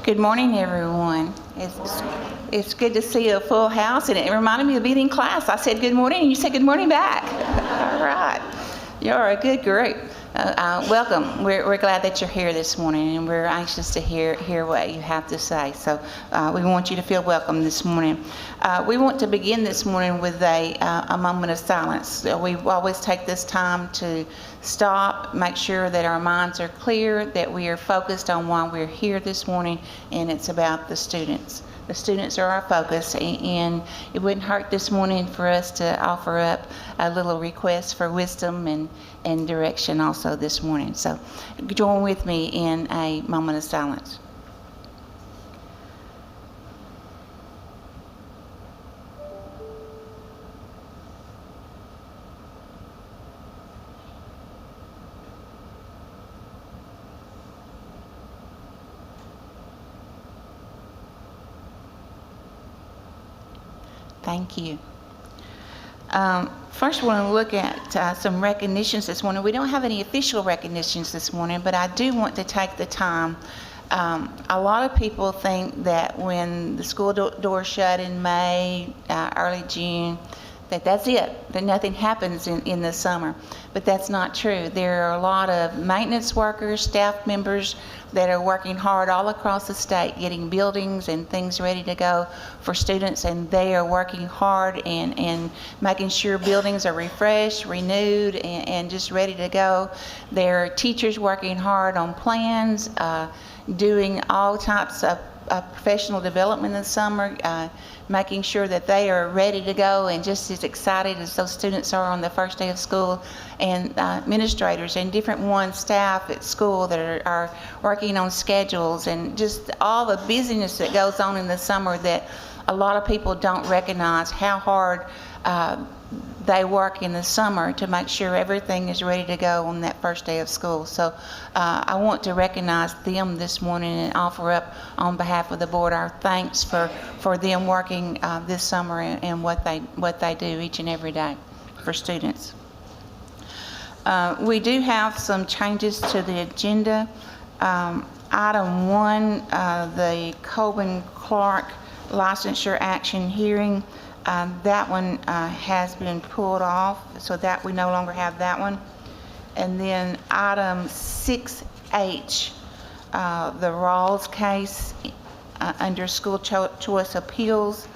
Good morning, everyone. It's good to see a full house, and it reminded me of being in class. I said good morning, and you said good morning back. All right. You're a good group. Welcome. We're glad that you're here this morning, and we're anxious to hear what you have to say. So we want you to feel welcome this morning. We want to begin this morning with a moment of silence. We always take this time to stop, make sure that our minds are clear, that we are focused on why we're here this morning, and it's about the students. The students are our focus, and it wouldn't hurt this morning for us to offer up a little request for wisdom and direction also this morning. So join with me in a moment of silence. Thank you. First, we want to look at some recognitions this morning. We don't have any official recognitions this morning, but I do want to take the time. A lot of people think that when the school doors shut in May, early June, that's it, that nothing happens in the summer. But that's not true. There are a lot of maintenance workers, staff members that are working hard all across the state, getting buildings and things ready to go for students, and they are working hard and making sure buildings are refreshed, renewed, and just ready to go. There are teachers working hard on plans, doing all types of professional development in the summer, making sure that they are ready to go and just as excited as those students are on the first day of school, and administrators and different staff at school that are working on schedules, and just all the busyness that goes on in the summer that a lot of people don't recognize how hard they work in the summer to make sure everything is ready to go on that first day of school. So I want to recognize them this morning and offer up on behalf of the board our thanks for them working this summer and what they do each and every day for students. We do have some changes to the agenda. Item 1, the Coben Clark licensure action hearing. That one has been pulled off, so that we no longer have that one. And then item 6H, the Rawls case under school choice appeals,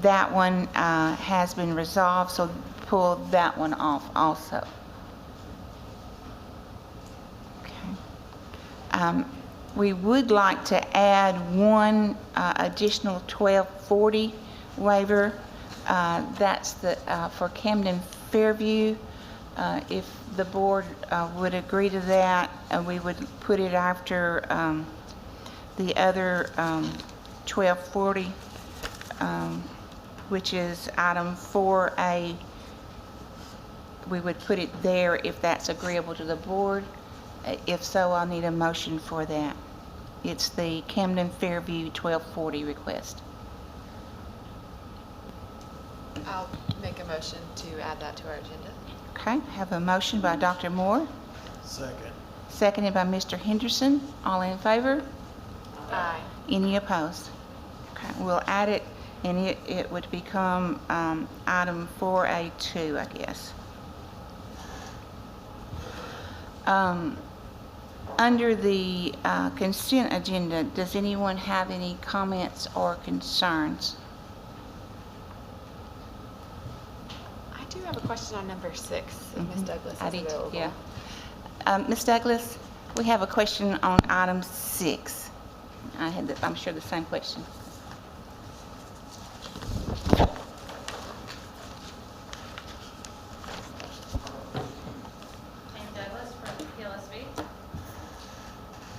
that one has been resolved, so pull that one off also. Okay. We would like to add one additional 1240 waiver. That's for Camden Fairview. If the board would agree to that, we would put it after the other 1240, which is item 4A. We would put it there if that's agreeable to the board. If so, I'll need a motion for that. It's the Camden Fairview 1240 request. I'll make a motion to add that to our agenda. Okay, have a motion by Dr. Moore. Second. Seconded by Mr. Henderson. All in favor? Aye. Any opposed? Okay, we'll add it, and it would become item 4A2, I guess. Under the consent agenda, does anyone have any comments or concerns? I do have a question on number 6, if Ms. Douglas is available. Yeah. Ms. Douglas, we have a question on item 6. I'm sure the same question.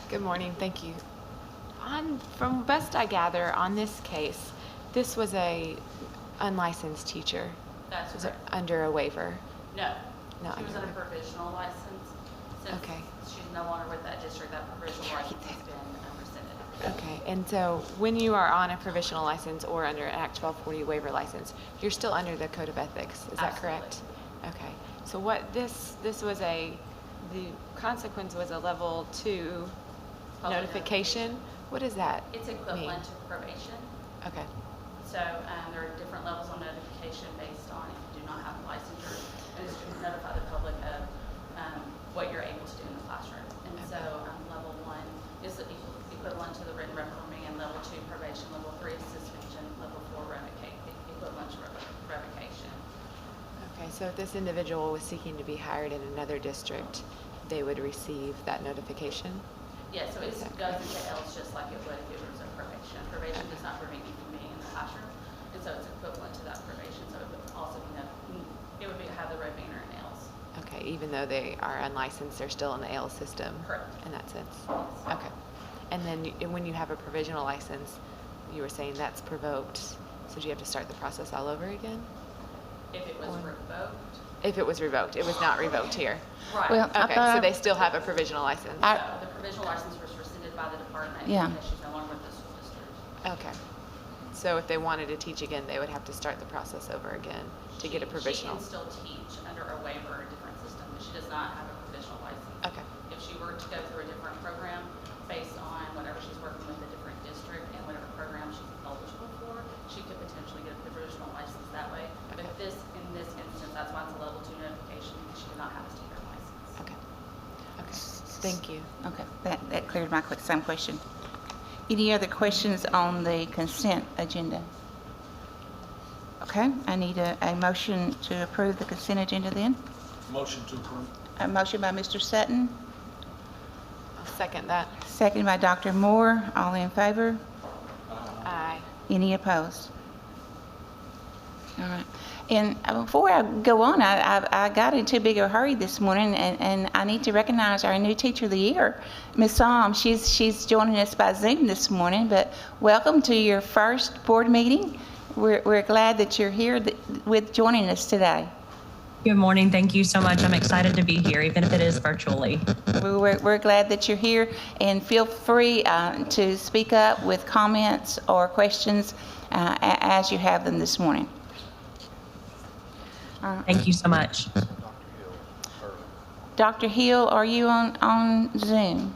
Good morning, thank you. From best I gather, on this case, this was a unlicensed teacher. That's Was it correct. under a waiver? No. No, She was under on a provisional license. Since Okay. she's no longer with that district, that provisional license has been rescinded. Okay, and so when you are on a provisional license or under an Act 1240 waiver license, you're still under the Code of Ethics, is that correct? Okay, so what this was the consequence was a level 2 Public notification What does that It's mean? equivalent to probation. Okay. So there are different levels of notification based on if you do not have licensure, and it's to notify the public of what you're able to do in the classroom. And so level 1 is equivalent to the written reprimand, level 2 probation, level 3 is suspension, level 4 equivalent to revocation. Okay, so if this individual was seeking to be hired in another district, they would receive that notification? Yeah, so it goes into else just like it would if it was a probation. Probation does not prevent you from being in the classroom, and so it's equivalent to that probation. So it would also have the red banner in else. Okay, even though they are unlicensed, they're still in the AIL system? Correct. In that sense? Yes. Okay. And then when you have a provisional license, you were saying that's provoked, so do you have to start the process all over again? If it was revoked. If it was revoked. It was not revoked here. Right. Well, I Okay, thought so I- they still have a provisional license? So the provisional license was rescinded by the department Yeah. because she's no longer with the school district. Okay. So if they wanted to teach again, they would have to start the process over again to get a provisional? She can still teach under a waiver or a different system, but she does not have a provisional license. Okay. If she were to go through a different program based on whatever she's working with a different district and whatever program she's eligible for, she could potentially get a provisional license that way. But Okay. in this instance, that's why it's a level 2 notification, because she did not have a standard license. Okay. Okay. Thank you. Okay, that cleared my same question. Any other questions on the consent agenda? Okay, I need a motion to approve the consent agenda then. Motion to approve. A motion by Mr. Sutton, I'll second that. second by Dr. Moore. All in favor? Aye. Any opposed? All right. And before I go on, I got in too big a hurry this morning, and I need to recognize our new teacher of the year, Ms. Psalm. She's joining us by Zoom this morning, but welcome to your first board meeting. We're glad that you're here with joining us today. Good morning. Thank you so much. I'm excited to be here, even if it is virtually. We're glad that you're here, and feel free to speak up with comments or questions as you have them this morning. Thank you so much. Dr. Hill, are you on Zoom?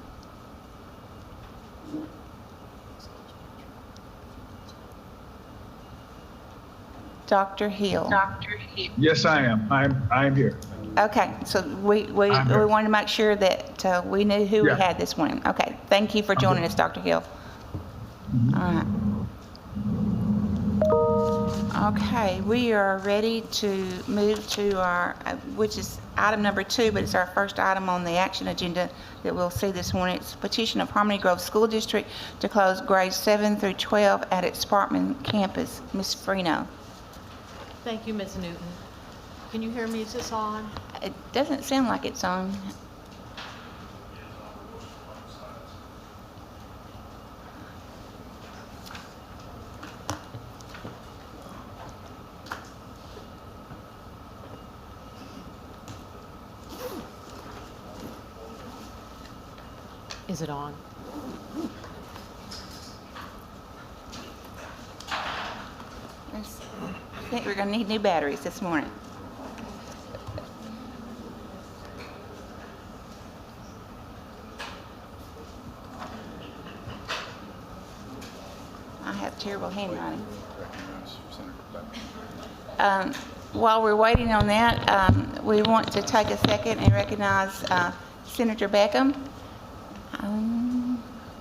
Dr. Hill. Yes, I am. I'm here. Okay, so we I'm here. wanted to make sure that we knew who we Yeah. had this morning. Okay, thank you for joining us, Dr. Hill. All right. Okay, we are ready to move to our, which is item number 2, but it's our first item on the action agenda that we'll see this morning. It's petition of Harmony Grove School District to close grades 7 through 12 at its Sparkman campus. Ms. Freno. Thank you, Ms. Newton. Can you hear me? Is this on? It doesn't sound like it's on. Is it on? I think we're going to need new batteries this morning. I have terrible handwriting. While we're waiting on that, we want to take a second and recognize Senator Beckham.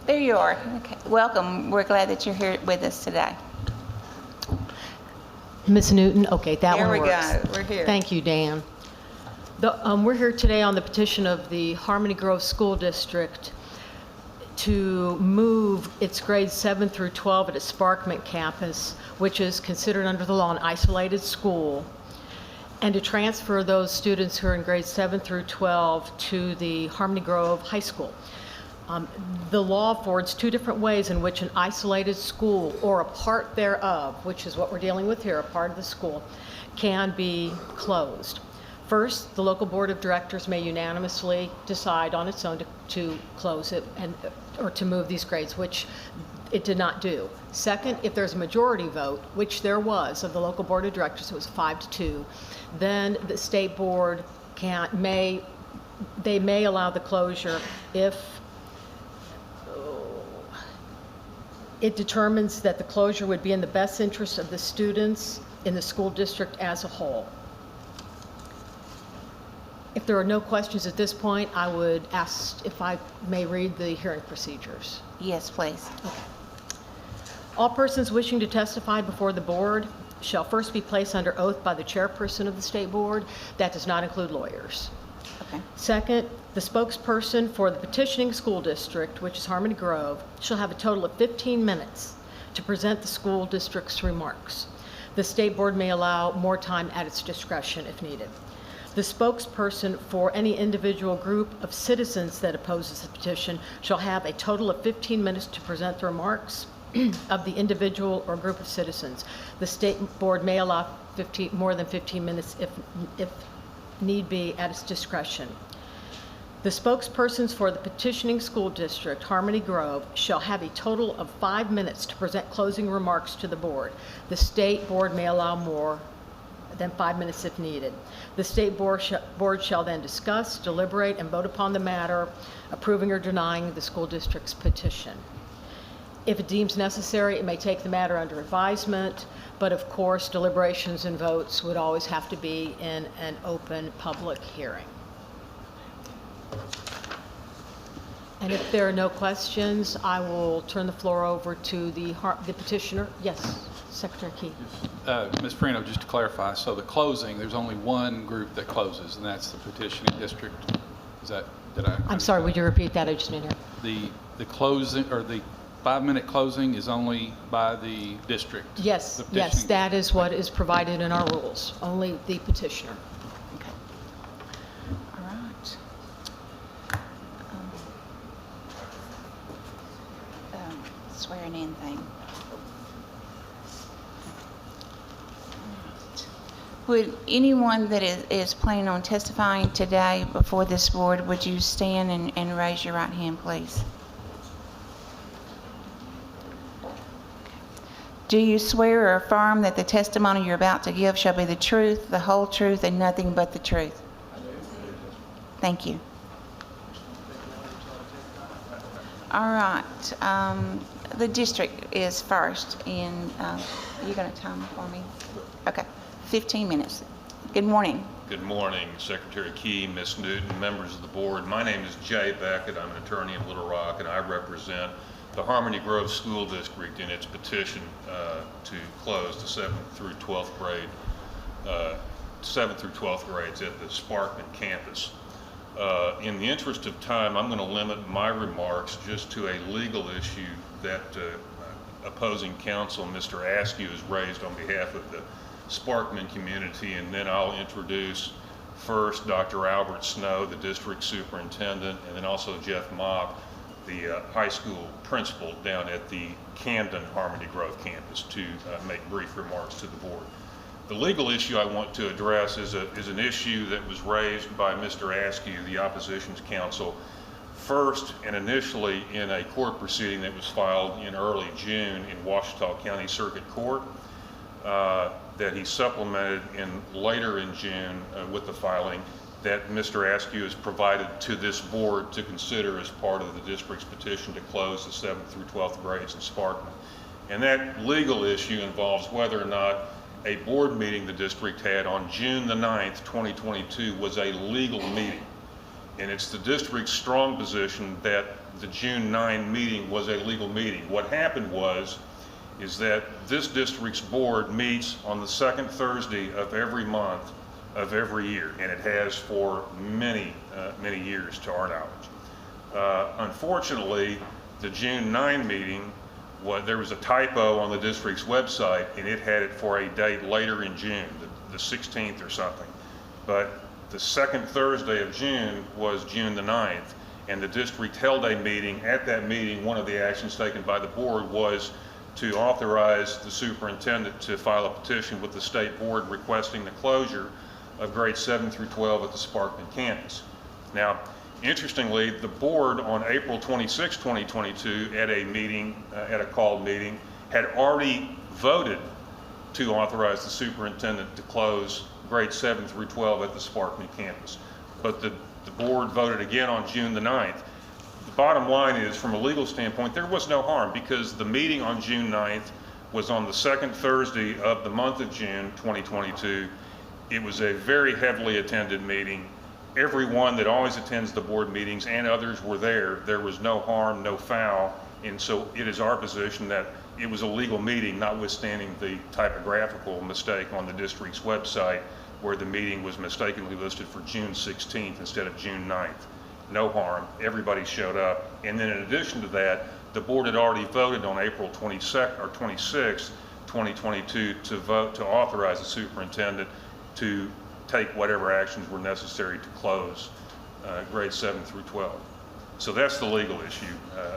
There you are. Okay. Welcome. We're glad that you're here with us today. Ms. Newton? Okay, that There one we works. go. We're here. Thank you, Dan. We're here today on the petition of the Harmony Grove School District to move its grades 7 through 12 at its Sparkman campus, which is considered under the law an isolated school, and to transfer those students who are in grades 7 through 12 to the Harmony Grove High School. The law affords 2 different ways in which an isolated school or a part thereof, which is what we're dealing with here, a part of the school, can be closed. First, the local board of directors may unanimously decide on its own to close it or to move these grades, which it did not do. Second, if there's a majority vote, which there was of the local board of directors, it was 5-2, then the state board may allow the closure if It determines that the closure would be in the best interest of the students in the school district as a whole. If there are no questions at this point, I would ask if I may read the hearing procedures. Yes, please. All persons wishing to testify before the board shall first be placed under oath by the chairperson of the state board. That does not include lawyers. Okay. Second, the spokesperson for the petitioning school district, which is Harmony Grove, shall have a total of 15 minutes to present the school district's remarks. The state board may allow more time at its discretion if needed. The spokesperson for any individual group of citizens that opposes the petition shall have a total of 15 minutes to present the remarks of the individual or group of citizens. The state board may allow more than 15 minutes if need be at its discretion. The spokespersons for the petitioning school district, Harmony Grove, shall have a total of 5 minutes to present closing remarks to the board. The state board may allow more than 5 minutes if needed. The state board shall then discuss, deliberate, and vote upon the matter, approving or denying the school district's petition. If it deems necessary, it may take the matter under advisement, but of course, deliberations and votes would always have to be in an open public hearing. And if there are no questions, I will turn the floor over to the petitioner. Yes, Secretary Key. Ms. Perino, just to clarify, so the closing, there's only one group that closes, and that's the petitioning district. Is that, did I? I'm sorry, would you repeat that? I just didn't hear. The closing, or the 5-minute closing is only by the district? Yes, the yes, petitioning- that is what is provided in our rules, only the petitioner. Okay. All right. Swearing in thing. Would anyone that is planning on testifying today before this board, would you stand and raise your right hand, please? Do you swear or affirm that the testimony you're about to give shall be the truth, the whole truth, and nothing but the truth? Thank you. All right. The district is first, and you're going to time for me? Okay. 15 minutes. Good morning. Good morning, Secretary Key, Ms. Newton, members of the board. My name is Jay Beckett. I'm an attorney in Little Rock, and I represent the Harmony Grove School District in its petition to close the 7th through 12th grade, 7th through 12th grades at the Sparkman campus. In the interest of time, I'm going to limit my remarks just to a legal issue that opposing counsel, Mr. Askew, has raised on behalf of the Sparkman community, and then I'll introduce first Dr. Albert Snow, the district superintendent, and then also Jeff Mock, the high school principal down at the Camden Harmony Grove campus, to make brief remarks to the board. The legal issue I want to address is an issue that was raised by Mr. Askew, the opposition's counsel, first and initially in a court proceeding that was filed in early June in Ouachita County Circuit Court, that he supplemented later in June with the filing that Mr. Askew has provided to this board to consider as part of the district's petition to close the 7th through 12th grades in Sparkman. And that legal issue involves whether or not a board meeting the district had on June the 9th, 2022 was a legal meeting. And it's the district's strong position that the June 9 meeting was a legal meeting. What happened is that this district's board meets on the second Thursday of every month of every year, and it has for many years to our knowledge. Unfortunately, the June 9 meeting, there was a typo on the district's website, and it had it for a date later in June, the 16th or something. But the second Thursday of June was June the 9th, and the district held a meeting. At that meeting, one of the actions taken by the board was to authorize the superintendent to file a petition with the state board requesting the closure of grades 7 through 12 at the Sparkman campus. Now, interestingly, the board on April 26, 2022, at a meeting, at a called meeting, had already voted to authorize the superintendent to close grades 7 through 12 at the Sparkman campus. But the board voted again on June the 9th. The bottom line is, from a legal standpoint, there was no harm because the meeting on June 9th was on the second Thursday of the month of June 2022. It was a very heavily attended meeting. Everyone that always attends the board meetings and others were there. There was no harm, no foul. And so it is our position that it was a legal meeting, notwithstanding the typographical mistake on the district's website where the meeting was mistakenly listed for June 16th instead of June 9th. No harm, everybody showed up. And then in addition to that, the board had already voted on April 22nd or 26th, 2022 to vote to authorize the superintendent to take whatever actions were necessary to close grades 7 through 12. So that's the legal issue.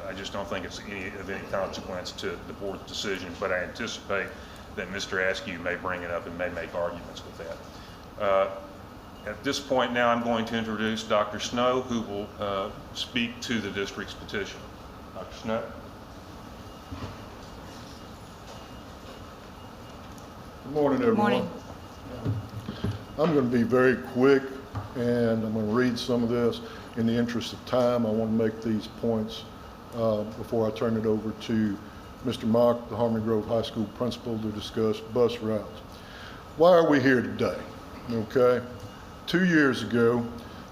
I just don't think it's of any consequence to the board's decision, but I anticipate that Mr. Askew may bring it up and may make arguments with that. At this point now, I'm going to introduce Dr. Snow, who will speak to the district's petition. Dr. Snow. Good morning, everyone. Morning. I'm going to be very quick, and I'm going to read some of this. In the interest of time, I want to make these points before I turn it over to Mr. Mock, the Harmon Grove High School principal, to discuss bus routes. Why are we here today? Okay. 2 years ago,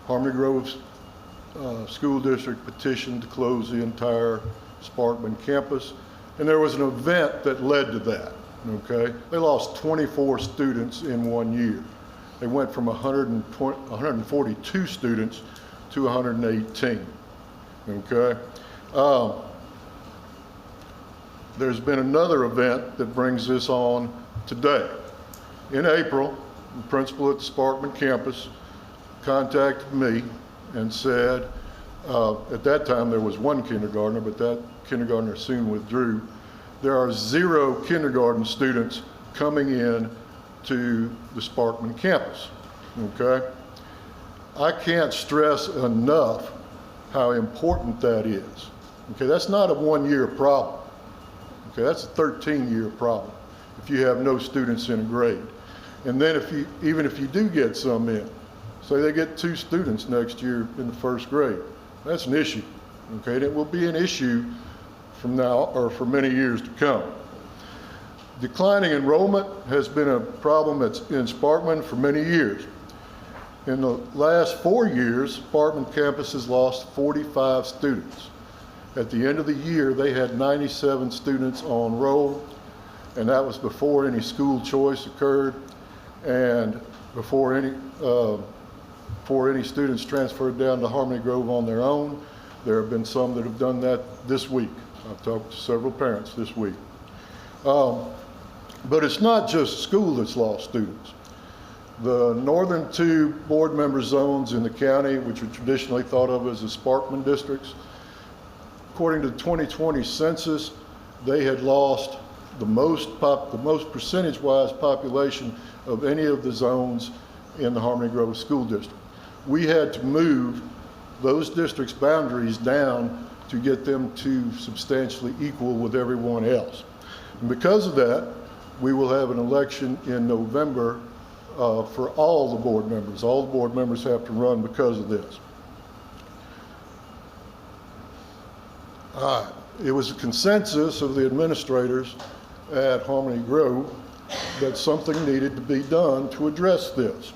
Harmon Grove's school district petitioned to close the entire Sparkman campus, and there was an event that led to that. Okay. They lost 24 students in 1 year. They went from 142 students to 118. Okay. There's been another event that brings this on today. In April, the principal at the Sparkman campus contacted me and said, at that time there was one kindergartner, but that kindergartner soon withdrew. There are 0 kindergarten students coming in to the Sparkman campus. Okay. I can't stress enough how important that is. Okay, that's not a 1-year problem. Okay, that's a 13-year problem if you have no students in a grade. And then even if you do get some in, say they get 2 students next year in the first grade, that's an issue. Okay, and it will be an issue from now or for many years to come. Declining enrollment has been a problem in Sparkman for many years. In the last 4 years, Sparkman campus has lost 45 students. At the end of the year, they had 97 students on roll, and that was before any school choice occurred and before any students transferred down to Harmony Grove on their own. There have been some that have done that this week. I've talked to several parents this week. But it's not just school that's lost students. The northern 2 board member zones in the county, which are traditionally thought of as the Sparkman districts, according to the 2020 census, they had lost the most percentage-wise population of any of the zones in the Harmony Grove School District. We had to move those districts' boundaries down to get them to substantially equal with everyone else. And because of that, we will have an election in November for all the board members. All the board members have to run because of this. It was a consensus of the administrators at Harmony Grove that something needed to be done to address this.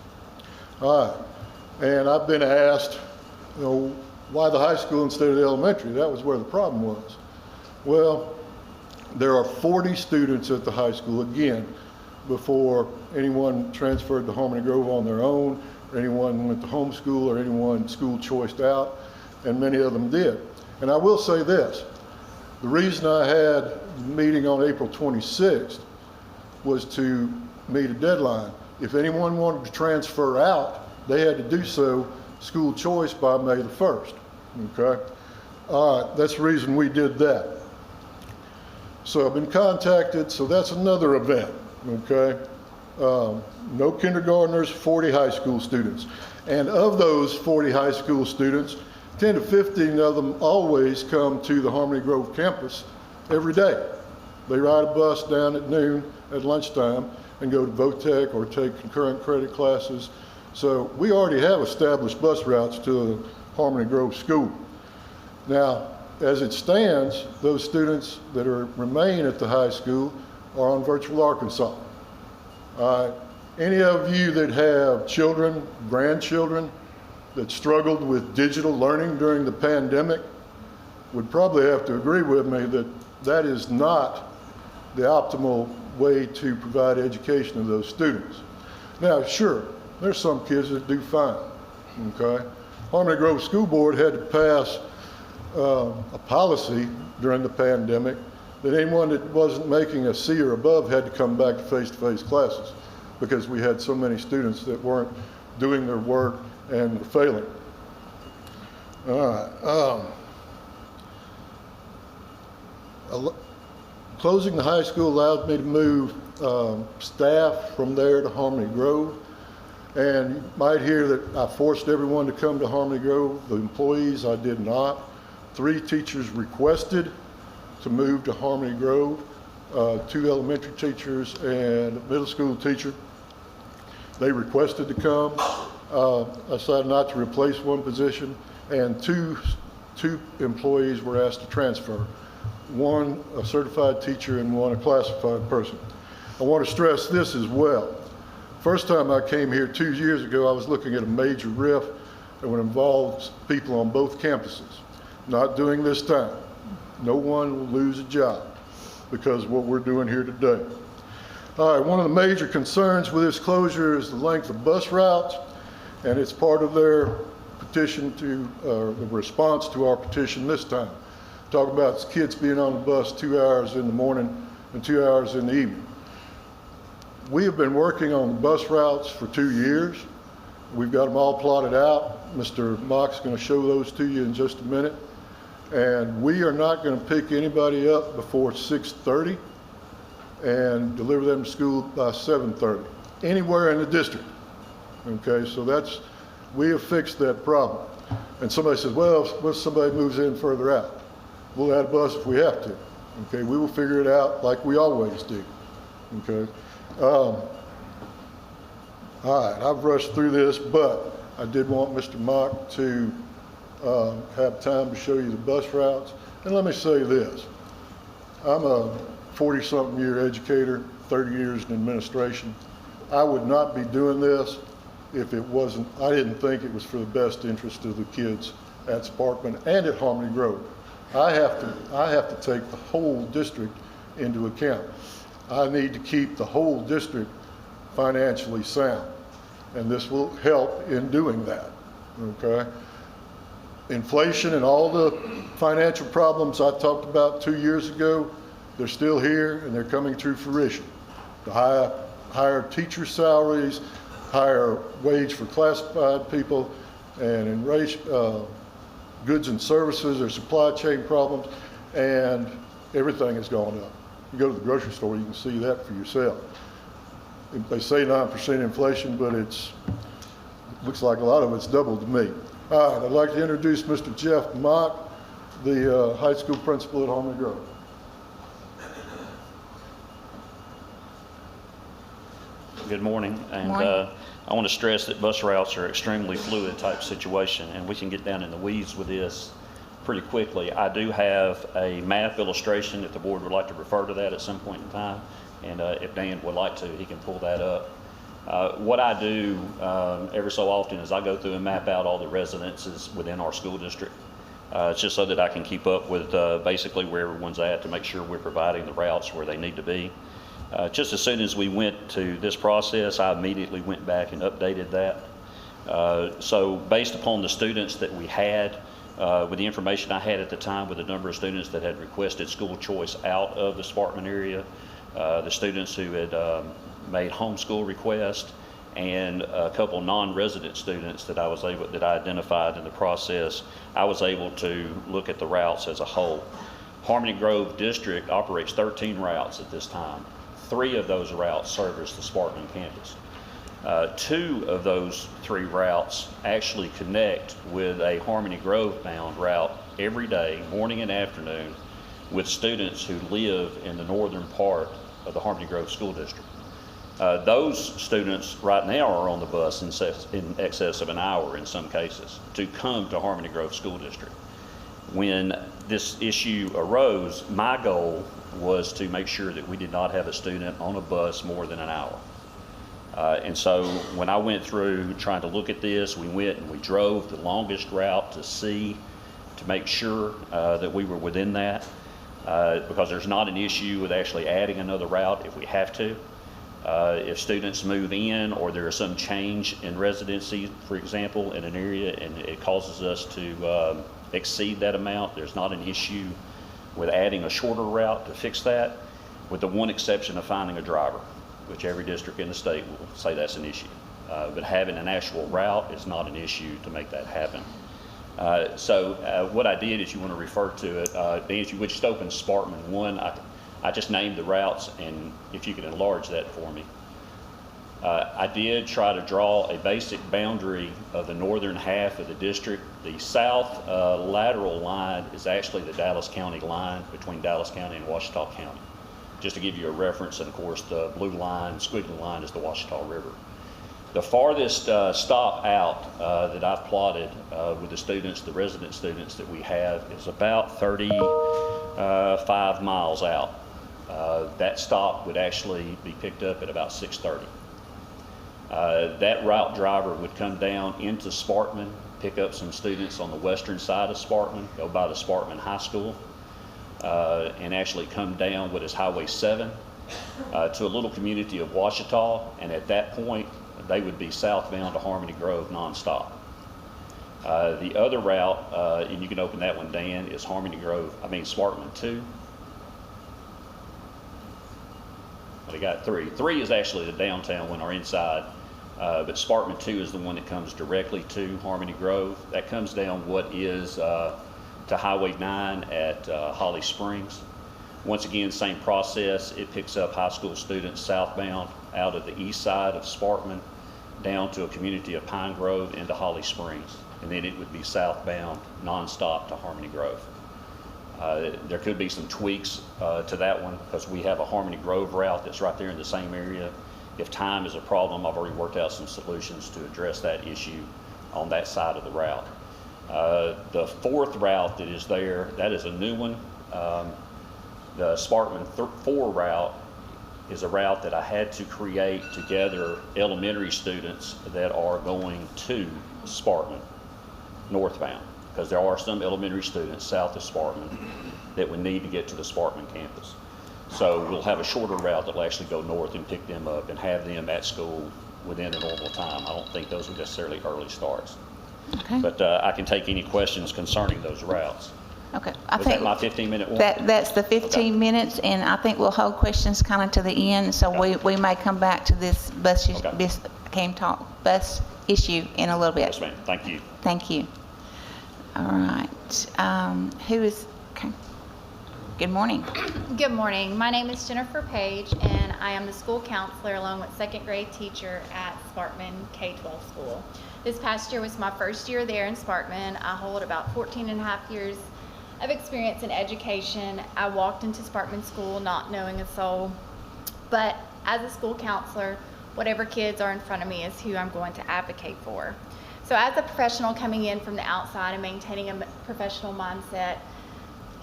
And I've been asked, why the high school instead of the elementary? That was where the problem was. Well, there are 40 students at the high school, again, before anyone transferred to Harmony Grove on their own, or anyone went to homeschool, or anyone school choiced out, and many of them did. And I will say this, the reason I had the meeting on April 26th was to meet a deadline. If anyone wanted to transfer out, they had to do so school choice by May the 1st, okay? That's the reason we did that. So I've been contacted, so that's another event, okay? No kindergartners, 40 high school students. And of those 40 high school students, 10 to 15 of them always come to the Harmony Grove campus every day. They ride a bus down at noon at lunchtime and go to VOTEC or take concurrent credit classes. So we already have established bus routes to the Harmony Grove School. Now, as it stands, those students that remain at the high school are on Virtual Arkansas. Any of you that have children, grandchildren, that struggled with digital learning during the pandemic would probably have to agree with me that that is not the optimal way to provide education to those students. Now, sure, there's some kids that do fine, okay? Harmony Grove School Board had to pass a policy during the pandemic that anyone that wasn't making a C or above had to come back to face-to-face classes because we had so many students that weren't doing their work and were failing. All right. Closing the high school allowed me to move staff from there to Harmony Grove. And you might hear that I forced everyone to come to Harmony Grove. The employees, I did not. 3 teachers requested to move to Harmony Grove, 2 elementary teachers and a middle school teacher. They requested to come. I decided not to replace one position, and two employees were asked to transfer. One a certified teacher and one a classified person. I want to stress this as well. First time I came here 2 years ago, I was looking at a major RIF that would involve people on both campuses. Not doing this time. No one will lose a job because of what we're doing here today. All right, one of the major concerns with this closure is the length of bus routes, and it's part of their petition to, the response to our petition this time. Talk about kids being on the bus 2 hours in the morning and 2 hours in the evening. We have been working on the bus routes for 2 years. We've got them all plotted out. Mr. Mock's going to show those to you in just a minute. And we are not going to pick anybody up before 6:30 and deliver them to school by 7:30, anywhere in the district. Okay, so we have fixed that problem. And somebody says, well, what if somebody moves in further out? We'll add a bus if we have to. Okay, we will figure it out like we always do. Okay. All right, I've rushed through this, but I did want Mr. Mock to have time to show you the bus routes. And let me say this. I'm a 40-something year educator, 30 years in administration. I would not be doing this if I didn't think it was for the best interest of the kids at Sparkman and at Harmony Grove. I have to take the whole district into account. I need to keep the whole district financially sound, and this will help in doing that, okay? Inflation and all the financial problems I talked about 2 years ago, they're still here and they're coming to fruition. The higher teacher salaries, higher wage for classified people, and in goods and services, there's supply chain problems, and everything has gone up. You go to the grocery store, you can see that for yourself. They say 9% inflation, but it looks like a lot of it's doubled to me. All right, I'd like to introduce Mr. Jeff Mock, the high school principal at Harmony Grove. Good morning, and Morning. I want to stress that bus routes are extremely fluid type situation, and we can get down in the weeds with this pretty quickly. I do have a map illustration if the board would like to refer to that at some point in time, and if Dan would like to, he can pull that up. What I do every so often is I go through and map out all the residences within our school district. It's just so that I can keep up with basically where everyone's at to make sure we're providing the routes where they need to be. Just as soon as we went to this process, I immediately went back and updated that. So based upon the students that we had, with the information I had at the time with the number of students that had requested school choice out of the Sparkman area, the students who had made homeschool requests, and a couple non-resident students that I identified in the process, I was able to look at the routes as a whole. Harmony Grove District operates 13 routes at this time. 3 of those routes service the Sparkman campus. 2 of those 3 routes actually connect with a Harmony Grove bound route every day, morning and afternoon, with students who live in the northern part of the Harmony Grove School District. Those students right now are on the bus in excess of an hour in some cases to come to Harmony Grove School District. When this issue arose, my goal was to make sure that we did not have a student on a bus more than an hour. And so when I went through trying to look at this, we went and we drove the longest route to see, to make sure that we were within that, because there's not an issue with actually adding another route if we have to. If students move in or there is some change in residency, for example, in an area and it causes us to exceed that amount, there's not an issue with adding a shorter route to fix that, with the one exception of finding a driver, which every district in the state will say that's an issue. But having an actual route is not an issue to make that happen. So what I did, is you want to refer to it, Nancy, would just open Sparkman 1. I just named the routes, and if you could enlarge that for me. I did try to draw a basic boundary of the northern half of the district. The south lateral line is actually the Dallas County line between Dallas County and Ouachita County. Just to give you a reference, and of course the blue line, squiggly line, is the Ouachita River. The farthest stop out that I've plotted with the students, the resident students that we have, is about 35 miles out. That stop would actually be picked up at about 6:30. That route driver would come down into Sparkman, pick up some students on the western side of Sparkman, go by the Sparkman High School, and actually come down what is Highway 7 to a little community of Ouachita, and at that point they would be southbound to Harmony Grove nonstop. The other route, and you can open that one, Dan, is Sparkman 2. Well, they got 3. 3 is actually the downtown one, or inside, but Sparkman 2 is the one that comes directly to Harmony Grove. That comes down what is to Highway 9 at Holly Springs. Once again, same process. It picks up high school students southbound out of the east side of Sparkman down to a community of Pine Grove into Holly Springs. And then it would be southbound nonstop to Harmony Grove. There could be some tweaks to that one because we have a Harmony Grove route that's right there in the same area. If time is a problem, I've already worked out some solutions to address that issue on that side of the route. The fourth route that is there, that is a new one. The Sparkman 4 route is a route that I had to create to gather elementary students that are going to Sparkman northbound, because there are some elementary students south of Sparkman that would need to get to the Sparkman campus. So we'll have a shorter route that will actually go north and pick them up and have them at school within a normal time. I don't think those are necessarily early starts. Okay. But I can take any questions concerning those routes. Okay. Was that my 15-minute one? That's the 15 Okay. minutes, and I think we'll hold questions kind of to the end, so we may come back to this bus issue in a little bit. Yes, ma'am. Thank you. Thank you. All right. Who is, okay. Good morning. Good morning. My name is Jennifer Page, and I am the school counselor along with second grade teacher at Sparkman K-12 school. This past year was my first year there in Sparkman. I hold about 14 and a half years of experience in education. I walked into Sparkman school not knowing a soul, but as a school counselor, whatever kids are in front of me is who I'm going to advocate for. So as a professional coming in from the outside and maintaining a professional mindset,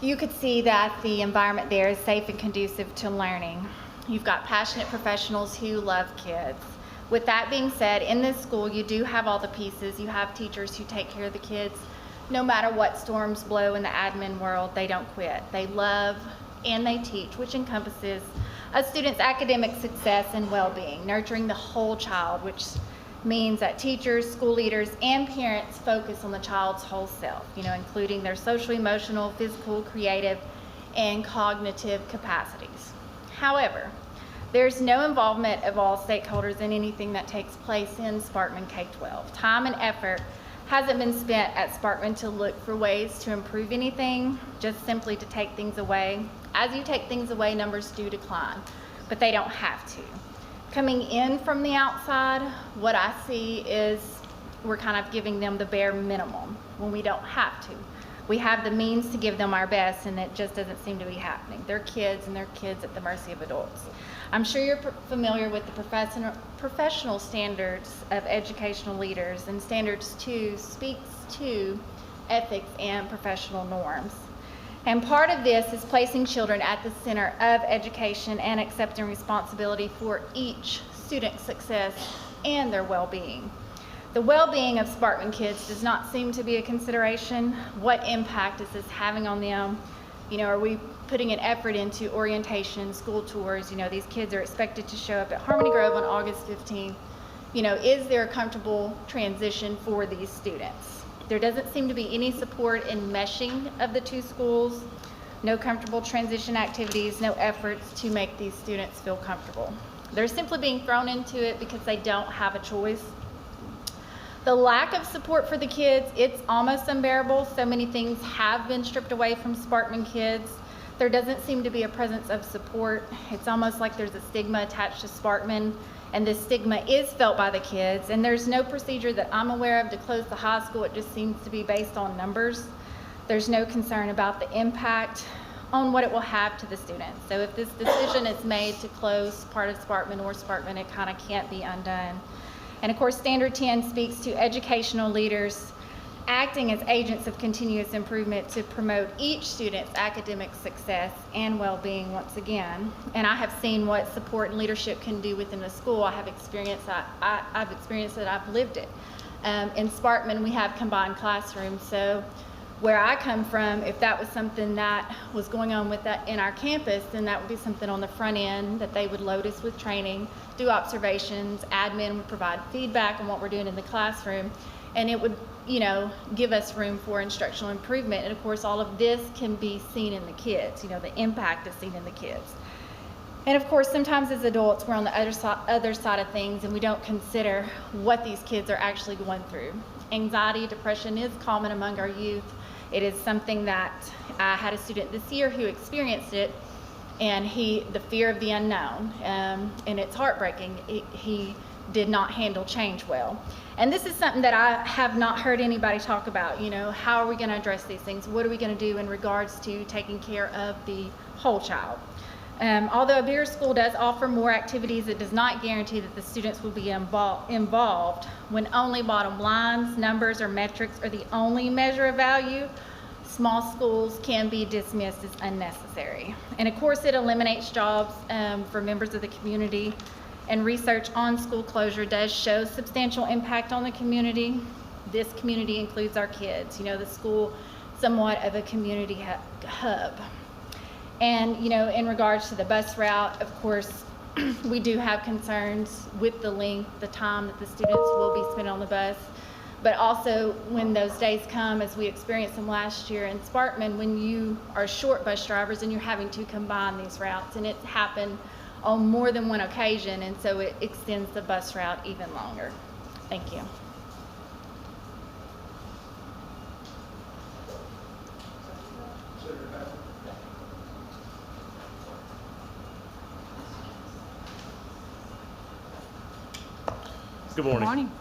you could see that the environment there is safe and conducive to learning. You've got passionate professionals who love kids. With that being said, in this school, you do have all the pieces. You have teachers who take care of the kids. No matter what storms blow in the admin world, they don't quit. They love and they teach, which encompasses a student's academic success and well-being, nurturing the whole child, which means that teachers, school leaders, and parents focus on the child's whole self, including their social, emotional, physical, creative, and cognitive capacities. However, there's no involvement of all stakeholders in anything that takes place in Sparkman K-12. Time and effort hasn't been spent at Sparkman to look for ways to improve anything, just simply to take things away. As you take things away, numbers do decline, but they don't have to. Coming in from the outside, what I see is we're kind of giving them the bare minimum when we don't have to. We have the means to give them our best, and it just doesn't seem to be happening. They're kids, and they're kids at the mercy of adults. I'm sure you're familiar with the professional standards of educational leaders, and Standards 2 speaks to ethics and professional norms. And part of this is placing children at the center of education and accepting responsibility for each student's success and their well-being. The well-being of Sparkman kids does not seem to be a consideration. What impact is this having on them? Are we putting an effort into orientation, school tours? These kids are expected to show up at Harmony Grove on August 15th. Is there a comfortable transition for these students? There doesn't seem to be any support in meshing of the two schools, no comfortable transition activities, no efforts to make these students feel comfortable. They're simply being thrown into it because they don't have a choice. The lack of support for the kids, it's almost unbearable. So many things have been stripped away from Sparkman kids. There doesn't seem to be a presence of support. It's almost like there's a stigma attached to Sparkman, and this stigma is felt by the kids. And there's no procedure that I'm aware of to close the high school. It just seems to be based on numbers. There's no concern about the impact on what it will have to the students. So if this decision is made to close part of Sparkman or Sparkman, it kind of can't be undone. And of course, Standard 10 speaks to educational leaders acting as agents of continuous improvement to promote each student's academic success and well-being once again. And I have seen what support and leadership can do within a school. I have experienced that. I've experienced it, I've lived it. In Sparkman, we have combined classrooms. So where I come from, if that was something that was going on with that in our campus, then that would be something on the front end that they would load us with training, do observations, admin would provide feedback on what we're doing in the classroom, and it would, give us room for instructional improvement. And of course, all of this can be seen in the kids, the impact is seen in the kids. And of course, sometimes as adults, we're on the other side of things and we don't consider what these kids are actually going through. Anxiety, depression is common among our youth. It is something that I had a student this year who experienced it, and the fear of the unknown, and it's heartbreaking. He did not handle change well. And this is something that I have not heard anybody talk about. How are we going to address these things? What are we going to do in regards to taking care of the whole child? Although a bigger school does offer more activities, it does not guarantee that the students will be involved. When only bottom lines, numbers, or metrics are the only measure of value, small schools can be dismissed as unnecessary. And of course, it eliminates jobs for members of the community. And research on school closure does show substantial impact on the community. This community includes our kids. The school, somewhat of a community hub. And, in regards to the bus route, of course, we do have concerns with the length, the time that the students will be spending on the bus. But also, when those days come, as we experienced them last year in Sparkman, when you are short bus drivers and you're having to combine these routes, and it's happened on more than one occasion, and so it extends the bus route even longer. Thank you. Good morning. Good morning.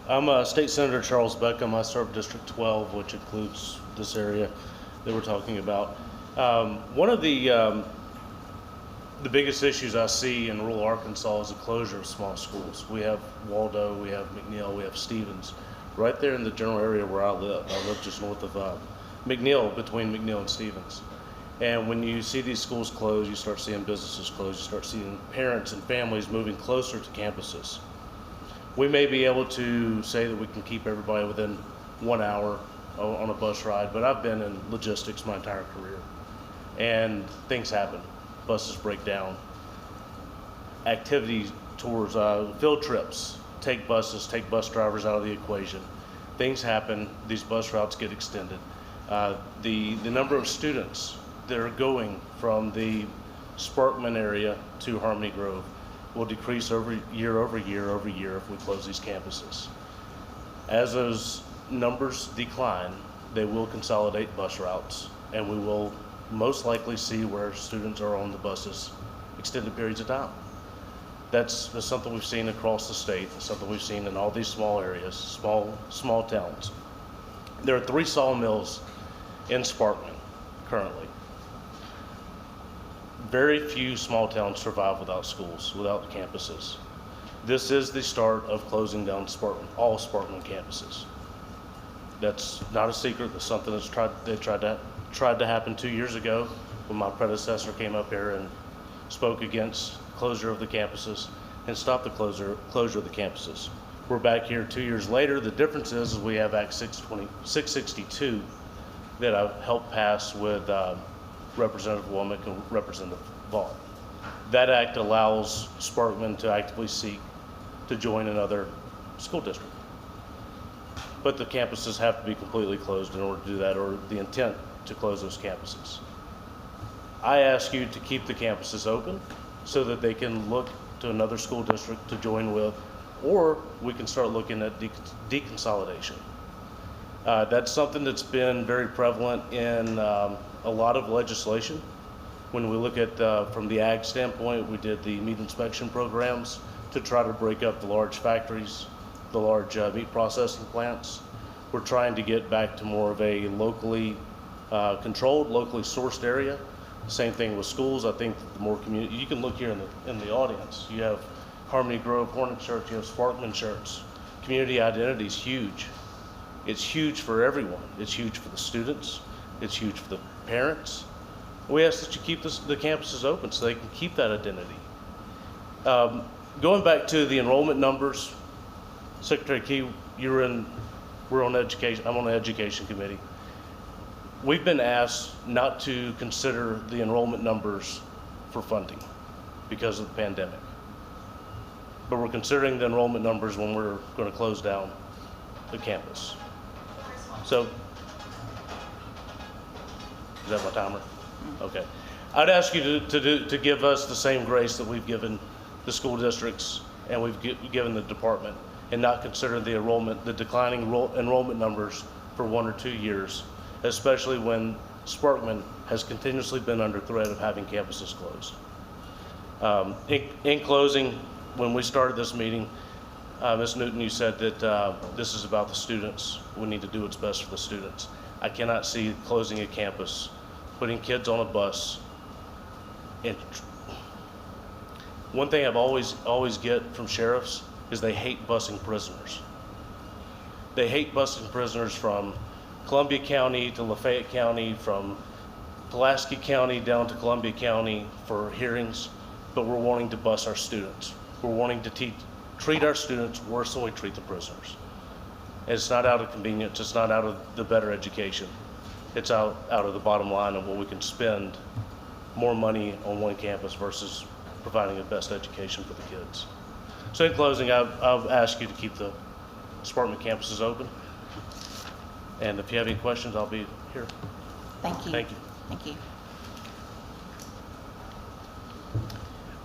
I'm State Senator Charles Beckham. I serve District 12, which includes this area that we're talking about. One of the biggest issues I see in rural Arkansas is the closure of small schools. We have Waldo, we have McNeil, we have Stevens, right there in the general area where I live. I live just north of McNeil, between McNeil and Stevens. And when you see these schools close, you start seeing businesses close, you start seeing parents and families moving closer to campuses. We may be able to say that we can keep everybody within 1 hour on a bus ride, but I've been in logistics my entire career, and things happen. Buses break down. Activity tours, field trips, take buses, take bus drivers out of the equation. Things happen, these bus routes get extended. The number of students that are going from the Sparkman area to Harmony Grove will decrease over year if we close these campuses. As those numbers decline, they will consolidate bus routes, and we will most likely see where students are on the buses extended periods of time. That's something we've seen across the state. It's something we've seen in all these small areas, small towns. There are 3 sawmills in Sparkman currently. Very few small towns survive without schools, without campuses. This is the start of closing down all Sparkman campuses. That's not a secret. That's something they tried to happen 2 years ago when my predecessor came up here and spoke against closure of the campuses and stopped the closure of the campuses. We're back here 2 years later. The difference is we have Act 662 that I helped pass with Representative Womack and Representative Vaughn. That act allows Sparkman to actively seek to join another school district. But the campuses have to be completely closed in order to do that, or the intent to close those campuses. I ask you to keep the campuses open so that they can look to another school district to join with, or we can start looking at deconsolidation. That's something that's been very prevalent in a lot of legislation. When we look at, from the ag standpoint, we did the meat inspection programs to try to break up the large factories, the large meat processing plants. We're trying to get back to more of a locally controlled, locally sourced area. Same thing with schools. I think the more community, you can look here in the audience. You have Harmony Grove Hornet shirts, you have Sparkman shirts. Community identity is huge. It's huge for everyone. It's huge for the students. It's huge for the parents. We ask that you keep the campuses open so they can keep that identity. Going back to the enrollment numbers, Secretary Key, we're on education. I'm on the education committee. We've been asked not to consider the enrollment numbers for funding because of the pandemic. But we're considering the enrollment numbers when we're going to close down the campus. So, is that my timer? Okay. I'd ask you to give us the same grace that we've given the school districts and we've given the department, and not consider the declining enrollment numbers for 1 or 2 years, especially when Sparkman has continuously been under threat of having campuses closed. In closing, when we started this meeting, Ms. Newton, you said that this is about the students. We need to do what's best for the students. I cannot see closing a campus, putting kids on a bus. And one thing I've always get from sheriffs is they hate busing prisoners. They hate busing prisoners from Columbia County to Lafayette County, from Pulaski County down to Columbia County for hearings, but we're wanting to bus our students. We're wanting to treat our students worse than we treat the prisoners. And it's not out of convenience, it's not out of the better education. It's out of the bottom line of what we can spend more money on one campus versus providing the best education for the kids. So in closing, I'll ask you to keep the Sparkman campuses open. And if you have any questions, I'll be here. Thank you. Thank you. Thank you.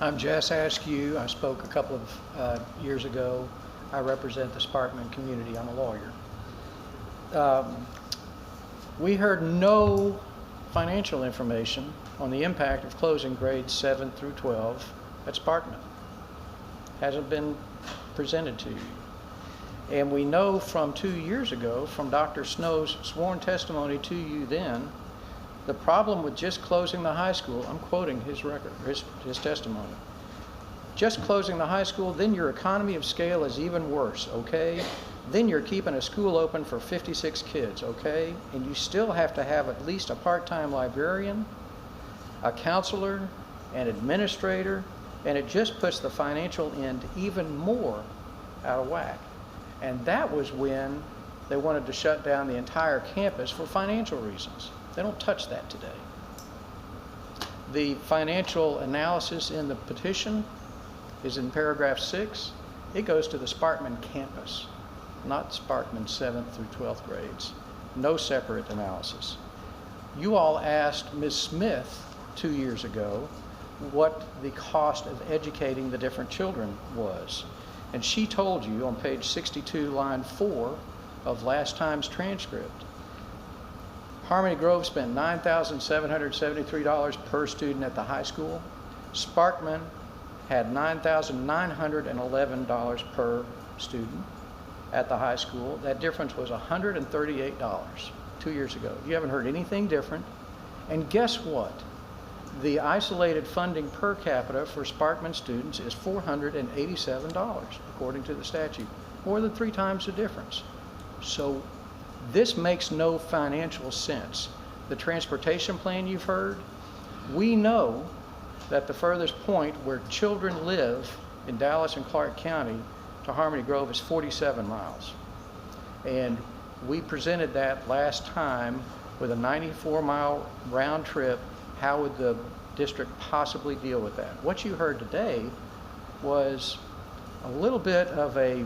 I'm Jess Askew. I spoke a couple of years ago. I represent the Sparkman community. I'm a lawyer. We heard no financial information on the impact of closing grades 7 through 12 at Sparkman. Hasn't been presented to you. And we know from 2 years ago, from Dr. Snow's sworn testimony to you then, the problem with just closing the high school, I'm quoting his record, his testimony, just closing the high school, then your economy of scale is even worse, okay? Then you're keeping a school open for 56 kids, okay? And you still have to have at least a part-time librarian, a counselor, an administrator, and it just puts the financial end even more out of whack. And that was when they wanted to shut down the entire campus for financial reasons. They don't touch that today. The financial analysis in the petition is in paragraph 6. It goes to the Sparkman campus, not Sparkman 7th through 12th grades. No separate analysis. You all asked Ms. Smith 2 years ago what the cost of educating the different children was. And she told you on page 62, line 4 of last time's transcript, Harmony Grove spent $9,773 per student at the high school. Sparkman had $9,911 per student at the high school. That difference was $138 2 years ago. You haven't heard anything different. And guess what? The isolated funding per capita for Sparkman students is $487, according to the statute. More than 3 times the difference. So This makes no financial sense. The transportation plan you've heard, we know that the furthest point where children live in Dallas and Clark County to Harmony Grove is 47 miles. And we presented that last time with a 94-mile round trip. How would the district possibly deal with that? What you heard today was a little bit of a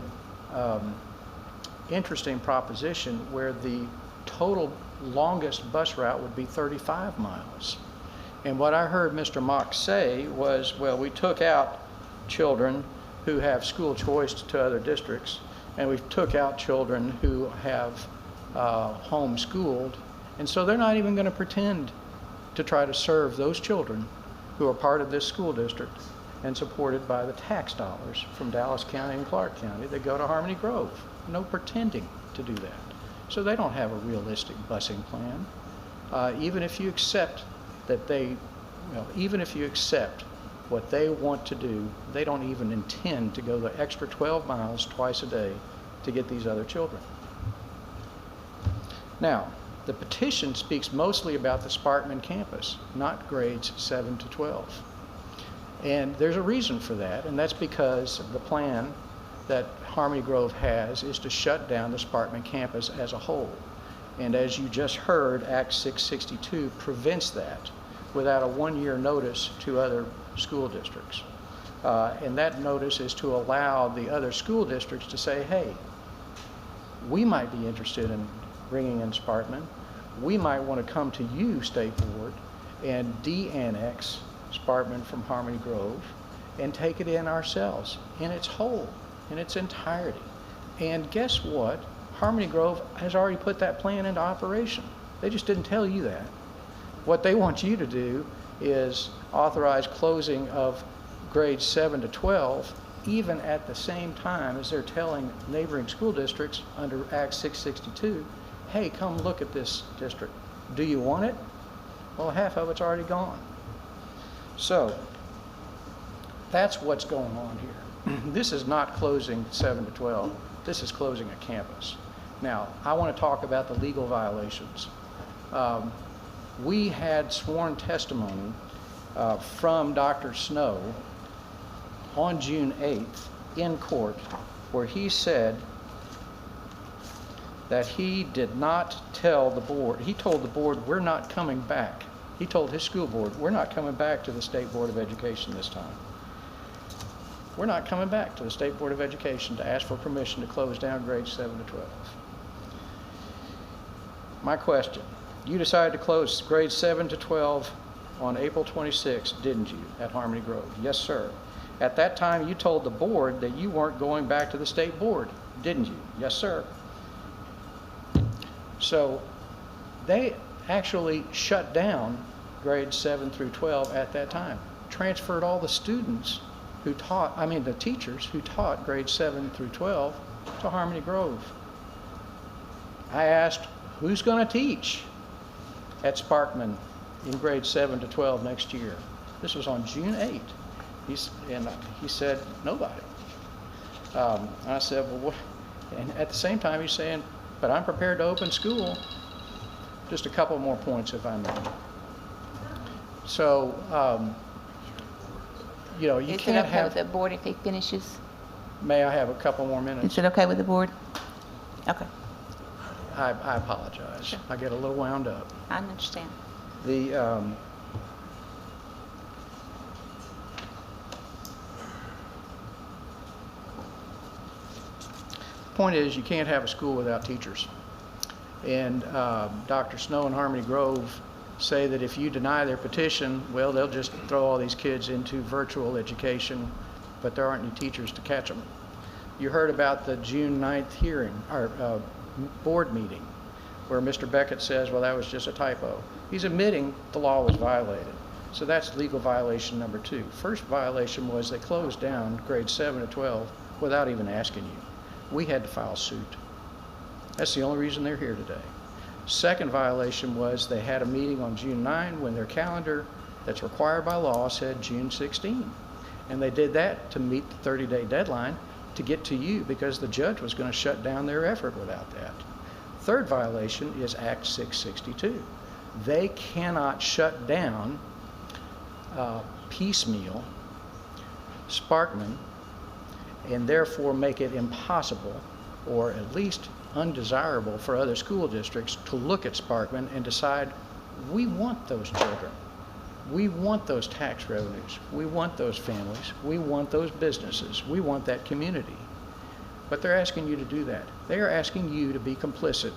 interesting proposition where the total longest bus route would be 35 miles. And what I heard Mr. Mock say was, well, we took out children who have school choice to other districts, and we took out children who have homeschooled, and so they're not even going to pretend to try to serve those children who are part of this school district and supported by the tax dollars from Dallas County and Clark County that go to Harmony Grove. No pretending to do that. So they don't have a realistic busing plan. Even if you accept that even if you accept what they want to do, they don't even intend to go the extra 12 miles twice a day to get these other children. Now, the petition speaks mostly about the Sparkman campus, not grades 7 to 12. And there's a reason for that, and that's because the plan that Harmony Grove has is to shut down the Sparkman campus as a whole. And as you just heard, Act 662 prevents that without a one-year notice to other school districts. And that notice is to allow the other school districts to say, hey, we might be interested in bringing in Sparkman. We might want to come to you, State Board, and de-annex Sparkman from Harmony Grove and take it in ourselves in its whole, in its entirety. And guess what? Harmony Grove has already put that plan into operation. They just didn't tell you that. What they want you to do is authorize closing of grades 7 to 12, even at the same time as they're telling neighboring school districts under Act 662, hey, come look at this district. Do you want it? Well, half of it's already gone. So that's what's going on here. This is not closing 7 to 12. This is closing a campus. Now, I want to talk about the legal violations. We had sworn testimony from Dr. Snow on June 8th in court where he said that he did not tell the board, he told the board, we're not coming back. He told his school board, we're not coming back to the State Board of Education this time. We're not coming back to the State Board of Education to ask for permission to close down grades 7 to 12. My question, you decided to close grades 7 to 12 on April 26th, didn't you, at Harmony Grove? Yes, sir. At that time, you told the board that you weren't going back to the State Board, didn't you? Yes, sir. So they actually shut down grades 7 through 12 at that time, transferred all the students who taught, the teachers who taught grades 7 through 12 to Harmony Grove. I asked, who's going to teach at Sparkman in grades 7 to 12 next year? This was on June 8th. He said, nobody. I said, well, what? And at the same time, he's saying, but I'm prepared to open school. Just a couple more points, if I may. So, you can't have... Is it okay with the board if he finishes? May I have a couple more minutes? Is it okay with the board? Okay. I apologize. Sure. I get a little wound up. I understand. The point is, you can't have a school without teachers. And Dr. Snow and Harmony Grove say that if you deny their petition, well, they'll just throw all these kids into virtual education, but there aren't any teachers to catch them. You heard about the June 9th hearing, or board meeting, where Mr. Beckett says, well, that was just a typo. He's admitting the law was violated. So that's legal violation number 2. First violation was they closed down grades 7 to 12 without even asking you. We had to file suit. That's the only reason they're here today. Second violation was they had a meeting on June 9 when their calendar that's required by law said June 16. And they did that to meet the 30-day deadline to get to you because the judge was going to shut down their effort without that. Third violation is Act 662. They cannot shut down piecemeal Sparkman and therefore make it impossible or at least undesirable for other school districts to look at Sparkman and decide, we want those children. We want those tax revenues. We want those families. We want those businesses. We want that community. But they're asking you to do that. They are asking you to be complicit,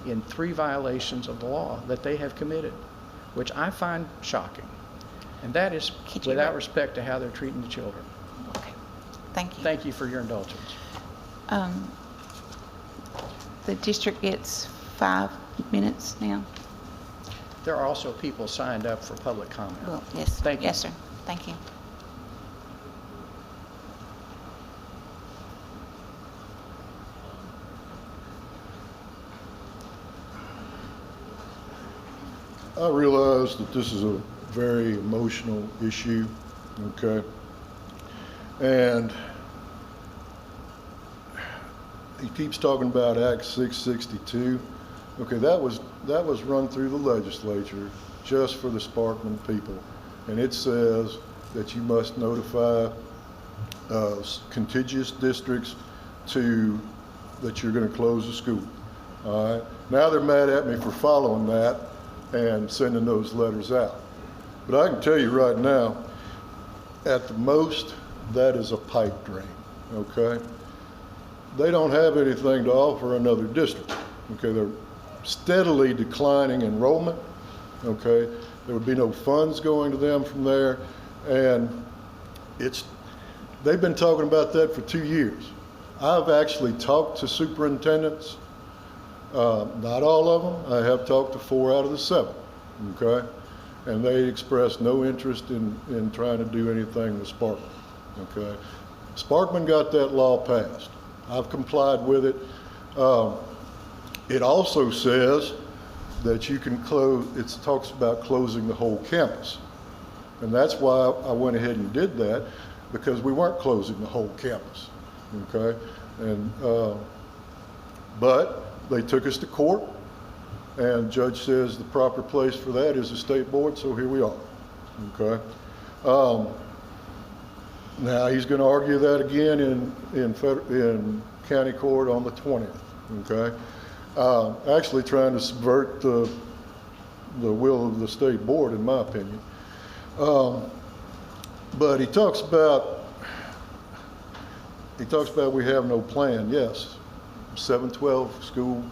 in 3 violations of the law that they have committed, which I find shocking. And that is without respect to how they're treating the children. Okay, thank you. Thank you for your indulgence. The district gets 5 minutes now. There are also people signed up for public comment. Well, yes. Thank you. Yes, sir. Thank you. I realize that this is a very emotional issue, okay? And he keeps talking about Act 662. Okay, that was run through the legislature just for the Sparkman people. And it says that you must notify contiguous districts that you're going to close the school. All right? Now they're mad at me for following that and sending those letters out. But I can tell you right now, at the most, that is a pipe dream, okay? They don't have anything to offer another district, okay? They're steadily declining enrollment, okay? There would be no funds going to them from there, and they've been talking about that for 2 years. I've actually talked to superintendents, not all of them. I have talked to 4 out of the 7, okay? And they expressed no interest in trying to do anything with Sparkman, okay? Sparkman got that law passed. I've complied with it. It also says that you can close, it talks about closing the whole campus. And that's why I went ahead and did that, because we weren't closing the whole campus, okay? And, but they took us to court, and the judge says the proper place for that is the state board, so here we are, okay? Now he's going to argue that again in county court on the 20th, okay? Actually trying to subvert the will of the state board, in my opinion. But he talks about we have no plan. Yes, 712 school,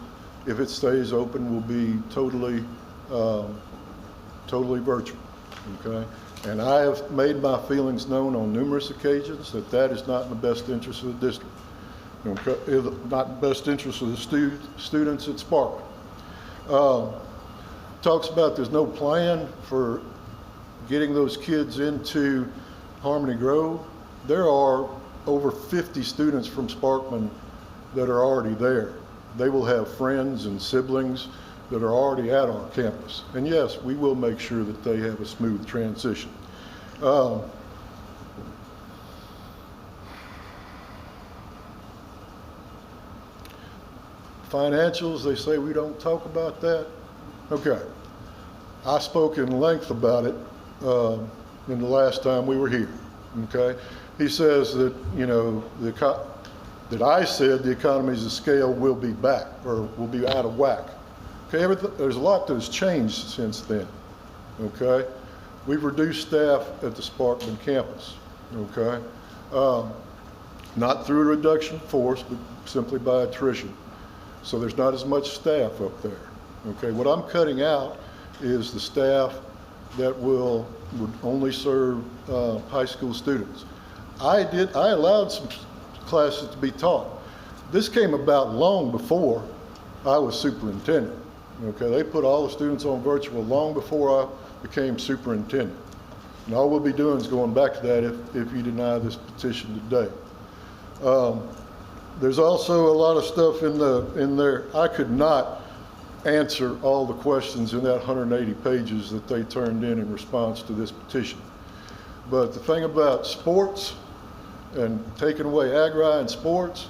if it stays open, will be totally virtual, okay? And I have made my feelings known on numerous occasions that is not in the best interest of the district, okay? Not in the best interest of the students at Sparkman. Talks about there's no plan for getting those kids into Harmony Grove. There are over 50 students from Sparkman that are already there. They will have friends and siblings that are already at our campus. And yes, we will make sure that they have a smooth transition. Financials, they say we don't talk about that. Okay. I spoke in length about it in the last time we were here, okay? He says that, you know, that I said the economies of scale will be back, or will be out of whack. Okay, there's a lot that has changed since then, okay? We've reduced staff at the Sparkman campus, okay? Not through a reduction in force, but simply by attrition. So there's not as much staff up there, okay? What I'm cutting out is the staff that would only serve high school students. I allowed some classes to be taught. This came about long before I was superintendent. Okay, they put all the students on virtual long before I became superintendent. And all we'll be doing is going back to that if you deny this petition today. There's also a lot of stuff in there. I could not answer all the questions in that 180 pages that they turned in response to this petition. But the thing about sports and taking away agri and sports,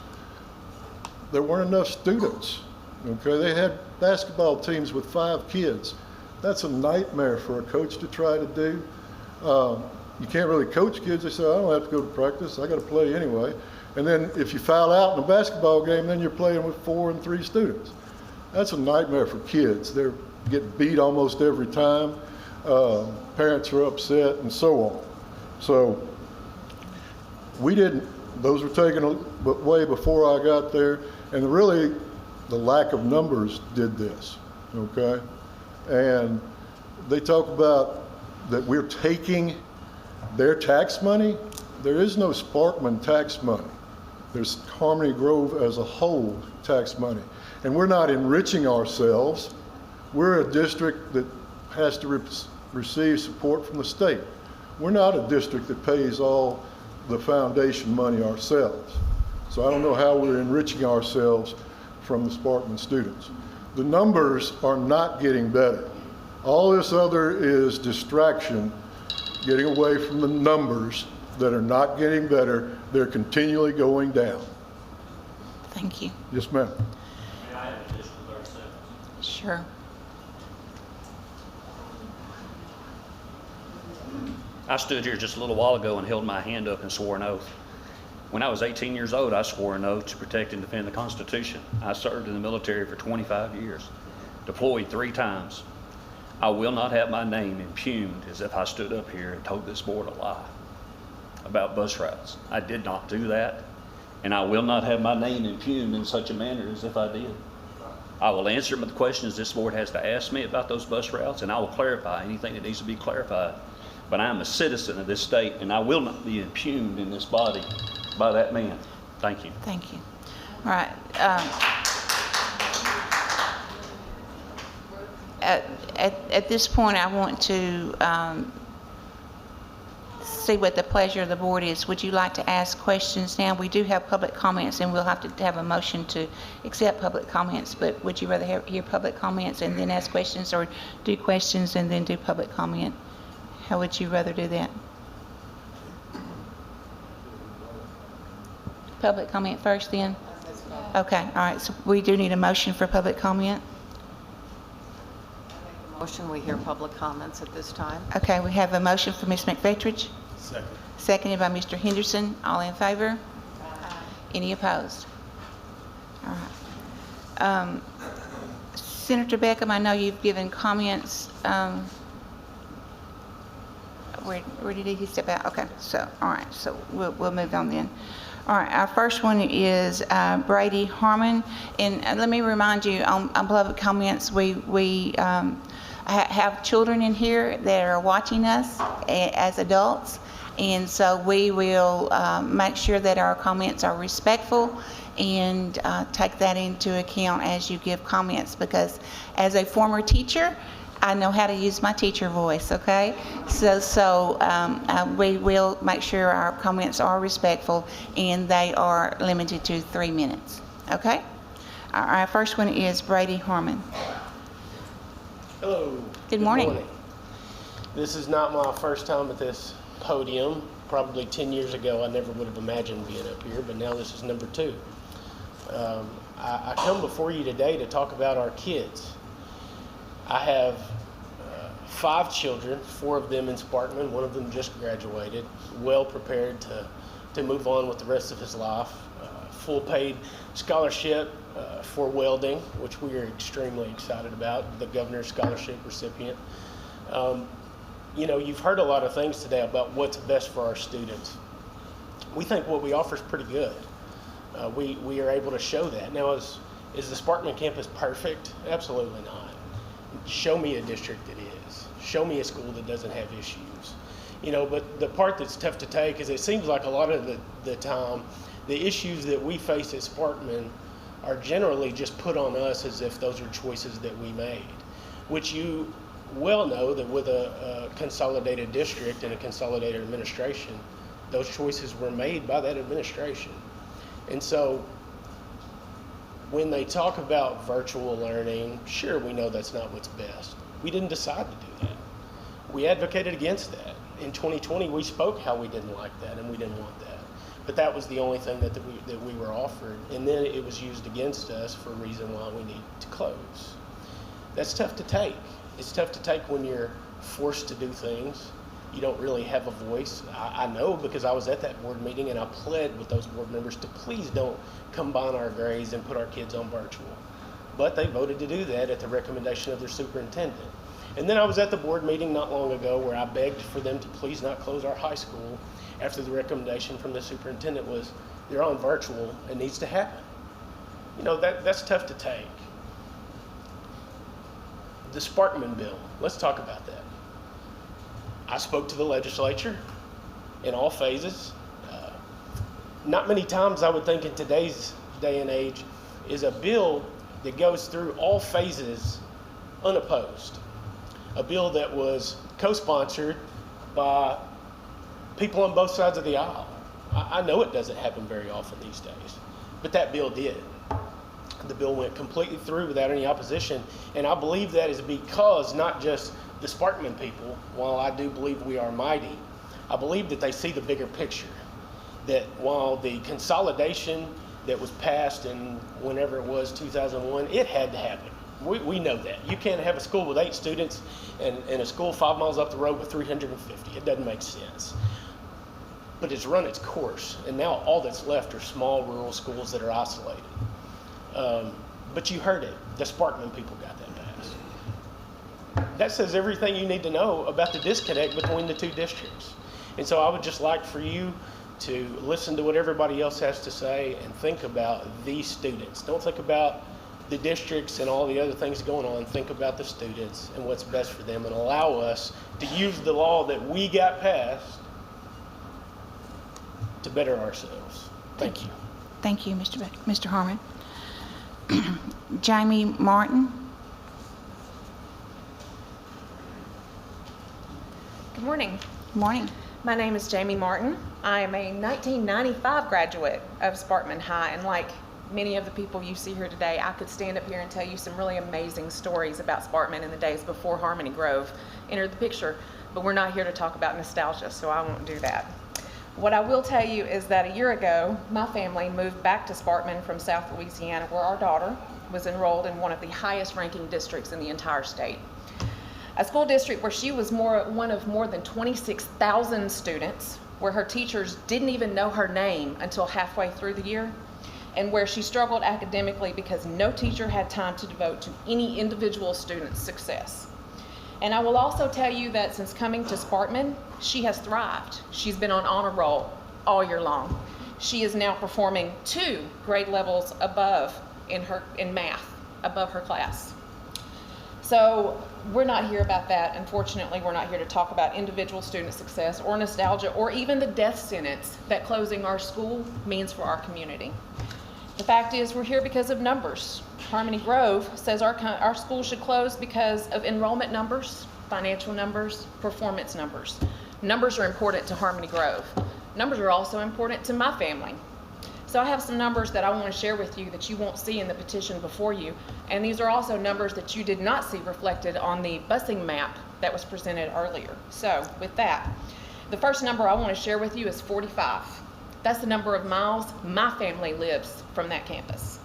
there weren't enough students. Okay, they had basketball teams with 5 kids. That's a nightmare for a coach to try to do. You can't really coach kids. They say, I don't have to go to practice. I got to play anyway. And then if you foul out in a basketball game, then you're playing with 4 and 3 students. That's a nightmare for kids. They get beat almost every time. Parents are upset and so on. So those were taken away before I got there. And really, the lack of numbers did this, okay? And they talk about that we're taking their tax money. There is no Sparkman tax money. There's Harmony Grove as a whole tax money. And we're not enriching ourselves. We're a district that has to receive support from the state. We're not a district that pays all the foundation money ourselves. So I don't know how we're enriching ourselves from the Sparkman students. The numbers are not getting better. All this other is distraction, getting away from the numbers that are not getting better. They're continually going down. Thank you. Yes, ma'am. May I have an additional 30 seconds? Sure. I stood here just a little while ago and held my hand up and swore an oath. When I was 18 years old, I swore an oath to protect and defend the Constitution. I served in the military for 25 years, deployed 3 times. I will not have my name impugned as if I stood up here and told this board a lie about bus routes. I did not do that, and I will not have my name impugned in such a manner as if I did. I will answer the questions this board has to ask me about those bus routes, and I will clarify anything that needs to be clarified. But I am a citizen of this state, and I will not be impugned in this body by that man. Thank you. Thank you. All right. At this point, I want to see what the pleasure of the board is. Would you like to ask questions now? We do have public comments, and we'll have to have a motion to accept public comments, but would you rather hear public comments and then ask questions, or do questions and then do public comment? How would you rather do that? Public comment first then? Okay, all right, so we do need a motion for public comment. Motion, we hear public comments at this time. Okay, we have a motion for Ms. McFetridge. Second. Seconded by Mr. Henderson. All in favor? Any opposed? All right. Senator Beckham, I know you've given comments. Where did he step out? Okay, so, all right, so we'll move on then. All right, our first one is Brady Harmon. And let me remind you, on public comments, we have children in here that are watching us as adults. And so we will make sure that our comments are respectful and take that into account as you give comments, because as a former teacher, I know how to use my teacher voice, okay? So we will make sure our comments are respectful and they are limited to 3 minutes, okay? Our first one is Brady Harmon. Hello. Good morning. This is not my first time at this podium. Probably 10 years ago, I never would have imagined being up here, but now this is number 2. I come before you today to talk about our kids. I have 5 children, 4 of them in Sparkman, 1 of them just graduated, well prepared to move on with the rest of his life. Full paid scholarship for welding, which we are extremely excited about, the governor's scholarship recipient. You know, you've heard a lot of things today about what's best for our students. We think what we offer is pretty good. We are able to show that. Now, is the Sparkman campus perfect? Absolutely not. Show me a district that is. Show me a school that doesn't have issues. You know, but the part that's tough to take is it seems like a lot of the time, the issues that we face at Sparkman are generally just put on us as if those are choices that we made, which you well know that with a consolidated district and a consolidated administration, those choices were made by that administration. And so when they talk about virtual learning, sure, we know that's not what's best. We didn't decide to do that. We advocated against that. In 2020, we spoke how we didn't like that and we didn't want that. But that was the only thing that we were offered. And then it was used against us for a reason why we need to close. That's tough to take. It's tough to take when you're forced to do things. You don't really have a voice. I know because I was at that board meeting and I pled with those board members to please don't combine our grades and put our kids on virtual. But they voted to do that at the recommendation of their superintendent. And then I was at the board meeting not long ago where I begged for them to please not close our high school after the recommendation from the superintendent was they're on virtual, it needs to happen. You know, that's tough to take. The Sparkman Bill, let's talk about that. I spoke to the legislature in all phases. Not many times I would think in today's day and age is a bill that goes through all phases unopposed. A bill that was co-sponsored by people on both sides of the aisle. I know it doesn't happen very often these days, but that bill did. The bill went completely through without any opposition, and I believe that is because not just the Sparkman people, while I do believe we are mighty, I believe that they see the bigger picture. That while the consolidation that was passed in whenever it was, 2001, it had to happen. We know that. You can't have a school with 8 students and a school 5 miles up the road with 350. It doesn't make sense. But it's run its course, and now all that's left are small rural schools that are isolated. But you heard it. The Sparkman people got that passed. That says everything you need to know about the disconnect between the two districts. And so I would just like for you to listen to what everybody else has to say and think about these students. Don't think about the districts and all the other things going on. Think about the students and what's best for them, and allow us to use the law that we got passed to better ourselves. Thank you. Thank you, Mr. Harmon. Jamie Martin. Good morning. Good morning. My name is Jamie Martin. I am a 1995 graduate of Sparkman High, and like many of the people you see here today, I could stand up here and tell you some really amazing stories about Sparkman in the days before Harmony Grove entered the picture, but we're not here to talk about nostalgia, so I won't do that. What I will tell you is that a year ago, my family moved back to Sparkman from South Louisiana, where our daughter was enrolled in one of the highest ranking districts in the entire state. A school district where she was one of more than 26,000 students, where her teachers didn't even know her name until halfway through the year, and where she struggled academically because no teacher had time to devote to any individual student's success. And I will also tell you that since coming to Sparkman, she has thrived. She's been on honor roll all year long. She is now performing 2 grade levels above in math, above her class. So we're not here about that. Unfortunately, we're not here to talk about individual student success or nostalgia or even the death sentence that closing our school means for our community. The fact is, we're here because of numbers. Harmony Grove says our school should close because of enrollment numbers, financial numbers, performance numbers. Numbers are important to Harmony Grove. Numbers are also important to my family. So I have some numbers that I want to share with you that you won't see in the petition before you. And these are also numbers that you did not see reflected on the busing map that was presented earlier. So with that, the first number I want to share with you is 45. That's the number of miles my family lives from that campus.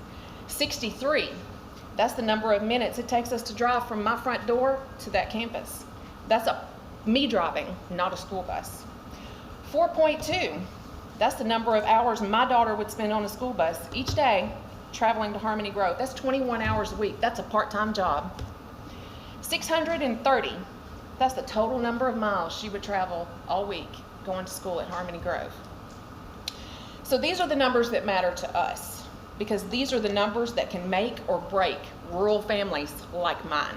63, that's the number of minutes it takes us to drive from my front door to that campus. That's me driving, not a school bus. 4.2, that's the number of hours my daughter would spend on a school bus each day traveling to Harmony Grove. That's 21 hours a week. That's a part-time job. 630, that's the total number of miles she would travel all week going to school at Harmony Grove. So these are the numbers that matter to us, because these are the numbers that can make or break rural families like mine.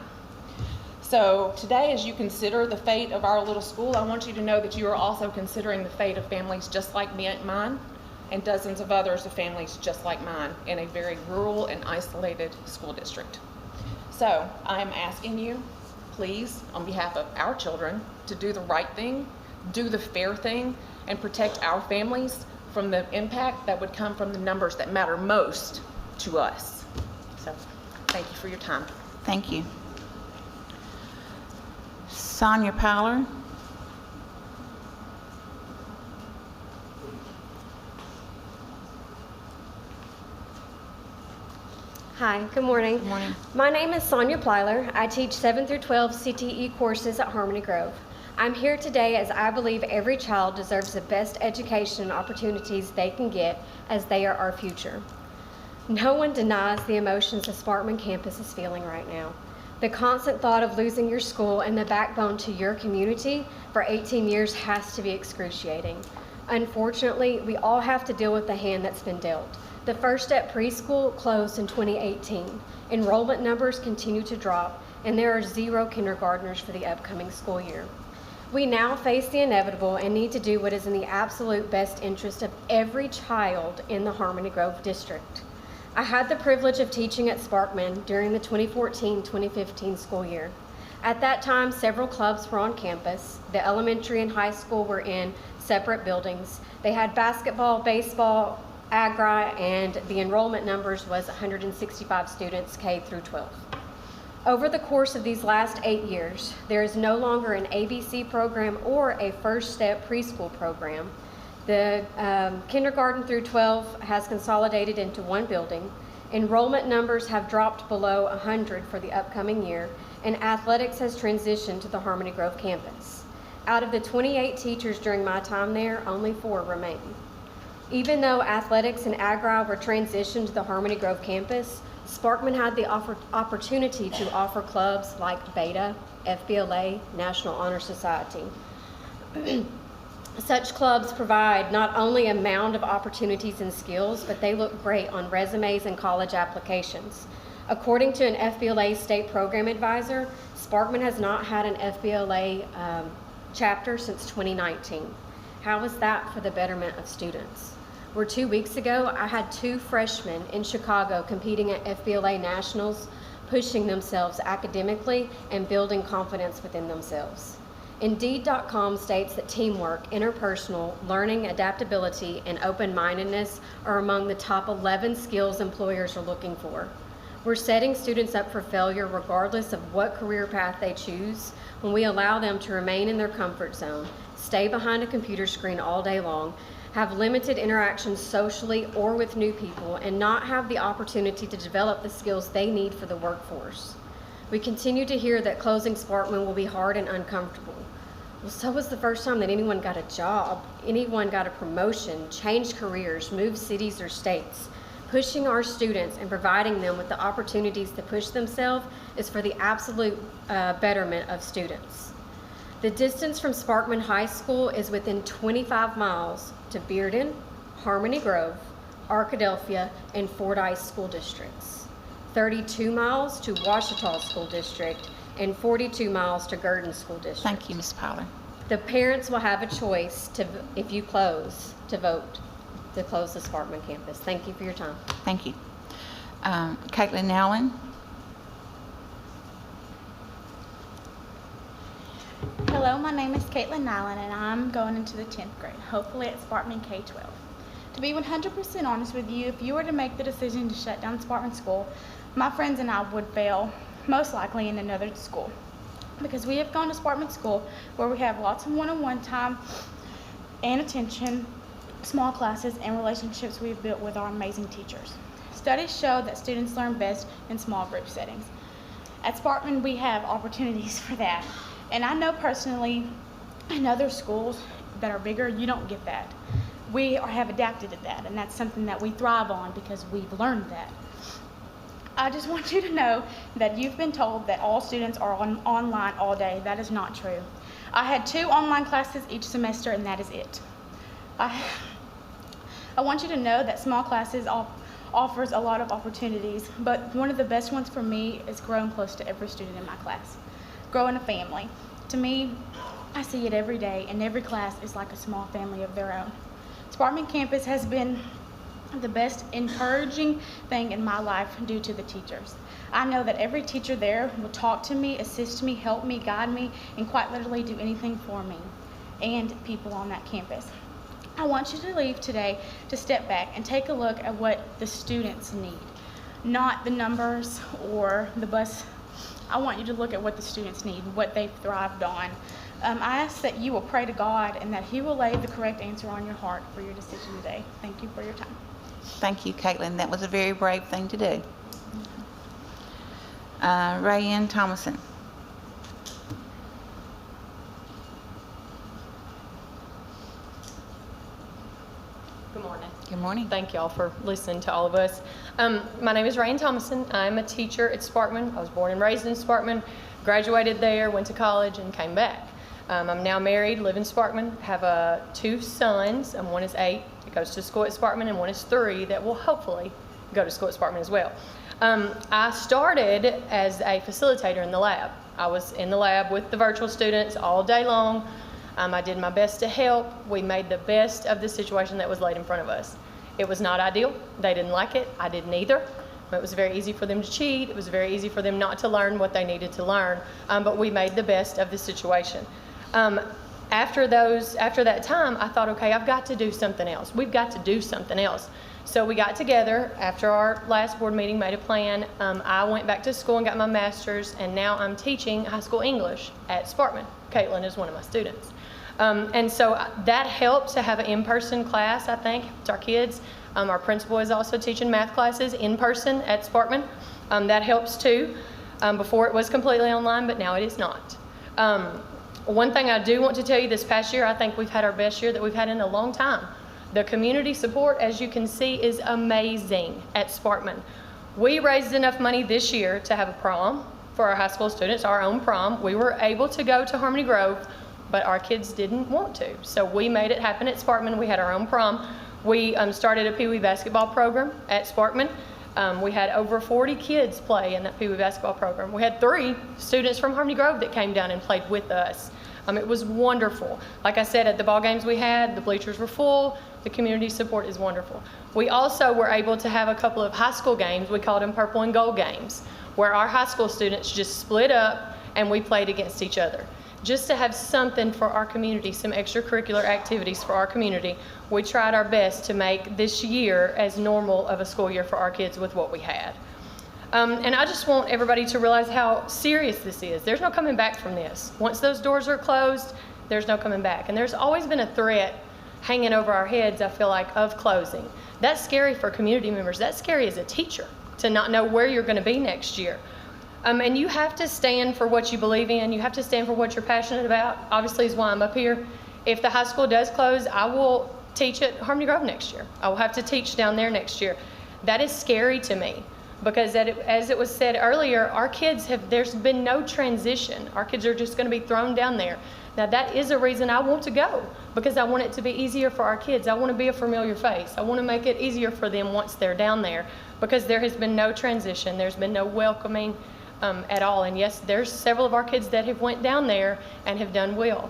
So today, as you consider the fate of our little school, I want you to know that you are also considering the fate of families just like mine and dozens of others of families just like mine in a very rural and isolated school district. So I am asking you, please, on behalf of our children, to do the right thing, do the fair thing, and protect our families from the impact that would come from the numbers that matter most to us. So thank you for your time. Thank you. Sonia Powler. Hi, good morning. Good morning. My name is Sonia Plyler. I teach 7 through 12 CTE courses at Harmony Grove. I'm here today as I believe every child deserves the best education and opportunities they can get, as they are our future. No one denies the emotions the Sparkman campus is feeling right now. The constant thought of losing your school and the backbone to your community for 18 years has to be excruciating. Unfortunately, we all have to deal with the hand that's been dealt. The First Step preschool closed in 2018. Enrollment numbers continue to drop, and there are 0 kindergartners for the upcoming school year. We now face the inevitable and need to do what is in the absolute best interest of every child in the Harmony Grove district. I had the privilege of teaching at Sparkman during the 2014-2015 school year. At that time, several clubs were on campus. The elementary and high school were in separate buildings. They had basketball, baseball, Agri, and the enrollment numbers was 165 students K through 12. Over the course of these last 8 years, there is no longer an ABC program or a First Step preschool program. The kindergarten through 12 has consolidated into one building. Enrollment numbers have dropped below 100 for the upcoming year, and athletics has transitioned to the Harmony Grove campus. Out of the 28 teachers during my time there, only 4 remain. Even though athletics and Agri were transitioned to the Harmony Grove campus, Sparkman had the opportunity to offer clubs like Beta, FBLA, National Honor Society. Such clubs provide not only a mound of opportunities and skills, but they look great on resumes and college applications. According to an FBLA state program advisor, Sparkman has not had an FBLA chapter since 2019. How is that for the betterment of students? Where 2 weeks ago, I had 2 freshmen in Chicago competing at FBLA Nationals, pushing themselves academically and building confidence within themselves. Indeed.com states that teamwork, interpersonal, learning, adaptability, and open-mindedness are among the top 11 skills employers are looking for. We're setting students up for failure regardless of what career path they choose when we allow them to remain in their comfort zone, stay behind a computer screen all day long, have limited interactions socially or with new people, and not have the opportunity to develop the skills they need for the workforce. We continue to hear that closing Sparkman will be hard and uncomfortable. Well, so was the first time that anyone got a job, anyone got a promotion, changed careers, moved cities or states. Pushing our students and providing them with the opportunities to push themselves is for the absolute betterment of students. The distance from Sparkman High School is within 25 miles to Bearden, Harmony Grove, Arkadelphia, and Fordyce school districts, 32 miles to Ouachita School District, and 42 miles to Gurdon School District. Thank you, Ms. Powler. The parents will have a choice to, if you close, to vote to close the Sparkman campus. Thank you for your time. Thank you. Caitlin Allen. Hello, my name is Caitlin Nyland, and I'm going into the 10th grade, hopefully at Sparkman K-12. To be 100% honest with you, if you were to make the decision to shut down Sparkman School, my friends and I would fail, most likely in another school. Because we have gone to Sparkman School where we have lots of one-on-one time and attention, small classes, and relationships we've built with our amazing teachers. Studies show that students learn best in small group settings. At Sparkman, we have opportunities for that. And I know personally, in other schools that are bigger, you don't get that. We have adapted to that, and that's something that we thrive on because we've learned that. I just want you to know that you've been told that all students are online all day. That is not true. I had 2 online classes each semester, and that is it. I want you to know that small classes offers a lot of opportunities, but one of the best ones for me is growing close to every student in my class. Growing a family. To me, I see it every day, and every class is like a small family of their own. Sparkman campus has been the best encouraging thing in my life due to the teachers. I know that every teacher there will talk to me, assist me, help me, guide me, and quite literally do anything for me and people on that campus. I want you to leave today to step back and take a look at what the students need, not the numbers or the bus. I want you to look at what the students need, what they've thrived on. I ask that you will pray to God and that He will lay the correct answer on your heart for your decision today. Thank you for your time. Thank you, Caitlin. That was a very brave thing to do. Rayanne Thomason. Good morning. Good morning. Thank y'all for listening to all of us. My name is Rayanne Thomason. I'm a teacher at Sparkman. I was born and raised in Sparkman, graduated there, went to college, and came back. I'm now married, live in Sparkman, have 2 sons. One is 8 that goes to school at Sparkman, and one is 3 that will hopefully go to school at Sparkman as well. I started as a facilitator in the lab. I was in the lab with the virtual students all day long. I did my best to help. We made the best of the situation that was laid in front of us. It was not ideal. They didn't like it. I didn't either. It was very easy for them to cheat. It was very easy for them not to learn what they needed to learn. But we made the best of the situation. After that time, I thought, okay, I've got to do something else. We've got to do something else. So we got together after our last board meeting, made a plan. I went back to school and got my master's, and now I'm teaching high school English at Sparkman. Caitlin is one of my students. And so that helped to have an in-person class, I think, to our kids. Our principal is also teaching math classes in person at Sparkman. That helps too. Before it was completely online, but now it is not. One thing I do want to tell you, this past year, I think we've had our best year that we've had in a long time. The community support, as you can see, is amazing at Sparkman. We raised enough money this year to have a prom for our high school students, our own prom. We were able to go to Harmony Grove, but our kids didn't want to. So we made it happen at Sparkman. We had our own prom. We started a Pee Wee basketball program at Sparkman. We had over 40 kids play in that Pee Wee basketball program. We had 3 students from Harmony Grove that came down and played with us. It was wonderful. Like I said, at the ball games we had, the bleachers were full. The community support is wonderful. We also were able to have a couple of high school games. We called them purple and gold games, where our high school students just split up and we played against each other. Just to have something for our community, some extracurricular activities for our community. We tried our best to make this year as normal of a school year for our kids with what we had. And I just want everybody to realize how serious this is. There's no coming back from this. Once those doors are closed, there's no coming back. And there's always been a threat hanging over our heads, I feel like, of closing. That's scary for community members. That's scary as a teacher, to not know where you're going to be next year. And you have to stand for what you believe in. You have to stand for what you're passionate about. Obviously, is why I'm up here. If the high school does close, I will teach at Harmony Grove next year. I will have to teach down there next year. That is scary to me because as it was said earlier, our kids there's been no transition. Our kids are just going to be thrown down there. Now, that is a reason I want to go, because I want it to be easier for our kids. I want to be a familiar face. I want to make it easier for them once they're down there, because there has been no transition. There's been no welcoming at all. And yes, there's several of our kids that have went down there and have done well.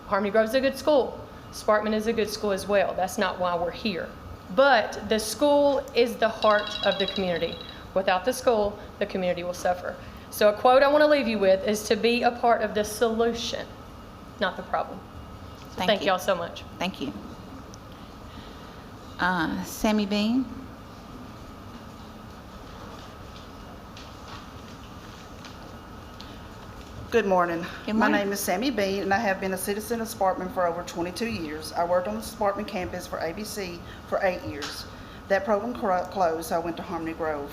Harmony Grove's a good school. Sparkman is a good school as well. That's not why we're here. But the school is the heart of the community. Without the school, the community will suffer. So a quote I want to leave you with is to be a part of the solution, not the problem. So thank y'all so much. Thank you. Sammy Bean. Good morning. Good My morning. name is Sammy Bean, and I have been a citizen of Sparkman for over 22 years. I worked on the Sparkman campus for ABC for 8 years. That program closed, so I went to Harmony Grove.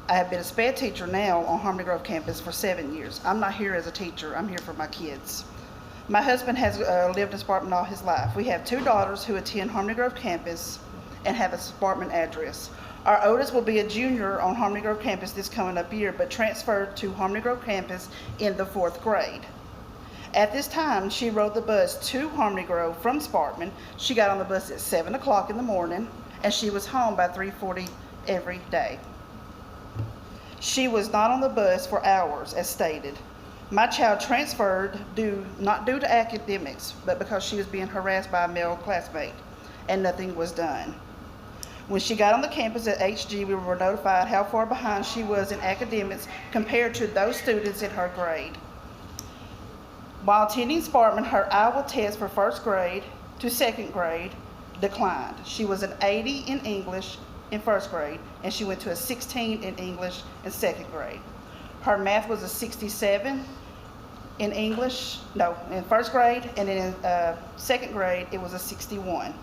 I have been a SPED teacher now on Harmony Grove campus for 7 years. I'm not here as a teacher. I'm here for my kids. My husband has lived in Sparkman all his life. We have 2 daughters who attend Harmony Grove campus and have a Sparkman address. Our oldest will be a junior on Harmony Grove campus this coming up year, but transferred to Harmony Grove campus in the 4th grade. At this time, she rode the bus to Harmony Grove from Sparkman. She got on the bus at 7 o'clock in the morning, and she was home by 3:40 every day. She was not on the bus for hours, as stated. My child transferred not due to academics, but because she was being harassed by a male classmate, and nothing was done. When she got on the campus at HG, we were notified how far behind she was in academics compared to those students in her grade. While attending Sparkman, her Iowa test for 1st grade to 2nd grade declined. She was an 80 in English in 1st grade, and she went to a 16 in English in 2nd grade. Her math was a 67 in English, in 1st grade, and then in 2nd grade, it was a 61.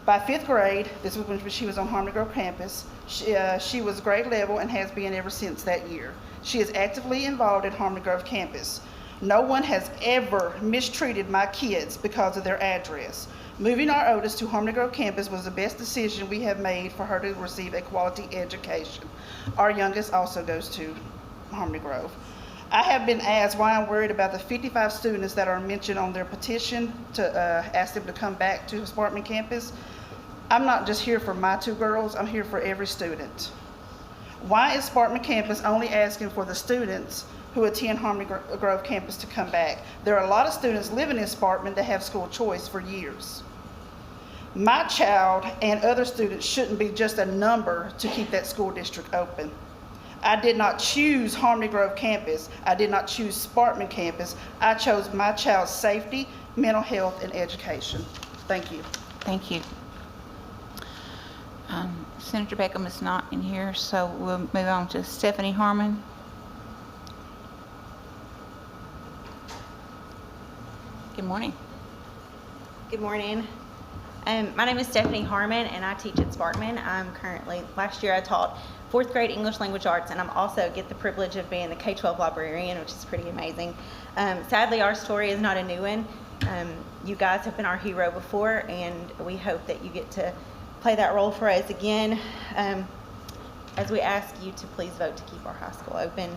By 5th grade, this was when she was on Harmony Grove campus, she was grade level and has been ever since that year. She is actively involved at Harmony Grove campus. No one has ever mistreated my kids because of their address. Moving our oldest to Harmony Grove campus was the best decision we have made for her to receive a quality education. Our youngest also goes to Harmony Grove. I have been asked why I'm worried about the 55 students that are mentioned on their petition to ask them to come back to the Sparkman campus. I'm not just here for my 2 girls, I'm here for every student. Why is Sparkman campus only asking for the students who attend Harmony Grove campus to come back? There are a lot of students living in Sparkman that have school choice for years. My child and other students shouldn't be just a number to keep that school district open. I did not choose Harmony Grove campus. I did not choose Sparkman campus. I chose my child's safety, mental health, and education. Thank you. Thank you. Senator Beckham is not in here, so we'll move on to Stephanie Harmon. Good morning. Good morning. My name is Stephanie Harmon, and I teach at Sparkman. Last year I taught 4th grade English Language Arts, and I'm also get the privilege of being the K-12 librarian, which is pretty amazing. Sadly, our story is not a new one. You guys have been our hero before, and we hope that you get to play that role for us again as we ask you to please vote to keep our high school open.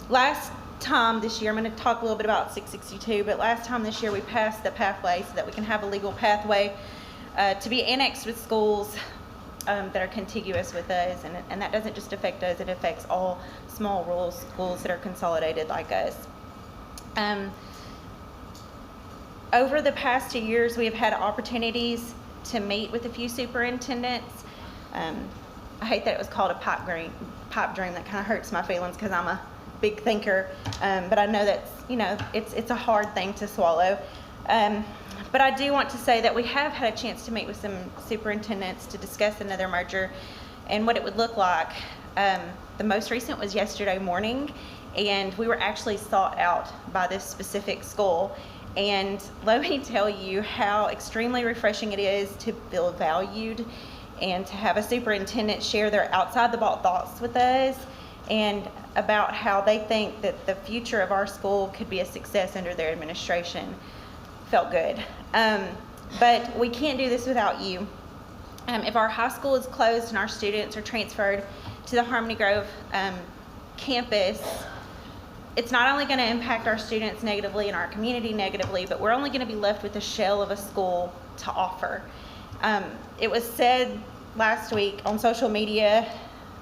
Last time this year, I'm going to talk a little bit about 662, but last time this year we passed the pathway so that we can have a legal pathway to be annexed with schools that are contiguous with us, and that doesn't just affect us, it affects all small rural schools that are consolidated like us. Over the past 2 years, we have had opportunities to meet with a few superintendents. I hate that it was called a pipe dream. That kind of hurts my feelings because I'm a big thinker, but I know that's, it's a hard thing to swallow. But I do want to say that we have had a chance to meet with some superintendents to discuss another merger and what it would look like. The most recent was yesterday morning, and we were actually sought out by this specific school. And let me tell you how extremely refreshing it is to feel valued and to have a superintendent share their outside-the-box thoughts with us and about how they think that the future of our school could be a success under their administration. Felt good. But we can't do this without you. If our high school is closed and our students are transferred to the Harmony Grove campus, it's not only going to impact our students negatively and our community negatively, but we're only going to be left with a shell of a school to offer. It was said last week on social media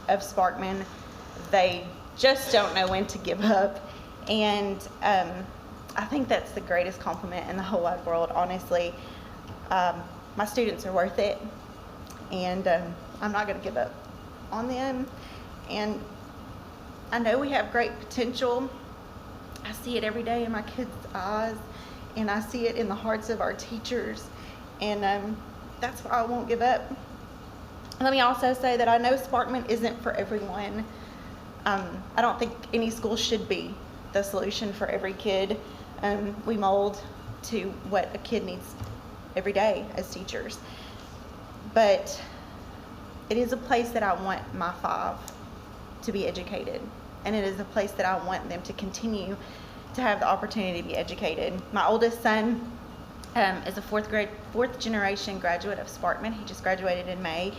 of Sparkman, they just don't know when to give up. And I think that's the greatest compliment in the whole wide world, honestly. My students are worth it, and I'm not going to give up on them. And I know we have great potential. I see it every day in my kids' eyes, and I see it in the hearts of our teachers, and that's why I won't give up. Let me also say that I know Sparkman isn't for everyone. I don't think any school should be the solution for every kid. We mold to what a kid needs every day as teachers. But it is a place that I want my 5 to be educated. And it is a place that I want them to continue to have the opportunity to be educated. My oldest son is a 4th generation graduate of Sparkman. He just graduated in May.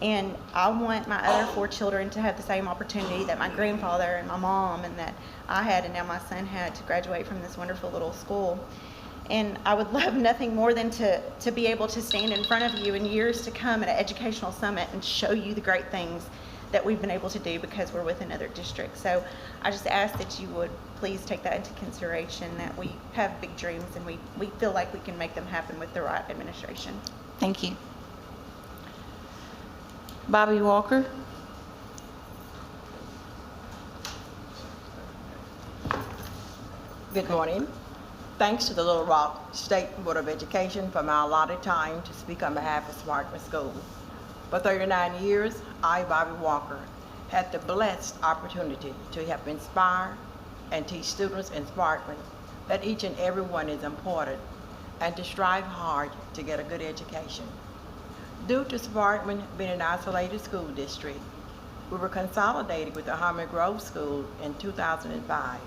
And I want my other 4 children to have the same opportunity that my grandfather and my mom and that I had and now my son had to graduate from this wonderful little school. And I would love nothing more than to be able to stand in front of you in years to come at an educational summit and show you the great things that we've been able to do because we're with another district. So I just ask that you would please take that into consideration, that we have big dreams and we feel like we can make them happen with the right administration. Thank you. Bobby Walker. Good morning. Thanks to the Little Rock State Board of Education for my allotted time to speak on behalf of Sparkman School. For 39 years, I, Bobby Walker, had the blessed opportunity to help inspire and teach students in Sparkman that each and every one is important and to strive hard to get a good education. Due to Sparkman being an isolated school district, we were consolidated with the Harmon Grove School in 2005.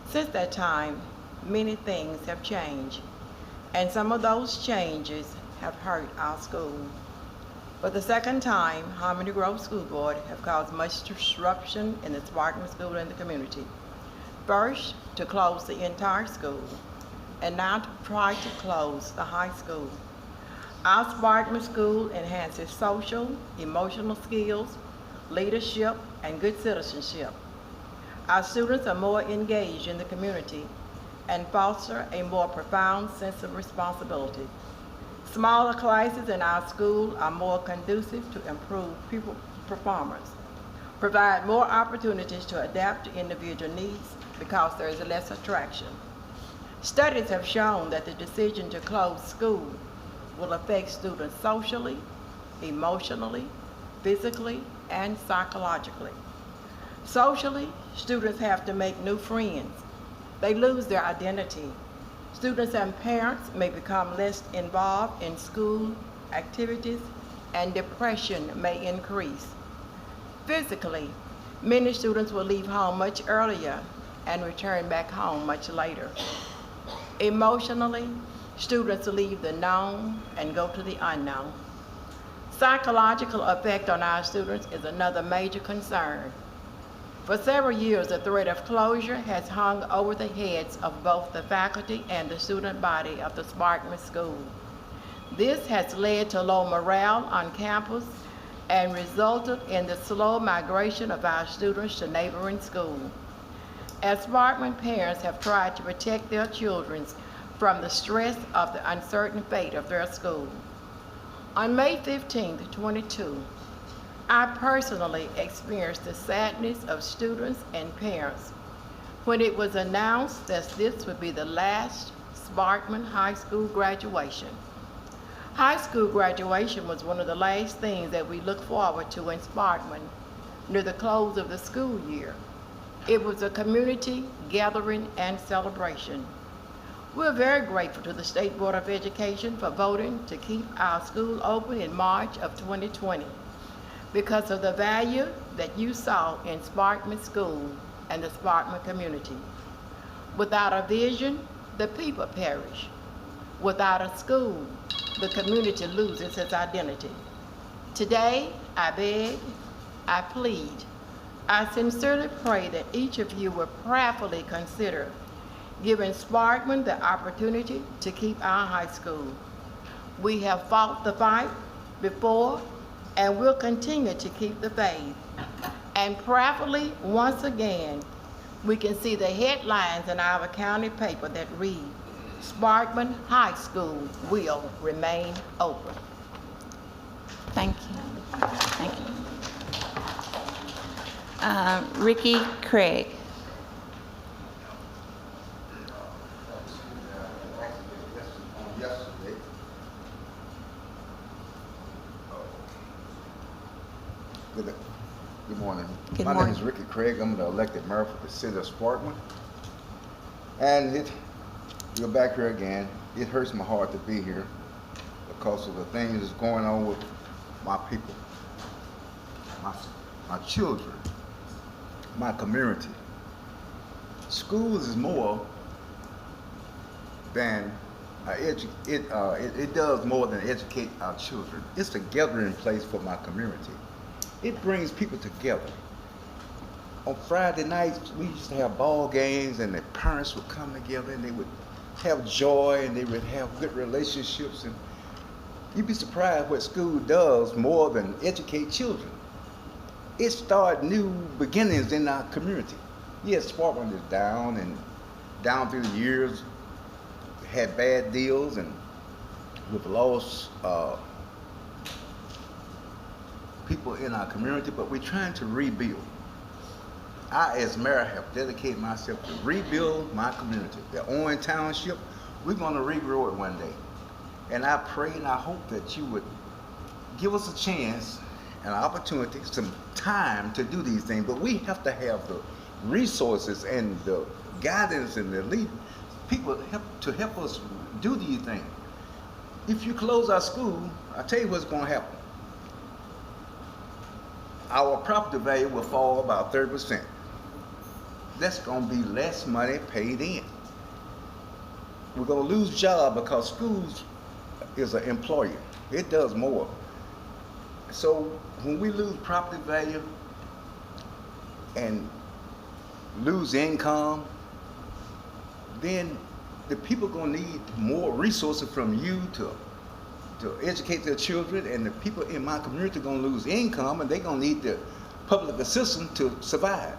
Since that time, many things have changed, and some of those changes have hurt our school. For the second time, Harmony Grove School Board have caused much disruption in the Sparkman School and the community. First, to close the entire school, and now to try to close the high school. Our Sparkman School enhances social, emotional skills, leadership, and good citizenship. Our students are more engaged in the community and foster a more profound sense of responsibility. Smaller classes in our school are more conducive to improve pupil performance, provide more opportunities to adapt to individual needs because there is less attraction. Studies have shown that the decision to close school will affect students socially, emotionally, physically, and psychologically. Socially, students have to make new friends. They lose their identity. Students and parents may become less involved in school activities, and depression may increase. Physically, many students will leave home much earlier and return back home much later. Emotionally, students leave the known and go to the unknown. Psychological effect on our students is another major concern. For several years, the threat of closure has hung over the heads of both the faculty and the student body of the Sparkman School. This has led to low morale on campus and resulted in the slow migration of our students to neighboring schools. As Sparkman parents have tried to protect their children from the stress of the uncertain fate of their school. On May 15, 2022, I personally experienced the sadness of students and parents when it was announced that this would be the last Sparkman High School graduation. High school graduation was one of the last things that we looked forward to in Sparkman near the close of the school year. It was a community gathering and celebration. We're very grateful to the State Board of Education for voting to keep our school open in March of 2020 because of the value that you saw in Sparkman School and the Sparkman community. Without a vision, the people perish. Without a school, the community loses its identity. Today, I beg, I plead, I sincerely pray that each of you will prayerfully consider giving Sparkman the opportunity to keep our high school. We have fought the fight before and will continue to keep the faith. And prayerfully, once again, we can see the headlines in our county paper that read, Sparkman High School will remain open. Thank you. Thank you. Ricky Craig. Good morning. Good My morning. name is Ricky Craig. I'm the elected mayor for the city of Sparkman. And we're back here again. It hurts my heart to be here because of the things that's going on with my people, my children, my community. Schools is more than it does more than educate our children. It's a gathering place for my community. It brings people together. On Friday nights, we used to have ball games and the parents would come together and they would have joy and they would have good relationships. And you'd be surprised what school does more than educate children. It started new beginnings in our community. Yes, Sparkman is down and down through the years, had bad deals and we've lost people in our community, but we're trying to rebuild. I, as mayor, have dedicated myself to rebuild my community. The Owen Township, we're going to regrow it one day. And I pray and I hope that you would give us a chance, an opportunity, some time to do these things. But we have to have the resources and the guidance and the people to help us do these things. If you close our school, I tell you what's going to happen. Our property value will fall about 30%. That's going to be less money paid in. We're going to lose jobs because schools is an employer. It does more. So when we lose property value and lose income, then the people gonna need more resources from you to educate their children, and the people in my community gonna lose income, and they gonna need the public assistance to survive.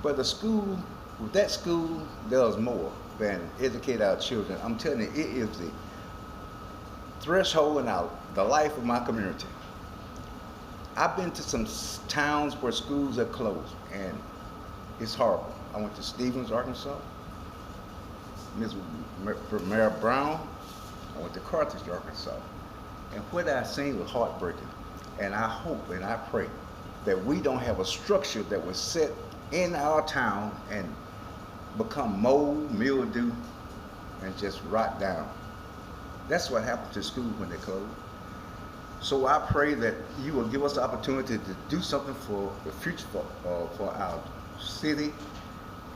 But the school, with that school, does more than educate our children. I'm telling you, it is the threshold in the life of my community. I've been to some towns where schools are closed, and it's horrible. I went to Stevens, Arkansas, Mayor Brown. I went to Carthage, Arkansas, and what I seen was heartbreaking. And I hope and I pray that we don't have a structure that was set in our town and become mold, mildew, and just rot down. That's what happened to schools when they closed. So I pray that you will give us the opportunity to do something for the future, for our city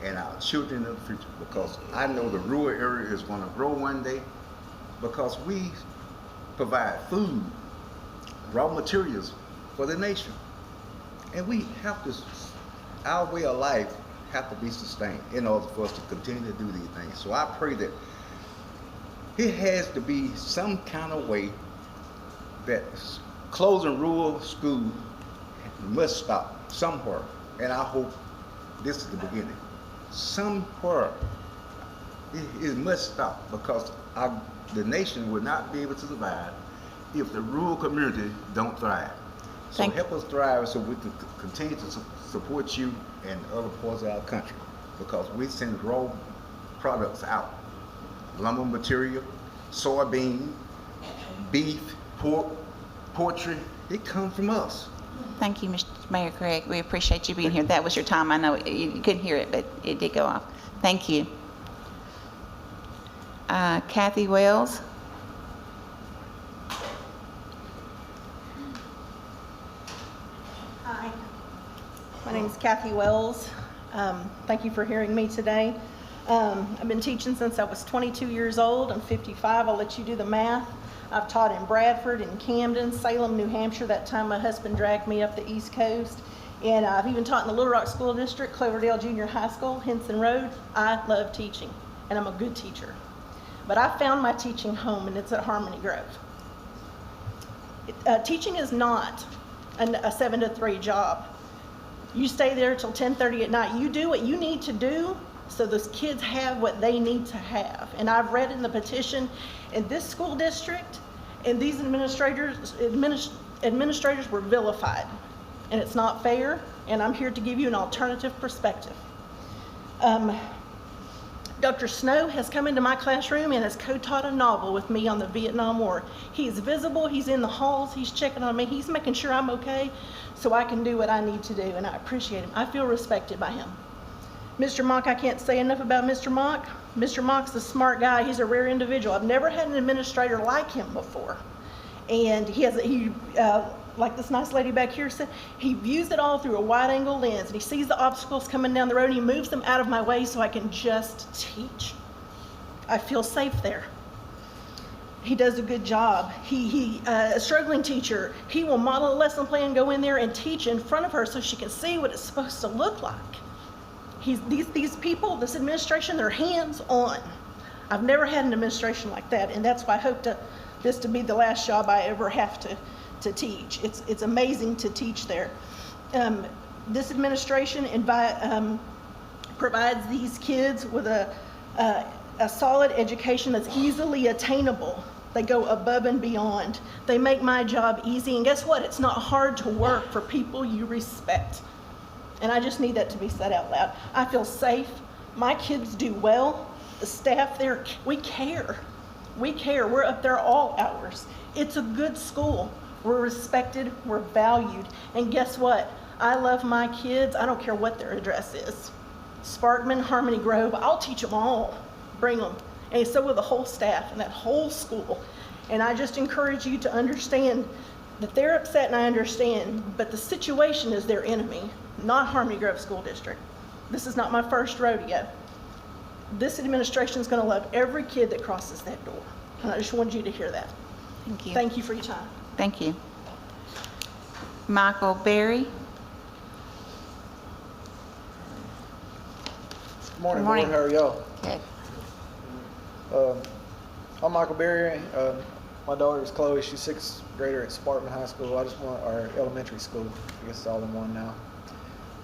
and our children in the future, because I know the rural area is going to grow one day, because we provide food, raw materials for the nation. And we have to, our way of life have to be sustained in order for us to continue to do these things. So I pray that it has to be some kind of way that closing rural schools must stop somewhere. And I hope this is the beginning. Somewhere it must stop, because the nation will not be able to survive if the rural community don't thrive. So help us thrive so we can continue to support you and other parts of our country, because we send raw products out. Lumber material, soybean, beef, pork, poultry, it comes from us. Thank you, Mr. Mayor Craig. We appreciate you being here. That was your time. I know you couldn't hear it, but it did go off. Thank you. Kathy Wells. Hi, my name is Kathy Wells. Thank you for hearing me today. I've been teaching since I was 22 years old. I'm 55. I'll let you do the math. I've taught in Bradford, in Camden, Salem, New Hampshire. That time my husband dragged me up the East Coast. And I've even taught in the Little Rock School District, Cloverdale Junior High School, Henson Road. I love teaching, and I'm a good teacher. But I found my teaching home, and it's at Harmony Grove. Teaching is not a 7 to 3 job. You stay there till 10:30 at night. You do what you need to do so those kids have what they need to have. And I've read in the petition, in this school district, and these administrators were vilified. And it's not fair, and I'm here to give you an alternative perspective. Dr. Snow has come into my classroom and has co-taught a novel with me on the Vietnam War. He's visible, he's in the halls, he's checking on me, he's making sure I'm okay so I can do what I need to do, and I appreciate him. I feel respected by him. Mr. Mock, I can't say enough about Mr. Mock. Mr. Mock's a smart guy, he's a rare individual. I've never had an administrator like him before. And like this nice lady back here said, he views it all through a wide angle lens, and he sees the obstacles coming down the road and he moves them out of my way so I can just teach. I feel safe there. He does a good job. A struggling teacher, he will model a lesson plan, go in there and teach in front of her so she can see what it's supposed to look like. These people, this administration, they're hands-on. I've never had an administration like that, and that's why I hope this to be the last job I ever have to teach. It's amazing to teach there. This administration provides these kids with a solid education that's easily attainable. They go above and beyond. They make my job easy, and guess what? It's not hard to work for people you respect. And I just need that to be said out loud. I feel safe. My kids do well. The staff there, we care. We care. We're up there all hours. It's a good school. We're respected, we're valued, and guess what? I love my kids. I don't care what their address is. Sparkman, Harmony Grove, I'll teach them all. bring them. And so will the whole staff and that whole school. And I just encourage you to understand that they're upset, and I understand, but the situation is their enemy, not Harmony Grove School District. This is not my first rodeo. This administration is going to love every kid that crosses that door. And I just wanted you to hear that. Thank you. Thank you for your time. Thank you. Michael Berry. Good morning, Good morning. Board. How are y'all? Good. I'm Michael Berry. My daughter is Chloe. She's 6th grader at Sparkman High School. Our elementary school. I guess it's all in one now.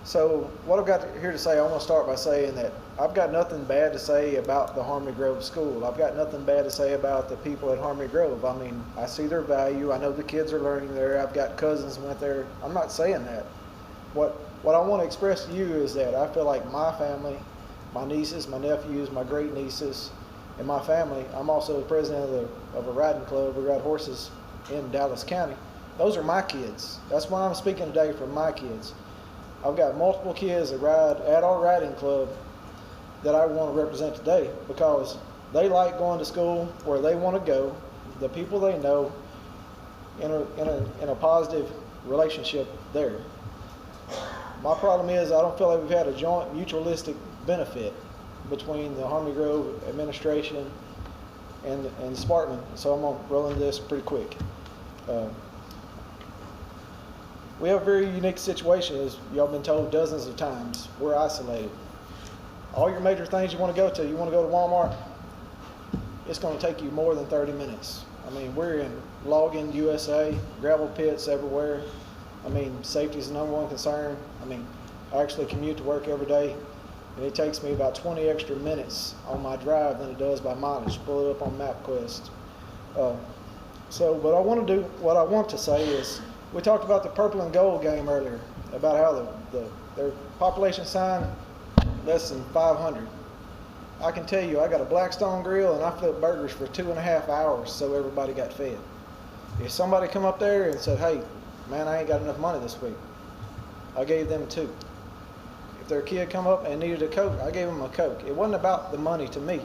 So what I've got here to say, I want to start by saying that I've got nothing bad to say about the Harmony Grove School. I've got nothing bad to say about the people at Harmony Grove. I mean, I see their value. I know the kids are learning there. I've got cousins who went there. I'm not saying that. What I want to express to you is that I feel like my family, my nieces, my nephews, my great nieces, and my family, I'm also the president of a riding club. We ride horses in Dallas County. Those are my kids. That's why I'm speaking today for my kids. I've got multiple kids that ride at our riding club that I want to represent today because they like going to school where they want to go, the people they know, in a positive relationship there. My problem is I don't feel like we've had a joint mutualistic benefit between the Harmony Grove administration and Sparkman, so I'm going to roll into this pretty quick. We have a very unique situation, as y'all been told dozens of times. We're isolated. All your major things you want to go to, you want to go to Walmart, it's going to take you more than 30 minutes. I mean, we're in Logan, USA, gravel pits everywhere. I mean, safety is the #1 concern. I mean, I actually commute to work every day, and it takes me about 20 extra minutes on my drive than it does by mileage. Pull it up on MapQuest. So what I want to say is, we talked about the purple and gold game earlier, about how their population sign less than 500. I can tell you, I got a Blackstone grill and I flipped burgers for 2.5 hours so everybody got fed. If somebody come up there and said, hey, man, I ain't got enough money this week, I gave them 2. If their kid come up and needed a Coke, I gave them a Coke. It wasn't about the money to me,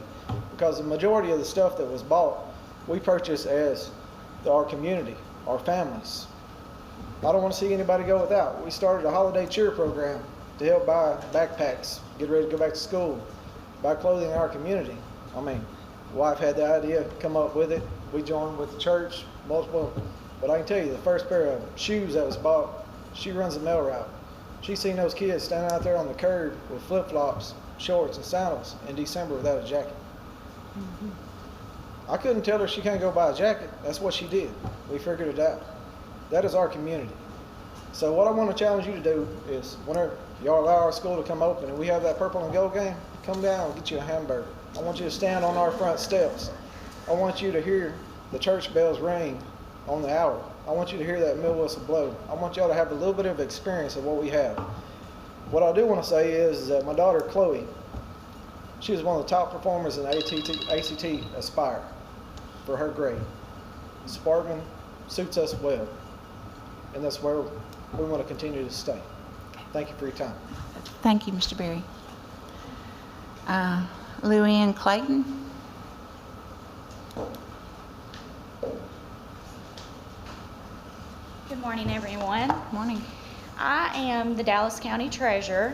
because the majority of the stuff that was bought, we purchased as our community, our families. I don't want to see anybody go without. We started a holiday cheer program to help buy backpacks, get ready to go back to school, buy clothing in our community. I mean, the wife had the idea, come up with it. We joined with the church, multiple. But I can tell you, the first pair of shoes that was bought, she runs the mail route. She's seen those kids standing out there on the curb with flip-flops, shorts, and sandals in December without a jacket. I couldn't tell her she can't go buy a jacket. That's what she did. We figured it out. That is our community. So what I want to challenge you to do is, whenever y'all allow our school to come open and we have that purple and gold game, come down and get you a hamburger. I want you to stand on our front steps. I want you to hear the church bells ring on the hour. I want you to hear that mill whistle blow. I want y'all to have a little bit of experience of what we have. What I do want to say is that my daughter Chloe, she was one of the top performers in ACT Aspire for her grade. Sparkman suits us well, and that's where we want to continue to stay. Thank you for your time. Thank you, Mr. Berry. Louanne Clayton. Good morning, everyone. Good morning. I am the Dallas County Treasurer.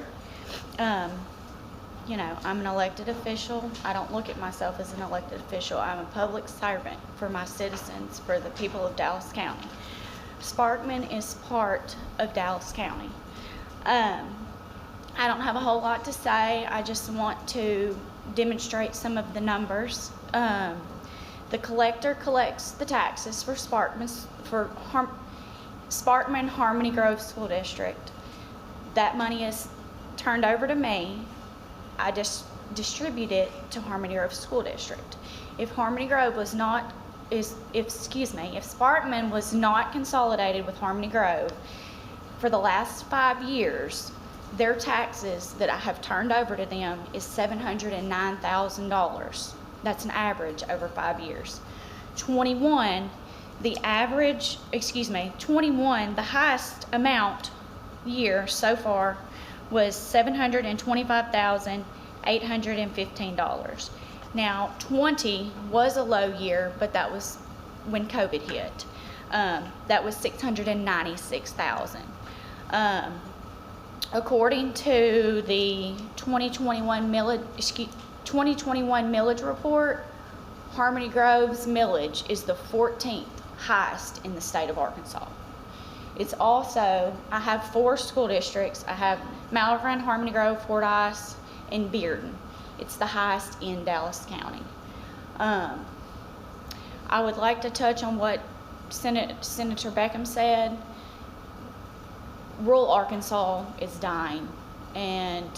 I'm an elected official. I don't look at myself as an elected official. I'm a public servant for my citizens, for the people of Dallas County. Sparkman is part of Dallas County. I don't have a whole lot to say. I just want to demonstrate some of the numbers. The collector collects the taxes for Sparkman Harmony Grove School District. That money is turned over to me. I just distribute it to Harmony Grove School District. If Harmony Grove was not, if Sparkman was not consolidated with Harmony Grove for the last 5 years, their taxes that I have turned over to them is $709,000. That's an average over 5 years. 21, the highest amount year so far was $725,815. Now, 20 was a low year, but that was when COVID hit. That was $696,000. According to the 2021 millage report, Harmony Grove's millage is the 14th highest in the state of Arkansas. It's also, I have 4 school districts. I have Malvern, Harmony Grove, Fordyce, and Bearden. It's the highest in Dallas County. I would like to touch on what Senator Beckham said. Rural Arkansas is dying, and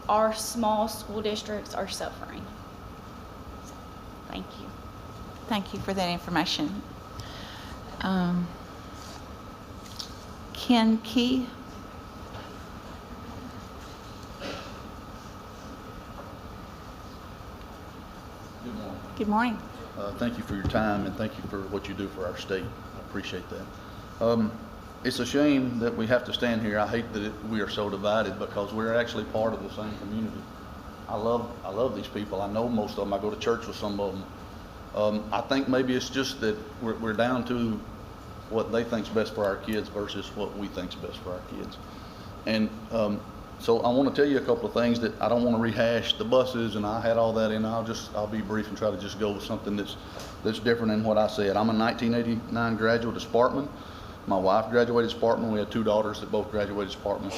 our small school districts are suffering. So, thank you. Thank you for that information. Ken Key. Good morning. Thank you for your time, and thank you for what you do for our state. I appreciate that. It's a shame that we have to stand here. I hate that we are so divided, because we're actually part of the same community. I love these people. I know most of them. I go to church with some of them. I think maybe it's just that we're down to what they think's best for our kids versus what we think's best for our kids. And so I want to tell you a couple of things that I don't want to rehash the buses, and I had all that in. I'll be brief and try to just go with something that's different than what I said. I'm a 1989 graduate of Sparkman. My wife graduated Sparkman. We had 2 daughters that both graduated Sparkman.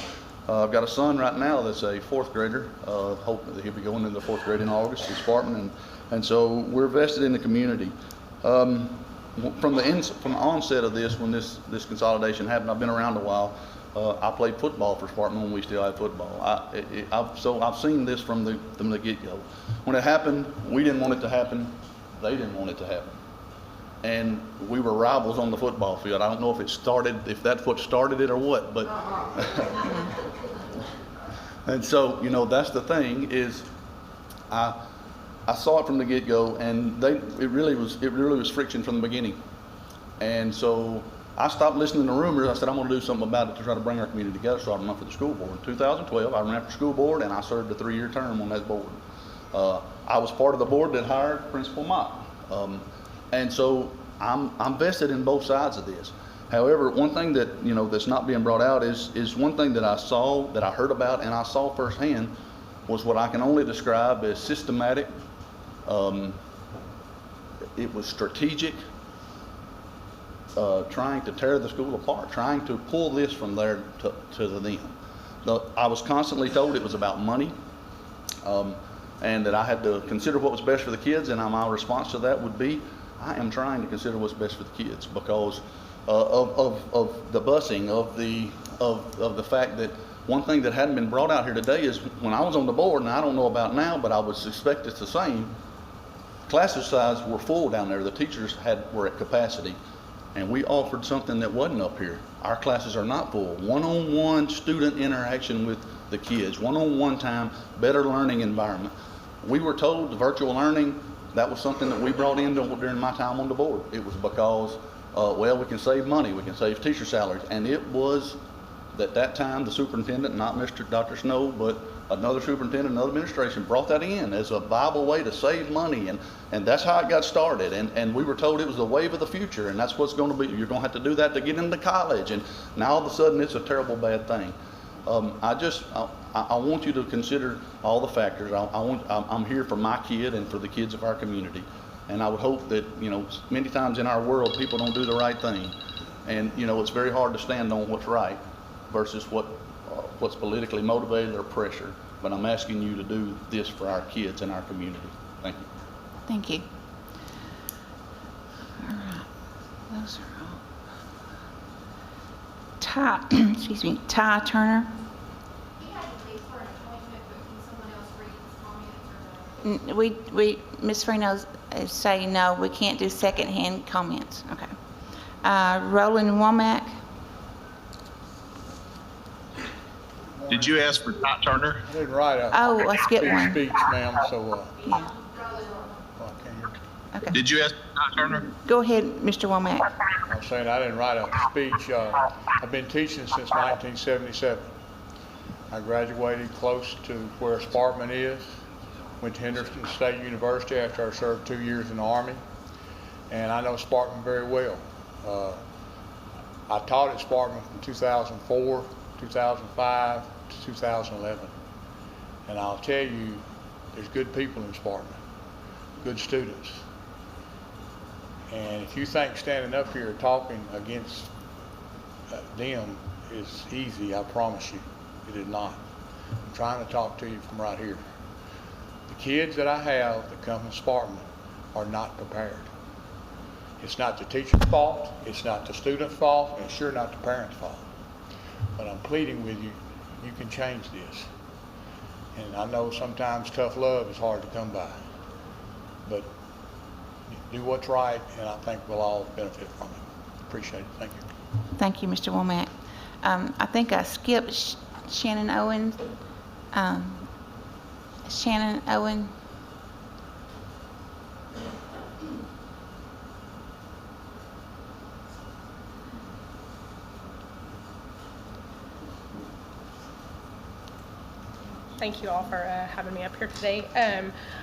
I've got a son right now that's a 4th grader. Hope that he'll be going into the 4th grade in August at Sparkman, and so we're vested in the community. From the onset of this, when this consolidation happened, I've been around a while. I played football for Sparkman when we still had football. So I've seen this from the get-go. When it happened, we didn't want it to happen. They didn't want it to happen. And we were rivals on the football field. I don't know if that's what started it or what, but and so, that's the thing is, I saw it from the get-go, and it really was friction from the beginning. And so I stopped listening to rumors. I said, I'm going to do something about it to try to bring our community together. So I ran for the school board. In 2012, I ran for school board, and I served a 3-year term on that board. I was part of the board that hired Principal Mott. And so I'm vested in both sides of this. However, one thing that, that's not being brought out is one thing that I saw, that I heard about, and I saw firsthand, was what I can only describe as systematic. It was strategic, trying to tear the school apart, trying to pull this from there to them. I was constantly told it was about money, and that I had to consider what was best for the kids, and my response to that would be, I am trying to consider what's best for the kids, because of the busing, of the fact that one thing that hadn't been brought out here today is, when I was on the board, and I don't know about now, but I would suspect it's the same, classes size were full down there. The teachers were at capacity, and we offered something that wasn't up here. Our classes are not full. One-on-one student interaction with the kids, one-on-one time, better learning environment. We were told the virtual learning, that was something that we brought in during my time on the board. It was because, we can save money, we can save teacher salaries, and it was at that time the superintendent, not Dr. Snow, but another superintendent, another administration, brought that in as a viable way to save money, and that's how it got started. And we were told it was the wave of the future, and that's what's going to be. You're going to have to do that to get into college, and now all of a sudden it's a terrible bad thing. I want you to consider all the factors. I'm here for my kid and for the kids of our community, and I would hope that, many times in our world people don't do the right thing, and it's very hard to stand on what's right versus what's politically motivated or pressure. But I'm asking you to do this for our kids and our community. Thank you. Thank you. All right. Those are all. Ty Turner. Ms. Farino is saying no, we can't do secondhand comments. Okay. Roland Womack. Did you ask for Ty Turner? I didn't write a I skipped one. speech, ma'am, so Yeah. I can't hear. Okay. Did you ask for Ty Turner? Go ahead, Mr. Womack. I'm saying I didn't write a speech. I've been teaching since 1977. I graduated close to where Sparkman is. Went to Henderson State University after I served 2 years in the Army, and I know Sparkman very well. I taught at Sparkman from 2004, 2005 to 2011, and I'll tell you, there's good people in Sparkman, good students. And if you think standing up here talking against them is easy, I promise you, it is not. I'm trying to talk to you from right here. The kids that I have that come from Sparkman are not prepared. It's not the teacher's fault, it's not the student's fault, and it's sure not the parent's fault. But I'm pleading with you, you can change this. And I know sometimes tough love is hard to come by, but do what's right, and I think we'll all benefit from it. Appreciate it. Thank you. Thank you, Mr. Womack. I think I skipped Shannon Owen. Shannon Owen. Thank you all for having me up here today.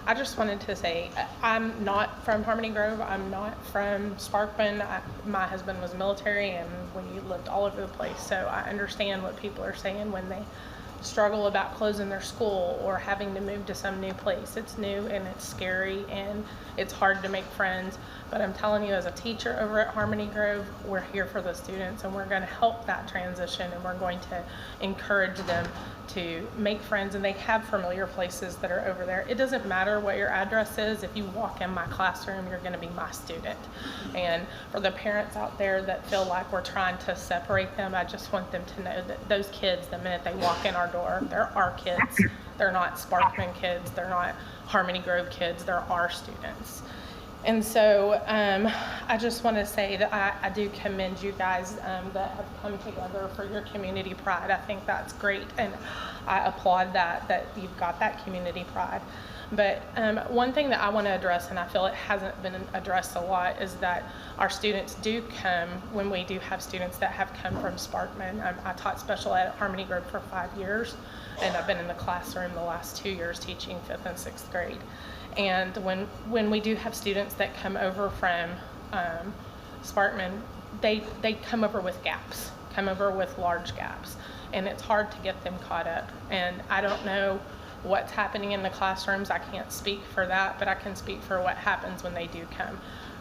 I just wanted to say I'm not from Harmony Grove. I'm not from Sparkman. My husband was military and we lived all over the place. So I understand what people are saying when they struggle about closing their school or having to move to some new place. It's new and it's scary and it's hard to make friends. But I'm telling you, as a teacher over at Harmony Grove, we're here for the students and we're going to help that transition and we're going to encourage them to make friends, and they have familiar places that are over there. It doesn't matter what your address is. If you walk in my classroom, you're going to be my student. And for the parents out there that feel like we're trying to separate them, I just want them to know that those kids, the minute they walk in our door, they're our kids. They're not Sparkman kids. They're not Harmony Grove kids. They're our students. And so I just want to say that I do commend you guys that have come together for your community pride. I think that's great, and I applaud that you've got that community pride. But one thing that I want to address, and I feel it hasn't been addressed a lot, is that our students do come, when we do have students that have come from Sparkman. I taught special ed at Harmony Grove for 5 years, and I've been in the classroom the last 2 years teaching 5th and 6th grade. And when we do have students that come over from Sparkman, they come over with gaps, come over with large gaps, and it's hard to get them caught up. And I don't know what's happening in the classrooms. I can't speak for that, but I can speak for what happens when they do come.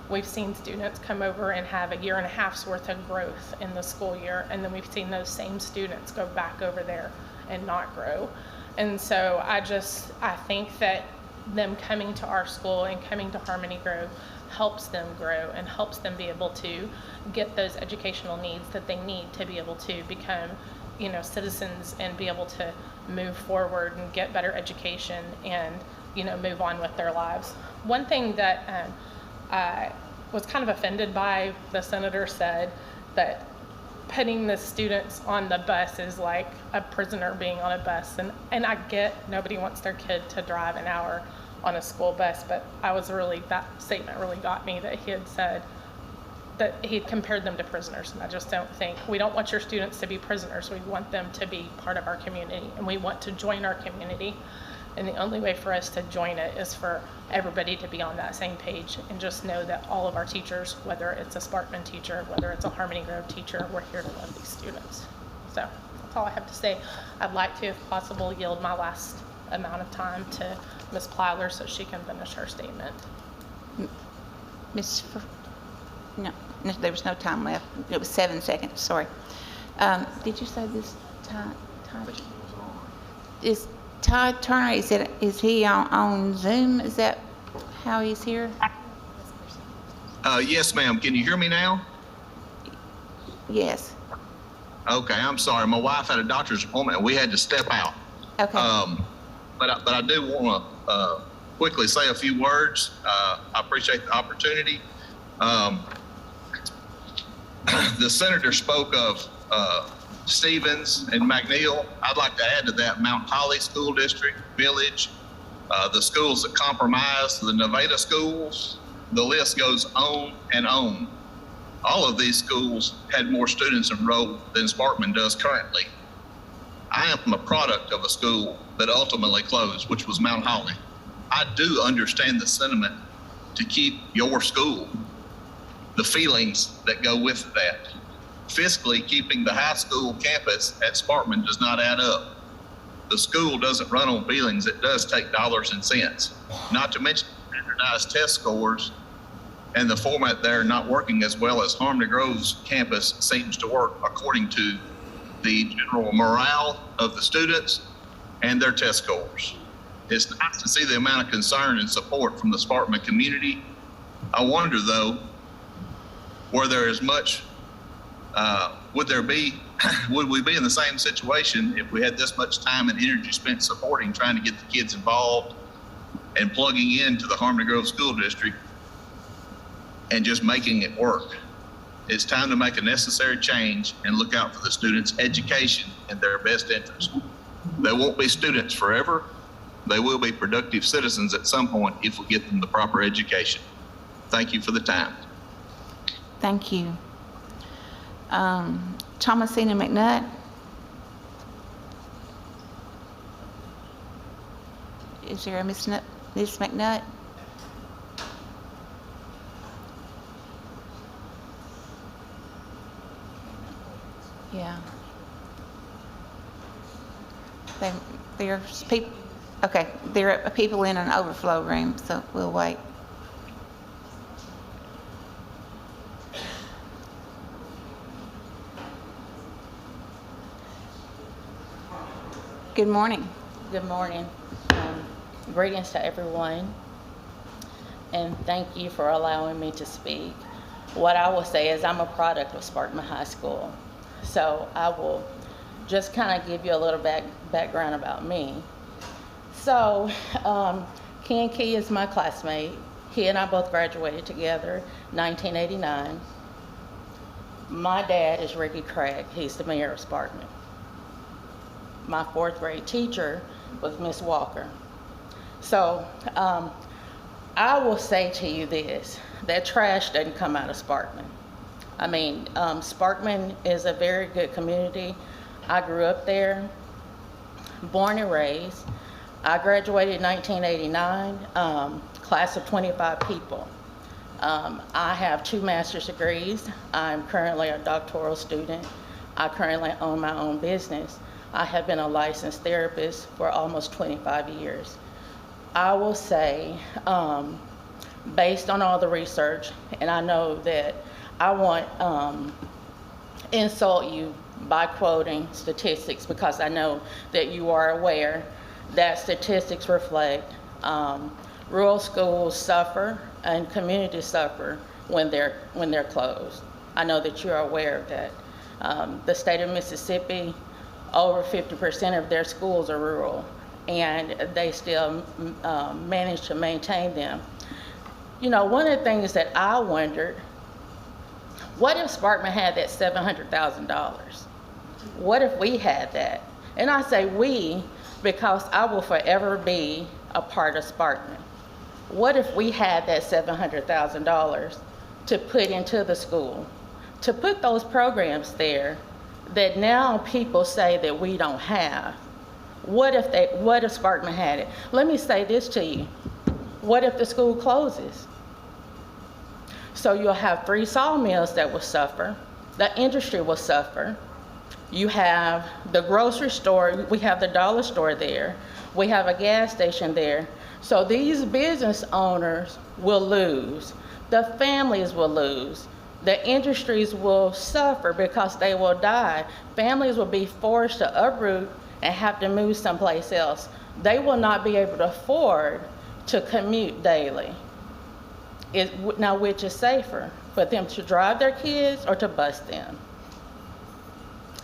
We've seen students come over and have a year and a half's worth of growth in the school year, and then we've seen those same students go back over there and not grow. And so I think that them coming to our school and coming to Harmony Grove helps them grow and helps them be able to get those educational needs that they need to be able to become, citizens and be able to move forward and get better education and, move on with their lives. One thing that I was kind of offended by, the senator said that putting the students on the bus is like a prisoner being on a bus. And I get nobody wants their kid to drive an hour on a school bus, but that statement really got me, that he had said that he had compared them to prisoners. And I just don't think, we don't want your students to be prisoners. We want them to be part of our community, and we want to join our community. And the only way for us to join it is for everybody to be on that same page, and just know that all of our teachers, whether it's a Sparkman teacher, whether it's a Harmony Grove teacher, we're here to love these students. So that's all I have to say. I'd like to, if possible, yield my last amount of time to Ms. Plyler so she can finish her statement. No, there was no time left. It was 7 seconds, sorry. Did you say this Todd? Is Todd Turner, is he on Zoom? Is that how he's here? Yes, ma'am. Can you hear me now? Yes. Okay, I'm sorry. My wife had a doctor's appointment and we had to step out. Okay. But I do want to quickly say a few words. I appreciate the opportunity. The senator spoke of Stevens and McNeil. I'd like to add to that Mount Holly School District, Village, the schools that compromise, the Nevada schools. The list goes on and on. All of these schools had more students enrolled than Sparkman does currently. I am a product of a school that ultimately closed, which was Mount Holly. I do understand the sentiment to keep your school, the feelings that go with that. Fiscally, keeping the high school campus at Sparkman does not add up. The school doesn't run on feelings. It does take dollars and cents, not to mention standardized test scores and the format there not working as well as Harmony Grove's campus seems to work according to the general morale of the students and their test scores. It's nice to see the amount of concern and support from the Sparkman community. I wonder though, were there as much, would we be in the same situation if we had this much time and energy spent supporting, trying to get the kids involved and plugging into the Harmony Grove School District and just making it work? It's time to make a necessary change and look out for the students' education and their best interest. They won't be students forever. They will be productive citizens at some point if we get them the proper education. Thank you for the time. Thank you. Thomasina McNutt. Is there a Miss McNutt? Yeah. There's people. Okay, there are people in an overflow room, so we'll wait. Good morning. Good morning. Greetings to everyone, and thank you for allowing me to speak. What I will say is I'm a product of Sparkman High School, so I will just kind of give you a little background about me. So, Ken Key is my classmate. He and I both graduated together 1989. My dad is Ricky Craig. He's the mayor of Sparkman. My fourth grade teacher was Miss Walker. So I will say to you this, that trash doesn't come out of Sparkman. I mean, Sparkman is a very good community. I grew up there, born and raised. I graduated in 1989, class of 25 people. I have 2 master's degrees. I'm currently a doctoral student. I currently own my own business. I have been a licensed therapist for almost 25 years. I will say, based on all the research, and I know that I won't insult you by quoting statistics because I know that you are aware that statistics reflect rural schools suffer and communities suffer when they're closed. I know that you're aware of that. The state of Mississippi, over 50% of their schools are rural, and they still manage to maintain them. You know, one of the things that I wondered, what if Sparkman had that $700,000? What if we had that? And I say we because I will forever be a part of Sparkman. What if we had that $700,000 to put into the school, to put those programs there that now people say that we don't have? What if Sparkman had it? Let me say this to you. What if the school closes? So you'll have 3 sawmills that will suffer. The industry will suffer. You have the grocery store. We have the dollar store there. We have a gas station there. So these business owners will lose. The families will lose. The industries will suffer because they will die. Families will be forced to uproot and have to move someplace else. They will not be able to afford to commute daily. Now, which is safer, for them to drive their kids or to bus them?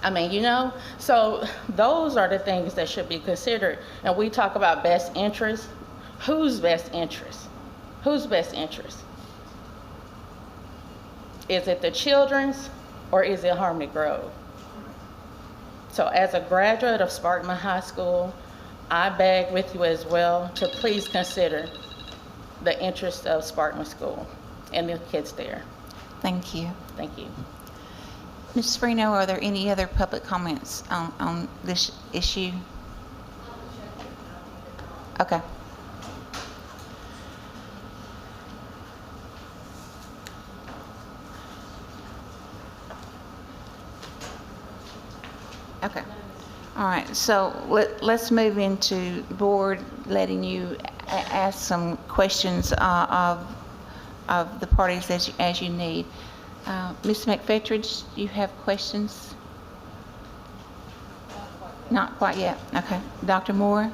I mean, you know, so those are the things that should be considered. And we talk about best interest. Whose best interest? Whose best interest? Is it the children's or is it Harmony Grove? So as a graduate of Sparkman High School, I beg with you as well to please consider the interest of Sparkman School and the kids there. Thank you. Thank you. Ms. Freno, are there any other public comments on this issue? Okay. Okay. All right, so let's move into board letting you ask some questions of the parties as you need. Ms. McFetridge, you have questions? Not quite yet. Okay. Dr. Moore?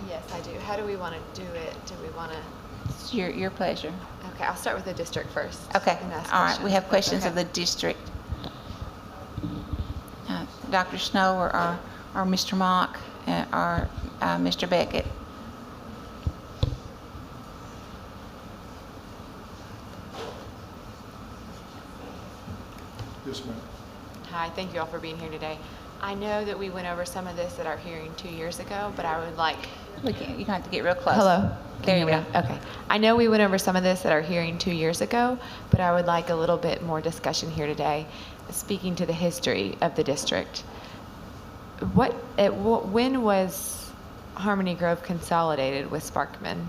Yes, I do. How do we want to do it? Do we want to? It's your pleasure. Okay, I'll start with the district first. Okay. and ask All right, we have questions Okay. of the district. Dr. Snow or Mr. Mock or Mr. Beckett? Yes, ma'am. Hi, thank you all for being here today. I know that we went over some of this at our hearing 2 years ago, but I would like. You have to get real close. Hello. There you go. Okay. I know we went over some of this at our hearing 2 years ago, but I would like a little bit more discussion here today, speaking to the history of the district. When was Harmony Grove consolidated with Sparkman?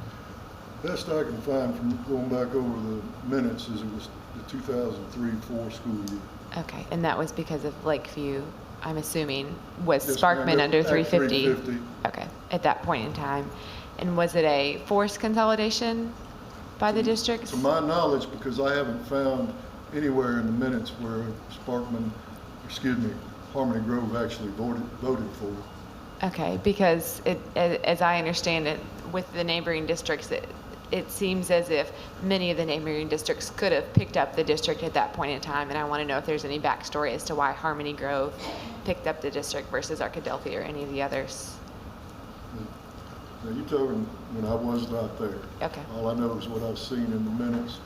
Best I can find from going back over the minutes is it was the 2003-04 school year. Okay, and that was because of Lakeview, I'm assuming, was Yes, ma'am. Sparkman under At 350? 350. Okay, at that point in time. And was it a forced consolidation by the district? To my knowledge, because I haven't found anywhere in the minutes where Harmony Grove actually voted for it. Okay, because as I understand it, with the neighboring districts, it seems as if many of the neighboring districts could have picked up the district at that point in time, and I want to know if there's any backstory as to why Harmony Grove picked up the district versus Arkadelphia or any of the others. Now, you told me when I was not there. Okay. All I know is what I've seen in the minutes,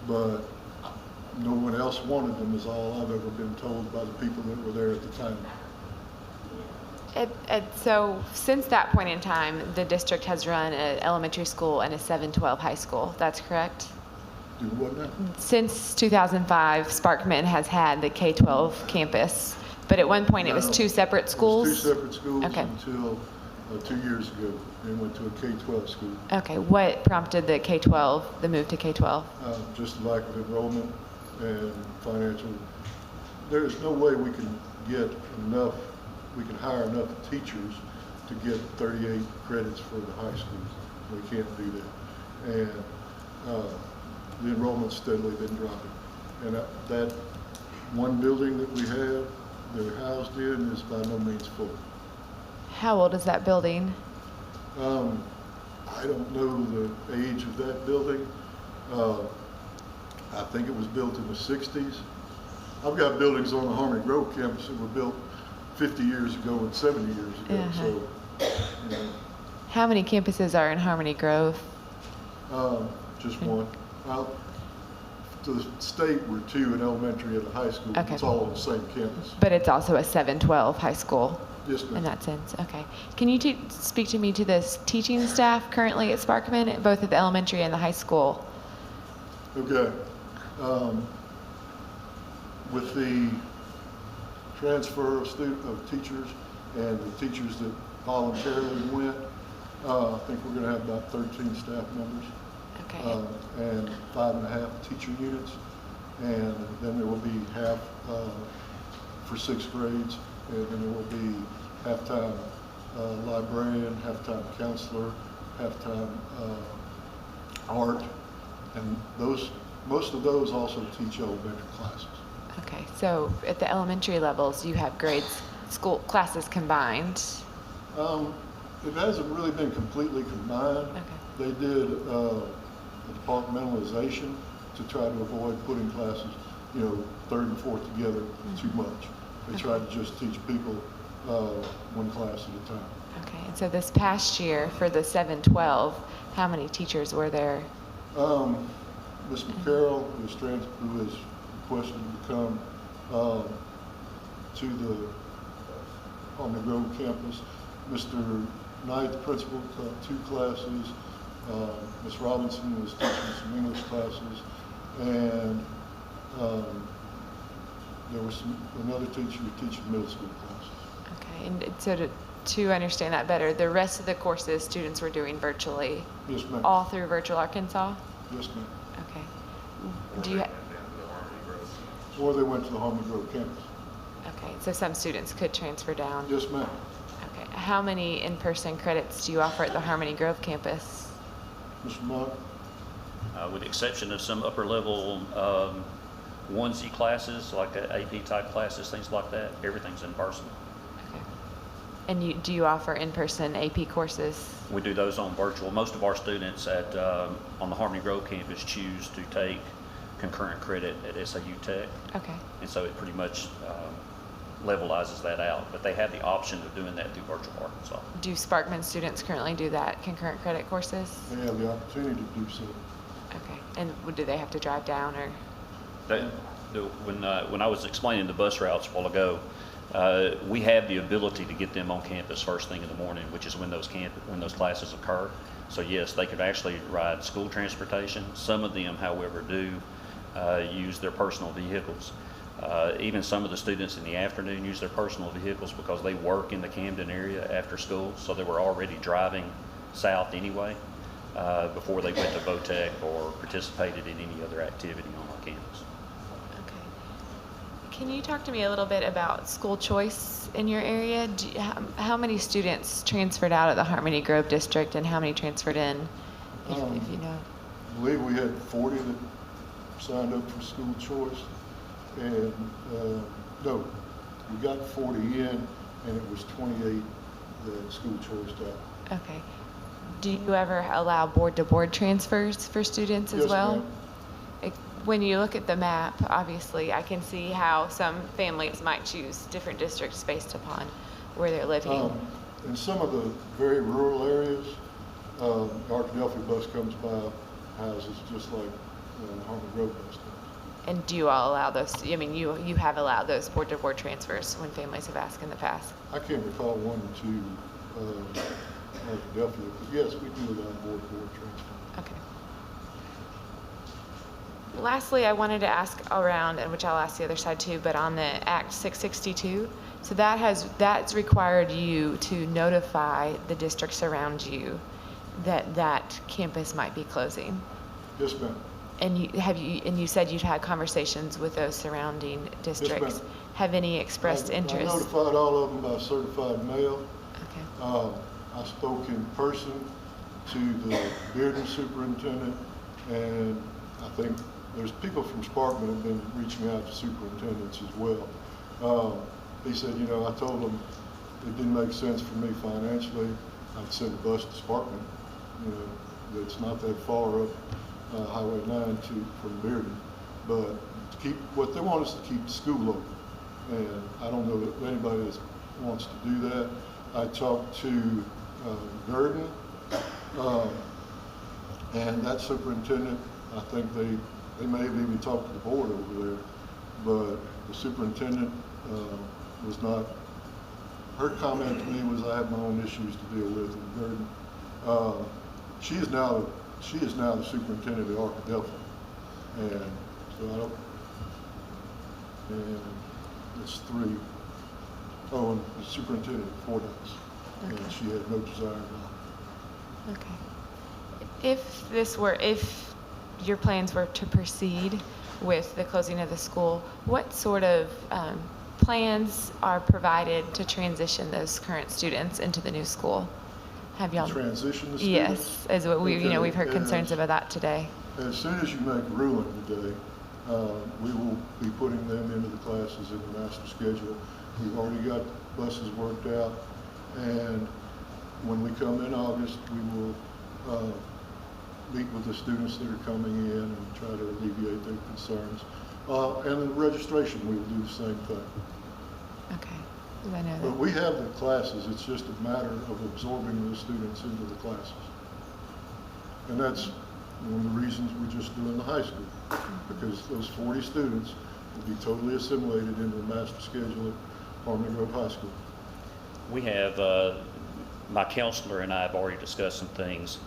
but no one else wanted them is all I've ever been told by the people that were there at the time. So since that point in time, the district has run an elementary school and a 712 high school. That's correct? Do what now? Since 2005, Sparkman has had the K-12 campus, but at one point it was two separate schools? It was two separate schools Okay. until 2 years ago. They went to a K-12 school. Okay, what prompted the K-12, the move to K-12? Just lack of enrollment and financial. There's no way we can hire enough teachers to get 38 credits for the high schools. We can't do that. And the enrollment's steadily been dropping. And that one building that we have, they're housed in, is by no means full. How old is that building? I don't know the age of that building. I think it was built in the 60s. I've got buildings on the Harmony Grove campus that were built 50 years ago and 70 years ago. So, you know, How many campuses are in Harmony Grove? just one. Out to the state, we're 2 in elementary and a high school. Okay. It's all on the same campus. But it's also a 712 high school? Yes, ma'am. In that sense, okay. Can you speak to me to the teaching staff currently at Sparkman, both at the elementary and the high school? Okay. With the transfer of teachers and the teachers that voluntarily went, I think we're going to have about 13 staff members. Okay. And 5.5 teacher units. And then there will be half for 6th grades, and then there will be half-time librarian, half-time counselor, half-time art, and most of those also teach elementary classes. Okay, so at the elementary levels, you have school classes combined? It hasn't really been completely combined. Okay. They did a departmentalization to try to avoid putting classes, third and fourth together too much. They tried to just teach people one class at a time. Okay, and so this past year for the 712, how many teachers were there? Ms. McCarroll, who has requested to come to the Harmony Grove campus. Mr. Knight, the principal, taught 2 classes. Ms. Robinson was teaching some English classes, and there was another teacher teaching middle school classes. Okay, and so to understand that better, the rest of the courses students were doing virtually? Yes, ma'am. All through Virtual Arkansas? Yes, ma'am. Okay. Do you? Or they went to the Harmony Grove campus. Okay, so some students could transfer down. Yes, ma'am. Okay, how many in-person credits do you offer at the Harmony Grove campus? Mr. Monk? With the exception of some upper level onesie classes, like AP type classes, things like that, everything's in person. Okay. And do you offer in-person AP courses? We do those on virtual. Most of our students on the Harmony Grove campus choose to take concurrent credit at SAU Tech. Okay. And so it pretty much levelizes that out. But they have the option of doing that through Virtual Arkansas. Do Sparkman students currently do that, concurrent credit courses? They have the opportunity to do so. Okay. And do they have to drive down or? When I was explaining the bus routes a while ago, we have the ability to get them on campus first thing in the morning, which is when those classes occur. So yes, they could actually ride school transportation. Some of them, however, do use their personal vehicles. Even some of the students in the afternoon use their personal vehicles because they work in the Camden area after school, so they were already driving south anyway before they went to VOTEC or participated in any other activity on our campus. Can you talk to me a little bit about school choice in your area? How many students transferred out of the Harmony Grove district and how many transferred in, if you know? I believe we had 40 that signed up for school choice. And no, we got 40 in and it was 28 that school choiced out. Okay. Do you ever allow board-to-board transfers for students as Yes, well? ma'am. When you look at the map, obviously, I can see how some families might choose different districts based upon where they're living. In some of the very rural areas, the Arkadelphia bus comes by houses just like the Harmon Grove bus does. And do you all allow those? I mean, you have allowed those board-to-board transfers when families have asked in the past. I can't recall one or two Arkadelphia, but yes, we do allow board-to-board transfer. Okay. Lastly, I wanted to ask around, and which I'll ask the other side too, but on the Act 662, so that's required you to notify the districts around you that campus might be closing. Yes, ma'am. And you said you've had conversations with those surrounding districts. Yes, ma'am. Have any expressed interest? I notified all of them by certified mail. Okay. I spoke in person to the Bearden superintendent, and I think there's people from Sparkman have been reaching out to superintendents as well. He said, I told him it didn't make sense for me financially. I'd send a bus to Sparkman, that's not that far up Highway 9 from Bearden. But what they want is to keep the school open. And I don't know that anybody that wants to do that. I talked to Gurdon, and that superintendent, I think they may have even talked to the board over there, but the superintendent was not, her comment to me was I have my own issues to deal with in Gurdon. She is now the superintendent at Arkadelphia, and so and it's 3. Oh, and the superintendent at Fort House, and she had no desire to. Okay. If your plans were to proceed with the closing of the school, what sort of plans are provided to transition those current students into the new school? Have y'all transition the students? Yes, as what we've heard concerns about that today. As soon as you make a ruling today, we will be putting them into the classes in the master schedule. We've already got buses worked out, and when we come in August, we will meet with the students that are coming in and try to alleviate their concerns. And in registration, we will do the same thing. Okay. I know that. But we have the classes. It's just a matter of absorbing the students into the classes. And that's one of the reasons we're just doing the high school, because those 40 students will be totally assimilated into the master schedule at Harmon Grove High School. We have, my counselor and I have already discussed some things.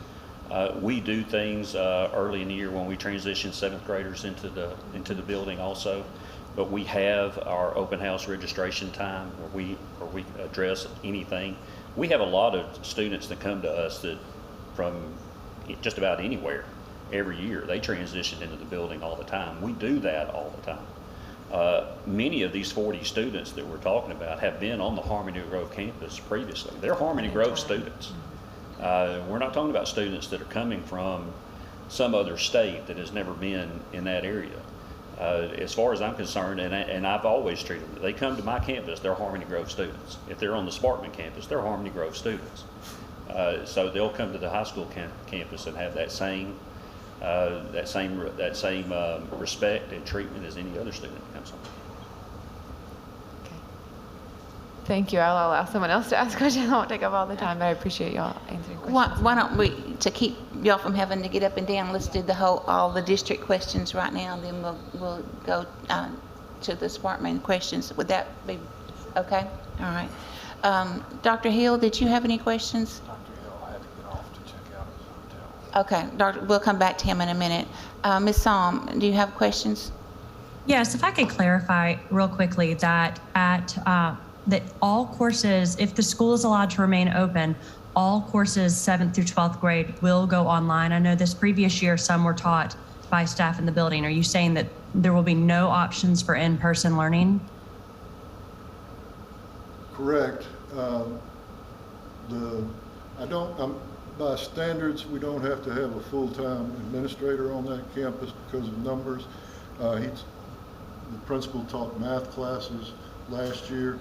We do things early in the year when we transition 7th graders into the building also. But we have our open house registration time where we address anything. We have a lot of students that come to us that from just about anywhere every year. They transition into the building all the time. We do that all the Many of these 40 students that we're talking about have been on the Harmony Grove campus previously. They're Harmony Grove students. We're not talking about students that are coming from some other state that has never been in that area. As far as I'm concerned, and I've always treated them, they come to my campus, they're Harmony Grove students. If they're on the Sparkman campus, they're Harmony Grove students. So they'll come to the high school campus and have that same respect and treatment as any other student that comes home. Thank you. I'll allow someone else to ask questions. I won't take up all the time, but I appreciate y'all answering questions. Why don't we, to keep y'all from having to get up and down, let's do all the district questions right now, and then we'll go to the Sparkman questions. Would that be okay? All right. Dr. Hill, did you have any questions? Dr. Hill, I had to get off to check out at his hotel. Okay, we'll come back to him in a minute. Ms. Psalm, do you have questions? Yes, if I could clarify real quickly that that all courses, if the school is allowed to remain open, all courses 7th through 12th grade will go online. I know this previous year some were taught by staff in the building. Are you saying that there will be no options for in-person learning? Correct. By standards, we don't have to have a full-time administrator on that campus because of numbers. The principal taught math classes last year,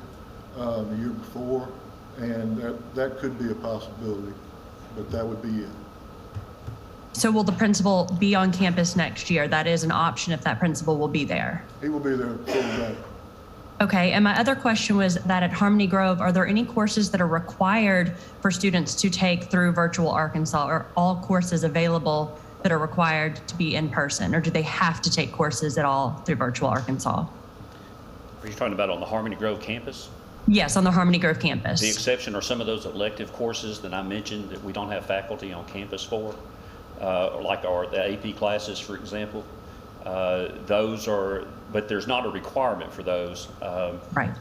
the year before, and that could be a possibility, but that would be it. So will the principal be on campus next year? That is an option if that principal will be there. He will be there full day. Okay, and my other question was that at Harmony Grove, are there any courses that are required for students to take through Virtual Arkansas? Or all courses available that are required to be in person? Or do they have to take courses at all through Virtual Arkansas? Are you talking about on the Harmony Grove campus? Yes, on the Harmony Grove campus. The exception are some of those elective courses that I mentioned that we don't have faculty on campus for, like the AP classes, for example. Those are, but there's not a requirement for those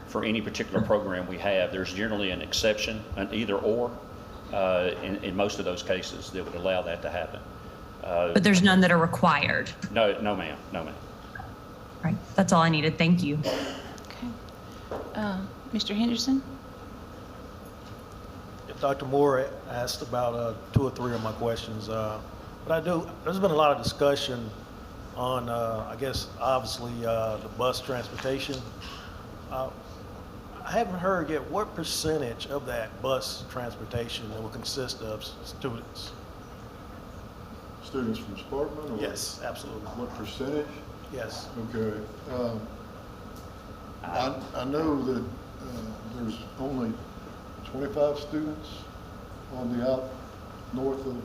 for any particular program we have. There's generally an exception, an either or, in most of those cases that would allow that to happen. But there's none that are required? No, ma'am. No, ma'am. Right, that's all I needed. Thank you. Okay. Mr. Henderson? Dr. Moore asked about 2 or 3 of my questions, but there's been a lot of discussion on, I guess, obviously, the bus transportation. I haven't heard yet what percentage of that bus transportation will consist of students. Students from Sparkman? Or yes, absolutely. What percentage? Yes. Okay. I know that there's only 25 students on the out north of.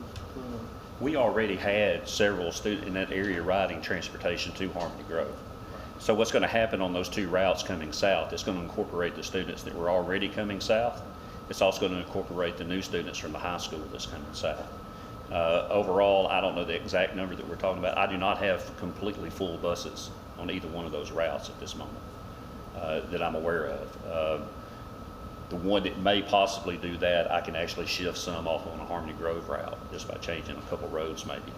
We already had several students in that area riding transportation to Harmony Grove. So what's going to happen on those 2 routes coming south, it's going to incorporate the students that were already coming south. It's also going to incorporate the new students from the high school that's coming south. Overall, I don't know the exact number that we're talking about. I do not have completely full buses on either one of those routes at this moment that I'm aware of. The one that may possibly do that, I can actually shift some off on a Harmony Grove route just by changing a couple roads maybe.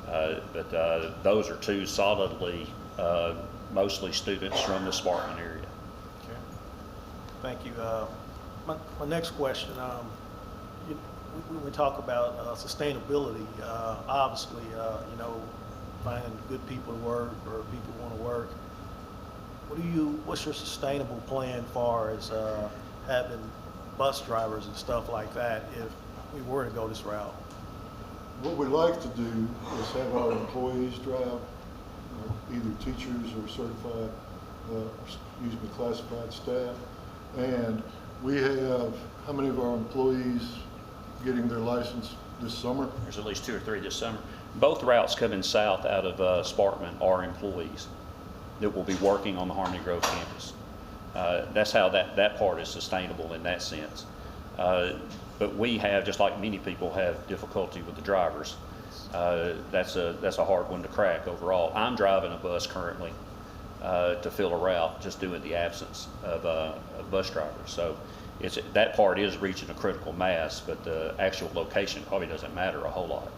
But those are 2 solidly, mostly students from the Sparkman area. Okay. Thank you. My next question, when we talk about sustainability, obviously, finding good people to work or people who want to work, what's your sustainable plan far as having bus drivers and stuff like that if we were to go this route? What we like to do is have our employees drive, either teachers or certified, classified staff. And we have, how many of our employees getting their license this summer? There's at least 2 or 3 this summer. Both routes coming south out of Sparkman are employees that will be working on the Harmony Grove campus. That's how that part is sustainable in that sense. But we have, just like many people have difficulty with the drivers, that's a hard one to crack overall. I'm driving a bus currently to fill a route, just due to the absence of bus drivers. So that part is reaching a critical mass, but the actual location probably doesn't matter a whole lot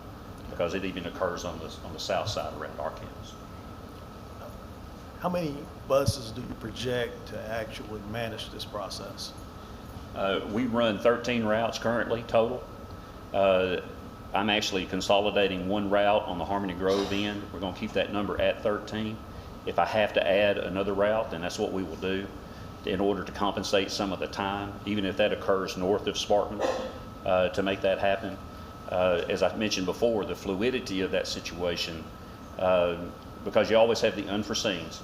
because it even occurs on the south side around our campus. how many buses do you project to actually manage this process? We run 13 routes currently total. I'm actually consolidating one route on the Harmony Grove end. We're going to keep that number at 13. If I have to add another route, then that's what we will do in order to compensate some of the time, even if that occurs north of Sparkman, to make that happen. As I mentioned before, the fluidity of that situation, because you always have the unforeseens.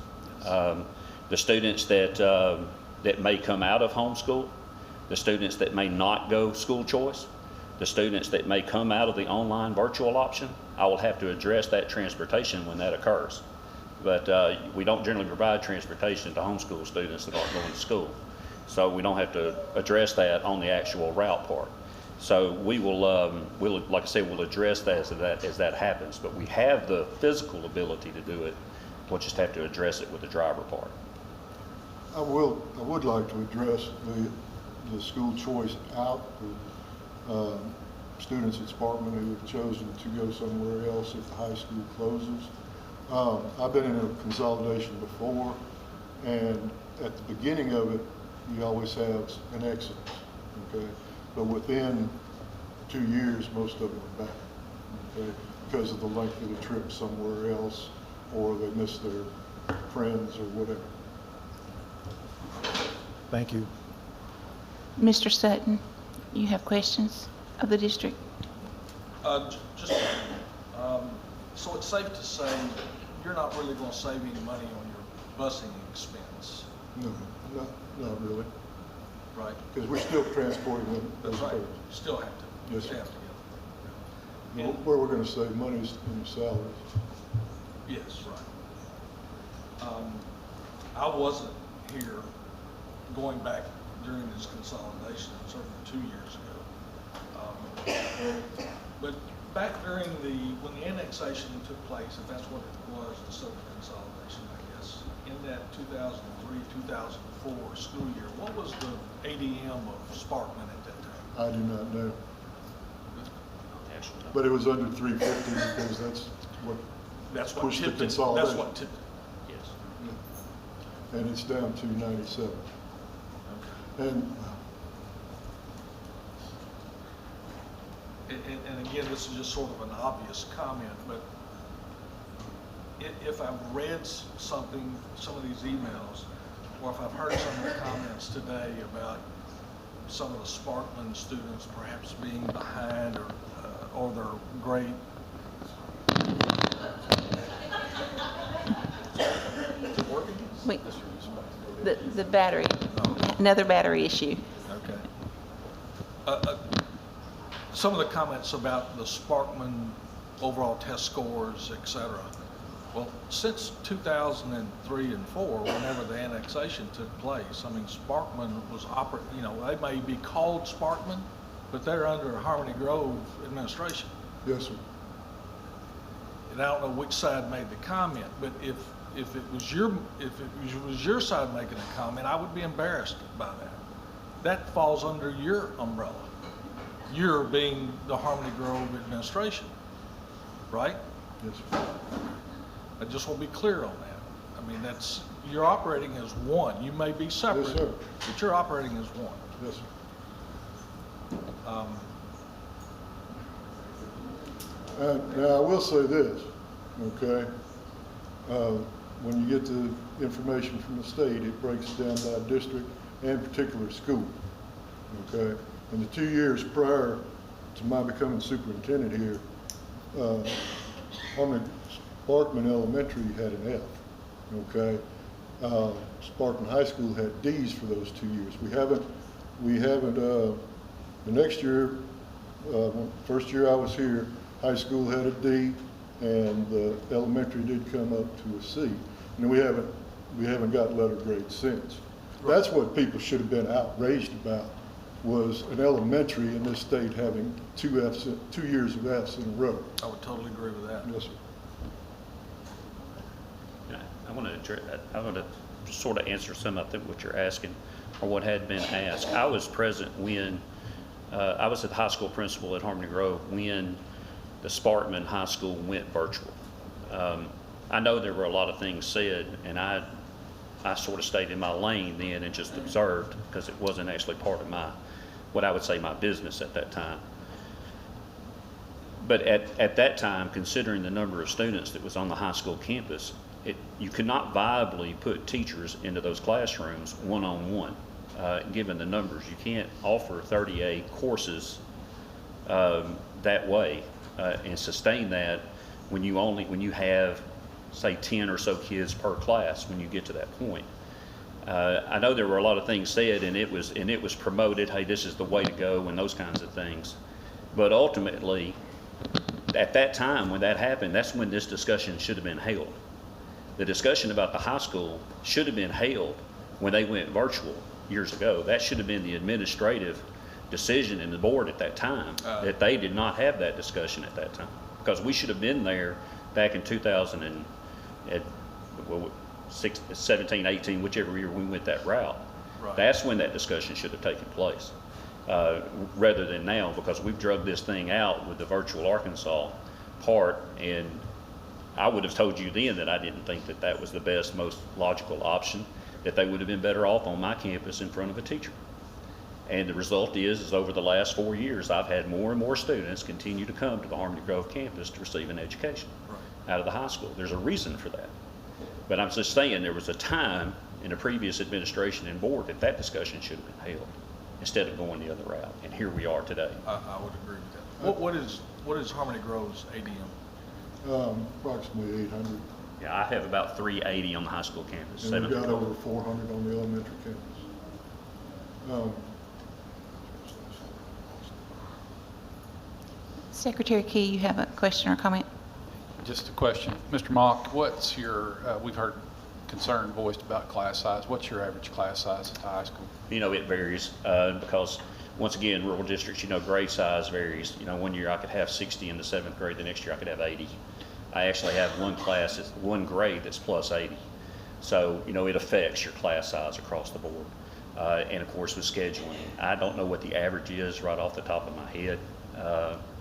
The students that may come out of homeschool, the students that may not go school choice, the students that may come out of the online virtual option, I will have to address that transportation when that occurs. But we don't generally provide transportation to homeschool students that aren't going to school. So we don't have to address that on the actual route part. So we will, like I say, we'll address that as that happens. But we have the physical ability to do it. We'll just have to address it with the driver part. I would like to address the school choice out for students at Sparkman who have chosen to go somewhere else if the high school closes. I've been in a consolidation before, and at the beginning of it, you always have an exodus, okay? But within 2 years, most of them are back, okay? Because of the length of the trip somewhere else, or they miss their friends or whatever. Thank you. Mr. Sutton, you have questions of the district? So it's safe to say you're not really going to save any money on your busing expense? No, not really. Right. Because we're still transporting them. That's right. You still have to. Yes, Stay sir. together. Where we're going to save money is in the salaries. Yes, right. I wasn't here going back during this consolidation, certainly 2 years ago. But back during when the annexation took place, if that's what it was, the southern consolidation, I guess, in that 2003-2004 school year, what was the ADM of Sparkman at that time? I do not know. But it was under 350 because that's what pushed the consolidation. That's what tipped it. Yes. Yeah. And it's down to 97. Okay. And again, this is just sort of an obvious comment, but if I've read some of these emails, or if I've heard some of the comments today about some of the Sparkman students perhaps being behind or their grade. Wait, the battery, another battery issue. Okay. Some of the comments about the Sparkman overall test scores, et cetera. Well, since 2003 and 4, whenever the annexation took place, I mean, Sparkman was they may be called Sparkman, but they're under Harmony Grove administration. Yes, sir. And I don't know which side made the comment, but if it was your side making a comment, I would be embarrassed by that. That falls under your umbrella. You're being the Harmony Grove administration, right? Yes, sir. I just want to be clear on that. I mean, you're operating as one. You may be separate, yes, sir. but you're operating as one. Yes, sir. Now, I will say this, okay? When you get the information from the state, it breaks it down by district and particular school, okay? In the 2 years prior to my becoming superintendent here, Sparkman Elementary had an F, okay? Sparkman High School had Ds for those 2 years. We haven't, the next year, first year I was here, high school had a D, and the elementary did come up to a C. And we haven't got letter grades since. Right. That's what people should have been outraged about, was an elementary in this state having 2 years of Fs in a row. I would totally agree with that. Yes, sir. I want to sort of answer some of what you're asking, or what had been asked. I was present when I was the high school principal at Harmony Grove when the Sparkman High School went virtual. I know there were a lot of things said, and I sort of stayed in my lane then and just observed because it wasn't actually part of what I would say my business at that time. But at that time, considering the number of students that was on the high school campus, you could not viably put teachers into those classrooms one-on-one. Given the numbers, you can't offer 38 courses that way and sustain that when you have, say, 10 or so kids per class when you get to that point. I know there were a lot of things said, and it was promoted, hey, this is the way to go, and those kinds of things. But ultimately, at that time when that happened, that's when this discussion should have been held. The discussion about the high school should have been held when they went virtual years ago. That should have been the administrative decision in the board at that time, that they did not have that discussion at that time. Because we should have been there back in 2017, 18, whichever year we went that route. Right. That's when that discussion should have taken place, rather than now, because we've drugged this thing out with the virtual Arkansas part, and I would have told you then that I didn't think that that was the best, most logical option, that they would have been better off on my campus in front of a teacher. And the result is over the last 4 years, I've had more and more students continue to come to the Harmony Grove campus to receive an education out of the high school. There's a reason for that. But I'm just saying there was a time in a previous administration and board that discussion should have been held instead of going the other route. And here we are today. I would agree with that. What is Harmony Grove's ADM? Approximately 800. Yeah, I have about 380 on the high school campus. And we've got over 400 on the elementary campus. Secretary Key, you have a question or comment? Just a question. Mr. Mock, what's your, we've heard concern voiced about class size. What's your average class size at the high school? It varies because, once again, rural districts, grade size varies. One year I could have 60 in the 7th grade, the next year I could have 80. I actually have one grade that's plus 80. So, it affects your class size across the board. And of course with scheduling, I don't know what the average is right off the top of my head,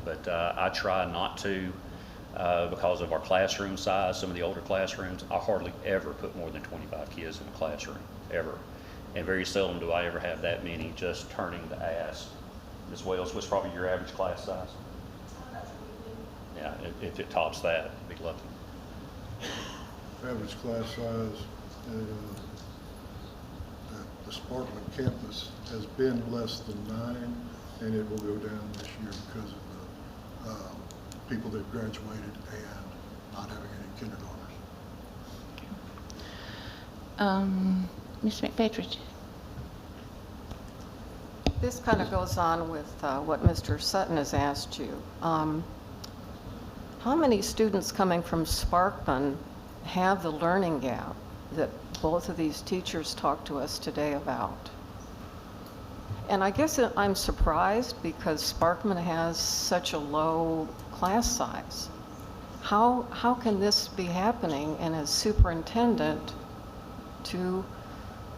but I try not to, because of our classroom size, some of the older classrooms, I hardly ever put more than 25 kids in a classroom, ever. And very seldom do I ever have that many just turning to ask. Ms. Wells, what's probably your average class size? Yeah, if it tops that, I'd be lucky. Average class size at the Sparkman campus has been less than 9, and it will go down this year because of the people that graduated and not having any kindergartners. Ms. McFetridge. This kind of goes on with what Mr. Sutton has asked you. How many students coming from Sparkman have the learning gap that both of these teachers talked to us today about? And I guess I'm surprised because Sparkman has such a low class size. How can this be happening? And as superintendent to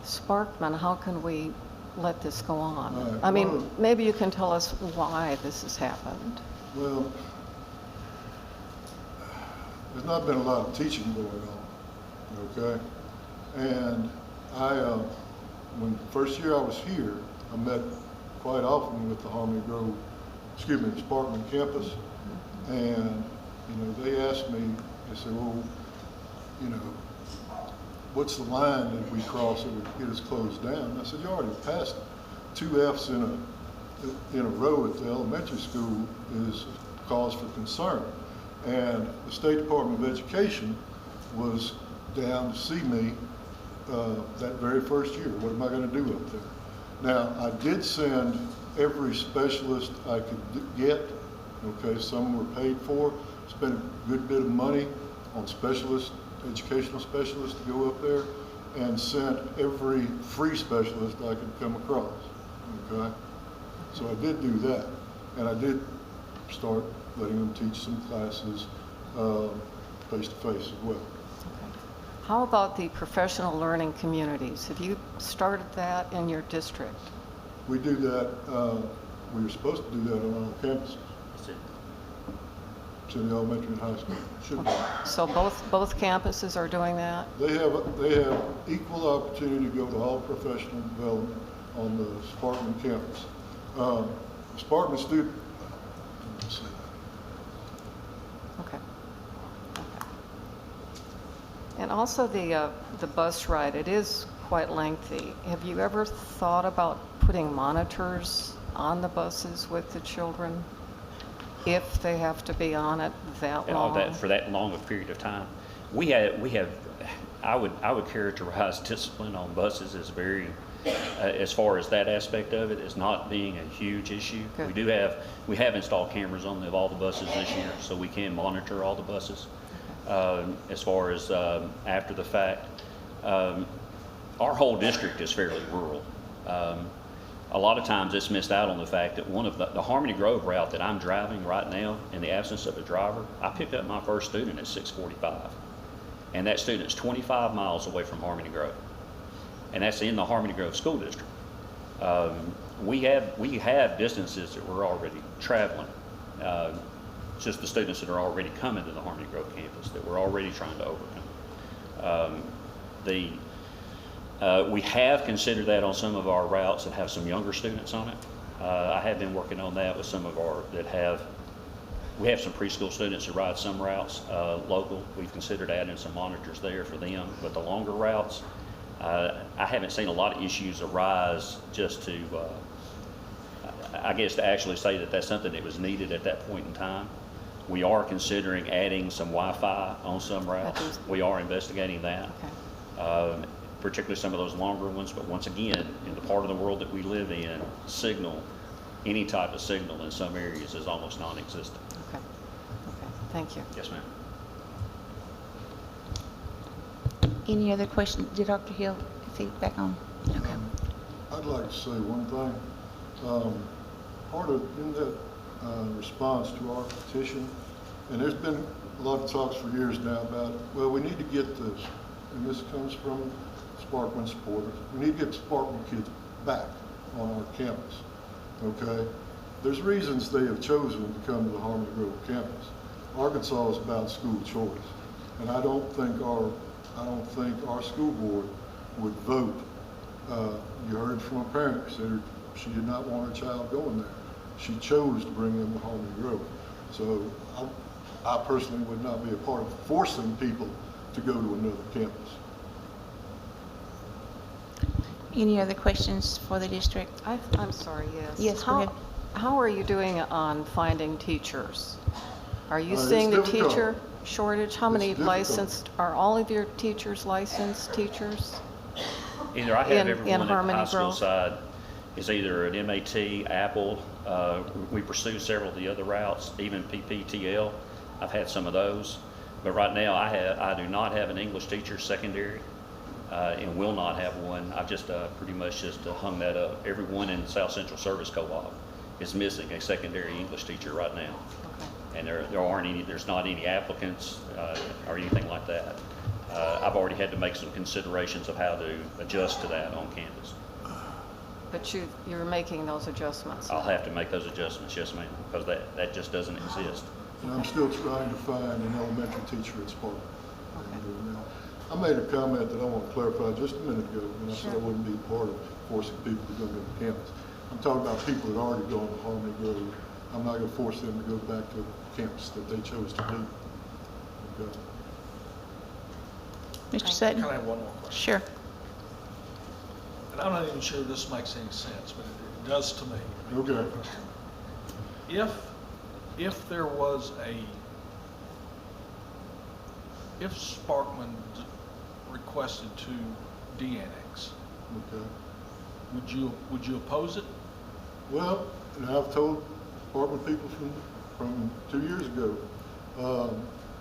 Sparkman, how can we let this go on? I mean, maybe you can tell us why this has happened. Well, there's not been a lot of teaching going on, okay? And when the first year I was here, I met quite often with the Sparkman campus, and they asked me, they said, well, what's the line that we cross that would get us closed down? And I said, you already passed it. 2 Fs in a row at the elementary school is cause for concern. And the State Department of Education was down to see me that very first year. What am I going to do up there? Now, I did send every specialist I could get. Okay, some were paid for. Spent a good bit of money on educational specialists to go up there, and sent every free specialist I could come across. Okay, so I did do that, and I did start letting them teach some classes face-to-face as well. How about the professional learning communities? Have you started that in your district? We do that, we were supposed to do that on all campuses. to the elementary and high school. Should be. So both campuses are doing that? They have equal opportunity to go to all professional development on the Sparkman campus. Sparkman student, let me see that. Okay. And also the bus ride, it is quite lengthy. Have you ever thought about putting monitors on the buses with the children if they have to be on it that long? For that long a period of time. We have, I would characterize discipline on buses as very, as far as that aspect of it, as not being a huge issue. Good. We have installed cameras on all the buses this year, so we can monitor all the buses. As far as after the fact, our whole district is fairly rural. A lot of times it's missed out on the fact that one of the Harmony Grove route that I'm driving right now, in the absence of a driver, I picked up my first student at 6:45. And that student's 25 miles away from Harmony Grove. And that's in the Harmony Grove School District. We have distances that we're already traveling. It's just the students that are already coming to the Harmony Grove campus that we're already trying to overcome. We have considered that on some of our routes that have some younger students on it. I have been working on that with some of our we have some preschool students who ride some routes local. We've considered adding some monitors there for them. But the longer routes, I haven't seen a lot of issues arise just to, I guess, to actually say that that's something that was needed at that point in time. We are considering adding some Wi-Fi on some routes. We are investigating that. Okay. Particularly some of those longer ones, but once again, in the part of the world that we live in, any type of signal in some areas is almost non-existent. Okay. Thank you. Yes, ma'am. Any other questions? Did Dr. Hill, is he back on? Okay. I'd like to say one thing. Part of, in that response to our petition, and there's been a lot of talks for years now about, well, we need to get this, and this comes from Sparkman supporters. We need to get Sparkman kids back on our campus, okay? There's reasons they have chosen to come to the Harmony Grove campus. Arkansas is about school choice, and I don't think our school board would vote. You heard from a parent who said she did not want her child going there. She chose to bring them to Harmony Grove. So I personally would not be a part of forcing people to go to another campus. Any other questions for the district? I'm sorry, yes. Yes, go ahead. How are you doing on finding teachers? Are you seeing the teacher shortage? How many licensed, are all of your teachers licensed teachers? Either I have everyone in at the high school Grove? side is either an MAT, Apple. We pursue several of the other routes, even PPTL. I've had some of those. But right now I do not have an English teacher secondary. And will not have one. I've just pretty much just hung that up. Everyone in South Central Service Co-op is missing a secondary English teacher right now. Okay. And there's not any applicants or anything like that. I've already had to make some considerations of how to adjust to that on campus. But you're making those adjustments? I'll have to make those adjustments, yes ma'am, because that just doesn't exist. And I'm still trying to find an elementary teacher at Sparkman. I made a comment that I want to clarify just a minute ago, and I said I wouldn't be part of forcing people to go to the campus. I'm talking about people that already gone to Harmony Grove. I'm not going to force them to go back to the campus that they chose to leave. Okay. Mr. Sutton? Can I have one more question? Sure. And I'm not even sure this makes any sense, but it does to me. Okay. If there was if Sparkman requested to de-annex, Okay. would you oppose it? Well, and I've told Sparkman people from 2 years ago,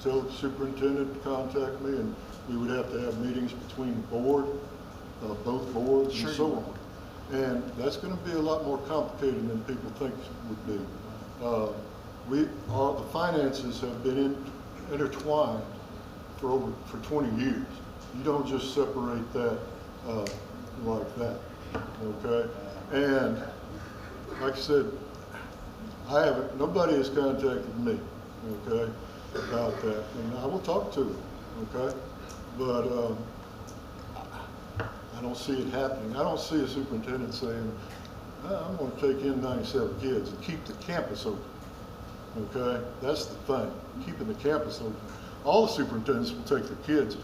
tell the superintendent to contact me, and we would have to have meetings between both boards and so on. And that's going to be a lot more complicated than people think it would be. The finances have been intertwined for 20 years. You don't just separate that like that, okay? And like I said, nobody has contacted me okay, about that. And I will talk to them, okay? But I don't see it happening. I don't see a superintendent saying, I'm going to take in 97 kids and keep the campus open, okay? That's the thing, keeping the campus open. All the superintendents will take their kids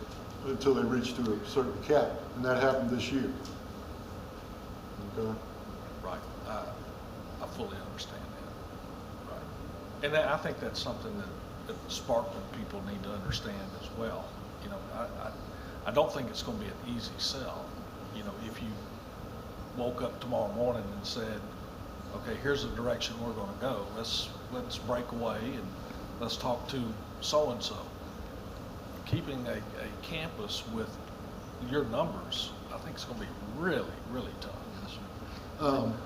until they reach to a certain cap, and that happened this year, okay? Right. I fully understand that. Right. And I think that's something that the Sparkman people need to understand as well. You know, I don't think it's going to be an easy sell. You know, if you woke up tomorrow morning and said, okay, here's the direction we're going to go. Let's break away and let's talk to so-and-so. Keeping a campus with your numbers, I think it's going to be really, really tough.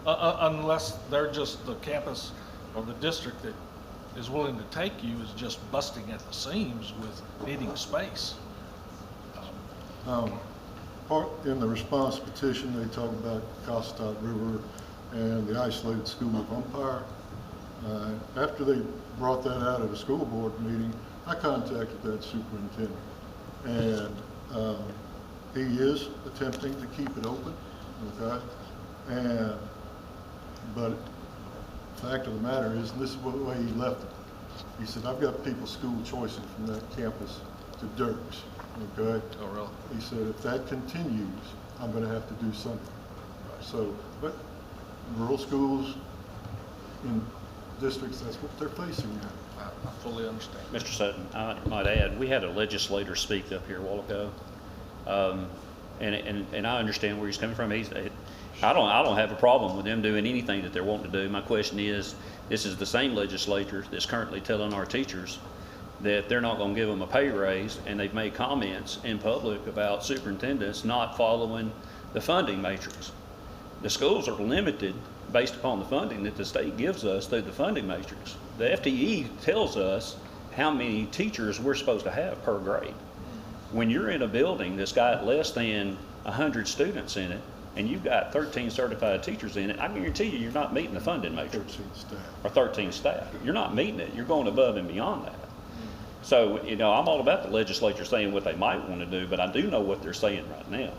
Unless they're just the campus or the district that is willing to take you is just busting at the seams with needing space. Part in the response petition, they talk about Costop River and the isolated school of Umpire. After they brought that out at a school board meeting, I contacted that superintendent, and he is attempting to keep it open, okay? But the fact of the matter is, and this is the way he left it, he said, I've got people school choicing from that campus to Dirks, okay? Oh, really? He said, if that continues, I'm going to have to do something. Right. So, but rural schools in districts, that's what they're facing now. I fully understand. Mr. Sutton, I might add, we had a legislator speak up here a while ago, and I understand where he's coming from. I don't have a problem with them doing anything that they're wanting to do. My question is, this is the same legislator that's currently telling our teachers that they're not going to give them a pay raise, and they've made comments in public about superintendents not following the funding matrix. The schools are limited based upon the funding that the state gives us through the funding matrix. The FTE tells us how many teachers we're supposed to have per grade. When you're in a building that's got less than 100 students in it, and you've got 13 certified teachers in it, I guarantee you, you're not meeting the funding matrix. 13 staff. Or 13 staff. You're not meeting it. You're going above and beyond that. So, you know, I'm all about the legislature saying what they might want to do, but I do know what they're saying right now.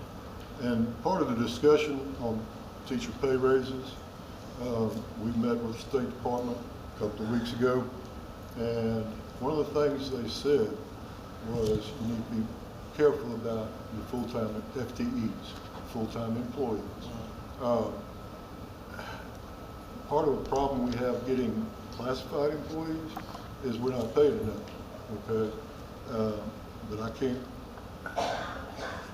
And part of the discussion on teacher pay raises, we met with the State Department a couple of weeks ago, and one of the things they said was you need to be careful about your full-time FTEs, full-time employees. Part of the problem we have getting classified employees is we're not paid enough, okay? But I can't,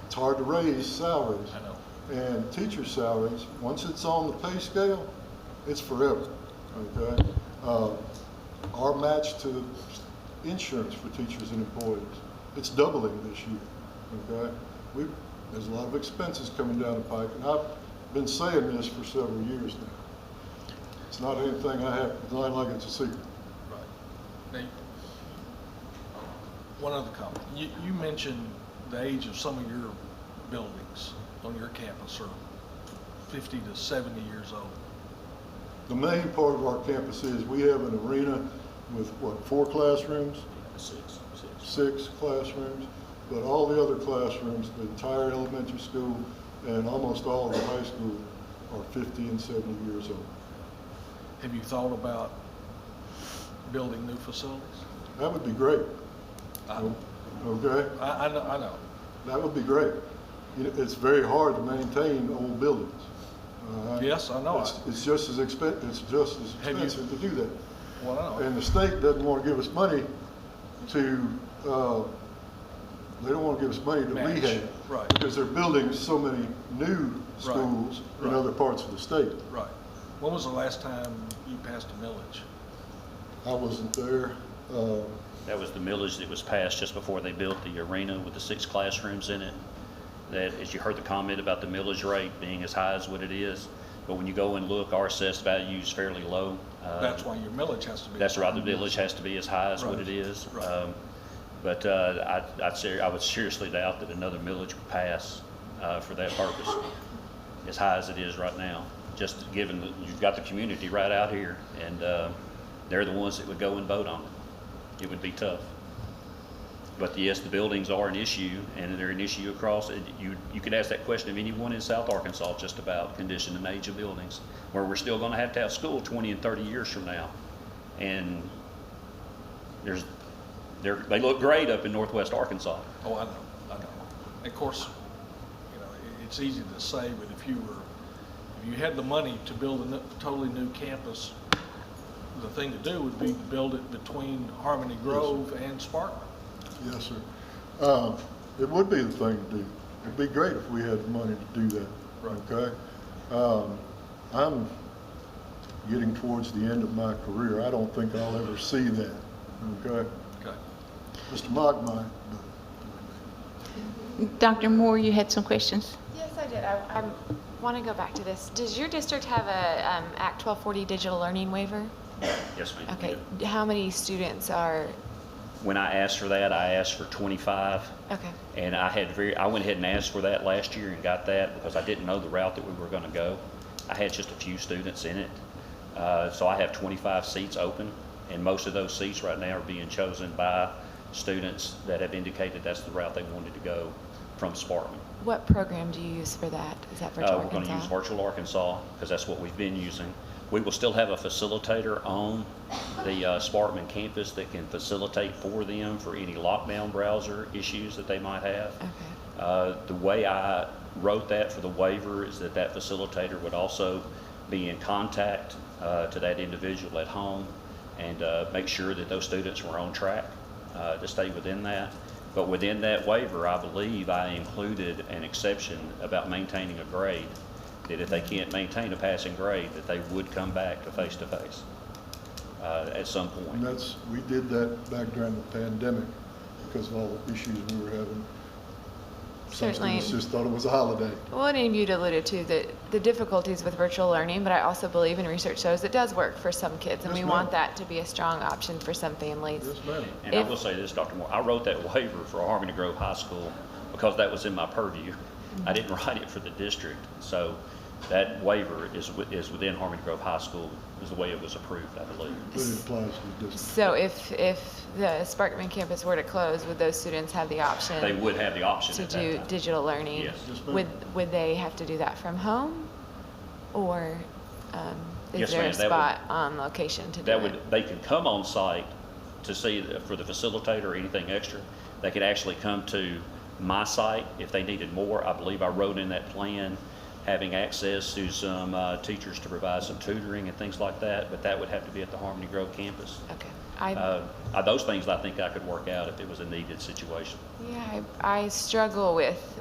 it's hard to raise salaries. I know. And teacher salaries, once it's on the pay scale, it's forever, okay? Our match to insurance for teachers and employees, it's doubling this year, okay? There's a lot of expenses coming down the pike, and I've been saying this for several years now. It's not anything I have, it's not like it's a secret. Right. Now, one other comment. You mentioned the age of some of your buildings on your campus are 50 to 70 years old. The main part of our campus is we have an arena with, what, 4 classrooms? Six classrooms. But all the other classrooms, the entire elementary school and almost all of the high school are 50 and 70 years old. Have you thought about building new facilities? That would be great. Okay? I know. That would be great. You know, it's very hard to maintain old buildings. Yes, I know. It's just as expensive to do that. Well, I know. And the state doesn't want to give us money to, they don't want to give us money to rehab. Right. Because they're building so many new schools in other parts of the state. Right. When was the last time you passed a millage? I wasn't there. That was the millage that was passed just before they built the arena with the 6 classrooms in it. That, as you heard the comment about the millage rate being as high as what it is, but when you go and look, our assessed value is fairly low. That's why your millage has to be. That's right. The millage has to be as high as what it is. But I would seriously doubt that another millage would pass for that purpose, as high as it is right now. Just given that you've got the community right out here, and they're the ones that would go and vote on it. it would be tough. But yes, the buildings are an issue, and they're an issue across. You could ask that question of anyone in South Arkansas just about condition and age of buildings, where we're still going to have school 20 and 30 years from now. And they look great up in Northwest Arkansas. Oh, I know. Of course, you know, it's easy to say, but if you had the money to build a totally new campus, the thing to do would be to build it between Harmony Grove and Sparkman. Yes, sir. It would be the thing to do. It'd be great if we had the money to do that. Right. Okay. I'm getting towards the end of my career. I don't think I'll ever see that. Okay. Okay. Mr. Mock might. Dr. Moore, you had some questions? Yes, I did. I want to go back to this. Does your district have a Act 1240 digital learning waiver? Yes, ma'am. Okay. How many students are? When I asked for that, I asked for 25. Okay. And I went ahead and asked for that last year and got that because I didn't know the route that we were going to go. I had just a few students in it. So I have 25 seats open, and most of those seats right now are being chosen by students that have indicated that's the route they wanted to go from Sparkman. What program do you use for that? Is that Virtual We're going to Arkansas? use Virtual Arkansas because that's what we've been using. We will still have a facilitator on the Sparkman campus that can facilitate for them for any lockdown browser issues that they might have. Okay. The way I wrote that for the waiver is that facilitator would also be in contact to that individual at home and make sure that those students were on track to stay within that. But within that waiver, I believe I included an exception about maintaining a grade, that if they can't maintain a passing grade, that they would come back to face-to-face at some point. And we did that back during the pandemic because of all the issues we were having. Some Certainly. students just thought it was a holiday. Well, and you'd alluded to the difficulties with virtual learning, but I also believe, and research shows, it does work for some kids, and Yes, we ma'am. want that to be a strong option for some families. Yes, ma'am. And I will say this, Dr. Moore, I wrote that waiver for Harmony Grove High School because that was in my purview. I didn't write it for the district. So that waiver is within Harmony Grove High School, is the way it was approved, I believe. But it applies to the district. So if the Sparkman campus were to close, would those students have the option? They would have the option to at that do time. digital learning? Yes. Yes, ma'am. Would they have to do that from home, or is Yes, there a ma'am. That spot on location to do it? They can come on site to see for the facilitator or anything extra. They could actually come to my site if they needed more. I believe I wrote in that plan having access to some teachers to provide some tutoring and things like that, but that would have to be at the Harmony Grove campus. Okay. Those things I think I could work out if it was a needed situation. Yeah, I struggle with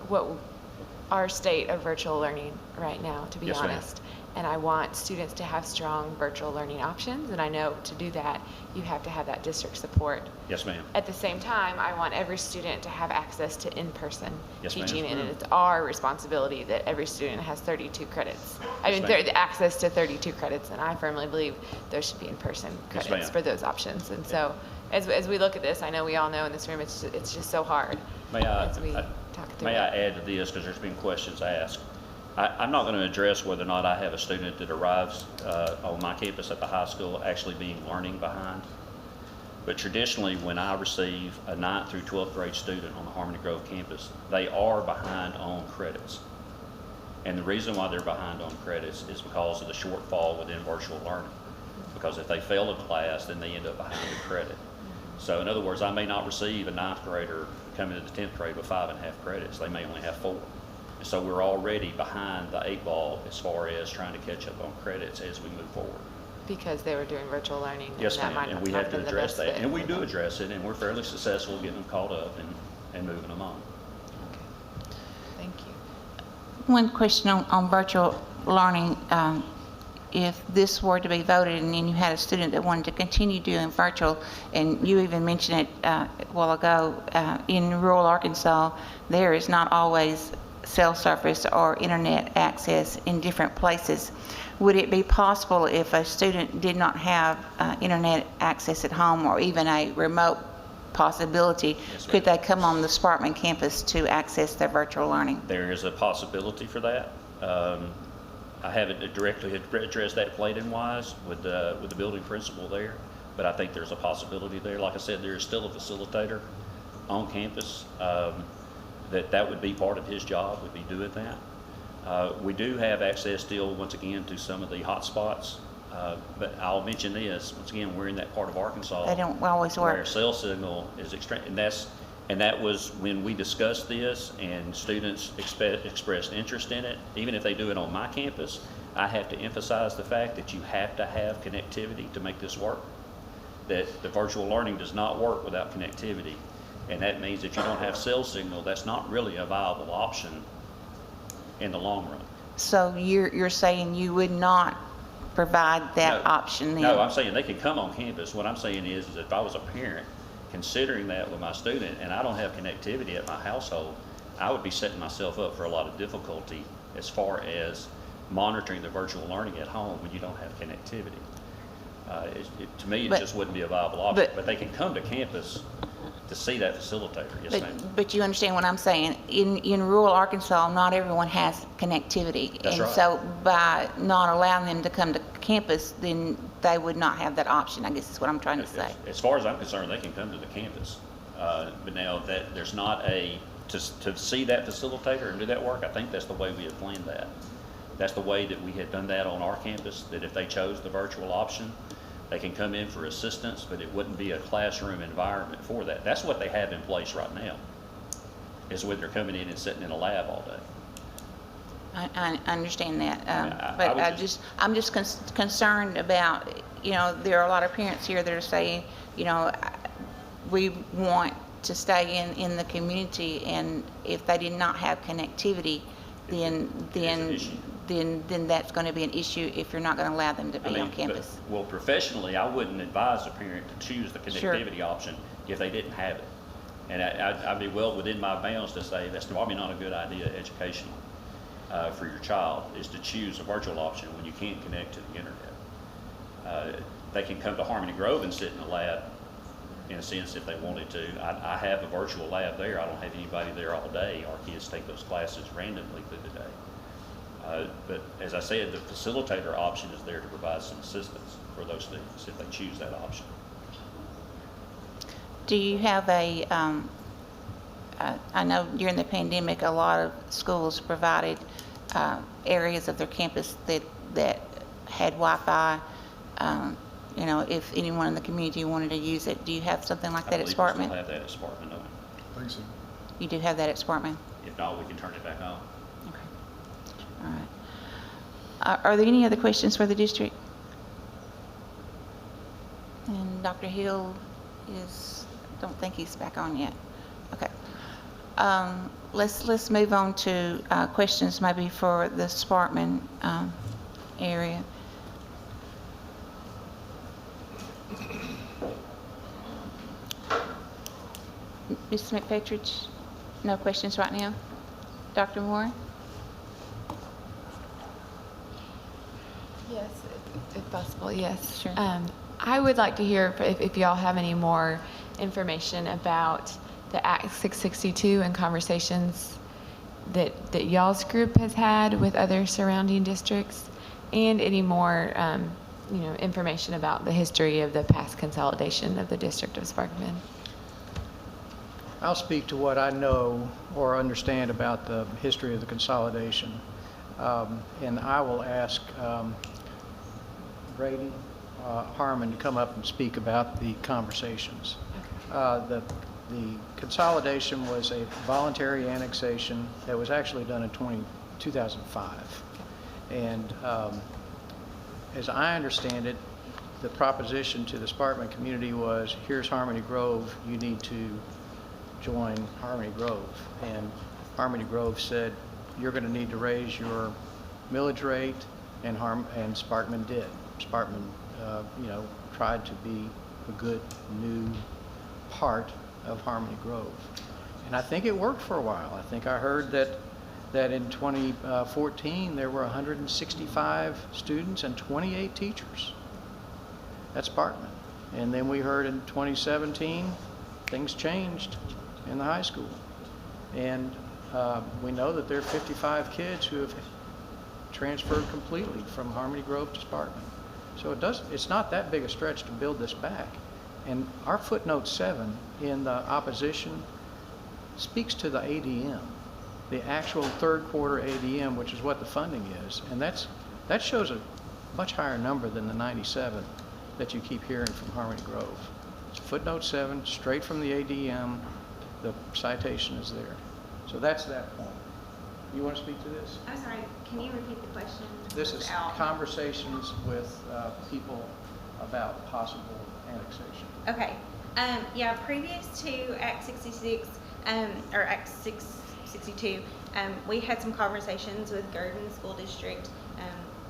our state of virtual learning right now, to be Yes, ma'am. honest. And I want students to have strong virtual learning options, and I know to do that, you have to have that district support. Yes, ma'am. At the same time, I want every student to have access to in-person Yes, ma'am. teaching, Yes, and ma'am. it's our responsibility that every student has 32 credits. I Yes, mean, ma'am. access to 32 credits, and I firmly believe there should be in-person Yes, credits ma'am. for those options. And so, as we look at this, I know we all know in this room, it's just so hard May I as we talk through may it. I add to this, because there's been questions asked. I'm not going to address whether or not I have a student that arrives on my campus at the high school actually being learning behind. But traditionally, when I receive a 9th through 12th grade student on the Harmony Grove campus, they are behind on credits. And the reason why they're behind on credits is because of the shortfall within virtual learning. Because if they fail a class, then they end up behind the credit. So in other words, I may not receive a 9th grader coming to the 10th grade with 5.5 credits. They may only have 4. And so we're already behind the 8 ball as far as trying to catch up on credits as we move forward. Because they were doing virtual learning. Yes, and that ma'am, might and we not have to been the address best that. fit And we for do them. address it, and we're fairly successful getting them caught up and moving them on. Thank you. One question on virtual learning. If this were to be voted and then you had a student that wanted to continue doing virtual, and you even mentioned it a while ago, in rural Arkansas, there is not always cell service or internet access in different places. Would it be possible if a student did not have internet access at home or even a remote possibility, could they come on the Sparkman campus to access their virtual learning? There is a possibility for that. I haven't directly addressed that planning-wise with the building principal there, but I think there's a possibility there. Like I said, there is still a facilitator on campus, that would be part of his job, would be doing that. We do have access still, once again, to some of the hot spots, but I'll mention this, once again, we're in that part of Arkansas. They don't always work. Where cell signal is extreme, and that was when we discussed this and students expressed interest in it. Even if they do it on my campus, I have to emphasize the fact that you have to have connectivity to make this work. That the virtual learning does not work without connectivity. And that means if you don't have cell signal, that's not really a viable option in the long run. So you're saying you would not provide that option then? No, I'm saying they can come on campus. What I'm saying is if I was a parent considering that with my student and I don't have connectivity at my household, I would be setting myself up for a lot of difficulty as far as monitoring the virtual learning at home when you don't have connectivity. To me, it just wouldn't be a viable option. But they can come to campus to see that facilitator. Yes, ma'am. But you understand what I'm saying? In rural Arkansas, not everyone has connectivity. That's right. So by not allowing them to come to campus, then they would not have that option, I guess is what I'm trying to say. As far as I'm concerned, they can come to the campus. But now that there's not to see that facilitator and do that work, I think that's the way we had planned that. That's the way that we had done that on our campus, that if they chose the virtual option, they can come in for assistance, but it wouldn't be a classroom environment for that. That's what they have in place right now, is when they're coming in and sitting in a lab all day. I understand that, but I'm just concerned about, there are a lot of parents here that are saying, we want to stay in the community, and if they did not have connectivity, then that's going to be an issue if you're not going to allow them to be on campus. Well, professionally, I wouldn't advise a parent to choose the connectivity option if they didn't have it. And I'd be well within my bounds to say that's probably not a good idea educationally for your child, is to choose a virtual option when you can't connect to the internet. They can come to Harmony Grove and sit in a lab, in a sense, if they wanted to. I have a virtual lab there. I don't have anybody there all day. Our kids take those classes randomly through the day. But as I said, the facilitator option is there to provide some assistance for those students if they choose that option. Do you have I know during the pandemic, a lot of schools provided areas of their campus that had Wi-Fi. If anyone in the community wanted to use it, do you have something like that at Sparkman? I believe we still have that at Sparkman, no? I think so. You do have that at Sparkman? If not, we can turn it back on. All right. Are there any other questions for the district? And Dr. Hill don't think he's back on yet. Okay. Let's move on to questions maybe for the Sparkman area. Mrs. McPetridge, no questions right now? Dr. Moore? Yes, if possible, yes. Sure. I would like to hear if y'all have any more information about the Act 662 and conversations that y'all's group has had with other surrounding districts, and any more information about the history of the past consolidation of the District of Sparkman. I'll speak to what I know or understand about the history of the consolidation, and I will ask Brady Harmon to come up and speak about the conversations. The consolidation was a voluntary annexation that was actually done in 2005. And as I understand it, the proposition to the Sparkman community was, here's Harmony Grove, you need to join Harmony Grove. And Harmony Grove said, you're going to need to raise your millage rate, and Sparkman did. Sparkman, tried to be a good new part of Harmony Grove. And I think it worked for a while. I think I heard that in 2014 there were 165 students and 28 teachers at Sparkman. And then we heard in 2017 things changed in the high school. And we know that there are 55 kids who have transferred completely from Harmony Grove to Sparkman. So it's not that big a stretch to build this back. And our footnote 7 in the opposition speaks to the ADM, the actual third quarter ADM, which is what the funding is. And that shows a much higher number than the 97 that you keep hearing from Harmony Grove. It's footnote 7, straight from the ADM. The citation is there. So that's that point. You want to speak to this? I'm sorry, can you repeat the question? This is conversations with people about possible annexation. Okay. Yeah, previous to Act 66, or Act 662, we had some conversations with Gurdon School District,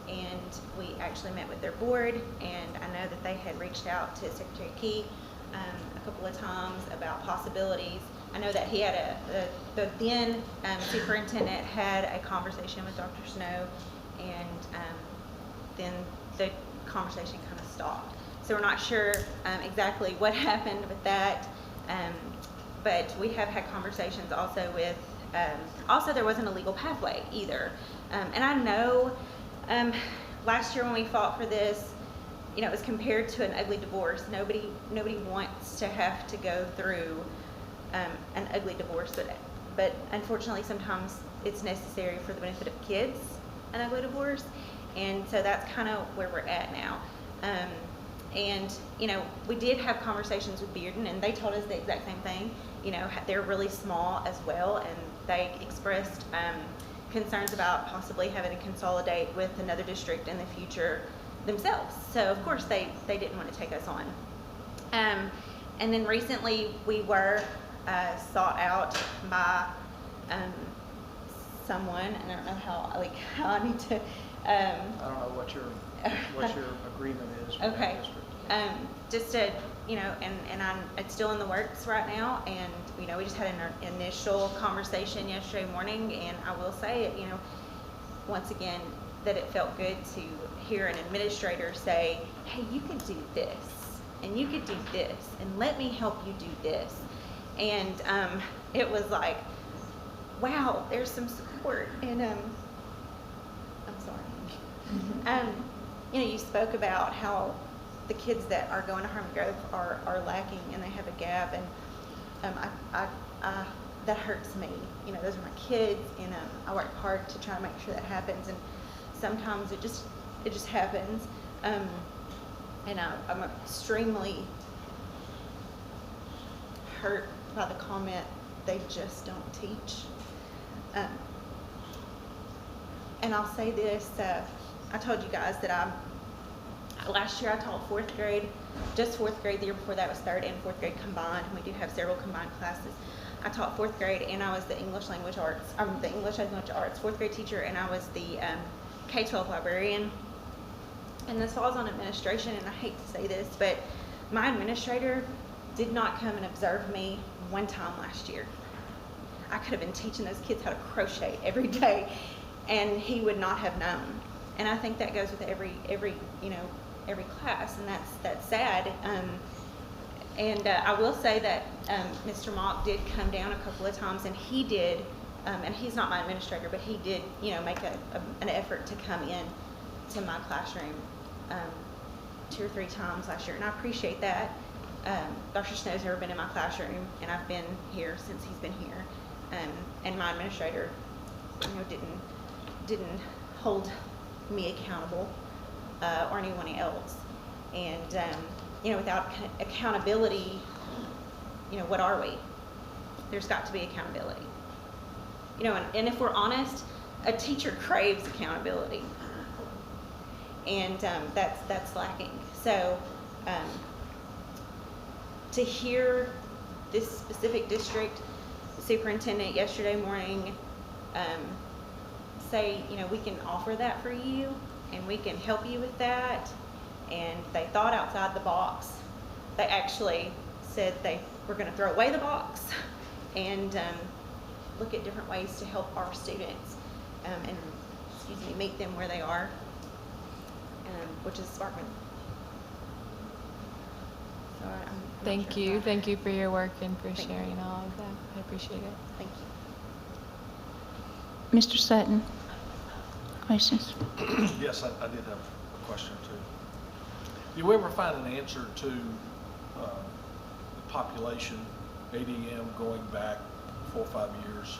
and we actually met with their board, and I know that they had reached out to Secretary Key a couple of times about possibilities. I know that he had the then superintendent had a conversation with Dr. Snow, and then the conversation kind of stopped. So we're not sure exactly what happened with that, but we have had conversations also with, also there wasn't a legal pathway either. And I know last year when we fought for this, you know, it was compared to an ugly divorce. Nobody wants to have to go through an ugly divorce, but unfortunately sometimes it's necessary for the benefit of kids, an ugly divorce, and so that's kind of where we're at now. And you know, we did have conversations with Bearden, and they told us the exact same thing. You know, they're really small as well, and they expressed concerns about possibly having to consolidate with another district in the future themselves. So of course they didn't want to take us on. And then recently we were sought out by someone, and I don't know how I need to. I don't know what your agreement is with okay. that district. Just to, you know, and it's still in the works right now, and you know, we just had an initial conversation yesterday morning, and I will say, you know, once again, that it felt good to hear an administrator say, hey, you could do this, and you could do this, and let me help you do this. And it was like, wow, there's some support. And I'm sorry. You know, you spoke about how the kids that are going to Harmon Grove are lacking, and they have a gap, and that hurts me. You know, those are my kids, and I work hard to try to make sure that happens, and sometimes it just happens. And I'm extremely hurt by the comment, they just don't teach. And I'll say this, I told you guys that last year I taught 4th grade, just 4th grade. The year before that was 3rd and 4th grade combined. We do have several combined classes. I taught 4th grade, and I was the English language arts, 4th grade teacher, and I was the K-12 librarian. And this falls on administration, and I hate to say this, but my administrator did not come and observe me one time last year. I could have been teaching those kids how to crochet every day, and he would not have known. And I think that goes with every class, and that's sad. And I will say that Mr. Mock did come down a couple of times, and he did, and he's not my administrator, but he did, you know, make an effort to come in to my classroom 2 or 3 times last year, and I appreciate that. Dr. Snow's never been in my classroom, and I've been here since he's been here, and my administrator, you know, didn't hold me accountable or anyone else. And you know, without accountability, you know, what are we? There's got to be accountability. You know, and if we're honest, a teacher craves accountability, and that's lacking. So to hear this specific district superintendent yesterday morning say, you know, we can offer that for you, and we can help you with that, and they thought outside the box. They actually said they were going to throw away the box and look at different ways to help our students and meet them where they are, which is Sparkman. So Thank you for your work and for sharing all of that. I appreciate it. Thank you. Mr. Sutton, questions? Yes, I did have a question or two. Do you ever find an answer to the population, ADM, going back 4 or 5 years?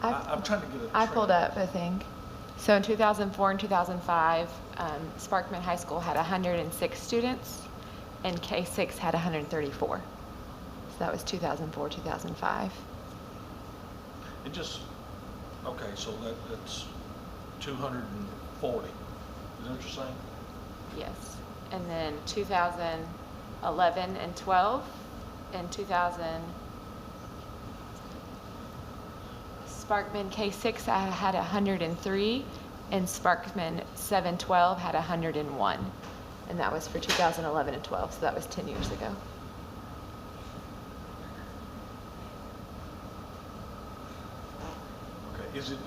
I'm trying to get a I trend. pulled up a thing. So in 2004 and 2005, Sparkman High School had 106 students, and K6 had 134. So that was 2004, 2005. It just, okay, so that's 240. Is that what you're saying? Yes. And then 2011 and 12, and 2000, Sparkman K6 had 103, and Sparkman 712 had 101. And that was for 2011 and 12, so that was 10 years ago. Okay, is it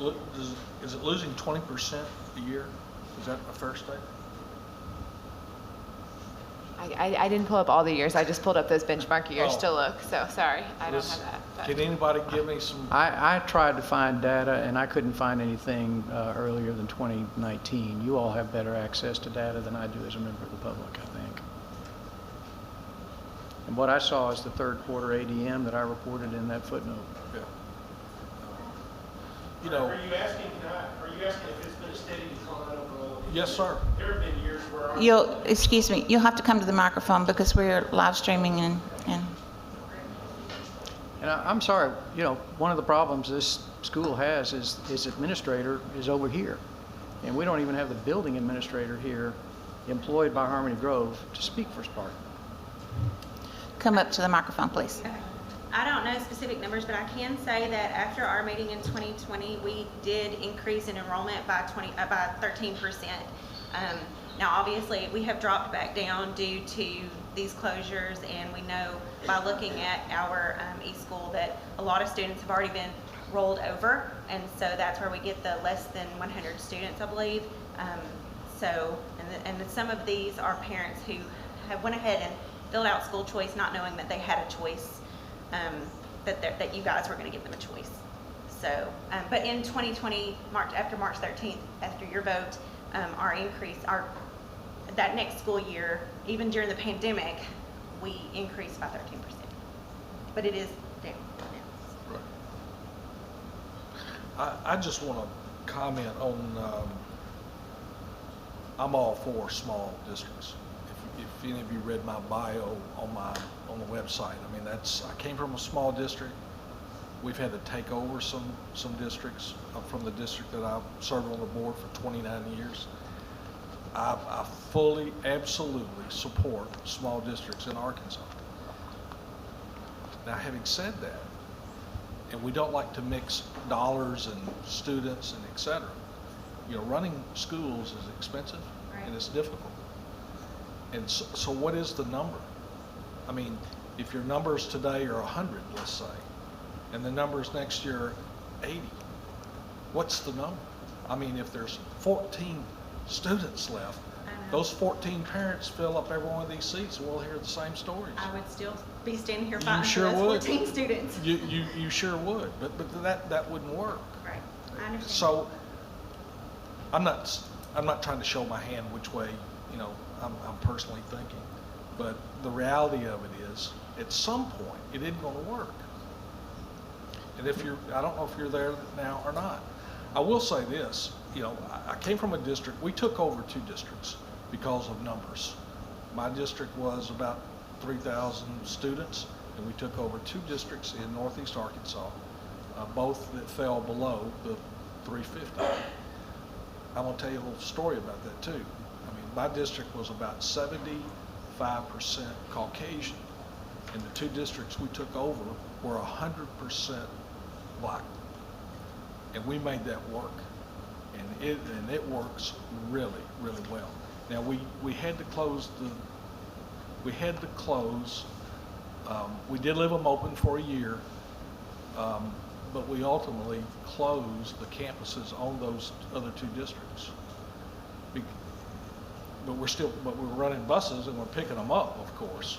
losing 20% a year? Is that a fair statement? I didn't pull up all the years. I just pulled up those benchmark years Oh. to look. So sorry, I don't have that. But. Can anybody give me some? I tried to find data, and I couldn't find anything earlier than 2019. You all have better access to data than I do as a member of the public, I think. And what I saw is the third quarter ADM that I reported in that footnote. Yeah. You know. Are you asking if it's been a steady decline over? Yes, sir. There have been years where. Excuse me, you'll have to come to the microphone because we're live streaming and And I'm sorry, you know, one of the problems this school has is its administrator is over here. And we don't even have the building administrator here employed by Harmony Grove to speak for Spark. come up to the microphone, please. I don't know specific numbers, but I can say that after our meeting in 2020, we did increase in enrollment by 13%. Now, obviously, we have dropped back down due to these closures, and we know by looking at our e-school that a lot of students have already been rolled over, and so that's where we get the less than 100 students, I believe. And some of these are parents who have went ahead and filled out school choice, not knowing that they had a choice. That you guys were going to give them a choice. So, but in 2020, after March 13th, after your vote, our increase, that next school year, even during the pandemic, we increased by 13%. But it is down now. Right. I just want to comment on, I'm all for small districts. If any of you read my bio on the website, I mean, I came from a small district. We've had to take over some districts from the district that I've served on the board for 29 years. I fully, absolutely support small districts in Arkansas. Now, having said that, and we don't like to mix dollars and students and et cetera, you know, running schools is expensive and it's difficult. And so what is the number? I mean, if your numbers today are 100, let's say, and the numbers next year are 80, what's the number? I mean, if there's 14 students left, those 14 parents fill up every one of these seats and we'll hear the same stories. I would still be standing here fighting sure for those would. 14 students. You sure would, but that wouldn't work. Right, I understand. So I'm not trying to show my hand which way, you know, I'm personally thinking, but the reality of it is, at some point, it isn't going to work. And I don't know if you're there now or not. I will say this, you know, I came from a district, we took over 2 districts because of numbers. My district was about 3,000 students, and we took over 2 districts in Northeast Arkansas, both that fell below the 350. I'm going to tell you a little story about that too. I mean, my district was about 75% Caucasian, and the 2 districts we took over were 100% black, and we made that work, and it works really, really well. Now we had to close we did leave them open for a year, but we ultimately closed the campuses on those other 2 districts. But we're running buses and we're picking them up, of course.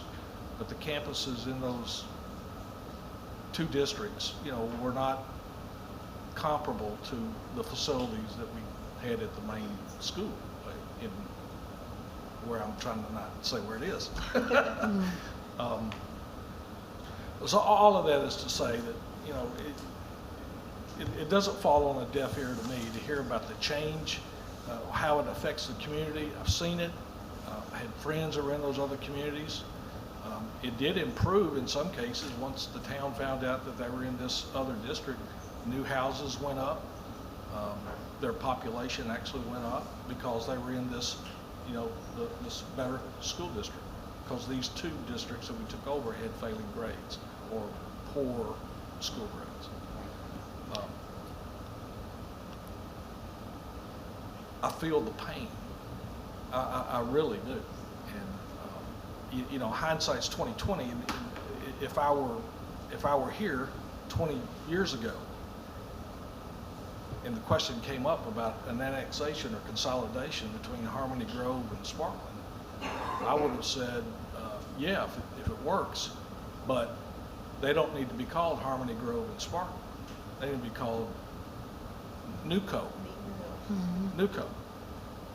But the campuses in those 2 districts, you know, were not comparable to the facilities that we had at the main school where I'm trying to not say where it is. So all of that is to say that, you know, it doesn't fall on a deaf ear to me to hear about the change, how it affects the community. I've seen it. I had friends that were in those other communities. It did improve in some cases once the town found out that they were in this other district. New houses went up. Their population actually went up because they were in this, you know, this better school district. Because these two districts that we took over had failing grades or poor school grades. I feel the pain. I really do. And you know, hindsight's 20/20. If I were here 20 years ago, and the question came up about an annexation or consolidation between Harmony Grove and Sparkman, I would have said, yeah, if it works, but they don't need to be called Harmony Grove and Sparkman. They need to be called Newco. Newco.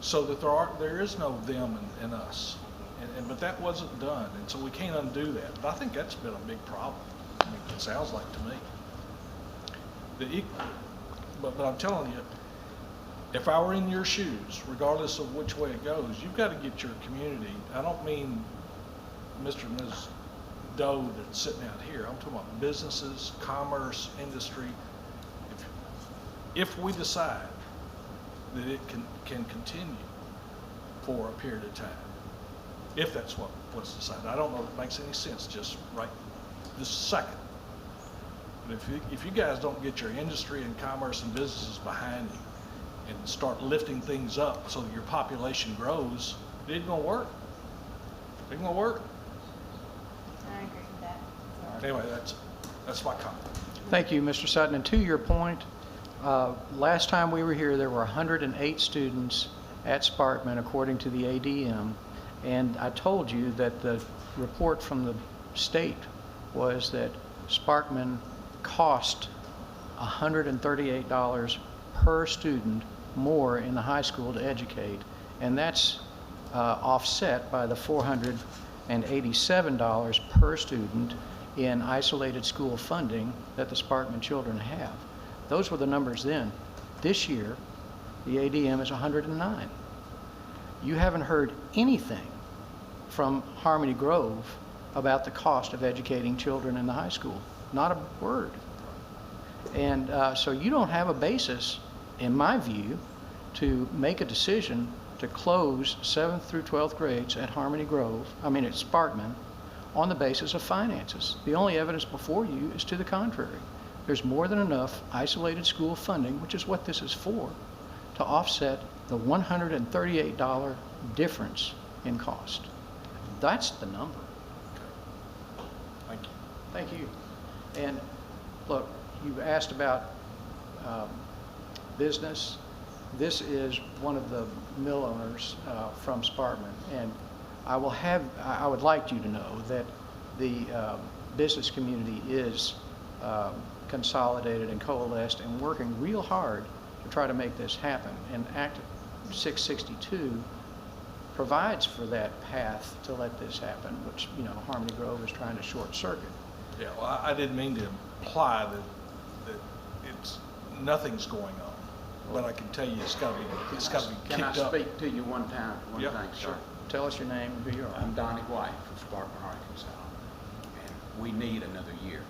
So that there is no them and us. But that wasn't done, and so we can't undo that. But I think that's been a big problem. I mean, it sounds like to me. But I'm telling you, if I were in your shoes, regardless of which way it goes, you've got to get your community. I don't mean Mr. and Ms. Doe that's sitting out here. I'm talking about businesses, commerce, industry. If we decide that it can continue for a period of time, if that's what's decided. I don't know if it makes any sense just right this second. But if you guys don't get your industry and commerce and businesses behind you and start lifting things up so that your population grows, it ain't gonna work. It ain't gonna work. I agree with that. Anyway, that's my comment. Thank you, Mr. Sutton. And to your point, last time we were here, there were 108 students at Sparkman, according to the ADM. And I told you that the report from the state was that Sparkman cost $138 per student more in the high school to educate, and that's offset by the $487 per student in isolated school funding that the Sparkman children have. Those were the numbers then. This year, the ADM is 109. You haven't heard anything from Harmony Grove about the cost of educating children in the high school. Not a word. And so you don't have a basis, in my view, to make a decision to close 7th through 12th grades at at Sparkman, on the basis of finances. The only evidence before you is to the contrary. There's more than enough isolated school funding, which is what this is for, to offset the $138 difference in cost. That's the number. Thank you. Thank you. And look, you asked about business. This is one of the mill owners from Sparkman, and I would like you to know that the business community is consolidated and coalesced and working real hard to try to make this happen. And Act 662 provides for that path to let this happen, which, you know, Harmony Grove is trying to short circuit. Yeah, well, I didn't mean to imply that nothing's going on, but I can tell you it's got to be kicked up. Can I speak to you one thing, Yeah, sir? sure. Tell us your name and who you are. I'm Donnie White from Sparkman, Arkansas, and we need another year.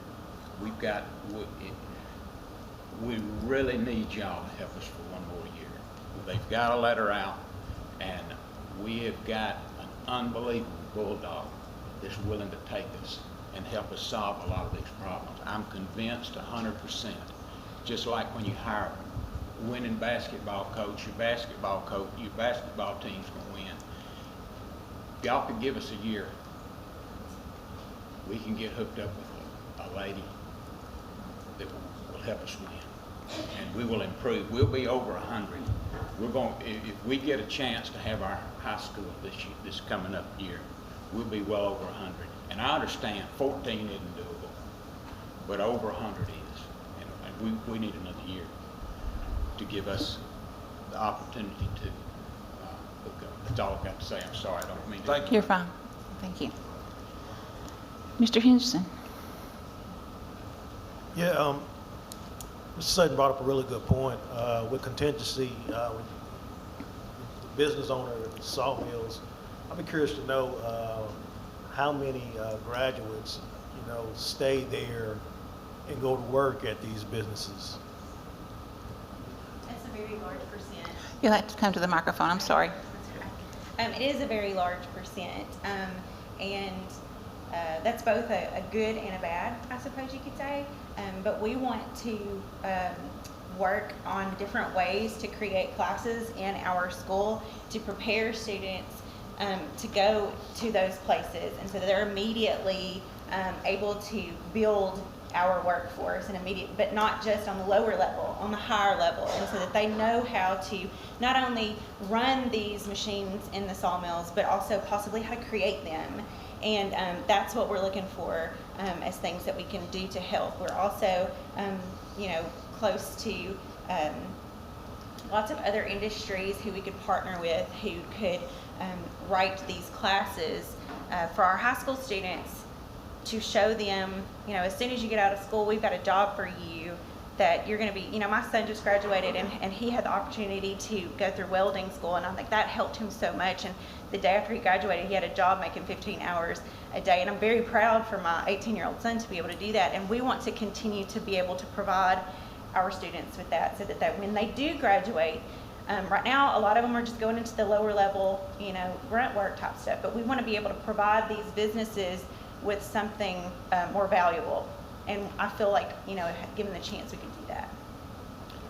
We really need y'all to help us for one more year. They've got a letter out, and we have got an unbelievable bulldog that's willing to take us and help us solve a lot of these problems. I'm convinced 100%, just like when you hire a winning basketball coach, your basketball team's gonna win. If y'all could give us a year, we can get hooked up with a lady that will help us win. And we will improve. We'll be over 100. If we get a chance to have our high school this coming up year, we'll be well over 100. And I understand 14 isn't doable, but over 100 is. And we need another year to give us the opportunity to hook up. That's all I've got to say. I'm sorry, I don't mean to. Thank you. You're fine. Thank you. Mr. Henderson? Yeah, Mr. Sutton brought up a really good point. With contingency, with the business owner of the sawmills, I'd be curious to know how many graduates, stay there and go to work at these businesses. That's a very large percent. You'll have to come to the microphone. I'm sorry. It is a very large percent, and that's both a good and a bad, I suppose you could say. But we want to work on different ways to create classes in our school to prepare students to go to those places, and so that they're immediately able to build our workforce but not just on the lower level, on the higher level, and so that they know how to not only run these machines in the sawmills, but also possibly how to create them. And that's what we're looking for as things that we can do to help. We're also, close to lots of other industries who we could partner with, who could write these classes for our high school students to show them, as soon as you get out of school, we've got a job for you that you're going to be, my son just graduated and he had the opportunity to go through welding school, and I think that helped him so much. And the day after he graduated, he had a job making 15 hours a day, and I'm very proud for my 18-year-old son to be able to do that. And we want to continue to be able to provide our students with that, so that when they do graduate, right now a lot of them are just going into the lower level, grunt work type stuff, but we want to be able to provide these businesses with something more valuable. And I feel like, given the chance, we can do that.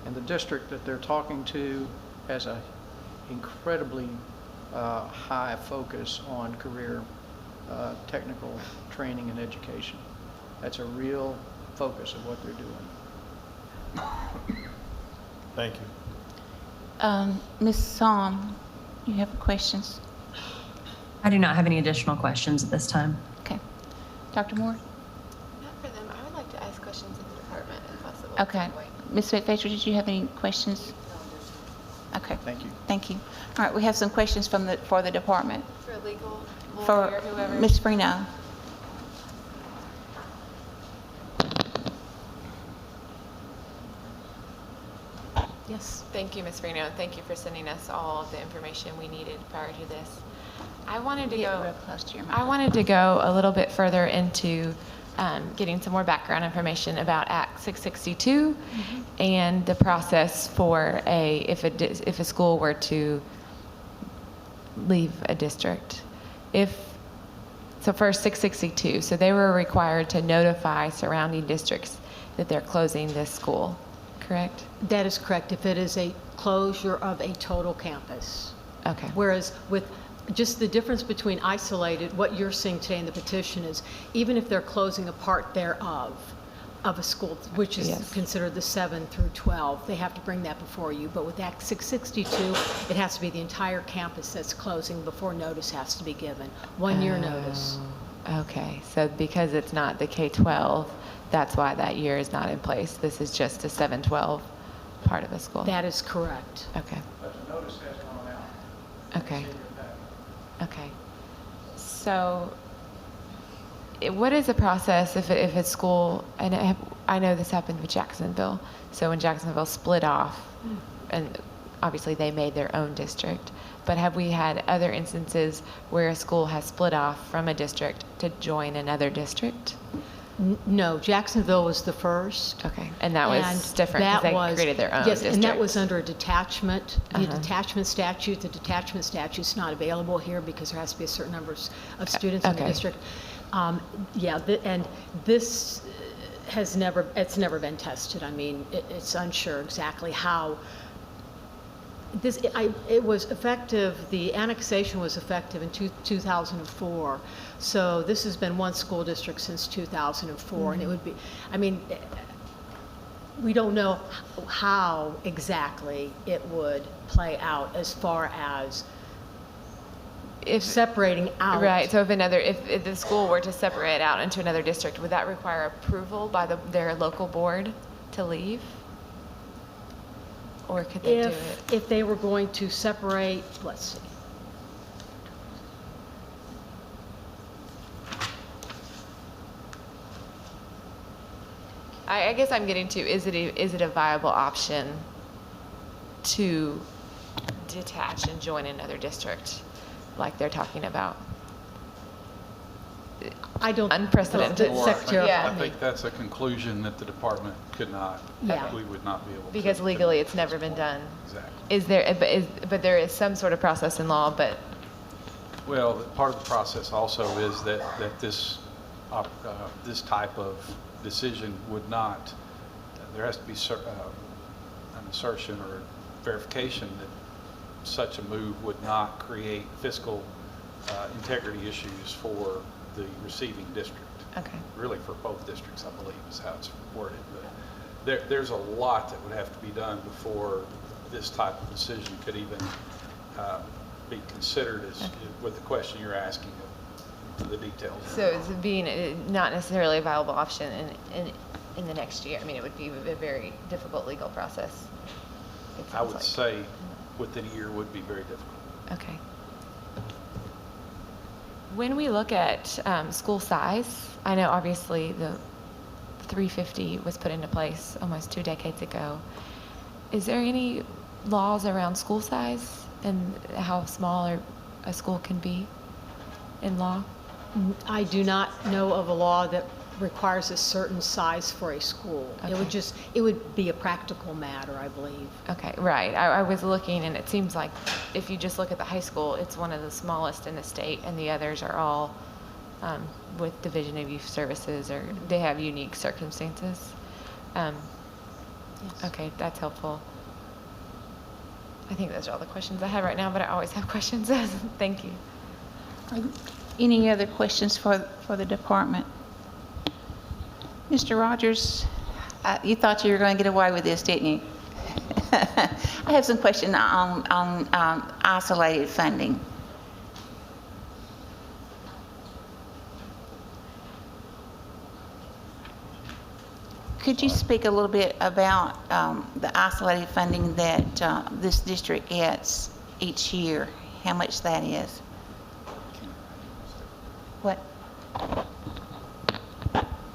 And the district that they're talking to has a incredibly high focus on career technical training and education. That's a real focus of what they're doing. Thank you. Ms. Somm, you have questions? I do not have any additional questions at this time. Okay. Dr. Moore? Not for them. I would like to ask questions of the department if possible. Okay. Ms. McFetcher, did you have any questions? Okay. Thank you. Thank you. All right, we have some questions for the department. For legal, For lawyer, whoever. Ms. Freno. Yes, thank you, Ms. Freno. Thank you for sending us all of the information we needed prior to this. I wanted to Get go real close to your I wanted to go a little bit further into getting some more background information about Act 662 and the process for if a school were to leave a district. So first, 662, so they were required to notify surrounding districts that they're closing this school, correct? That is correct, if it is a closure of a total campus. Okay. Whereas with just the difference between isolated, what you're seeing today in the petition is, even if they're closing a part thereof of a school, which is Yes. considered the 7 through 12, they have to bring that before you. But with Act 662, it has to be the entire campus that's closing before notice has to be given. 1 year notice. Okay, so because it's not the K-12, that's why that year is not in place. This is just a 7-12 part of the school. That is correct. Okay. But the notice has gone out. Okay. Okay. So what is the process if a school, and I know this happened with Jacksonville, so when Jacksonville split off, and obviously they made their own district, but have we had other instances where a school has split off from a district to join another district? No, Jacksonville was the first. Okay, and that was different because they created their own Yes, district. and that was under a detachment, the Uh-huh. detachment statute. The detachment statute's not available here because there has to be a certain number of students in the Okay. district. And this has never been tested. I mean, it's unsure exactly how. It was effective, the annexation was effective in 2004. So this has been one school district since 2004. And it would be, we don't know how exactly it would play out as far as separating out. Right, so if the school were to separate out into another district, would that require approval by their local board to leave? Or could they do it? If they were going to separate, let's see, I guess I'm getting to, is it a viable option to detach and join another district like they're talking about? I don't. Unprecedented. Or Secretary. I think that's a conclusion that the department could not, Yeah. we would not be able to. Because legally it's never been done. Exactly. Is there, but there is some sort of process in law, but Well, part of the process also is that this type of decision would not, there has to be an assertion or verification that such a move would not create fiscal integrity issues for the receiving district. okay. Really for both districts, I believe, is how it's worded. But there's a lot that would have to be done before this type of decision could even be considered as with the question you're asking of the details. So it's being not necessarily a viable option in the next year. I mean, it would be a very difficult legal process. it I sounds would like. say within a year would be very difficult. Okay. When we look at school size, I know obviously the 350 was put into place almost 2 decades ago. Is there any laws around school size and how small a school can be in law? I do not know of a law that requires a certain size for a school. Okay. It would be a practical matter, I believe. Okay, right. I was looking, and it seems like if you just look at the high school, it's one of the smallest in the state, and the others are all with Division of Youth Services, or they have unique circumstances. Yes. Okay, that's helpful. I think those are all the questions I have right now, but I always have questions. Thank you. Any other questions for the department? Mr. Rogers, you thought you were going to get away with this, didn't you? I have some questions on isolated funding. Could you speak a little bit about the isolated funding that this district gets each year? How much that is? What?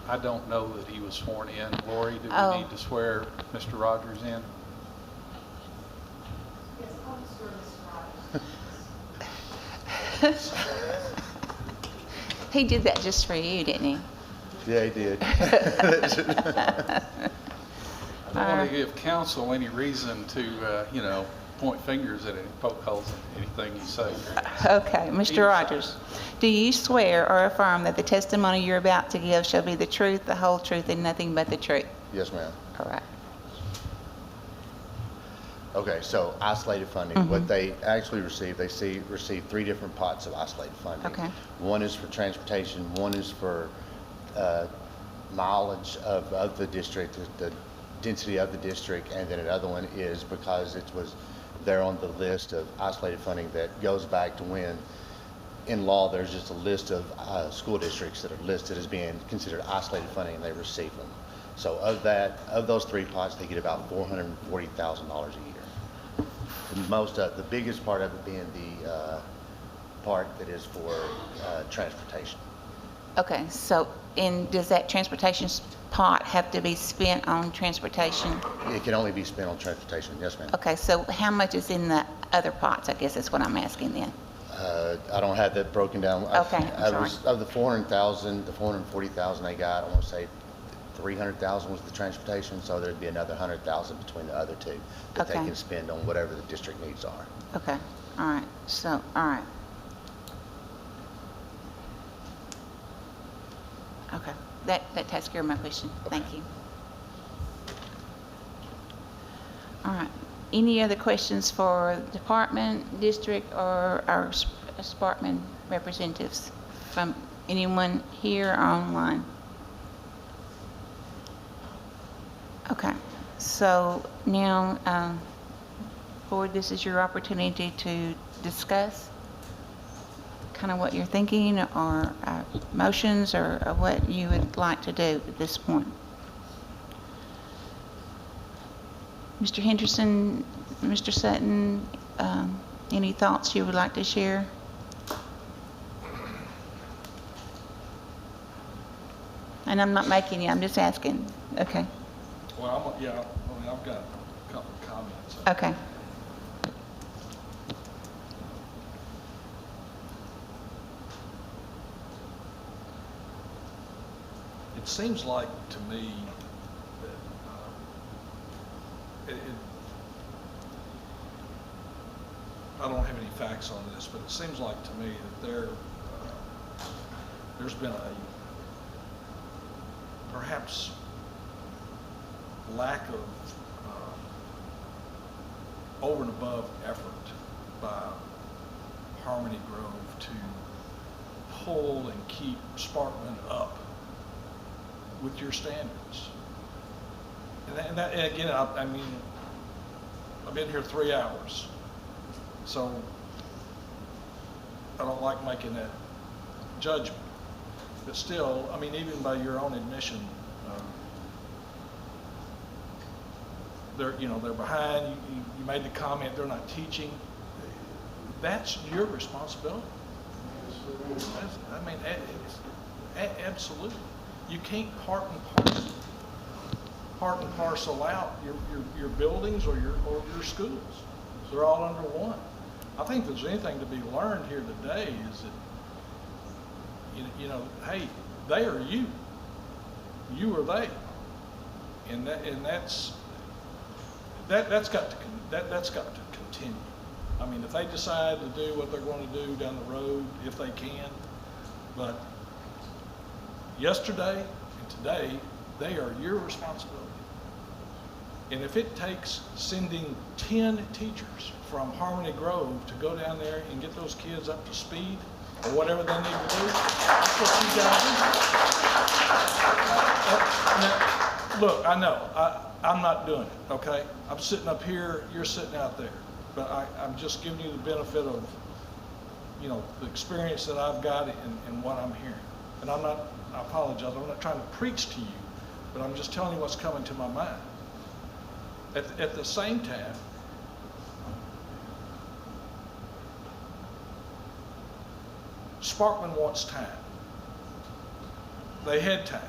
I don't know that he was sworn in. Lori, do Oh. we need to swear Mr. Rogers in? He did that just for you, didn't he? Yeah, he did. I don't want to give council any reason to, point fingers at any, poke holes in anything you say. Okay, Mr. Rogers, do you swear or affirm that the testimony you're about to give shall be the truth, the whole truth, and nothing but the truth? Yes, ma'am. All right. Okay, so isolated funding, what they actually receive, receive 3 different pots of isolated funding. Okay. One is for transportation, one is for mileage of the district, the density of the district, and then another one is because it was there on the list of isolated funding that goes back to when in law there's just a list of school districts that are listed as being considered isolated funding and they receive them. So of those 3 pots, they get about $440,000 a year. The biggest part of it being the part that is for transportation. Okay, so does that transportation pot have to be spent on transportation? It can only be spent on transportation, yes, ma'am. Okay, so how much is in the other pots? I guess that's what I'm asking then. I don't have that broken down. Okay, I'm sorry. Of the 400,000, the 440,000 they got, I want to say 300,000 was the transportation, so there'd be another 100,000 between the other 2 that they Okay. can spend on whatever the district needs are. Okay, all right, so, all right. Okay, that takes care of my question. Thank you. All right, any other questions for department, district, or our Sparkman representatives from anyone here or online? Okay, so now, board, this is your opportunity to discuss kind of what you're thinking or motions or what you would like to do at this point. Mr. Henderson, Mr. Sutton, any thoughts you would like to share? And I'm not making you, I'm just asking. Okay, Well, yeah, I mean, I've got a couple of comments. okay. It seems like to me that I don't have any facts on this, but it seems like to me that there's been a perhaps lack of over and above effort by Harmony Grove to pull and keep Sparkman up with your standards. And again, I mean, I've been here 3 hours, so I don't like making that judgment. But still, I mean, even by your own admission, they're behind. You made the comment they're not teaching. That's your responsibility. I mean, absolutely. You can't part and parcel out your buildings or your schools. They're all under one. I think if there's anything to be learned here today is that hey, they are you. You are they, and that's got to continue. I mean, if they decide to do what they're going to do down the road, if they can, but yesterday and today, they are your responsibility. And if it takes sending 10 teachers from Harmony Grove to go down there and get those kids up to speed or whatever they need to do, that's what you got to do. Now, look, I know, I'm not doing it, okay? I'm sitting up here, you're sitting out there. But I'm just giving you the benefit of, the experience that I've got and what I'm hearing. And I apologize, I'm not trying to preach to you, but I'm just telling you what's coming to my mind. At the same time, Sparkman wants time. They had time,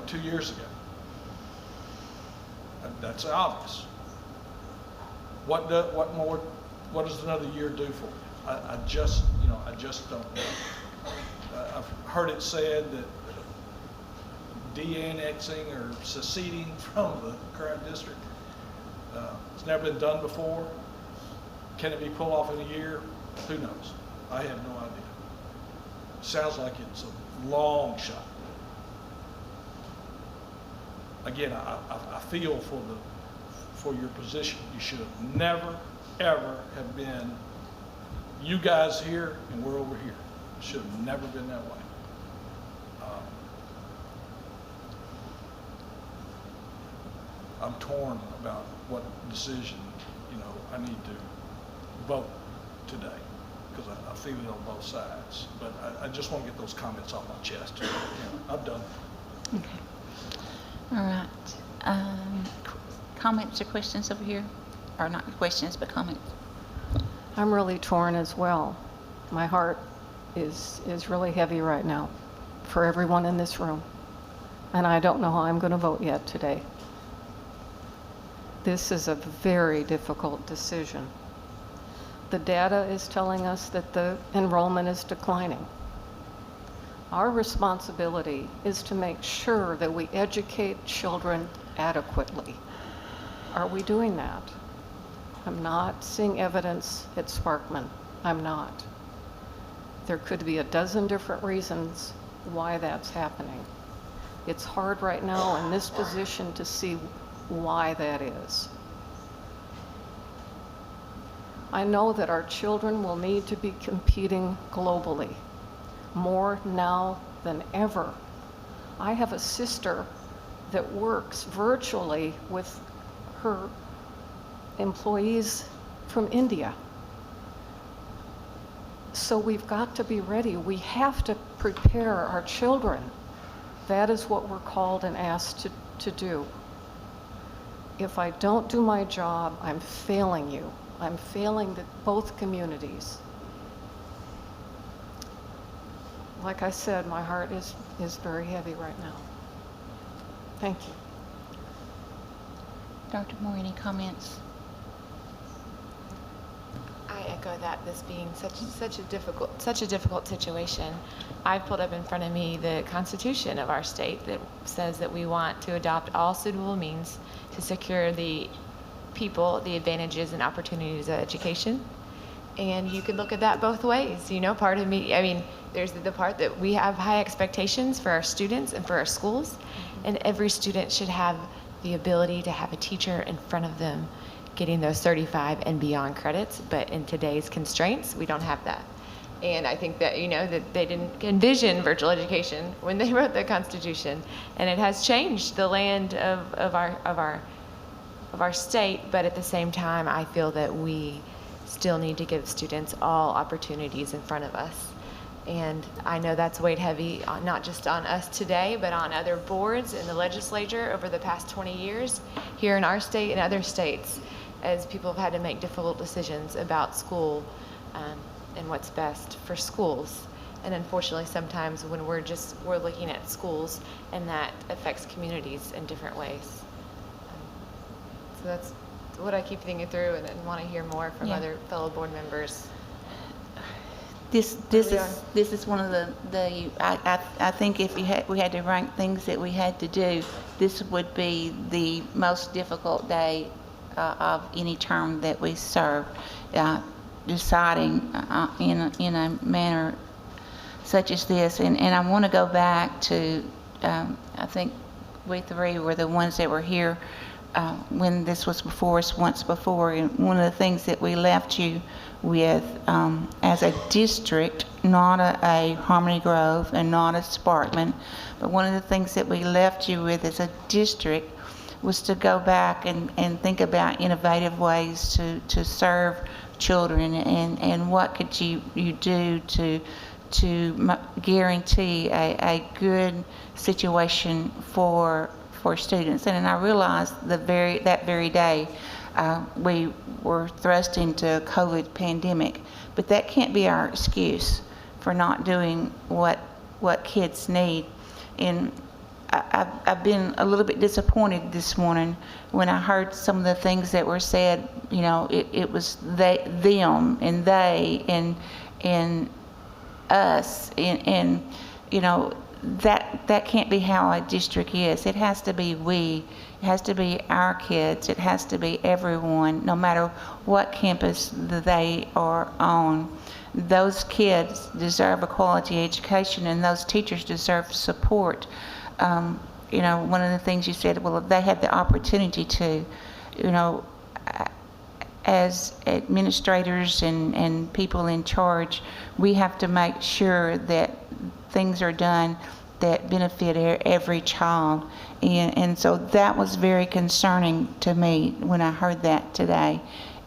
2 years ago. That's obvious. What does another year do for you? I just don't know. I've heard it said that de-annexing or seceding from the current district, it's never been done before. Can it be pulled off in a year? Who knows? I have no idea. Sounds like it's a long shot. Again, I feel for your position. You should have never, ever have been, you guys here and we're over here. Should have never been that way. I'm torn about what decision, I need to vote today because I feel it on both sides. But I just want to get those comments off my chest. I've done it. Okay. All right. Comments or questions over here? Or not questions, but comments? I'm really torn as well. My heart is really heavy right now for everyone in this room. And I don't know how I'm going to vote yet today. This is a very difficult decision. The data is telling us that the enrollment is declining. Our responsibility is to make sure that we educate children adequately. Are we doing that? I'm not seeing evidence at Sparkman. I'm not. There could be a dozen different reasons why that's happening. It's hard right now in this position to see why that is. I know that our children will need to be competing globally, more now than ever. I have a sister that works virtually with her employees from India. So we've got to be ready. We have to prepare our children. That is what we're called and asked to do. If I don't do my job, I'm failing you. I'm failing both communities. like I said, my heart is very heavy right now. Thank you. Dr. Moore, any comments? I echo that, this being such a difficult situation. I've pulled up in front of me the Constitution of our state that says that we want to adopt all suitable means to secure the people the advantages and opportunities of education. And you could look at that both ways. You know, part of me, I mean, there's the part that we have high expectations for our students and for our schools, and every student should have the ability to have a teacher in front of them getting those 35 and beyond credits, but in today's constraints, we don't have that. And I think that, you know, that they didn't envision virtual education when they wrote the Constitution, and it has changed the land of our state, but at the same time, I feel that we still need to give students all opportunities in front of us. And I know that's weighed heavy, not just on us today, but on other boards in the legislature over the past 20 years here in our state and other states, as people have had to make difficult decisions about school and what's best for schools. And unfortunately, sometimes when we're looking at schools, and that affects communities in different ways. So that's what I keep thinking through, and want to hear more from other fellow board members. This is one of I think if we had to rank things that we had to do, this would be the most difficult day of any term that we served, deciding in a manner such as this. And I want to go back to, I think we three were the ones that were here when this was before us once before, and one of the things that we left you with as a district, not a Harmony Grove and not a Sparkman, but one of the things that we left you with as a district was to go back and think about innovative ways to serve children, and what could you do to guarantee a good situation for students. And I realized that very day we were thrust into a COVID pandemic, but that can't be our excuse for not doing what kids need. And I've been a little bit disappointed this morning when I heard some of the things that were said. You know, it was them and they and us, and you know, that can't be how a district is. It has to be we. It has to be our kids. It has to be everyone, no matter what campus that they are on. Those kids deserve a quality education, and those teachers deserve support. You know, one of the things you said, well, if they had the opportunity to, you know, as administrators and people in charge, we have to make sure that things are done that benefit every child. And so that was very concerning to me when I heard that today.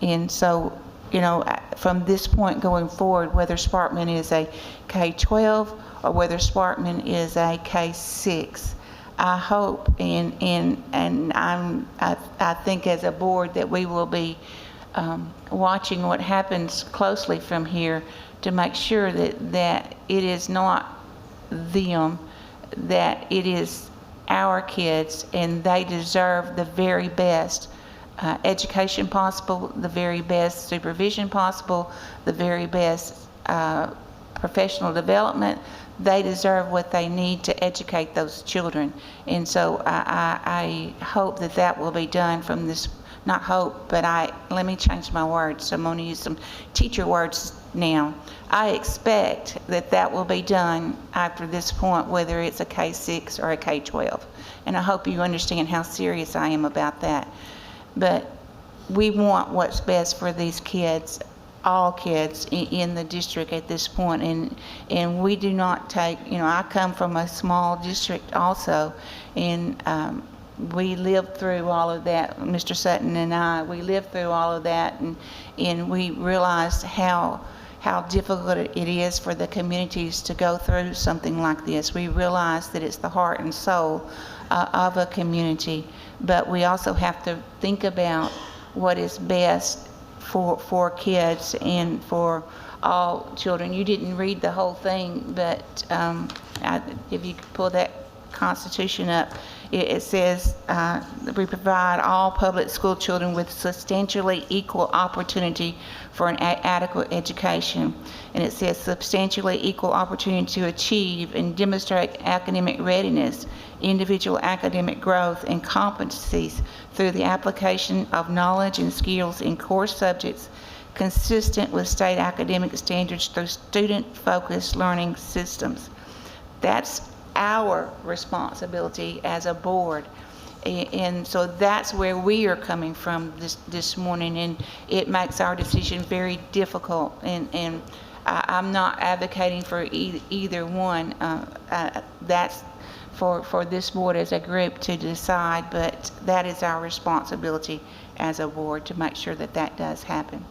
And so, you know, from this point going forward, whether Sparkman is a K-12 or whether Sparkman is a K-6, I hope and I think as a board that we will be watching what happens closely from here to make sure that it is not them, that it is our kids, and they deserve the very best education possible, the very best supervision possible, the very best professional development. They deserve what they need to educate those children. And so I hope that will be done from this, not hope, but let me change my words. So I'm going to use some teacher words now. I expect that will be done after this point, whether it's a K-6 or a K-12. And I hope you understand how serious I am about that. But we want what's best for these kids, all kids in the district at this point. And we do not take, you know, I come from a small district also, and we lived through all of that. Mr. Sutton and we lived through all of that, and we realized how difficult it is for the communities to go through something like this. We realize that it's the heart and soul of a community, but we also have to think about what is best for kids and for all children. You didn't read the whole thing, but if you could pull that Constitution up, it says we provide all public school children with substantially equal opportunity for an adequate education. And it says substantially equal opportunity to achieve and demonstrate academic readiness, individual academic growth, and competencies through the application of knowledge and skills in core subjects consistent with state academic standards through student-focused learning systems. That's our responsibility as a board. And so that's where we are coming from this morning, and it makes our decision very difficult. And I'm not advocating for either one. That's for this board as a group to decide, but that is our responsibility as a board to make sure that that does happen.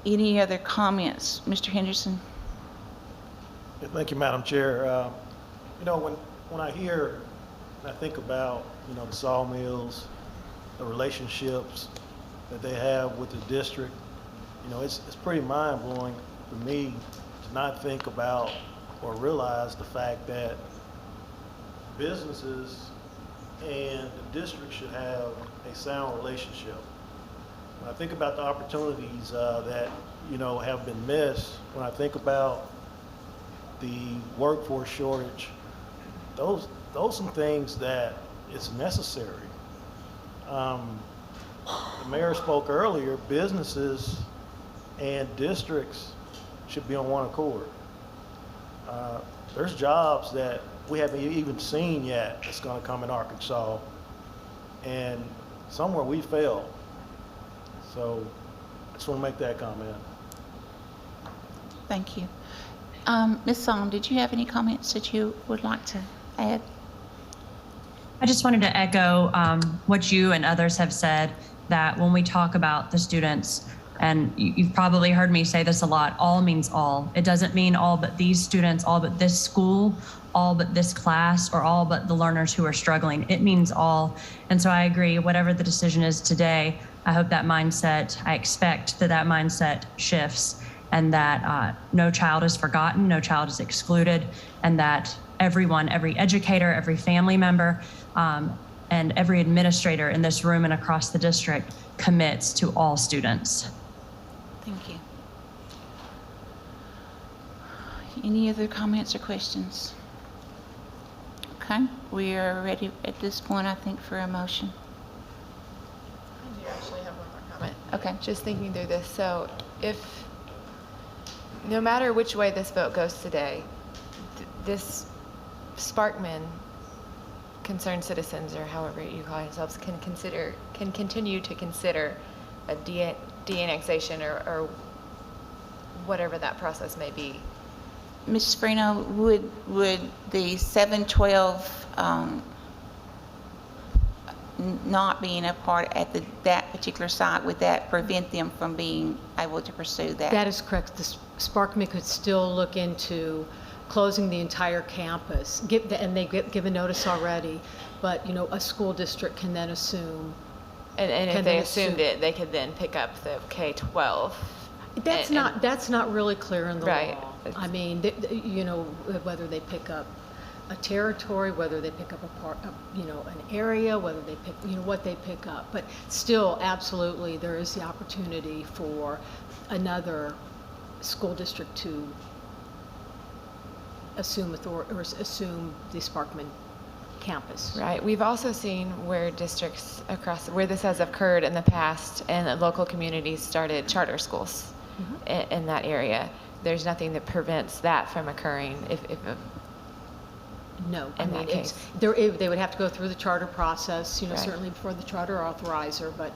Any other comments, Mr. Henderson? Yeah, thank you, Madam Chair. When I hear and I think about, the sawmills, the relationships that they have with the district, it's pretty mind-blowing for me to not think about or realize the fact that businesses and the district should have a sound relationship. When I think about the opportunities that, have been missed, when I think about the workforce shortage, those some things that it's necessary. The mayor spoke earlier, businesses and districts should be on one accord. There's jobs that we haven't even seen yet that's going to come in Arkansas, and somewhere we fail. So I just want to make that comment. Thank you. Ms. Psalm, did you have any comments that you would like to add? I just wanted to echo what you and others have said, that when we talk about the students, and you've probably heard me say this a lot, all means all. It doesn't mean all but these students, all but this school, all but this class, or all but the learners who are struggling. It means all. And so I agree, whatever the decision is today, I hope that mindset, I expect that mindset shifts, and that no child is forgotten, no child is excluded, and that everyone, every educator, every family member, and every administrator in this room and across the district commits to all students. Thank you. Any other comments or questions? Okay, we are ready at this point, I think, for a motion. I do actually have one more comment. Okay. Just thinking through this. So if, no matter which way this vote goes today, this Sparkman concerned citizens, or however you call yourselves, can continue to consider a de-annexation or whatever that process may be. Ms. Freno, would the 712 not being a part at that particular site, would that prevent them from being able to pursue that? That is correct. The Sparkman could still look into closing the entire campus, and they give a notice already, but a school district can then assume. And if they assumed it, they could then pick up the K-12. That's not really clear in the right. law. I mean, whether they pick up a territory, whether they pick up a part, an area, whether they pick, what they pick up. But still, absolutely, there is the opportunity for another school district to assume authority or assume the Sparkman campus. Right. We've also seen where districts where this has occurred in the past, and local communities started charter schools in that area. There's nothing that prevents that from occurring No, in that case. They would have to go through the charter process, Right. certainly before the charter authorizer, but,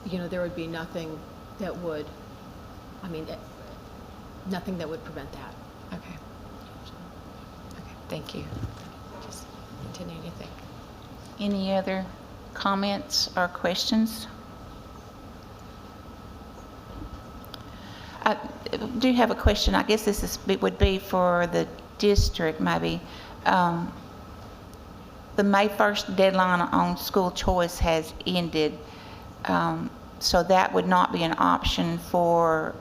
there would be nothing that would, nothing that would prevent that. Okay. Thank you. Just continue to think. Any other comments or questions? I do have a question. I guess it would be for the district, maybe. The May 1st deadline on school choice has ended. So that would not be an option for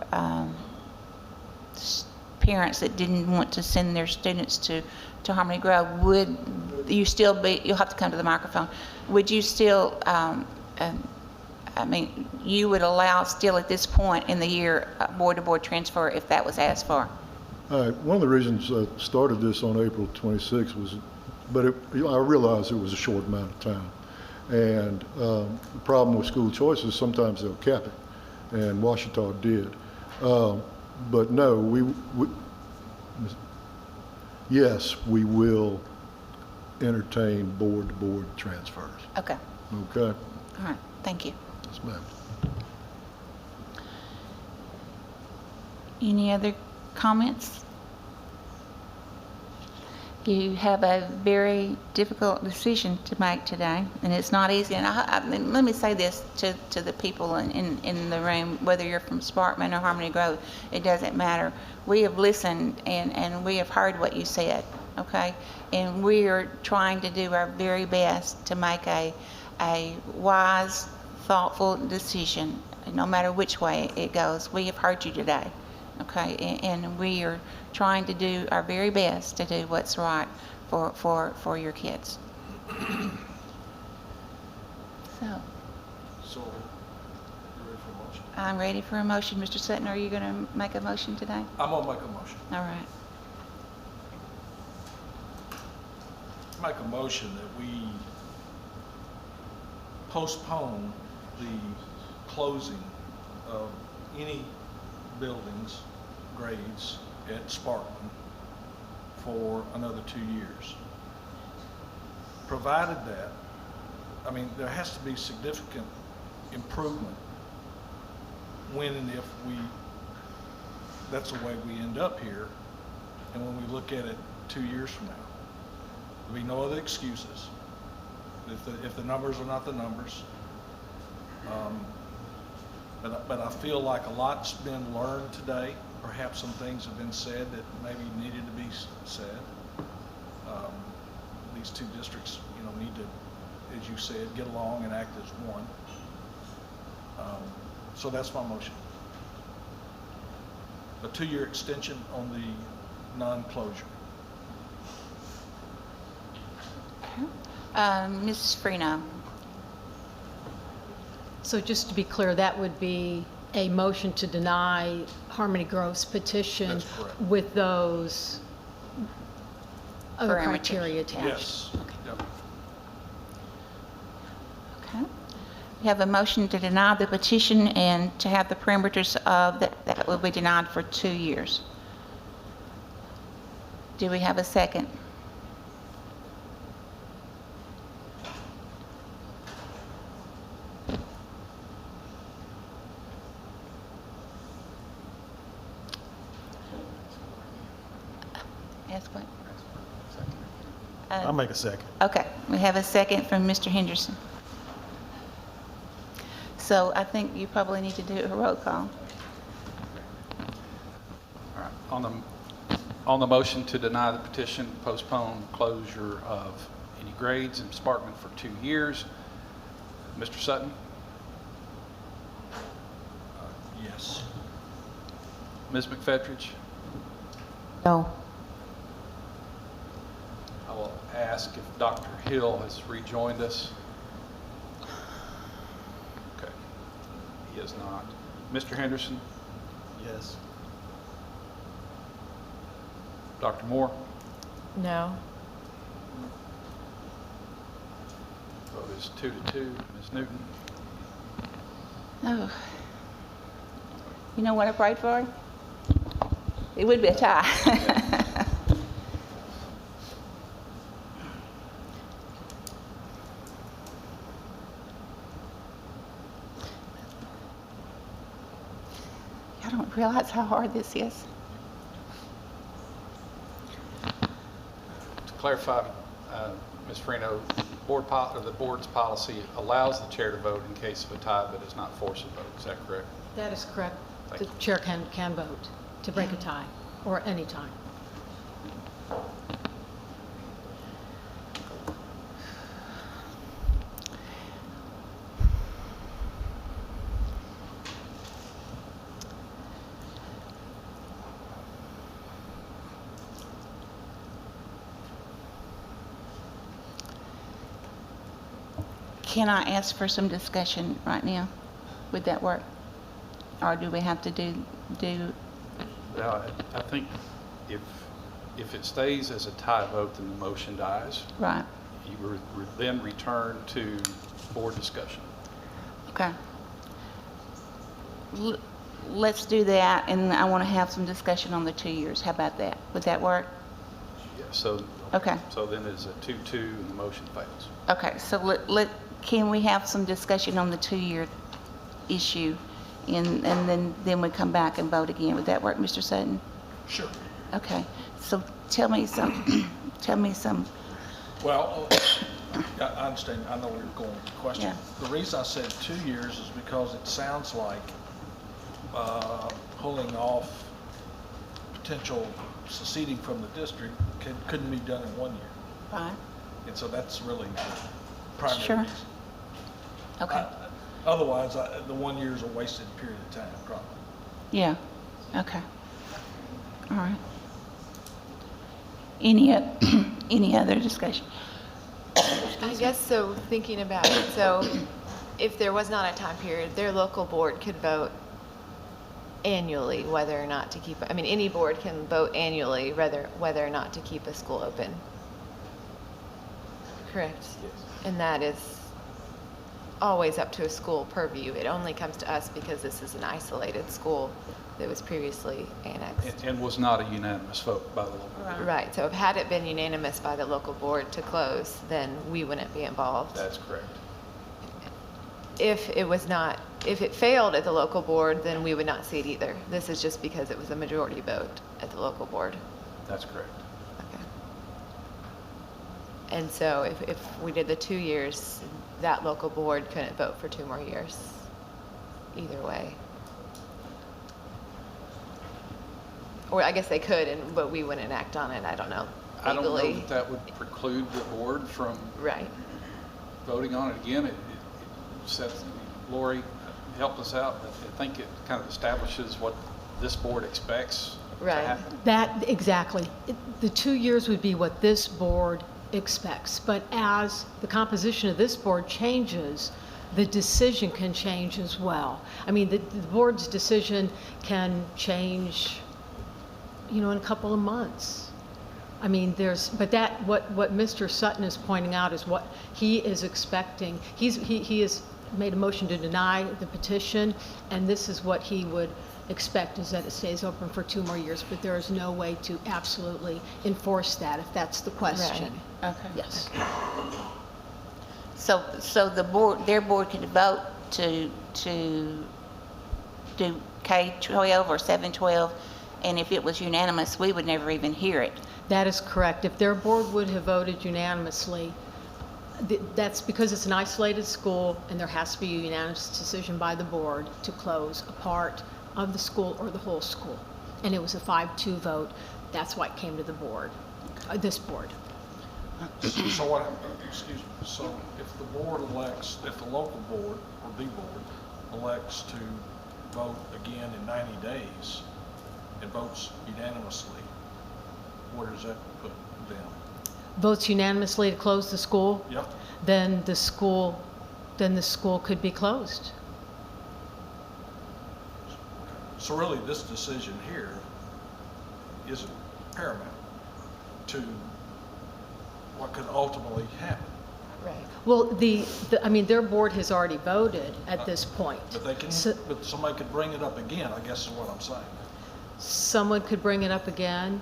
parents that didn't want to send their students to Harmony Grove. Would you still be, you'll have to come to the microphone, would you still, I mean, you would allow still at this point in the year board-to-board transfer if that was asked for? One of the reasons I started this on April 26th was, I realized it was a short amount of time. And the problem with school choice is sometimes they'll cap it, and Washita did. But no, yes, we will entertain board-to-board transfers. Okay. Okay? All right, thank you. Yes, ma'am. Any other comments? You have a very difficult decision to make today, and it's not easy. And I mean, let me say this to the people in the room, whether you're from Sparkman or Harmony Grove, it doesn't matter. We have listened and we have heard what you said, okay? And we are trying to do our very best to make a wise, thoughtful decision, no matter which way it goes. We have heard you today, okay? And we are trying to do our very best to do what's right for your kids. So, you ready for a motion? I'm ready for a motion. Mr. Sutton, are you going to make a motion today? I'm gonna make a motion. All right. Make a motion that we postpone the closing of any buildings, grades at Sparkman for another 2 years. Provided that, I mean, there has to be significant improvement when and if that's the way we end up here, and when we look at it 2 years from now. There'll be no other excuses. If the numbers are not the numbers. But I feel like a lot's been learned today. Perhaps some things have been said that maybe needed to be said. These two districts, need to, as you said, get along and act as one. So that's my motion. A 2-year extension on the non-closure. Ms. Freno. So just to be clear, that would be a motion to deny Harmony Grove's petition That's correct. with those other Parameters. criteria attached? Yes. Yep. Okay. We have a motion to deny the petition and to have the parameters of that will be denied for 2 years. Do we have a second? Ask what? I'll make a second. Okay, we have a second from Mr. Henderson. So I think you probably need to do a roll call. All right. On the motion to deny the petition, postpone closure of any grades in Sparkman for 2 years, Mr. Sutton? Yes. Ms. McFetridge? No. I will ask if Dr. Hill has rejoined us. Okay. He is not. Mr. Henderson? Yes. Dr. Moore? No. Vote is 2-2. Ms. Newton? Oh. You know what I prayed for? It would be a tie. I don't realize how hard this is. To clarify, Ms. Freno, the board's policy allows the chair to vote in case of a tie, but does not force a vote. Is that correct? That is correct. Thank The you. chair can vote to break a tie, or any time. Can I ask for some discussion right now? Would that work? Or do we have to do, Well, I think if it stays as a tie vote, then the motion dies. right, You then return to board discussion. okay. Let's do that, and I want to have some discussion on the 2 years. How about that? Would that work? Yeah, so. Okay. So then it's a 2-2 and the motion fails. Okay, so can we have some discussion on the 2-year issue? And then we come back and vote again. Would that work, Mr. Sutton? Sure. Okay, so tell me some. Well, I understand, I know where you're going with the question. Yeah. The reason I said 2 years is because it sounds like pulling off potential seceding from the district couldn't be done in 1 year. Right. And so that's really the primary Sure. reason. Okay. Otherwise, the 1 year is a wasted period of time, probably. Yeah, okay. All right. Any other discussion? I guess so, thinking about it, so if there was not a time period, their local board could vote annually whether or not to keep, I mean, any board can vote annually whether or not to keep a school open. Correct? Yes. And that is always up to a school purview. It only comes to us because this is an isolated school that was previously annexed. And was not a unanimous vote by the local board. Right, so if had it been unanimous by the local board to close, then we wouldn't be involved. That's correct. If it failed at the local board, then we would not see it either. This is just because it was a majority vote at the local board. That's correct. Okay. And so if we did the 2 years, that local board couldn't vote for 2 more years, either way. Or I guess they could, but we wouldn't act on it, I don't know, I don't know legally. that would preclude the board from Right. voting on it again. It sets, Lori helped us out. I think it kind of establishes what this board expects to Right. happen. That, exactly. The 2 years would be what this board expects. But as the composition of this board changes, the decision can change as well. I mean, the board's decision can change, in a couple of months. I mean, what Mr. Sutton is pointing out is what he is expecting. He has made a motion to deny the petition, and this is what he would expect, is that it stays open for 2 more years, but there is no way to absolutely enforce that, if that's the question. Right. Okay. Yes. So their board could vote to do K-12 or 7-12, and if it was unanimous, we would never even hear it. That is correct. If their board would have voted unanimously, that's because it's an isolated school, and there has to be a unanimous decision by the board to close a part of the school or the whole school. And it was a 5-2 vote. That's why it came to the board, this board. So what, excuse me, so if the board elects, if the local board or the board elects to vote again in 90 days and votes unanimously, where does that put them? Votes unanimously to close the school? Yep. Then the school could be closed. So really, this decision here isn't paramount to what could ultimately happen. Right. Well, their board has already voted at this point. But but somebody could bring it up again, I guess is what I'm saying. Someone could bring it up again.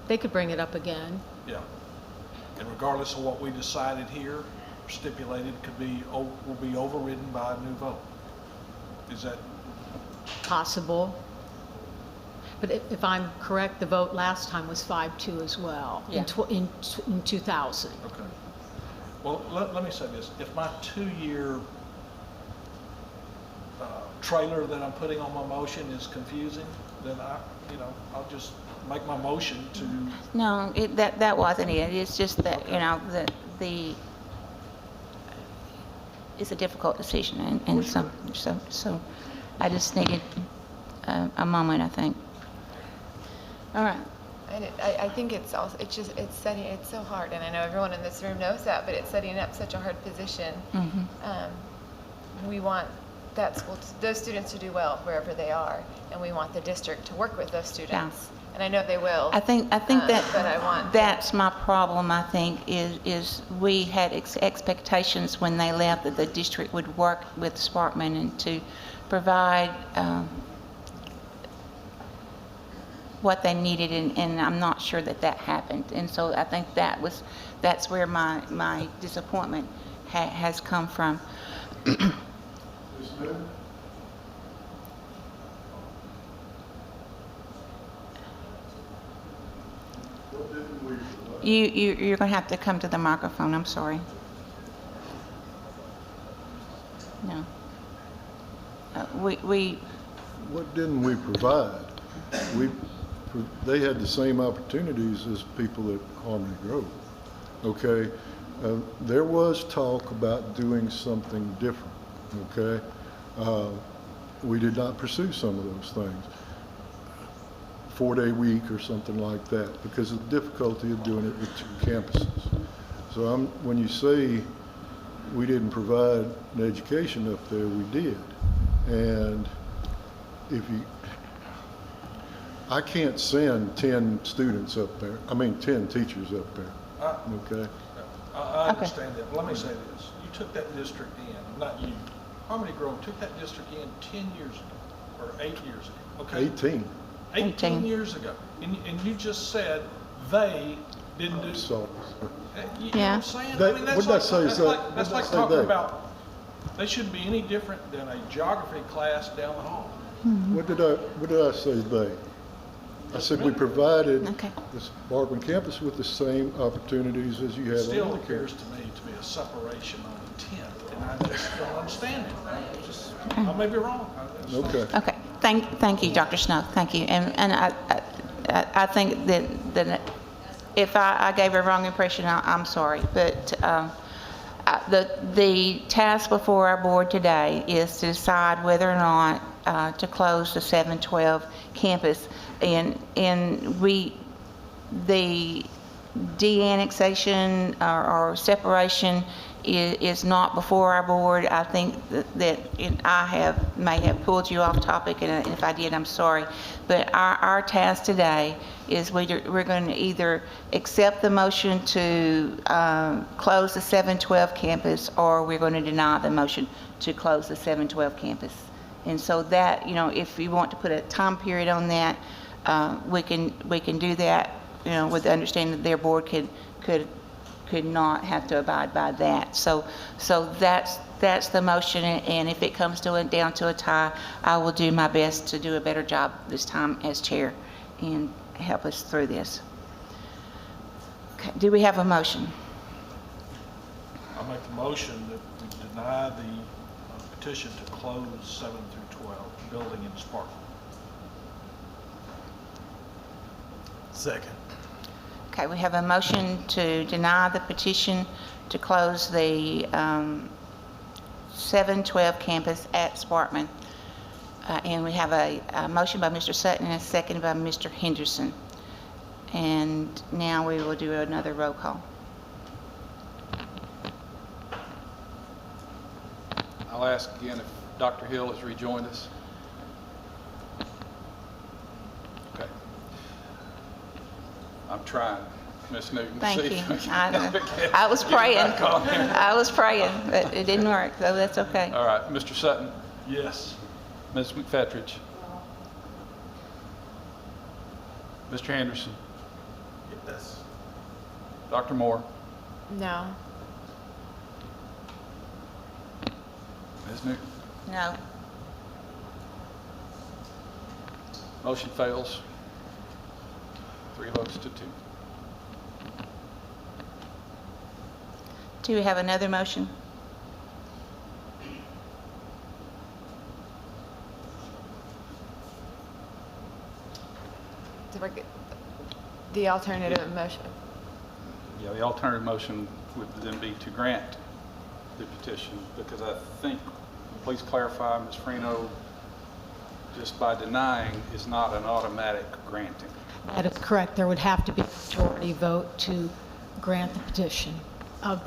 They could bring it up again. Yeah. And regardless of what we decided here, stipulated, will be overridden by a new vote. Is that? Possible. But if I'm correct, the vote last time was 5-2 as well, Yeah. in 2000. Okay. Well, let me say this. If my 2-year trailer that I'm putting on my motion is confusing, then I'll just make my motion to. No, that wasn't it. It's just that, it's a difficult decision, and so I just needed a moment, I think. All right. And I think it's also, it's so hard, and I know everyone in this room knows that, but it's setting up such a hard position. We want that school, those students to do well wherever they are, and we want the district to work with those students. And I know they will. I think that but I want that's my problem, I think, is we had expectations when they left that the district would work with Sparkman and to provide what they needed, and I'm not sure that happened. And so I think that's where my disappointment has come from. You're going to have to come to the microphone. I'm sorry. No. What didn't we provide? They had the same opportunities as people at Harmony Grove. Okay, there was talk about doing something different. Okay, we did not pursue some of those things. 4-day week or something like that because of the difficulty of doing it with 2 campuses. So when you say we didn't provide an education up there, we did. And I can't send 10 students up there, 10 teachers up there, okay? I understand that. Let me say this. You took that district in, not you. Harmony Grove took that district in 10 years ago, or 8 years ago, okay? 18 years ago. And you just said they didn't do so. You know what I'm saying? That's like talking about they shouldn't be any different than a geography class down the hall. What did I say they? I said we provided the Sparkman campus with the same opportunities as you have on the It still other appears to me to be a separation on intent, and I just don't understand it. I may be wrong. Okay. Thank you, Dr. Snow. Thank you. And I think that if I gave a wrong impression, I'm sorry. But the task before our board today is to decide whether or not to close the 712 campus. And the de-annexation or separation is not before our board. I think that I may have pulled you off topic, and if I did, I'm sorry. But our task today is we're going to either accept the motion to close the 712 campus, or we're going to deny the motion to close the 712 campus. And so that, if you want to put a time period on that, we can do that, with the understanding that their board could not have to abide by that. So that's the motion, and if it comes down to a tie, I will do my best to do a better job this time as chair and help us through this. Okay, do we have a motion? I make the motion that we deny the petition to close 7 through 12 building in Sparkman. Second. Okay, we have a motion to deny the petition to close the 712 campus at Sparkman. And we have a motion by Mr. Sutton and a second by Mr. Henderson. And now we will do another roll call. I'll ask again if Dr. Hill has rejoined us. Okay. I'm trying, Ms. Newton. Thank you. I was praying. I was praying, but it didn't work, so that's okay. All right, Mr. Sutton. Yes. Ms. McFetridge. Mr. Henderson. Yes. Dr. Moore. No. Ms. Newton. No. Motion fails. 3 votes to 2. Do we have another motion? The alternative motion. Yeah, the alternative motion would then be to grant the petition, because I think, please clarify, Ms. Freno, just by denying is not an automatic granting. That is correct. There would have to be a majority vote to grant the petition of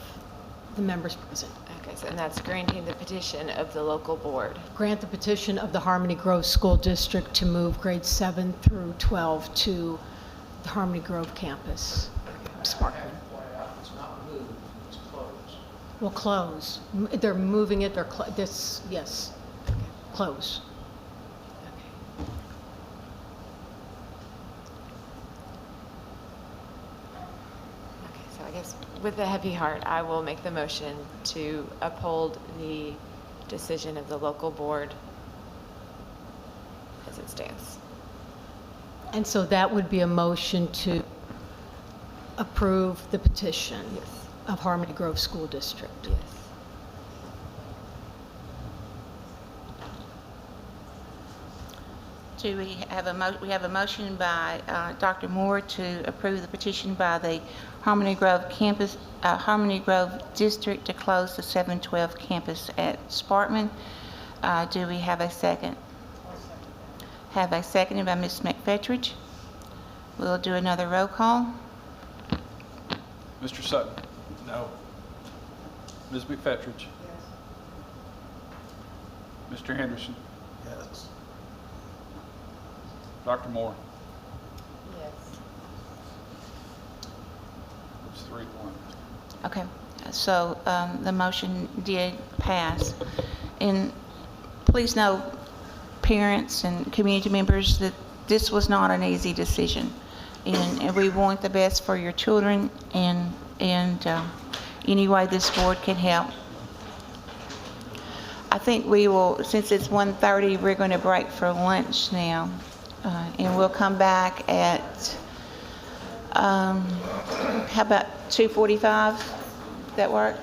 the members present. Okay, so and that's granting the petition of the local board. Grant the petition of the Harmony Grove School District to move grades 7 through 12 to the Harmony Grove campus, Sparkman. It's not moved, it's closed. Will close. They're moving it, yes, close. Okay, so I guess with a heavy heart, I will make the motion to uphold the decision of the local board as it stands. And so that would be a motion to approve the petition of Harmony Grove School District. Yes. Do we have we have a motion by Dr. Moore to approve the petition by the Harmony Grove campus, Harmony Grove District to close the 712 campus at Sparkman. Do we have a second? Have a second by Ms. McFetridge. We'll do another roll call. Mr. Sutton? No. Ms. McFetridge? Yes. Mr. Henderson? Yes. Dr. Moore? Yes. It's 3-1. Okay, so the motion did pass. And please know, parents and community members, that this was not an easy decision. And we want the best for your children, and any way this board can help. I think we will, since it's 1:30, we're going to break for lunch now. And we'll come back at, how about 2:45? That work?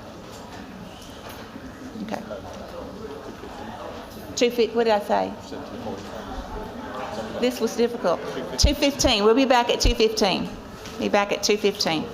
Okay. 2:50, what did I say? This was difficult. 2:15, we'll be back at 2:15. Be back at 2:15.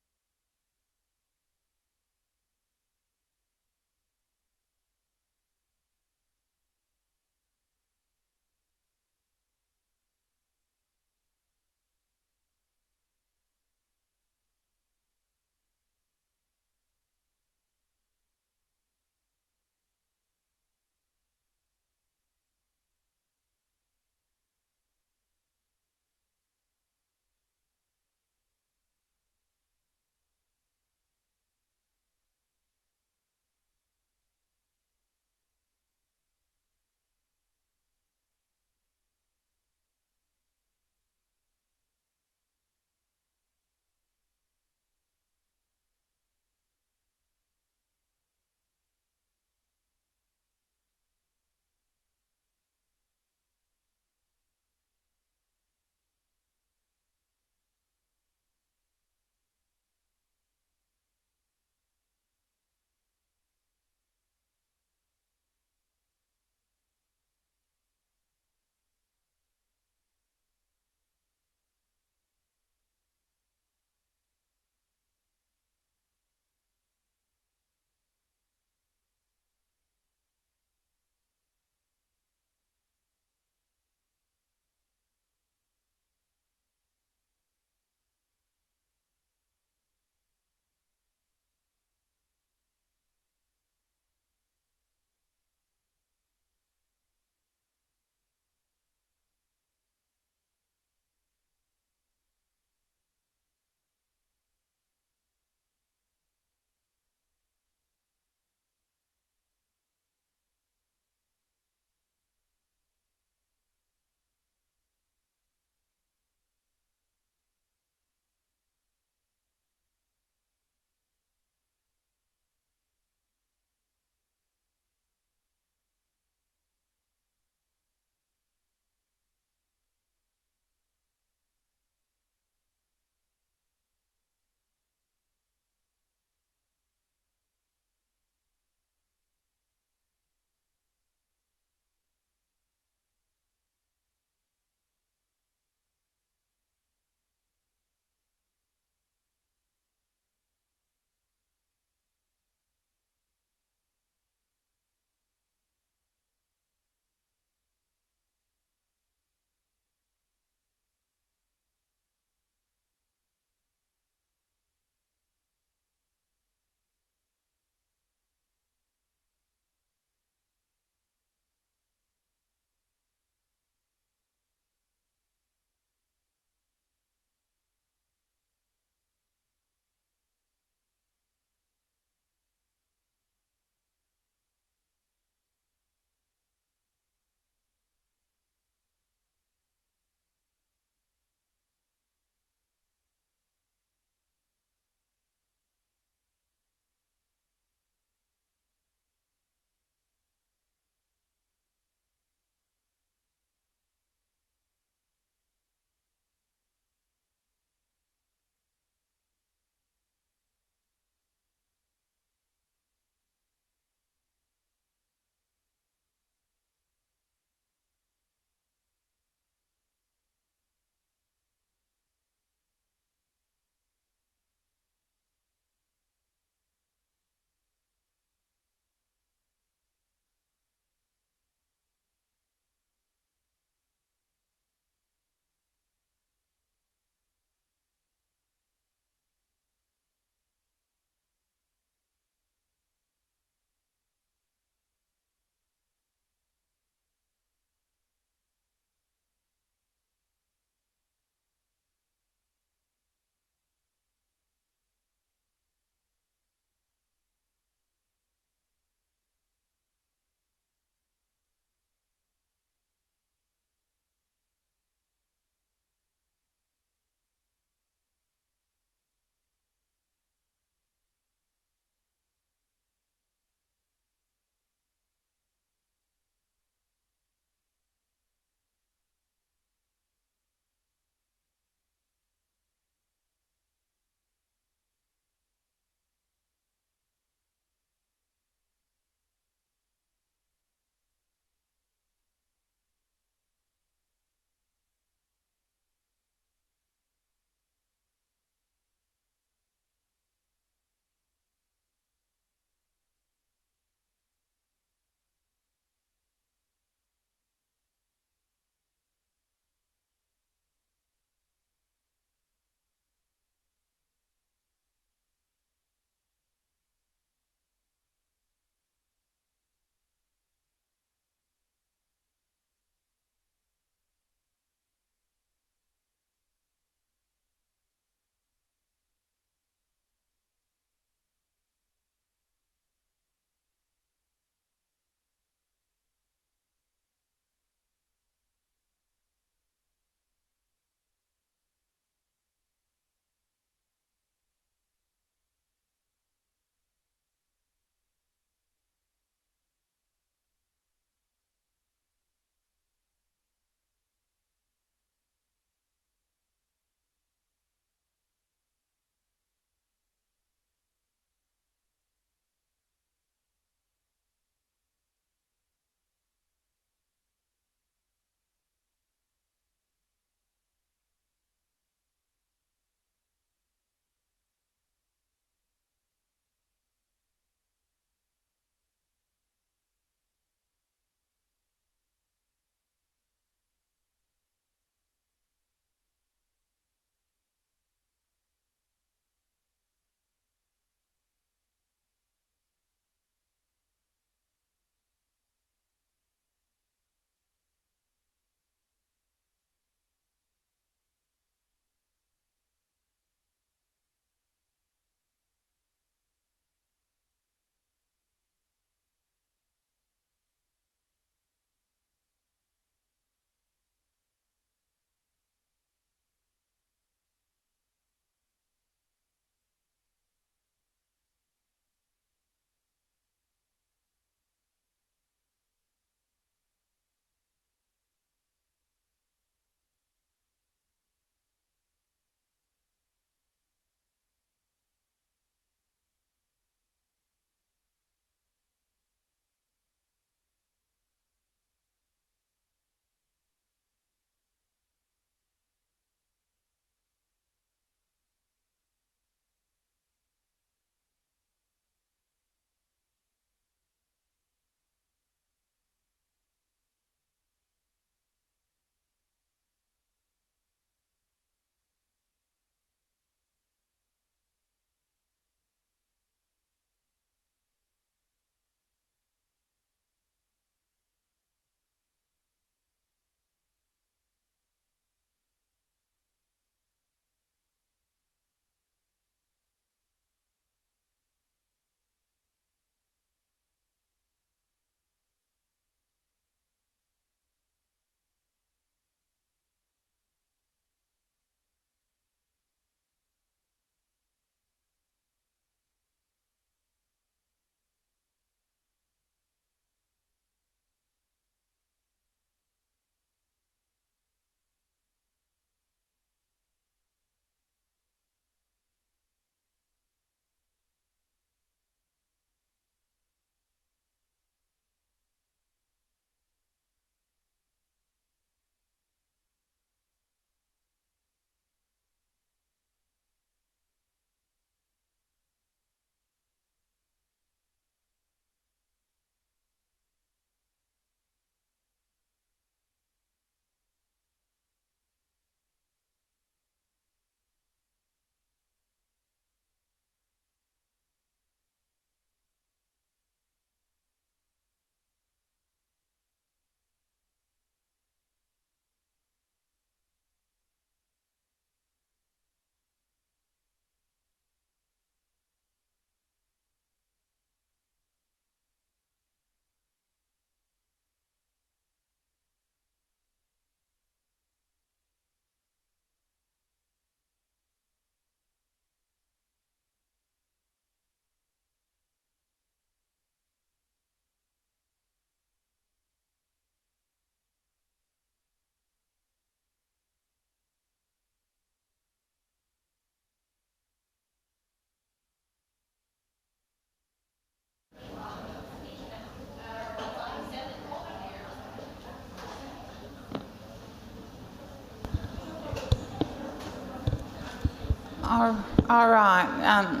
All right.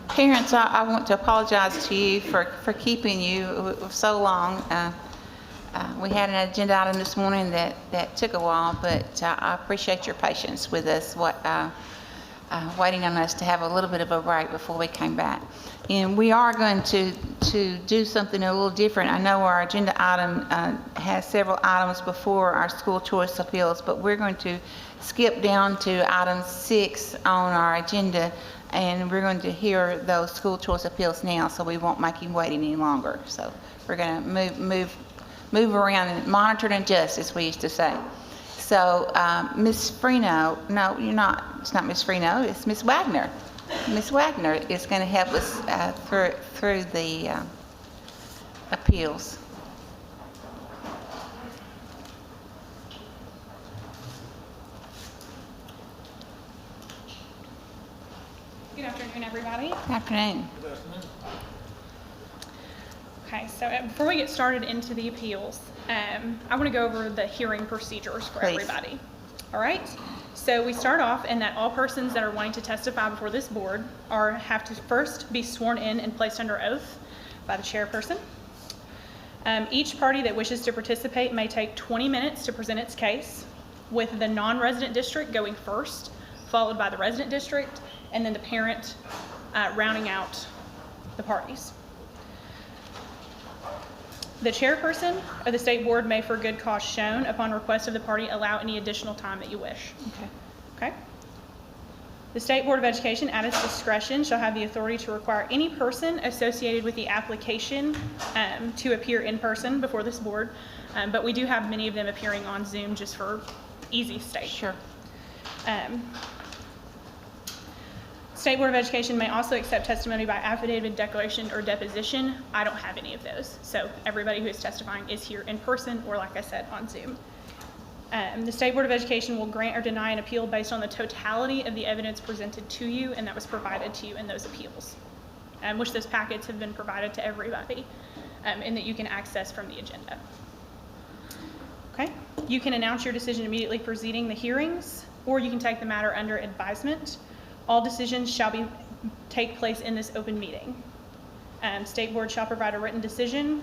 Parents, I want to apologize to you for keeping you so long. We had an agenda item this morning that took a while, but I appreciate your patience with us, waiting on us to have a little bit of a break before we came back. And we are going to do something a little different. I know our agenda item has several items before our school choice appeals, but we're going to skip down to item 6 on our agenda, and we're going to hear those school choice appeals now, so we won't make you wait any longer. So we're going to move around and monitor and adjust, as we used to say. So Ms. Freno, no, you're not. It's not Ms. Freno. It's Ms. Wagner. Ms. Wagner is going to help us through the appeals. Good afternoon, everybody. Good afternoon. Okay, so before we get started into the appeals, I want to go over the hearing procedures for Please. everybody. All right? So we start off in that all persons that are wanting to testify before this board have to first be sworn in and placed under oath by the chairperson. Each party that wishes to participate may take 20 minutes to present its case, with the non-resident district going first, followed by the resident district, and then the parent rounding out the parties. The chairperson of the state board may, for good cause shown, upon request of the party, allow any additional time that you wish. Okay. The State Board of Education, at its discretion, shall have the authority to require any person associated with the application to appear in person before this board, but we do have many of them appearing on Zoom just for easy sake. Sure. State Board of Education may also accept testimony by affidavit, declaration, or deposition. I don't have any of those, so everybody who is testifying is here in person or, like I said, on Zoom. The State Board of Education will grant or deny an appeal based on the totality of the evidence presented to you and that was provided to you in those appeals, which those packets have been provided to everybody and that you can access from the agenda. Okay, you can announce your decision immediately preceding the hearings, or you can take the matter under advisement. All decisions shall take place in this open meeting. State Board shall provide a written decision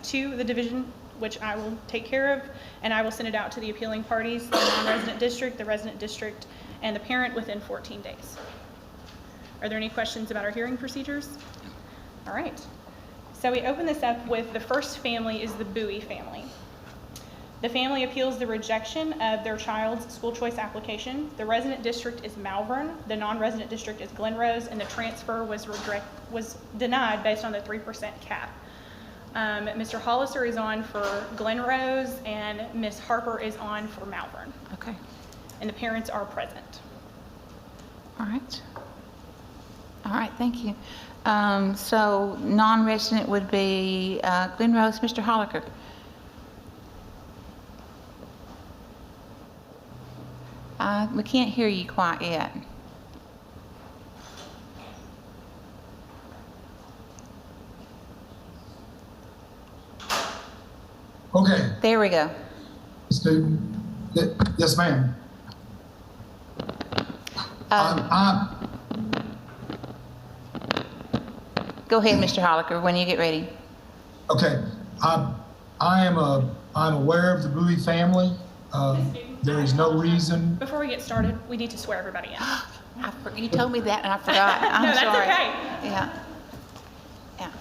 to the division, which I will take care of, and I will send it out to the appealing parties, the non-resident district, the resident district, and the parent within 14 days. Are there any questions about our hearing procedures? All right. So we open this up with the first family is the Bowie family. The family appeals the rejection of their child's school choice application. The resident district is Malvern, the non-resident district is Glen Rose, and the transfer was denied based on the 3% cap. Mr. Hollister is on for Glen Rose, and Ms. Harper is on for Malvern. Okay. And the parents are present. All right. All right, thank you. So non-resident would be Glen Rose, Mr. Holliker. We can't hear you quite yet. Okay. There we go. Student. Yes, ma'am. Go ahead, Mr. Holliker, when you get ready. Okay. I'm aware of the Bowie family. There is no reason. Before we get started, we need to swear everybody in. You told me that and I forgot. I'm No, that's sorry. okay. Yeah. Yeah.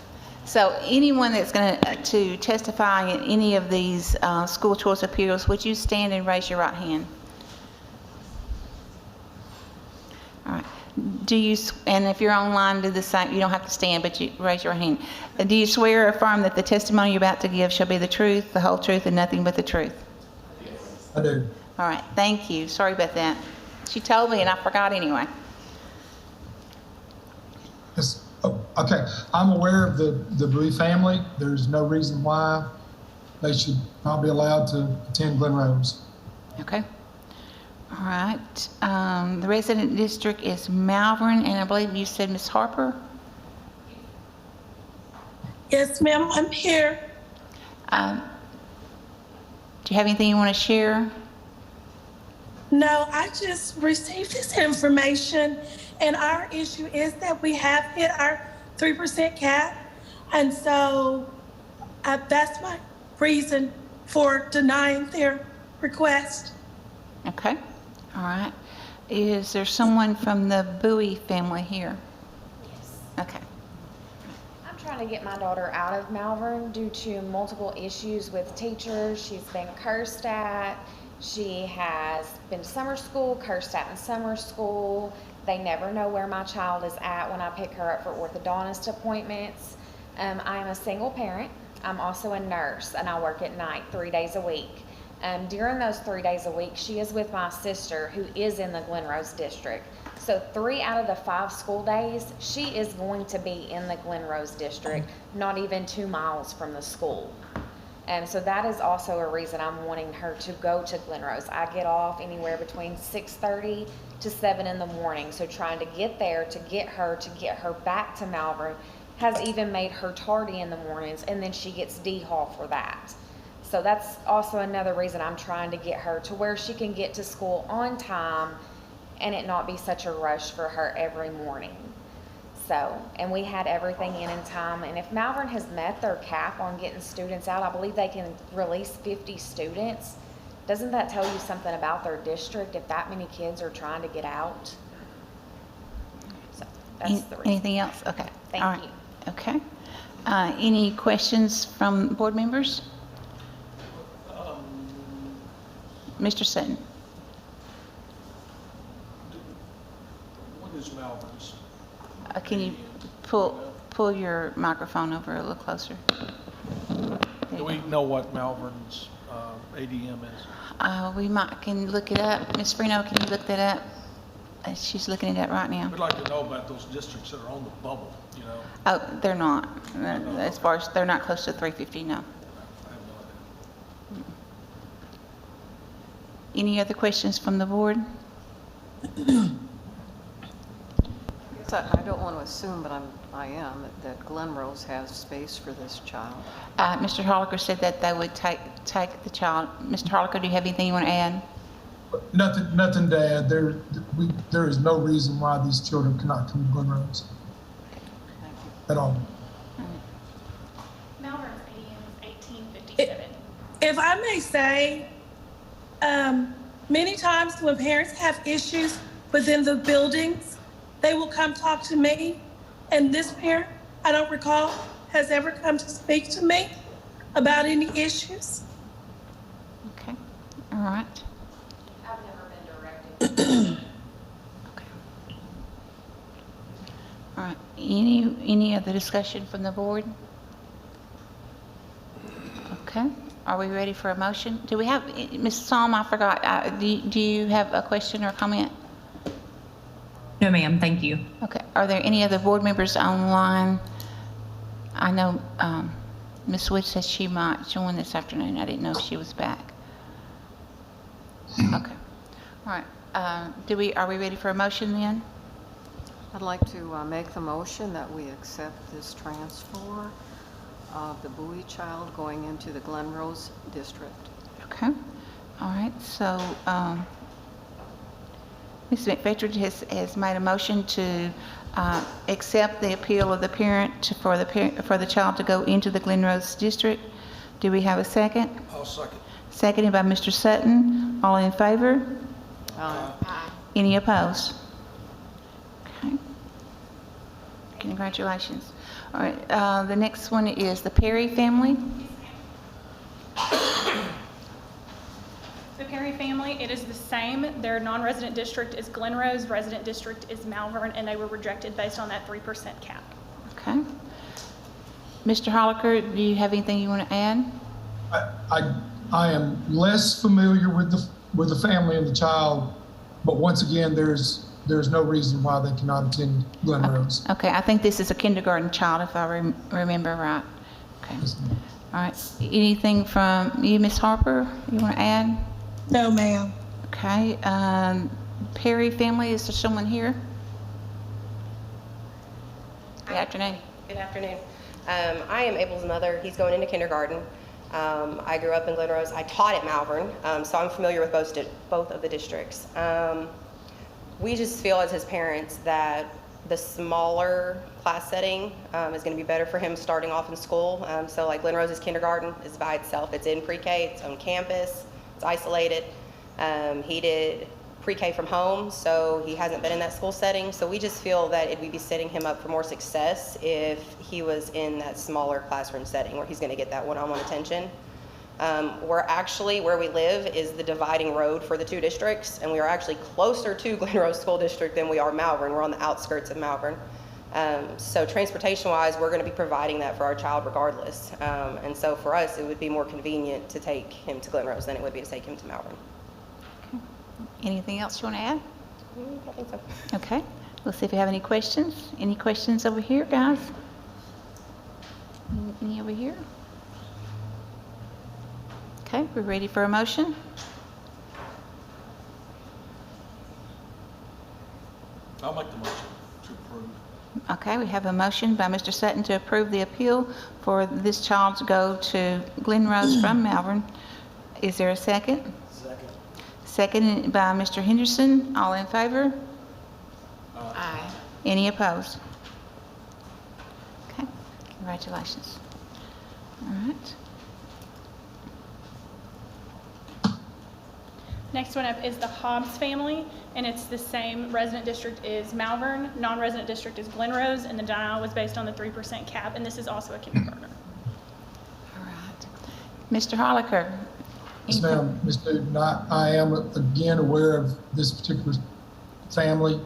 So anyone that's going to testify in any of these school choice appeals, would you stand and raise your right hand? All right. Do you, and if you're online, do the same. You don't have to stand, but you raise your hand. Do you swear or affirm that the testimony you're about to give shall be the truth, the whole truth, and nothing but the truth? Yes, I do. All right. Thank you. Sorry about that. She told me and I forgot anyway. Yes. Oh, okay. I'm aware of the Bowie family. There's no reason why they should not be allowed to attend Glen Rose. Okay. All right. The resident district is Malvern, and I believe you said Ms. Harper? Yes, ma'am, I'm here. Do you have anything you want to share? No, I just received this information, and our issue is that we have hit our 3% cap. And so that's my reason for denying their request. Okay, all right. Is there someone from the Bowie family here? Yes. Okay. I'm trying to get my daughter out of Malvern due to multiple issues with teachers. She's been cursed at. She has been to summer school, cursed at in summer school. They never know where my child is at when I pick her up for orthodontist appointments. I am a single parent. I'm also a nurse, and I work at night 3 days a week. During those 3 days a week, she is with my sister, who is in the Glen Rose district. So 3 out of the 5 school days, she is going to be in the Glen Rose district, not even 2 miles from the school. And so that is also a reason I'm wanting her to go to Glen Rose. I get off anywhere between 6:30 to 7 in the morning. So trying to get there, to get her back to Malvern has even made her tardy in the mornings, and then she gets D-Haul for that. So that's also another reason I'm trying to get her to where she can get to school on time and it not be such a rush for her every morning. So, and we had everything in time. And if Malvern has met their cap on getting students out, I believe they can release 50 students. Doesn't that tell you something about their district if that many kids are trying to get out? So that's the reason. Anything else? Okay. Thank All right. you. Okay. Any questions from board members? Mr. Sutton. What is Malvern's? Can you pull your microphone over a little closer? Do we know what Malvern's ADM is? We can look it up. Ms. Freno, can you look that up? She's looking it up right now. We'd like to know about those districts that are on the bubble, you know? Oh, they're not. As far as, they're not close to 350, no. I have no idea. Any other questions from the board? I don't want to assume, but I am, that Glen Rose has space for this child. Mr. Holliker said that they would take the child. Mr. Holliker, do you have anything you want to add? Nothing to add. There is no reason why these children cannot come to Glen Rose at all. Malvern's ADM is 1857. If I may say, many times when parents have issues within the buildings, they will come talk to me, and this parent, I don't recall, has ever come to speak to me about any issues. Okay, all right. I've never been directed. Okay. All right, any other discussion from the board? Okay, are we ready for a motion? Do we have, Ms. Psalm, I forgot, do you have a question or comment? No, ma'am, thank you. Okay, are there any other board members online? I know Ms. Wood said she might join this afternoon. I didn't know if she was back. Okay, all right. Are we ready for a motion then? I'd like to make the motion that we accept this transfer of the Bowie child going into the Glen Rose district. Okay, all right, so Ms. McFetridge has made a motion to accept the appeal of the parent for the child to go into the Glen Rose district. Do we have a second? I'll second. Seconded by Mr. Sutton. All in favor? Aye. Any opposed? Okay. Congratulations. All right, the next one is the Perry family. The Perry family, it is the same. Their non-resident district is Glen Rose, resident district is Malvern, and they were rejected based on that 3% cap. Okay. Mr. Holliker, do you have anything you want to add? I am less familiar with the family and the child, but once again, there's no reason why they cannot attend Glen Rose. Okay, I think this is a kindergarten child, if I remember right. Okay. All right. Anything from you, Ms. Harper, you want to add? No, ma'am. Okay. Perry family, is there someone here? Good afternoon. Good afternoon. I am Abel's mother. He's going into kindergarten. I grew up in Glen Rose. I taught at Malvern, so I'm familiar with both of the districts. We just feel as his parents that the smaller class setting is going to be better for him starting off in school. So like Glen Rose's kindergarten is by itself. It's in pre-K, it's on campus, it's isolated. He did pre-K from home, so he hasn't been in that school setting. So we just feel that it would be setting him up for more success if he was in that smaller classroom setting where he's going to get that one-on-one attention. Where we live is the dividing road for the two districts, and we are actually closer to Glen Rose School District than we are Malvern. We're on the outskirts of Malvern. So transportation-wise, we're going to be providing that for our child regardless. And so for us, it would be more convenient to take him to Glen Rose than it would be to take him to Malvern. Anything else you want to add? I think so. Okay, we'll see if we have any questions. Any questions over here, guys? Any over here? Okay, we're ready for a motion. I'll make the motion to approve. Okay, we have a motion by Mr. Sutton to approve the appeal for this child to go to Glen Rose from Malvern. Is there a second? Second. Seconded by Mr. Henderson. All in favor? Aye. Any opposed? Okay, congratulations. All right. Next one up is the Hobbs family, and it's the same resident district as Malvern, non-resident district is Glen Rose, and the denial was based on the 3% cap, and this is also a kindergartner. All right. Mr. Holliker. Yes, ma'am. Ms. Newton, I am again aware of this particular family.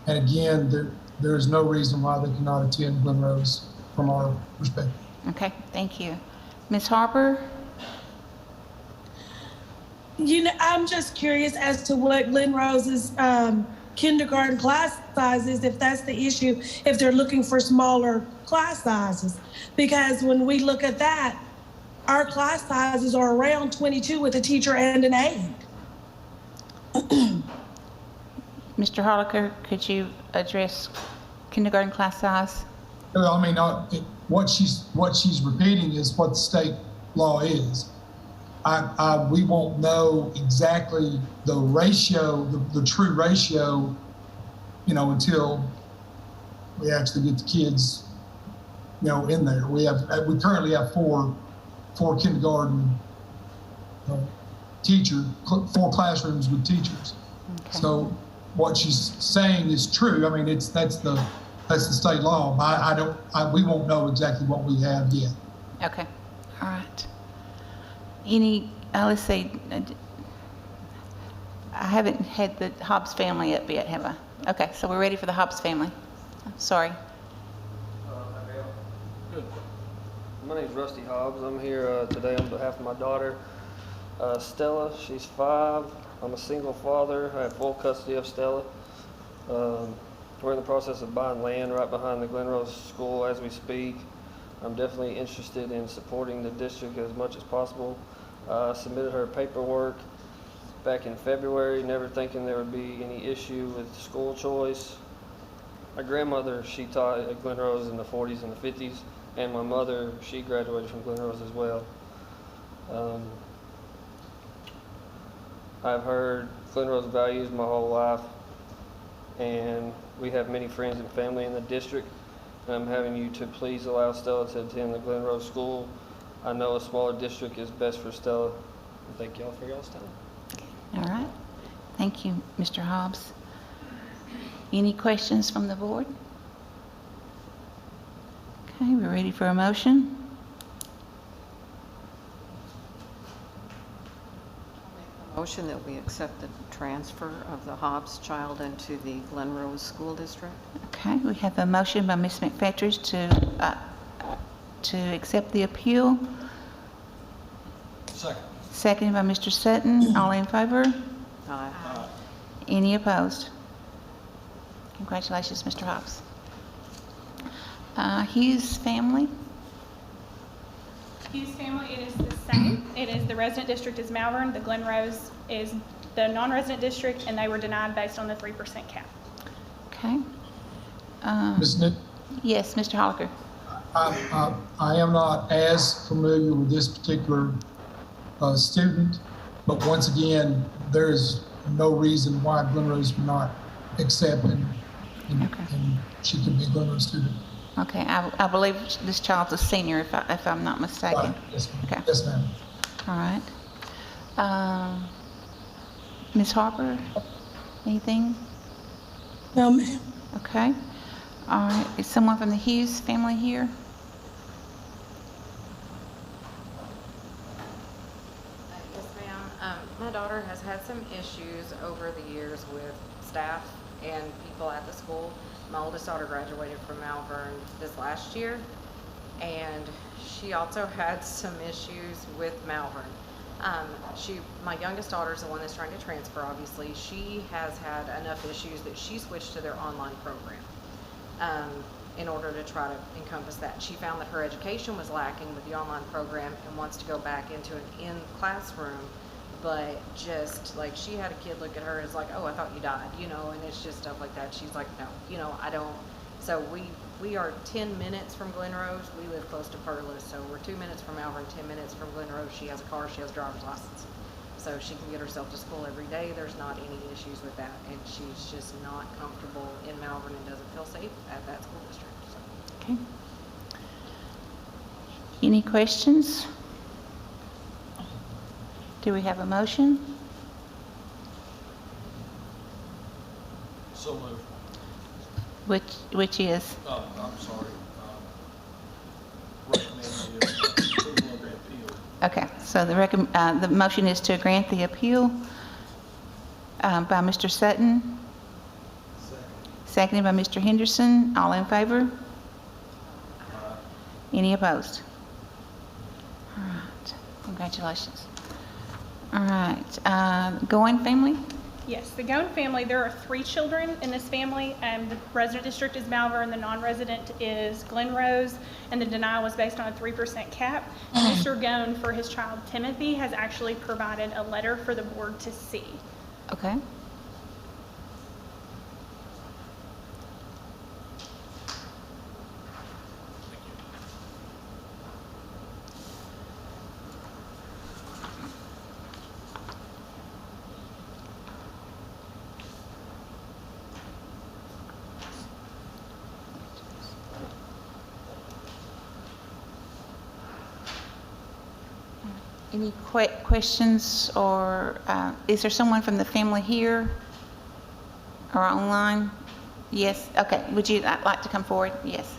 And again, there is no reason why they cannot attend Glen Rose from our perspective. Okay, thank you. Ms. Harper? You know, I'm just curious as to what Glen Rose's kindergarten class size is, if that's the issue, if they're looking for smaller class sizes. Because when we look at that, our class sizes are around 22 with a teacher and an aide. Mr. Holliker, could you address kindergarten class size? I mean, what she's repeating is what the state law is. We won't know exactly the ratio, the true ratio, until we actually get the kids, in there. We currently have four kindergarten four classrooms with teachers. Okay. So what she's saying is true. I mean, that's the state law. But we won't know exactly what we have yet. Okay, all right. Let's see, I haven't had the Hobbs family up yet, have I? Okay, so we're ready for the Hobbs family. Sorry. Good. My name's Rusty Hobbs. I'm here today on behalf of my daughter, Stella. She's 5. I'm a single father. I have full custody of Stella. We're in the process of buying land right behind the Glen Rose School as we speak. I'm definitely interested in supporting the district as much as possible. I submitted her paperwork back in February, never thinking there would be any issue with school choice. My grandmother, she taught at Glen Rose in the 40s and the 50s, and my mother, she graduated from Glen Rose as well. I've heard Glen Rose values my whole life, and we have many friends and family in the district, and I'm having you to please allow Stella to attend the Glen Rose School. I know a smaller district is best for Stella. Thank y'all for y'all's time. All right. Thank you, Mr. Hobbs. Any questions from the board? Okay, we're ready for a motion. Motion that we accept the transfer of the Hobbs child into the Glen Rose School District. Okay, we have a motion by Ms. McFetters to accept the appeal. Second. Seconded by Mr. Sutton. All in favor? Aye. Any opposed? Congratulations, Mr. Hobbs. Hughes family. Hughes family, it is the same. It is the resident district is Malvern, the Glen Rose is the non-resident district, and they were denied based on the 3% cap. Okay. Ms. Nick, Yes, Mr. Holliker. I am not as familiar with this particular student, but once again, there is no reason why Glen Rose would not accept and she can be a Glen Rose student. Okay, I believe this child's a senior, if I'm not mistaken. Right. Yes, ma'am. Okay. Yes, ma'am. All right. Ms. Harper, anything? No, ma'am. Okay. All right. Is someone from the Hughes family here? Yes, ma'am. My daughter has had some issues over the years with staff and people at the school. My oldest daughter graduated from Malvern this last year, and she also had some issues with Malvern. My youngest daughter is the one that's trying to transfer, obviously. She has had enough issues that she switched to their online program in order to try to encompass that. She found that her education was lacking with the online program and wants to go back into an in-classroom, but just like she had a kid look at her and is like, oh, I thought you died, you know, and it's just stuff like that. She's like, no, you know, I don't. So we are 10 minutes from Glen Rose. We live close to Perlis, so we're 2 minutes from Malvern, 10 minutes from Glen Rose. She has a car, she has a driver's license. So she can get herself to school every day. There's not any issues with that. And she's just not comfortable in Malvern and doesn't feel safe at that school district. So. Okay. Any questions? Do we have a motion? So moved. Which is? I'm sorry. Recommend the approval of the appeal. Okay, so the motion is to grant the appeal by Mr. Sutton. Seconded by Mr. Henderson. All in favor? Any opposed? All right, congratulations. All right, Goin family? Yes, the Goen family, there are 3 children in this family. The resident district is Malvern, the non-resident is Glen Rose, and the denial was based on a 3% cap. Mr. Goen, for his child Timothy, has actually provided a letter for the board to see. Okay. Any questions, or is there someone from the family here or online? Yes, okay. Would you like to come forward? Yes.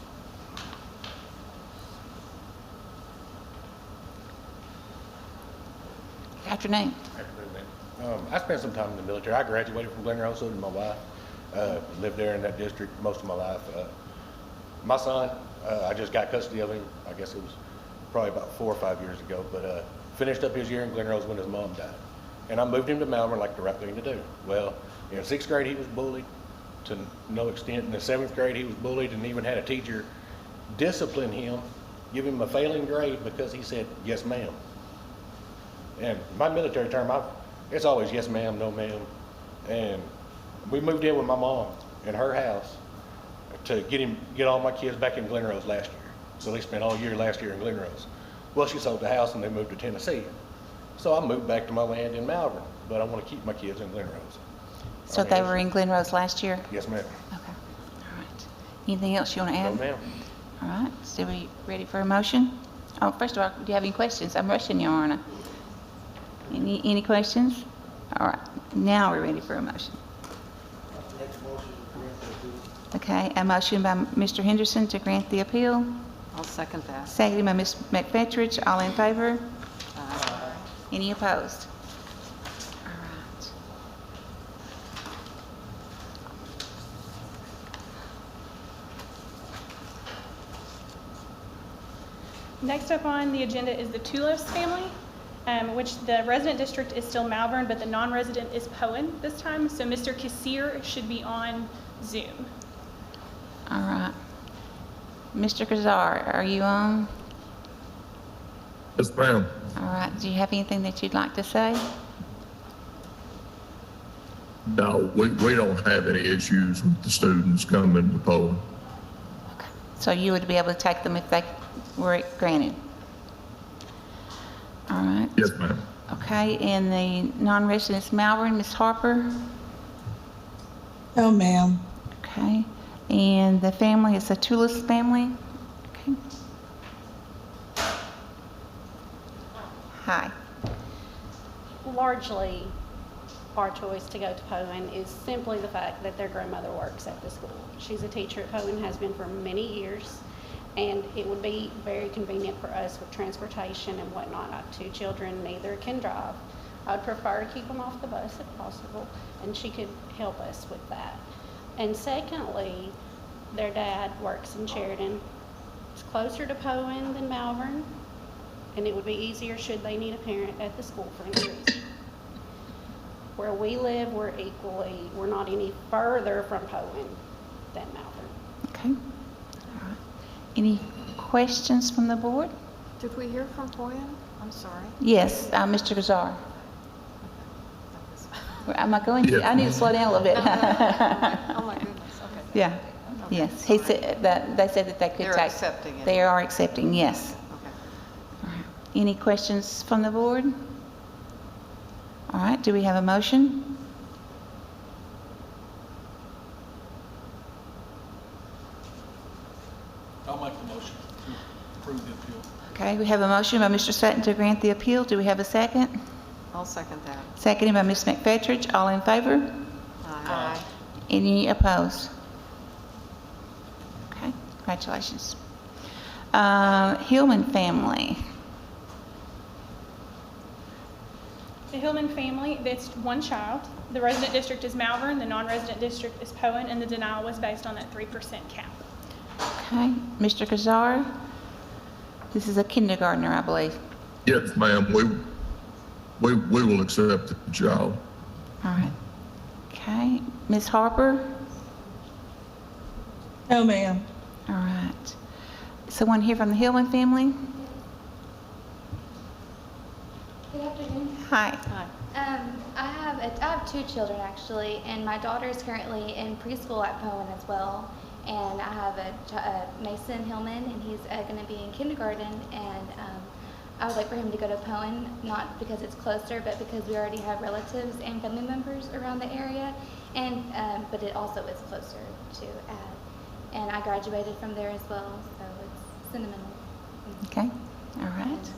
Afternoon. I spent some time in the military. I graduated from Glen Rose, so did my wife. Lived there in that district most of my life. My son, I just got custody of him. I guess it was probably about 4 or 5 years ago, but finished up his year in Glen Rose when his mom died. And I moved him to Malvern like the right thing to do. Well, in 6th grade, he was bullied to no extent. In the 7th grade, he was bullied and even had a teacher discipline him, give him a failing grade because he said, yes, ma'am. And my military term, it's always yes, ma'am, no, ma'am. And we moved in with my mom in her house to get all my kids back in Glen Rose last year. So they spent all year last year in Glen Rose. Well, she sold the house and they moved to Tennessee. So I moved back to my land in Malvern, but I want to keep my kids in Glen Rose. So they were in Glen Rose last year? Yes, ma'am. Okay. All right. Anything else you want to add? No, ma'am. All right. So we ready for a motion? Oh, first of all, do you have any questions? I'm rushing you, aren't I? Any questions? All right. Now we're ready for a motion. Okay. A motion by Mr. Henderson to grant the appeal. I'll second that. Seconded by Ms. McFetridge. All in favor? Any opposed? All right. Next up on the agenda is the Tulis family, which the resident district is still Malvern, but the non-resident is Poen this time. So Mr. Kassir should be on Zoom. All right. Mr. Kazar, are you on? Yes, ma'am. All right. Do you have anything that you'd like to say? No, we don't have any issues with the students coming to Poland. So you would be able to take them if they were granted? All right. Yes, ma'am. Okay, and the non-residents Malvern, Ms. Harper? No, ma'am. Okay, and the family is a Toulouse family? Okay. Hi. Largely, our choice to go to Poen is simply the fact that their grandmother works at the school. She's a teacher at Poen, has been for many years, and it would be very convenient for us with transportation and whatnot. I have 2 children, neither can drive. I would prefer to keep them off the bus if possible, and she could help us with that. And secondly, their dad works in Sheridan. It's closer to Poen than Malvern, and it would be easier should they need a parent at the school for any reason. Where we live, we're not any further from Poen than Malvern. Okay. All right. Any questions from the board? Did we hear from Poyen? I'm sorry. Yes, Mr. Gazar. Am I going to? I need to slow down a little bit. Oh, my goodness, okay. Yeah, yes. He said that, they said that they could They're take. accepting it. They are accepting, yes. Okay. All right. Any questions from the board? All right, do we have a motion? I'll make the motion to approve the appeal. Okay, we have a motion by Mr. Sutton to grant the appeal. Do we have a second? I'll second that. Seconded by Ms. McFetridge. All in favor? Aye. Any opposed? Okay, congratulations. Hillman family. The Hillman family, that's one child. The resident district is Malvern, the non-resident district is Poen, and the denial was based on that 3% cap. Okay, Mr. Kazar, this is a kindergartner, I believe. Yes, ma'am. We will accept the child. All right. Okay, Ms. Harper? No, ma'am. All right. Someone here from the Hillman family? Good afternoon. Hi. I have 2 children actually, and my daughter is currently in preschool at Poen as well. And I have a Mason Hillman, and he's going to be in kindergarten. And I would like for him to go to Poen, not because it's closer, but because we already have relatives and family members around the area. And but it also is closer to Ad. And I graduated from there as well, so it's sentimental. Okay, all right.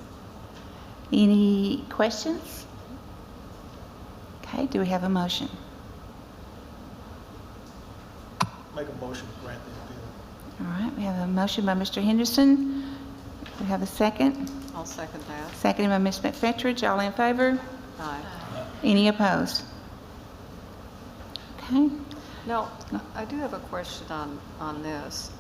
Any questions? Okay, do we have a motion? Make a motion to grant the appeal. All right, we have a motion by Mr. Henderson. We have a second. I'll second that. Seconded by Ms. McFetridge. All in favor? Aye. Any opposed? Okay. Now, I do have a question on this.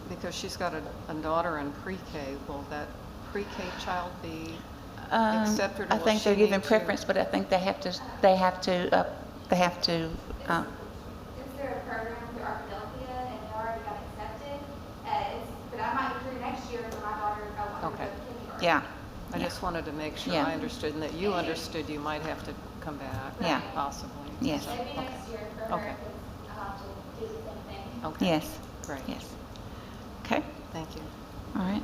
Because she's got a daughter in pre-K, will that pre-K child be accepted? Or I will think she they're given need to- preference, but I think they have to. Is there a program through Arkadelphia and they already got accepted? But I might be through next year for my daughter. I want her to go to kindergarten. Yeah. I just wanted to make sure Yeah. I understood and that you understood you might have to come back. Yeah. Possibly. Yes. So, Maybe okay. next year for her, Okay. because I'll have to do the same thing. Okay. Yes. Great. Yes. Okay. Thank you. All right.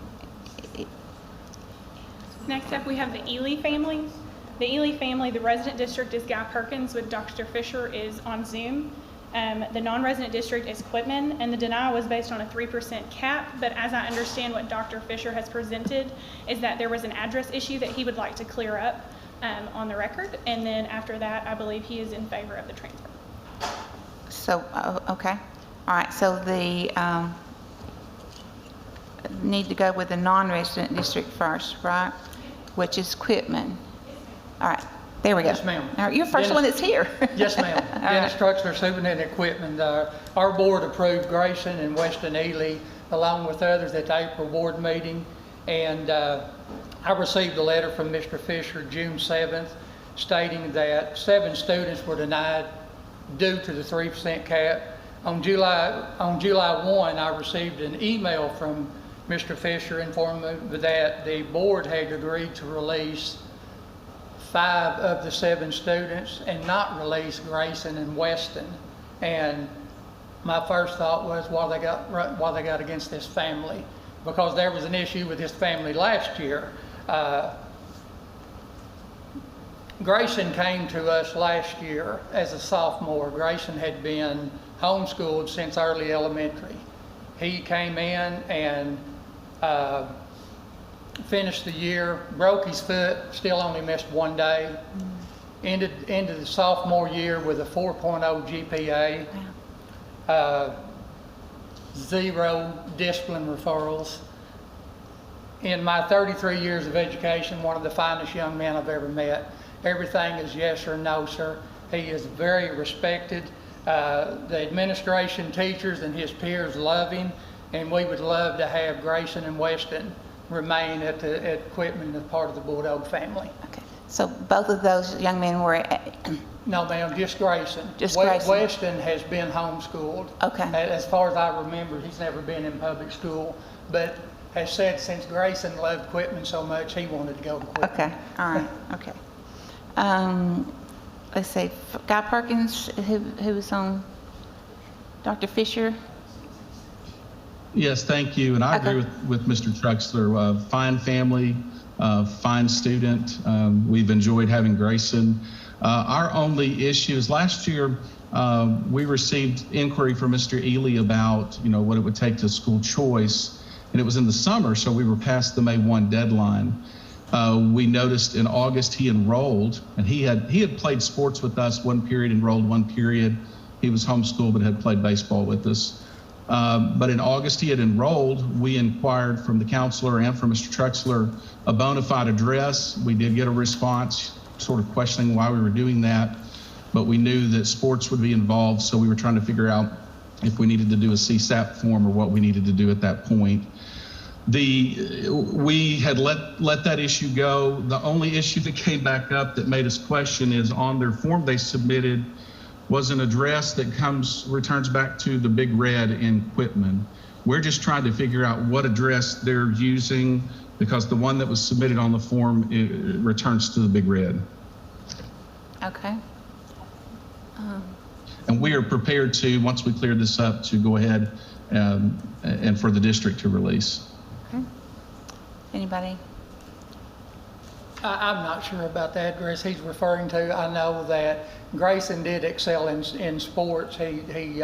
Next up, we have the Ely family. The Ely family, the resident district is Guy Perkins with Dr. Fisher is on Zoom. The non-resident district is Quitman, and the denial was based on a 3% cap, but as I understand what Dr. Fisher has presented is that there was an address issue that he would like to clear up on the record, and then after that, I believe he is in favor of the transfer. So, okay. All right, so the, need to go with the non-resident district first, right? Which is Quitman. All right, there we go. Yes, ma'am. All right, you're the first one that's here. Yes, ma'am. All Dennis right. Truxler, Superintendent Equipment. Our board approved Grayson and Weston Ely, along with others, at the April board meeting. And I received a letter from Mr. Fisher June 7th stating that 7 students were denied due to the 3% cap. On July 1, I received an email from Mr. Fisher informing me that the board had agreed to release 5 of the 7 students and not release Grayson and Weston. And my first thought was why they got against this family, because there was an issue with this family last year. Grayson came to us last year as a sophomore. Grayson had been homeschooled since early elementary. He came in and finished the year, broke his foot, still only missed one day. Ended the sophomore year with a 4.0 GPA, 0 discipline referrals. In my 33 years of education, one of the finest young men I've ever met. Everything is yes or no, sir. He is very respected. The administration, teachers, and his peers love him, and we would love to have Grayson and Weston remain at Quitman as part of the Bulldog family. Okay. So both of those young men were No, ma'am, just Grayson. Just Grayson. Weston has been homeschooled. Okay. As far as I remember, he's never been in public school, but has said since Grayson loved Quitman so much, he wanted to go to Quitman. Okay, all right, okay. Let's see, Guy Perkins, who was on, Dr. Fisher? Yes, thank you. And I agree with Mr. Truxler. Fine family, fine student. We've enjoyed having Grayson. Our only issue is last year, we received inquiry from Mr. Ely about, what it would take to school choice. And it was in the summer, so we were past the May 1 deadline. We noticed in August he enrolled, and he had played sports with us one period, enrolled one period. He was homeschooled but had played baseball with us. But in August he had enrolled. We inquired from the counselor and from Mr. Truxler a bona fide address. We did get a response sort of questioning why we were doing that, but we knew that sports would be involved, so we were trying to figure out if we needed to do a CSAP form or what we needed to do at that point. We had let that issue go. The only issue that came back up that made us question is on their form they submitted was an address that returns back to the Big Red in Quitman. We're just trying to figure out what address they're using, because the one that was submitted on the form returns to the Big Red. Okay. And we are prepared to, once we clear this up, to go ahead and for the district to release. Okay. Anybody? I'm not sure about the address he's referring to. I know that Grayson did excel in sports. He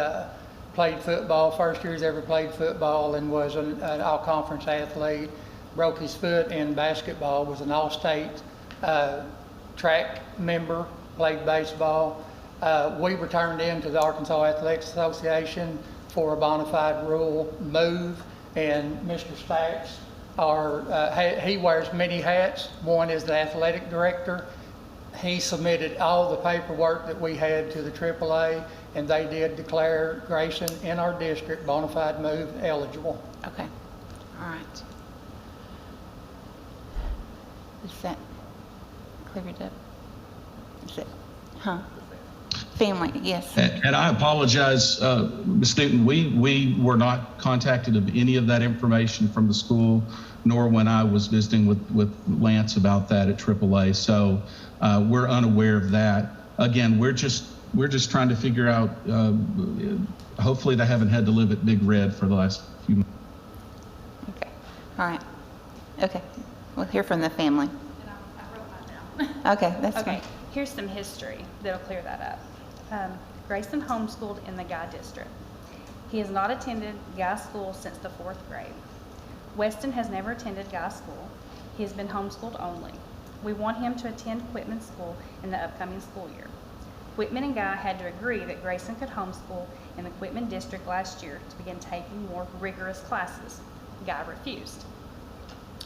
played football, first year he's ever played football, and was an all-conference athlete. Broke his foot in basketball, was an all-state track member, played baseball. We returned into the Arkansas Athletics Association for a bona fide rule move, and Mr. Stacks, he wears many hats. One is the athletic director. He submitted all the paperwork that we had to the AAA, and they did declare Grayson in our district bona fide move eligible. Okay, all right. Is that cleared up? Is it, family, yes. And I apologize, Ms. Newton, we were not contacted of any of that information from the school, nor when I was visiting with Lance about that at AAA. So we're unaware of that. Again, we're just trying to figure out, hopefully they haven't had to live at Big Red for the last few months. Okay, all right. Okay, we'll hear from the family. I wrote that down. Okay, that's Okay, fine. here's some history that'll clear that up. Grayson homeschooled in the Guy district. He has not attended Guy school since the 4th grade. Weston has never attended Guy school. He has been homeschooled only. We want him to attend Quitman school in the upcoming school year. Quitman and Guy had to agree that Grayson could homeschool in the Quitman district last year to begin taking more rigorous classes. Guy refused.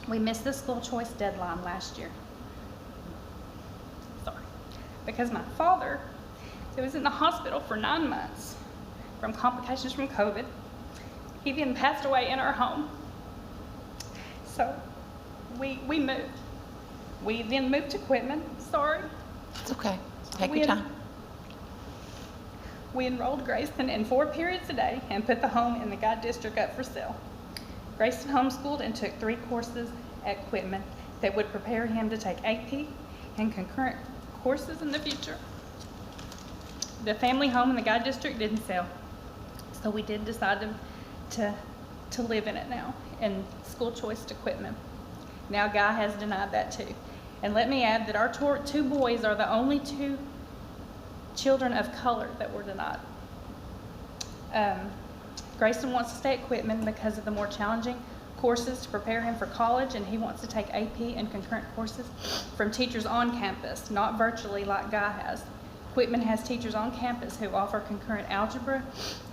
We missed the school choice deadline last year. Sorry. Because my father, who was in the hospital for 9 months from complications from COVID, he then passed away in our home. So we moved. We then moved to Quitman. Sorry. It's okay. Take your time. We enrolled Grayson in 4 periods a day and put the home in the Guy district up for sale. Grayson homeschooled and took 3 courses at Quitman that would prepare him to take AP and concurrent courses in the future. The family home in the Guy district didn't sell, So we did decide to live in it now, in school choice equipment. Now Guy has denied that too. And let me add that our two boys are the only two children of color that were denied. Grayson wants to stay at Quitman because of the more challenging courses to prepare him for college, and he wants to take AP and concurrent courses from teachers on campus, not virtually like Guy has. Quitman has teachers on campus who offer concurrent algebra,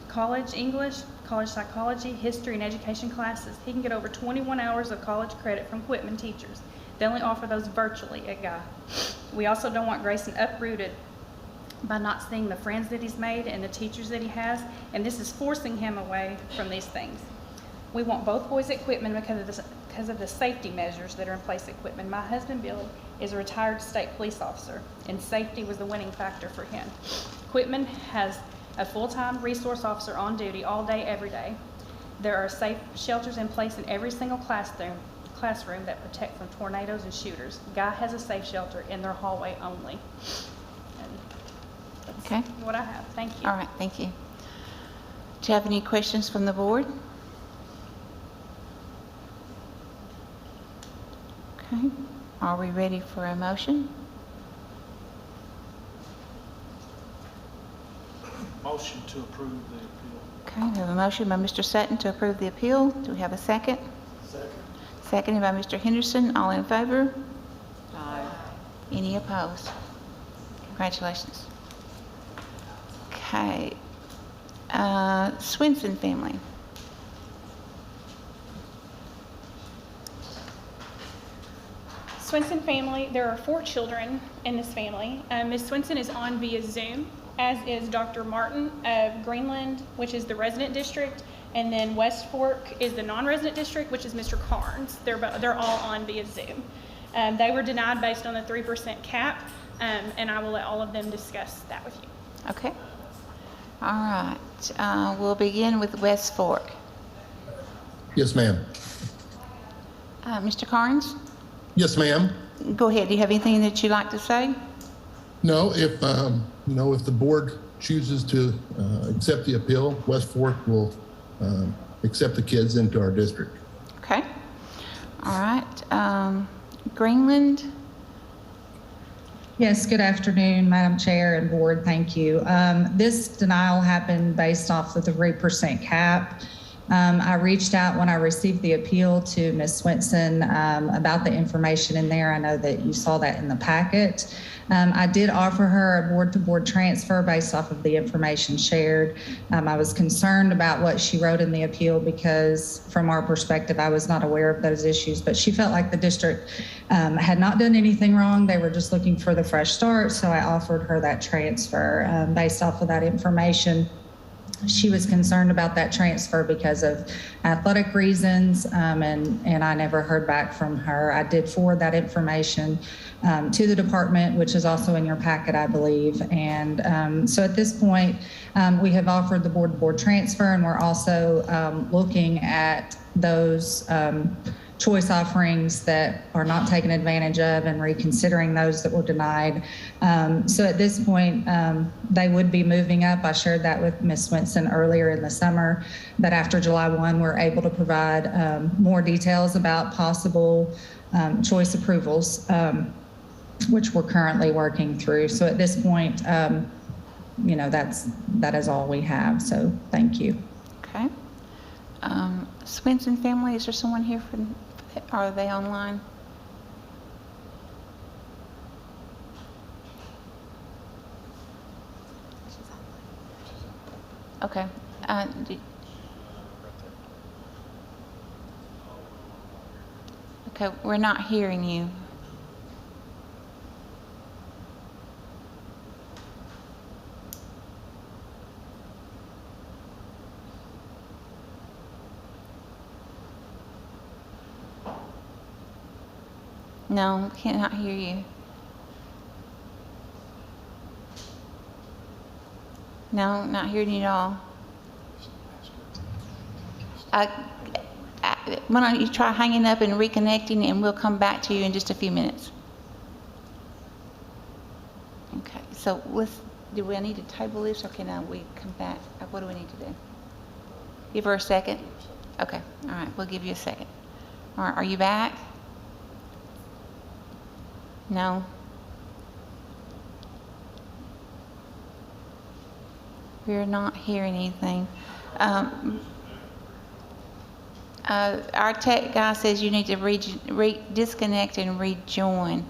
college English, college psychology, history, and education classes. He can get over 21 hours of college credit from Quitman teachers. They only offer those virtually at Guy. We also don't want Grayson uprooted by not seeing the friends that he's made and the teachers that he has, and this is forcing him away from these things. We want both boys at Quitman because of the safety measures that are in place at Quitman. My husband, Bill, is a retired state police officer, and safety was the winning factor for him. Quitman has a full-time resource officer on duty all day, every day. There are safe shelters in place in every single classroom that protect from tornadoes and shooters. Guy has a safe shelter in their hallway only. And that's Okay. what I have. Thank you. All right, thank you. Do you have any questions from the board? Okay, are we ready for a motion? Motion to approve the appeal. Okay, we have a motion by Mr. Sutton to approve the appeal. Do we have a second? Second. Seconded by Mr. Henderson. All in favor? Aye. Any opposed? Congratulations. Okay. Swinson family. Swinson family, there are 4 children in this family. Ms. Swinson is on via Zoom, as is Dr. Martin of Greenland, which is the resident district, and then West Fork is the non-resident district, which is Mr. Carnes. They're all on via Zoom. They were denied based on the 3% cap, and I will let all of them discuss that with you. Okay. All right. We'll begin with West Fork. Yes, ma'am. Mr. Carnes, Yes, ma'am. go ahead. Do you have anything that you'd like to say? No, if the board chooses to accept the appeal, West Fork will accept the kids into our district. Okay. All right. Greenland. Yes, good afternoon, Madam Chair and Board. Thank you. This denial happened based off of the 3% cap. I reached out when I received the appeal to Ms. Swinson about the information in there. I know that you saw that in the packet. I did offer her a board-to-board transfer based off of the information shared. I was concerned about what she wrote in the appeal because from our perspective, I was not aware of those issues, but she felt like the district had not done anything wrong. They were just looking for the fresh start, so I offered her that transfer based off of that information. She was concerned about that transfer because of athletic reasons, and I never heard back from her. I did forward that information to the department, which is also in your packet, I believe. And so at this point, we have offered the board-to-board transfer, and we're also looking at those choice offerings that are not taken advantage of and reconsidering those that were denied. So at this point, they would be moving up. I shared that with Ms. Swinson earlier in the summer, but after July 1, we're able to provide more details about possible choice approvals, which we're currently working through. So at this point, that is all we have. So thank you. Okay. Swinson family, is there someone here from, are they online? Okay. Okay, we're not hearing you. No, cannot hear you. No, not hearing you at all. Why don't you try hanging up and reconnecting, and we'll come back to you in just a few minutes. Okay, so do we need to table this, or can we come back? What do we need to do? Give her a second? Okay, all right, we'll give you a second. All right, are you back? No? We're not hearing anything. Our tech guy says you need to disconnect and rejoin.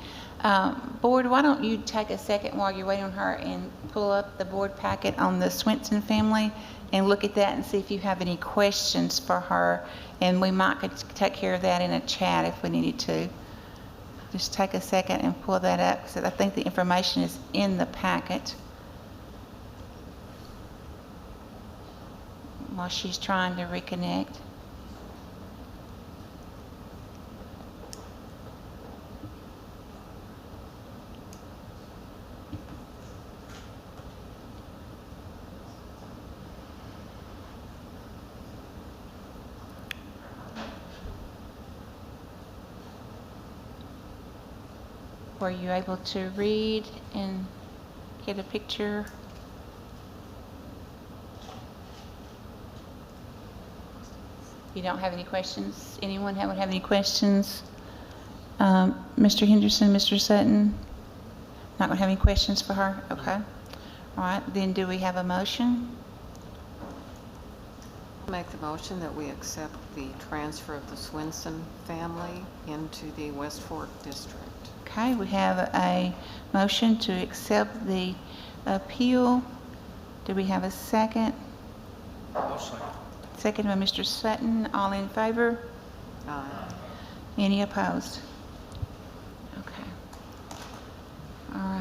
Board, why don't you take a second while you're waiting on her and pull up the board packet on the Swenson family and look at that and see if you have any questions for her. And we might could take care of that in a chat if we needed to. Just take a second and pull that up because I think the information is in the packet. While she's trying to reconnect. Were you able to read and get a picture? You don't have any questions? Anyone have any questions? Mr. Henderson, Mr. Sutton? Not going to have any questions for her? Okay. All right. Then do we have a motion? I'll make the motion that we accept the transfer of the Swenson family into the West Fork district. Okay. We have a motion to accept the appeal. Do we have a second? I'll second. Second by Mr. Sutton. All in favor? Aye. Any opposed? Okay. All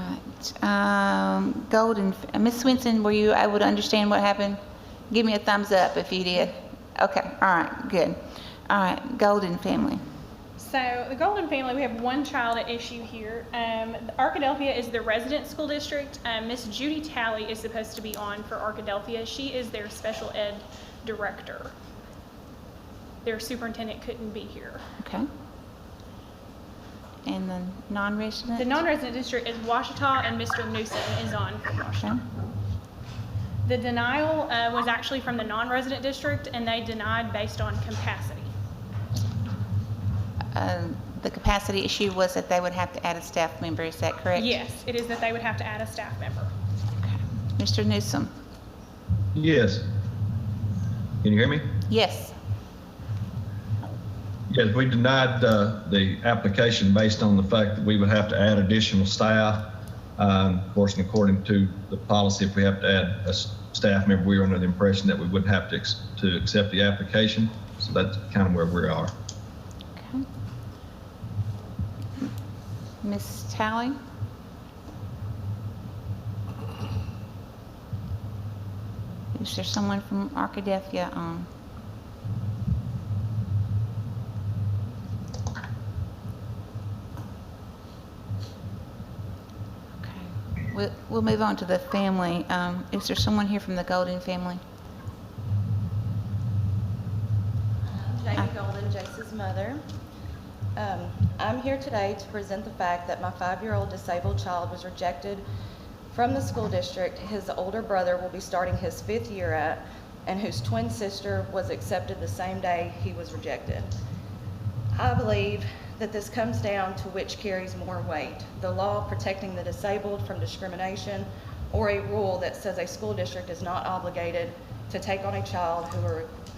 right. Golden, Ms. Swenson, were you able to understand what happened? Give me a thumbs up if you did. Okay. All right. Good. All right. Golden family. So the Golden family, we have one child at issue here. Arkadelphia is the resident school district. Miss Judy Talley is supposed to be on for Arkadelphia. She is their special ed director. Their superintendent couldn't be here. Okay. And the non-resident? The non-resident district is Washita, and Mr. Newsom is on for Washita. Okay. The denial was actually from the non-resident district, and they denied based on capacity. The capacity issue was that they would have to add a staff member. Is that correct? Yes, it is that they would have to add a staff member. Okay. Mr. Newsom? Yes. Can you hear me? Yes. Yes, we denied the application based on the fact that we would have to add additional staff. Of course, and according to the policy, if we have to add a staff member, we were under the impression that we wouldn't have to accept the application. So that's kind of where we are. Okay. Ms. Talley? Is there someone from Arkadelphia on? Okay. We'll move on to the family. Is there someone here from the Golden family? Jamie Golden, Jace's mother. I'm here today to present the fact that my 5-year-old disabled child was rejected from the school district his older brother will be starting his 5th year at, and whose twin sister was accepted the same day he was rejected. I believe that this comes down to which carries more weight, the law protecting the disabled from discrimination, or a rule that says a school district is not obligated to take on a child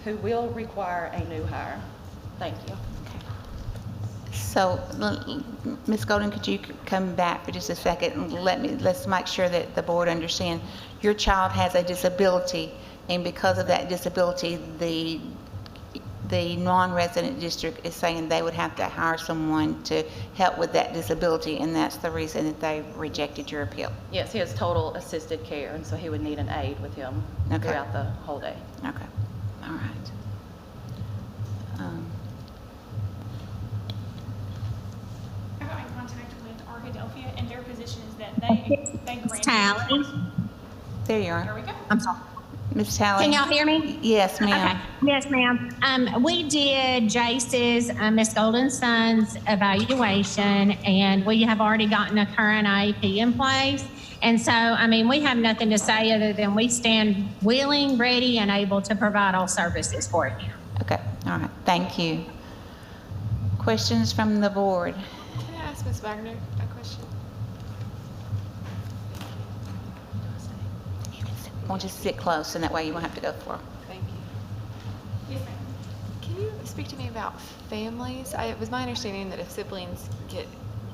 who will require a new hire. Thank you. So, Ms. Golden, could you come back for just a second and let's make sure that the board understands your child has a disability, and because of that disability, the non-resident district is saying they would have to hire someone to help with that disability, and that's the reason that they rejected your appeal. Yes, he has total assisted care, and so he would need an aide with him throughout the whole day. Okay. All right. I got in contact with Arkadelphia, and their position is that they grant. Tally. There you are. There we go. I'm sorry. Ms. Talley. Can y'all hear me? Yes, ma'am. Okay. Yes, ma'am. We did Jace's, Miss Golden's son's evaluation, and we have already gotten a current IEP in place. And so, I mean, we have nothing to say other than we stand willing, ready, and able to provide all services for you. Okay, all right, thank you. Questions from the board? Can I ask Ms. Wagner a question? Won't just sit close, and that way you won't have to go for. Thank you. Can you speak to me about families? It was my understanding that if siblings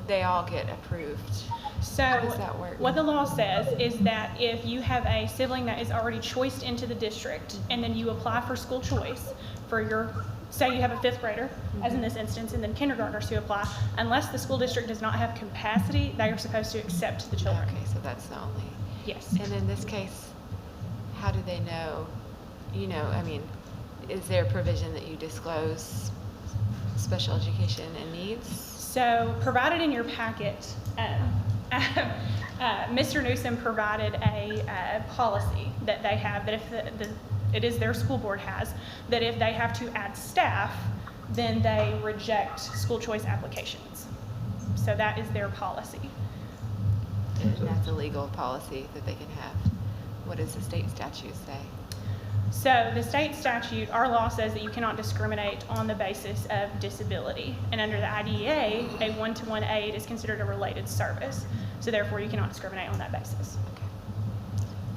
they all get approved. So How does that work? what the law says is that if you have a sibling that is already choiced into the district and then you apply for school choice for your, say you have a 5th grader, as in this instance, and then kindergartners who apply, unless the school district does not have capacity, they are supposed to accept the children. Okay, so that's the only. Yes. And in this case, how do they know? I mean, is there a provision that you disclose special education and needs? So provided in your packet, Mr. Newsom provided a policy that they have that if it is their school board has, that if they have to add staff, then they reject school choice applications. So that is their policy. And that's a legal policy that they can have. What does the state statute say? So the state statute, our law says that you cannot discriminate on the basis of disability. And under the IDEA, a one-to-one aid is considered a related service. So therefore, you cannot discriminate on that basis.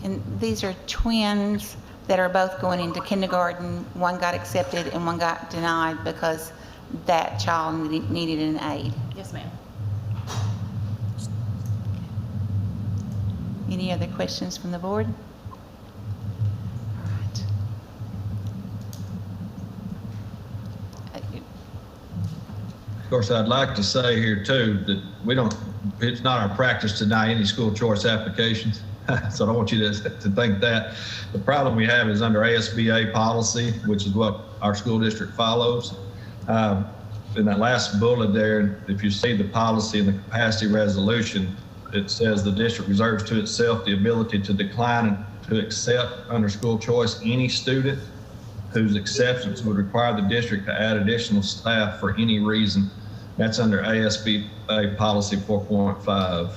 And these are twins that are both going into kindergarten. One got accepted and one got denied because that child needed an aid. Yes, ma'am. Any other questions from the board? All right. Of course, I'd like to say here too that it's not our practice to deny any school choice applications. So I don't want you to think that. The problem we have is under ASBA policy, which is what our school district follows. In that last bullet there, if you see the policy and the capacity resolution, it says the district reserves to itself the ability to decline and to accept under school choice any student whose acceptance would require the district to add additional staff for any reason. That's under ASBA policy 4.5.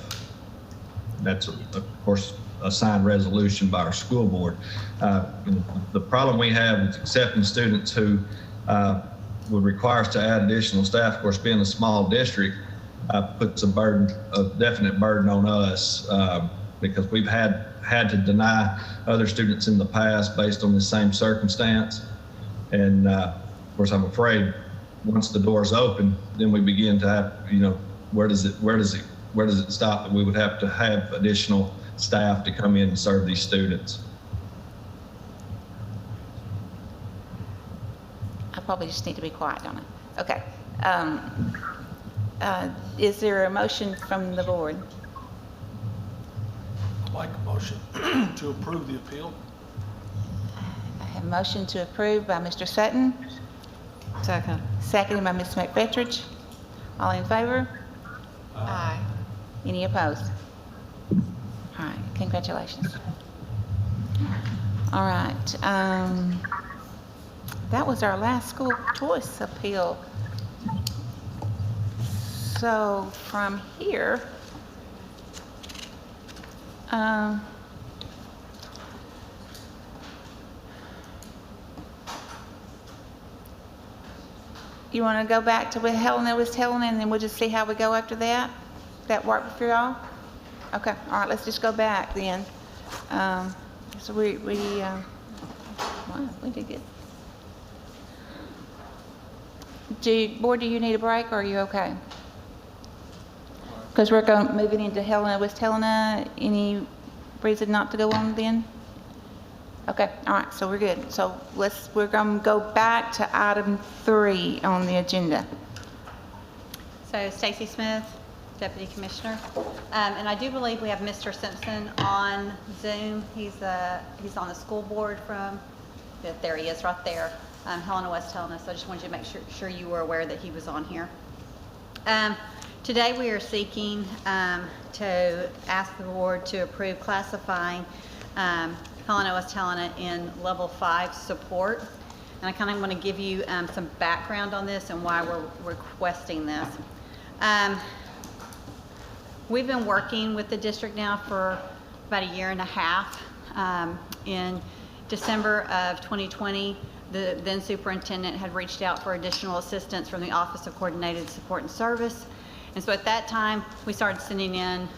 That's, of course, a signed resolution by our school board. The problem we have is accepting students who would require us to add additional staff. Of course, being a small district puts a definite burden on us because we've had to deny other students in the past based on the same circumstance. And of course, I'm afraid once the doors open, then we begin to have, where does it stop that we would have to have additional staff to come in and serve these students? I probably just need to be quiet on it. Okay. Is there a motion from the board? I'd like a motion to approve the appeal. I have a motion to approve by Mr. Sutton. Second. Seconded by Ms. McFetridge. All in favor? Aye. Any opposed? All right, congratulations. All right, that was our last school choice appeal. So from here, you want to go back to what Helena was telling, and then we'll just see how we go after that? That work for y'all? Okay, all right, let's just go back then. So we did good. Board, do you need a break, or are you okay? Because we're moving into Helena, West Helena. Any reason not to go on then? Okay, all right, so we're good. So we're going to go back to item 3 on the agenda. So Stacy Smith, Deputy Commissioner. And I do believe we have Mr. Simpson on Zoom. He's on the school board there he is right there, Helena, West Helena. So I just wanted you to make sure you were aware that he was on here. Today we are seeking to ask the board to approve classifying Helena, West Helena in level 5 support. And I kind of want to give you some background on this and why we're requesting this. We've been working with the district now for about a year and a half. In December of 2020, the then superintendent had reached out for additional assistance from the Office of Coordinated Support and Service. And so at that time, we started sending in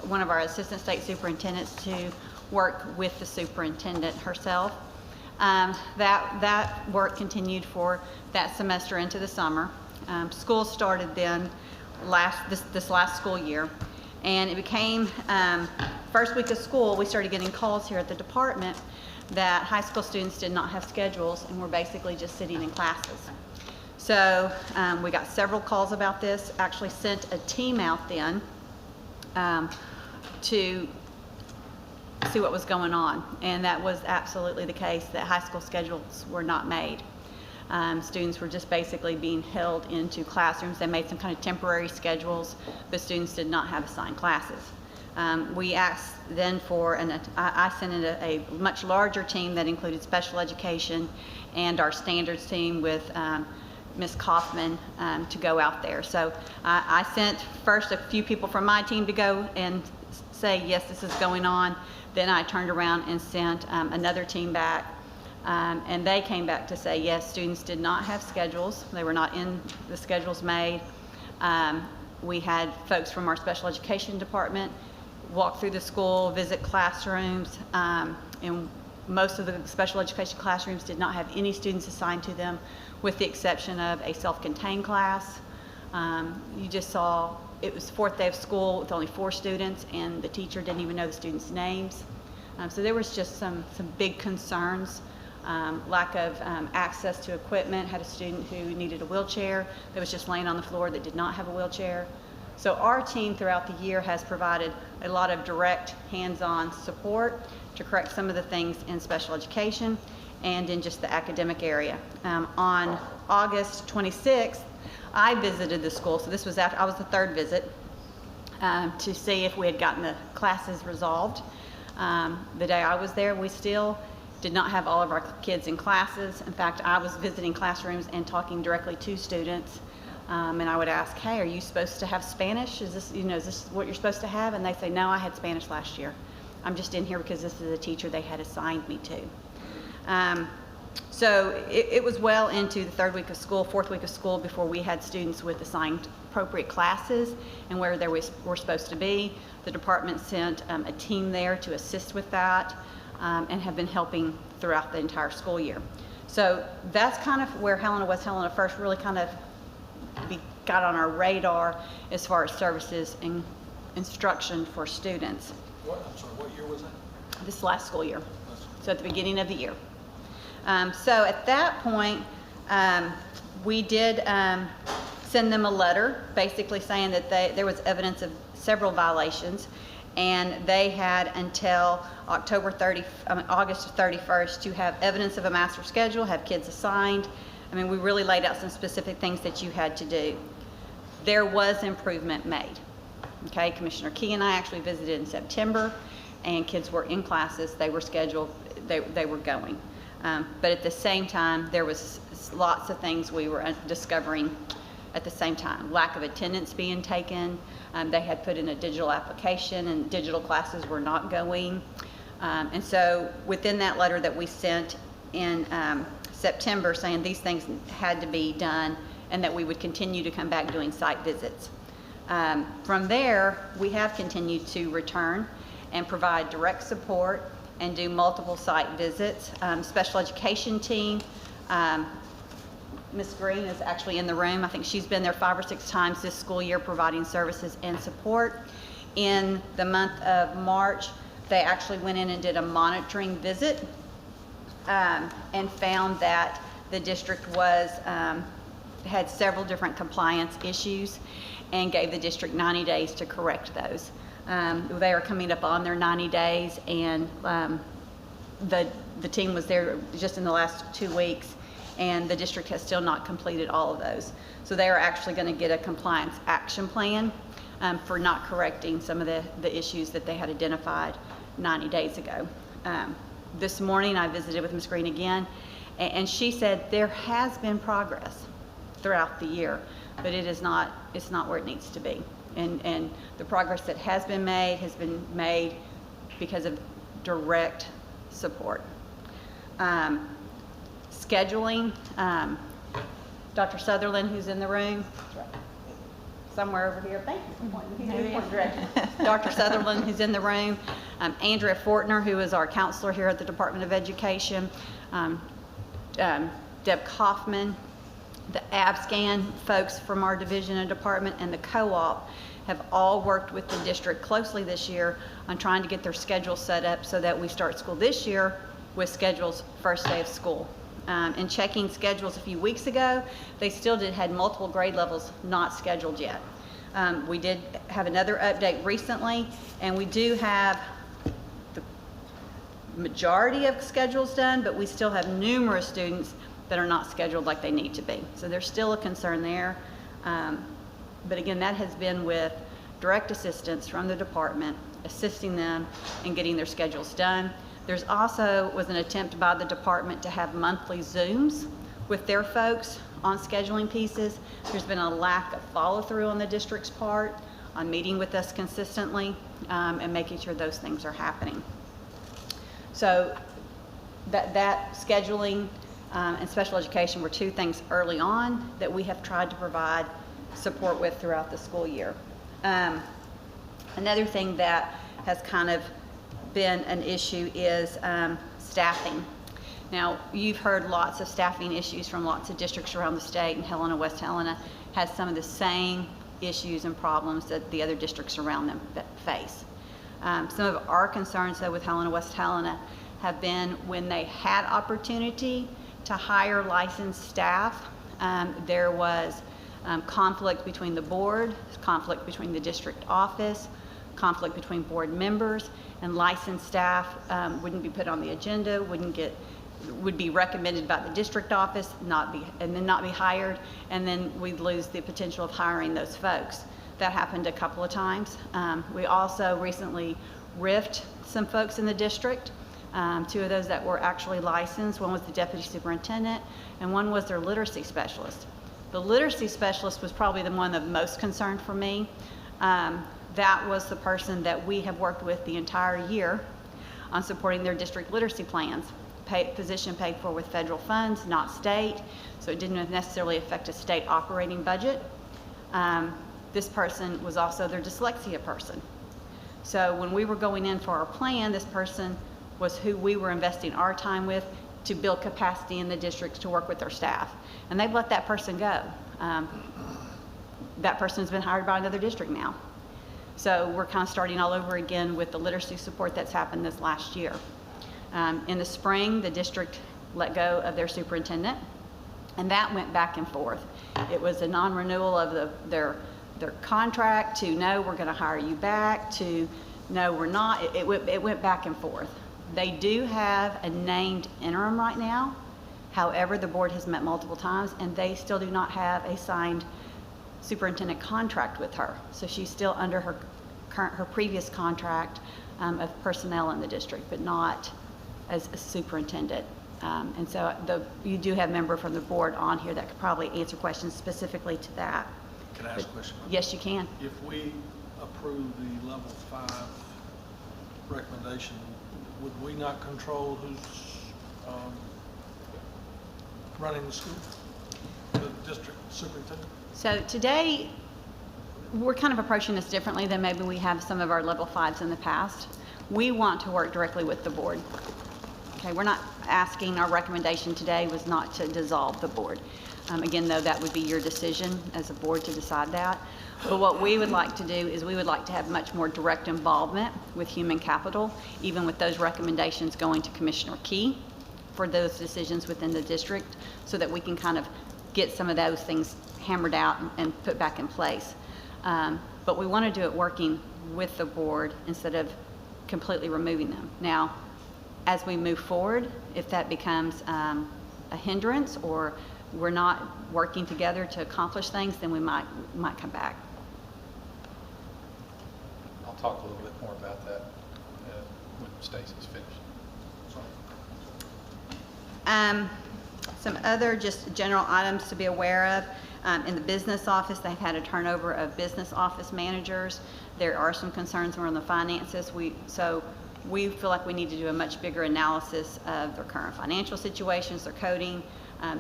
one of our assistant state superintendents to work with the superintendent herself. That work continued for that semester into the summer. School started then this last school year, and it became first week of school, we started getting calls here at the department that high school students did not have schedules and were basically just sitting in classes. So we got several calls about this, actually sent a team out then to see what was going on, and that was absolutely the case, that high school schedules were not made. Students were just basically being held into classrooms. They made some kind of temporary schedules, but students did not have assigned classes. We asked then for, I sent in a much larger team that included special education and our standards team with Ms. Kaufman to go out there. So I sent first a few people from my team to go and say, yes, this is going on. Then I turned around and sent another team back, and they came back to say, yes, students did not have schedules. They were not in the schedules made. We had folks from our special education department walk through the school, visit classrooms, and most of the special education classrooms did not have any students assigned to them, with the exception of a self-contained class. You just saw, it was fourth day of school with only 4 students, and the teacher didn't even know the students' names. So there was just some big concerns. Lack of access to equipment. Had a student who needed a wheelchair that was just laying on the floor that did not have a wheelchair. So our team throughout the year has provided a lot of direct hands-on support to correct some of the things in special education and in just the academic area. On August 26th, I visited the school, so this was after, I was the 3rd visit, to see if we had gotten the classes resolved. The day I was there, we still did not have all of our kids in classes. In fact, I was visiting classrooms and talking directly to students. And I would ask, hey, are you supposed to have Spanish? Is this, is this what you're supposed to have? And they say, no, I had Spanish last year. I'm just in here because this is a teacher they had assigned me to. So it was well into the 3rd week of school, 4th week of school before we had students with assigned appropriate classes and where they were supposed to be. The department sent a team there to assist with that and have been helping throughout the entire school year. So that's kind of where West Helena first really kind of got on our radar as far as services and instruction for students. I'm sorry, what year was that? This last school year, so at the beginning of the year. So at that point, we did send them a letter basically saying that there was evidence of several violations, and they had until August 31st to have evidence of a master schedule, have kids assigned. I mean, we really laid out some specific things that you had to do. There was improvement made. Okay, Commissioner Key and I actually visited in September, and kids were in classes, they were scheduled, they were going. But at the same time, there was lots of things we were discovering at the same time. Lack of attendance being taken. They had put in a digital application, and digital classes were not going. And so within that letter that we sent in September saying these things had to be done and that we would continue to come back doing site visits. From there, we have continued to return and provide direct support and do multiple site visits. Special education team, Ms. Green is actually in the room. I think she's been there 5 or 6 times this school year providing services and support. In the month of March, they actually went in and did a monitoring visit and found that the district had several different compliance issues and gave the district 90 days to correct those. They are coming up on their 90 days, and the team was there just in the last 2 weeks, and the district has still not completed all of those. So they are actually going to get a compliance action plan for not correcting some of the issues that they had identified 90 days ago. This morning I visited with Ms. Green again, and she said there has been progress throughout the year, but it's not where it needs to be. And the progress that has been made because of direct support. Scheduling, Dr. Sutherland, who's in the room, somewhere over here. Thank you for pointing. He's pointing direction. Dr. Sutherland, who's in the room. Andrea Fortner, who is our counselor here at the Department of Education. Deb Kaufman, the ABSCAN folks from our division and department, and the co-op have all worked with the district closely this year on trying to get their schedule set up so that we start school this year with schedules first day of school. In checking schedules a few weeks ago, they still had multiple grade levels not scheduled yet. We did have another update recently, and we do have the majority of schedules done, but we still have numerous students that are not scheduled like they need to be. So there's still a concern there. But again, that has been with direct assistance from the department, assisting them in getting their schedules done. There's also was an attempt by the department to have monthly Zooms with their folks on scheduling pieces. There's been a lack of follow through on the district's part on meeting with us consistently and making sure those things are happening. So that scheduling and special education were two things early on that we have tried to provide support with throughout the school year. Another thing that has kind of been an issue is staffing. Now, you've heard lots of staffing issues from lots of districts around the state, and Helena, West Helena has some of the same issues and problems that the other districts around them face. Some of our concerns, though, with Helena, West Helena have been when they had opportunity to hire licensed staff, there was conflict between the board, conflict between the district office, conflict between board members, and licensed staff wouldn't be put on the agenda, would be recommended by the district office, and then not be hired, and then we'd lose the potential of hiring those folks. That happened a couple of times. We also recently riffed some folks in the district. Two of those that were actually licensed. One was the deputy superintendent, and one was their literacy specialist. The literacy specialist was probably the one of most concern for me. That was the person that we have worked with the entire year on supporting their district literacy plans. Position paid for with federal funds, not state, so it didn't necessarily affect a state operating budget. This person was also their dyslexia person. So when we were going in for our plan, this person was who we were investing our time with to build capacity in the districts to work with their staff. And they've let that person go. That person's been hired by another district now. So we're kind of starting all over again with the literacy support that's happened this last year. In the spring, the district let go of their superintendent, and that went back and forth. It was a non-renewal of their contract to no, we're going to hire you back, to no, we're not. It went back and forth. They do have a named interim right now. However, the board has met multiple times, and they still do not have a signed superintendent contract with her. So she's still under her previous contract of personnel in the district, but not as a superintendent. And so you do have a member from the board on here that could probably answer questions specifically to that. Can I ask a question? Yes, you can. If we approve the level 5 recommendation, would we not control who's running the school? The district superintendent? So today, we're kind of approaching this differently than maybe we have some of our level 5s in the past. We want to work directly with the board. Okay, we're not asking, our recommendation today was not to dissolve the board. Again, though, that would be your decision as a board to decide that. But what we would like to do is we would like to have much more direct involvement with human capital, even with those recommendations going to Commissioner Key for those decisions within the district, so that we can kind of get some of those things hammered out and put back in place. But we want to do it working with the board instead of completely removing them. Now, as we move forward, if that becomes a hindrance or we're not working together to accomplish things, then we might come back. I'll talk a little bit more about that when Stacy's finished. Some other just general items to be aware of. In the business office, they've had a turnover of business office managers. There are some concerns around the finances. So we feel like we need to do a much bigger analysis of their current financial situations, their coding.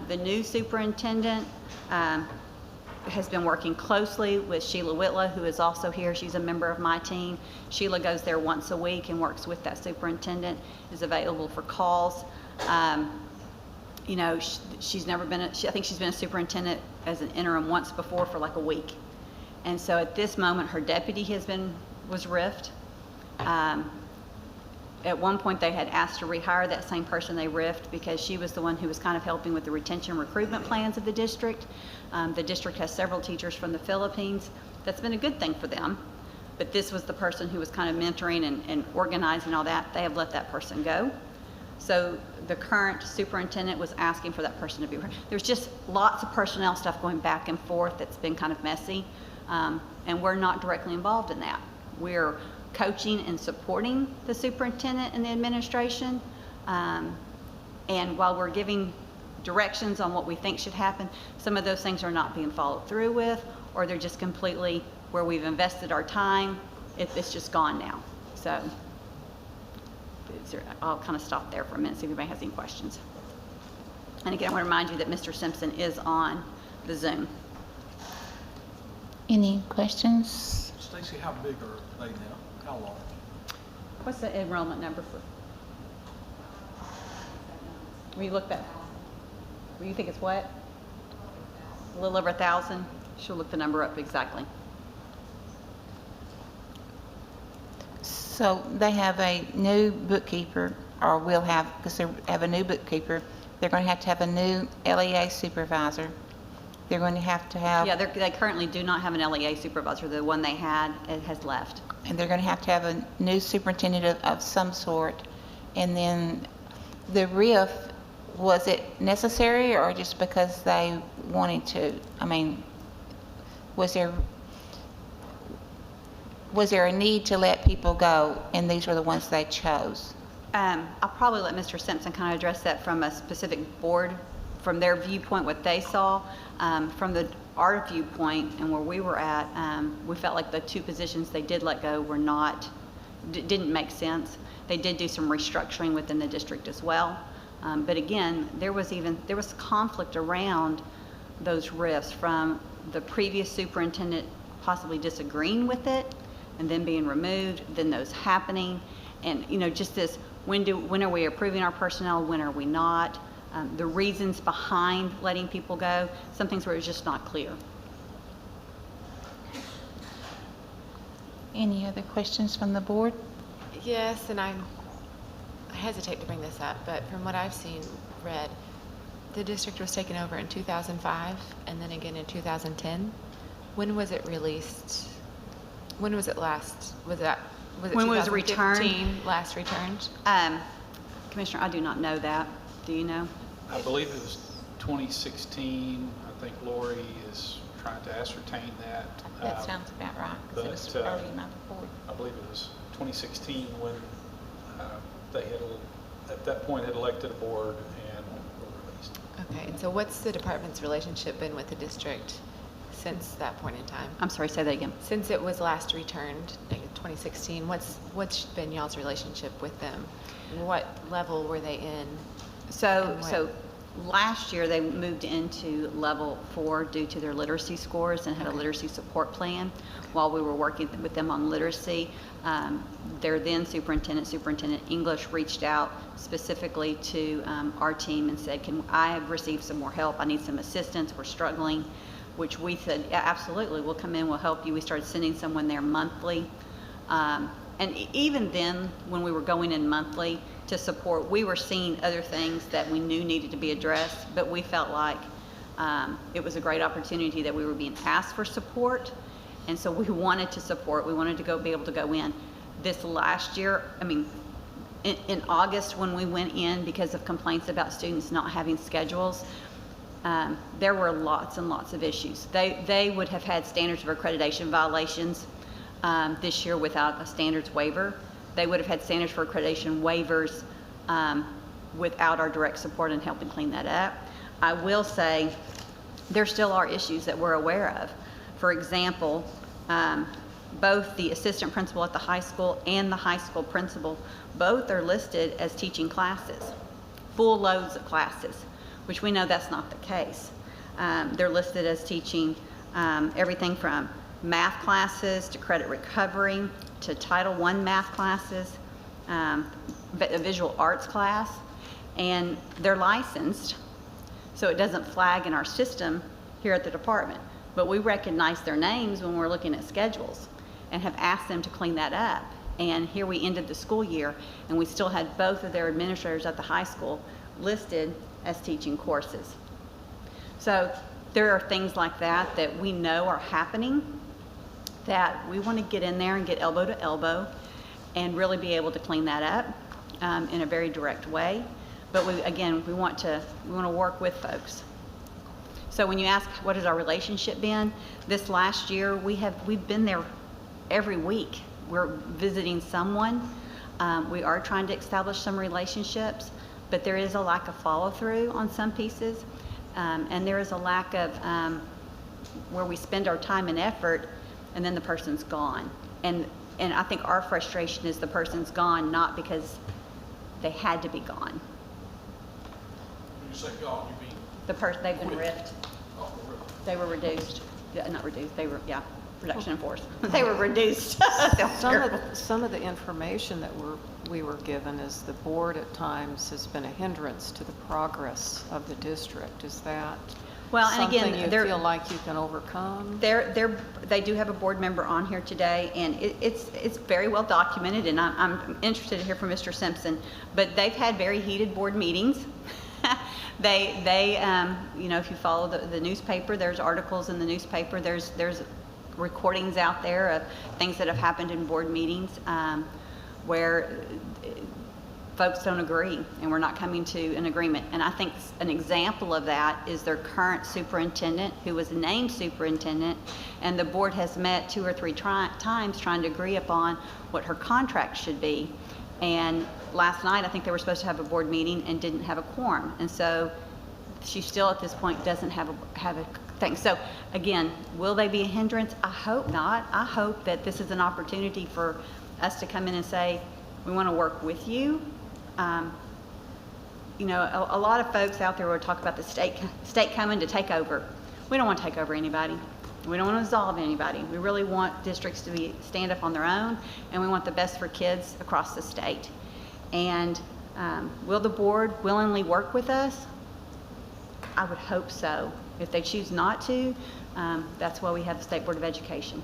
The new superintendent has been working closely with Sheila Whitla, who is also here. She's a member of my team. Sheila goes there once a week and works with that superintendent, is available for calls. You know, she's never been, I think she's been a superintendent as an interim once before for like a week. And so at this moment, her deputy was riffed. At one point, they had asked to rehire that same person they riffed because she was the one who was kind of helping with the retention recruitment plans of the district. The district has several teachers from the Philippines. That's been a good thing for them. But this was the person who was kind of mentoring and organizing all that. They have let that person go. So the current superintendent was asking for that person to be. There's just lots of personnel stuff going back and forth that's been kind of messy. And we're not directly involved in that. We're coaching and supporting the superintendent and the administration. And while we're giving directions on what we think should happen, some of those things are not being followed through with, or they're just completely where we've invested our time, it's just gone now. So I'll kind of stop there for a minute, see if anybody has any questions. And again, I want to remind you that Mr. Simpson is on the Zoom. Any questions? Stacy, how big are they now? How long? What's the enrollment number for? Will you look back? Will you think it's what? A little over 1,000? She'll look the number up exactly. So they have a new bookkeeper, or will have, because they have a new bookkeeper. They're going to have a new LEA supervisor. They're going to have, Yeah, they currently do not have an LEA supervisor. The one they had has left. and they're going to have a new superintendent of some sort. And then the RIF, was it necessary or just because they wanted to? I mean, was there a need to let people go, and these were the ones they chose? I'll probably let Mr. Simpson kind of address that from a specific board, from their viewpoint, what they saw. From our viewpoint and where we were at, we felt like the two positions they did let go were didn't make sense. They did do some restructuring within the district as well. But again, there was conflict around those RIFs from the previous superintendent possibly disagreeing with it and then being removed, then those happening. And, you know, just this, when are we approving our personnel, when are we not? The reasons behind letting people go, some things where it was just not clear. Any other questions from the board? Yes, and I hesitate to bring this up, but from what I've read, the district was taken over in 2005 and then again in 2010. When was it released? When was it last? Was it When was it returned? Last returned? Commissioner, I do not know that. Do you know? I believe it was 2016. I think Lori is trying to ascertain that. That sounds about right, because it was early in my report. I believe it was 2016 when they had, at that point, had elected a board and were released. Okay, and so what's the department's relationship been with the district since that point in time? I'm sorry, say that again. Since it was last returned, like in 2016, what's been y'all's relationship with them? What level were they in? So last year they moved into level 4 due to their literacy scores and had a literacy support plan. While we were working with them on literacy, their then Superintendent English, reached out specifically to our team and said, can I have received some more help? I need some assistance. We're struggling, which we said, yeah, absolutely, we'll come in, we'll help you. We started sending someone there monthly. And even then, when we were going in monthly to support, we were seeing other things that we knew needed to be addressed, but we felt like it was a great opportunity that we were being asked for support. And so we wanted to support, we wanted to be able to go in. This last year, I mean, in August when we went in because of complaints about students not having schedules, there were lots and lots of issues. They would have had standards of accreditation violations this year without a standards waiver. They would have had standards for accreditation waivers without our direct support and helping clean that up. I will say there still are issues that we're aware of. For example, both the assistant principal at the high school and the high school principal, both are listed as teaching classes, full loads of classes, which we know that's not the case. They're listed as teaching everything from math classes to credit recovery to Title I math classes, a visual arts class, and they're licensed, so it doesn't flag in our system here at the department. But we recognize their names when we're looking at schedules and have asked them to clean that up. And here we ended the school year, and we still had both of their administrators at the high school listed as teaching courses. So there are things like that that we know are happening that we want to get in there and get elbow to elbow and really be able to clean that up in a very direct way. But we want to work with folks. So when you ask what has our relationship been, this last year we've been there every week. We're visiting someone. We are trying to establish some relationships, but there is a lack of follow through on some pieces, and there is a lack of where we spend our time and effort, and then the person's gone. And I think our frustration is the person's gone not because they had to be gone. When you say gone, you mean? They've been ripped. Oh, really? They were reduced. Yeah, not reduced. They were, reduction in force. They were reduced. Some of the information that we were given is the board at times has been a hindrance to the progress of the district. Is that something you feel like you can overcome? They do have a board member on here today, and it's very well documented, and I'm interested to hear from Mr. Simpson. But they've had very heated board meetings. They if you follow the newspaper, there's articles in the newspaper. There's recordings out there of things that have happened in board meetings where folks don't agree and we're not coming to an agreement. And I think an example of that is their current superintendent, who was named superintendent, and the board has met 2 or 3 times trying to agree upon what her contract should be. And last night, I think they were supposed to have a board meeting and didn't have a quorum. And so she still at this point doesn't have a thing. So again, will they be a hindrance? I hope not. I hope that this is an opportunity for us to come in and say, we want to work with you. A lot of folks out there will talk about the state coming to take over. We don't want to take over anybody. We don't want to absolve anybody. We really want districts to stand up on their own, and we want the best for kids across the state. And will the board willingly work with us? I would hope so. If they choose not to, that's why we have the State Board of Education.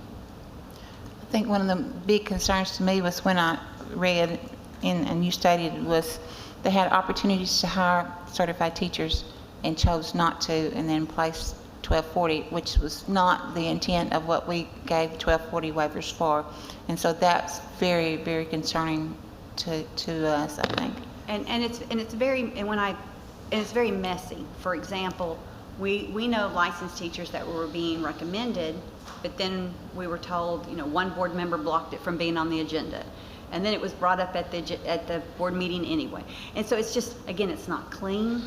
I think one of the big concerns to me was when I read, and you stated, was they had opportunities to hire certified teachers and chose not to, and then placed 1240, which was not the intent of what we gave 1240 waivers for. And so that's very, very concerning to us, I think. And it's very messy. For example, we know licensed teachers that were being recommended, but then we were told, one board member blocked it from being on the agenda. And then it was brought up at the board meeting anyway. And so it's just, again, it's not clean.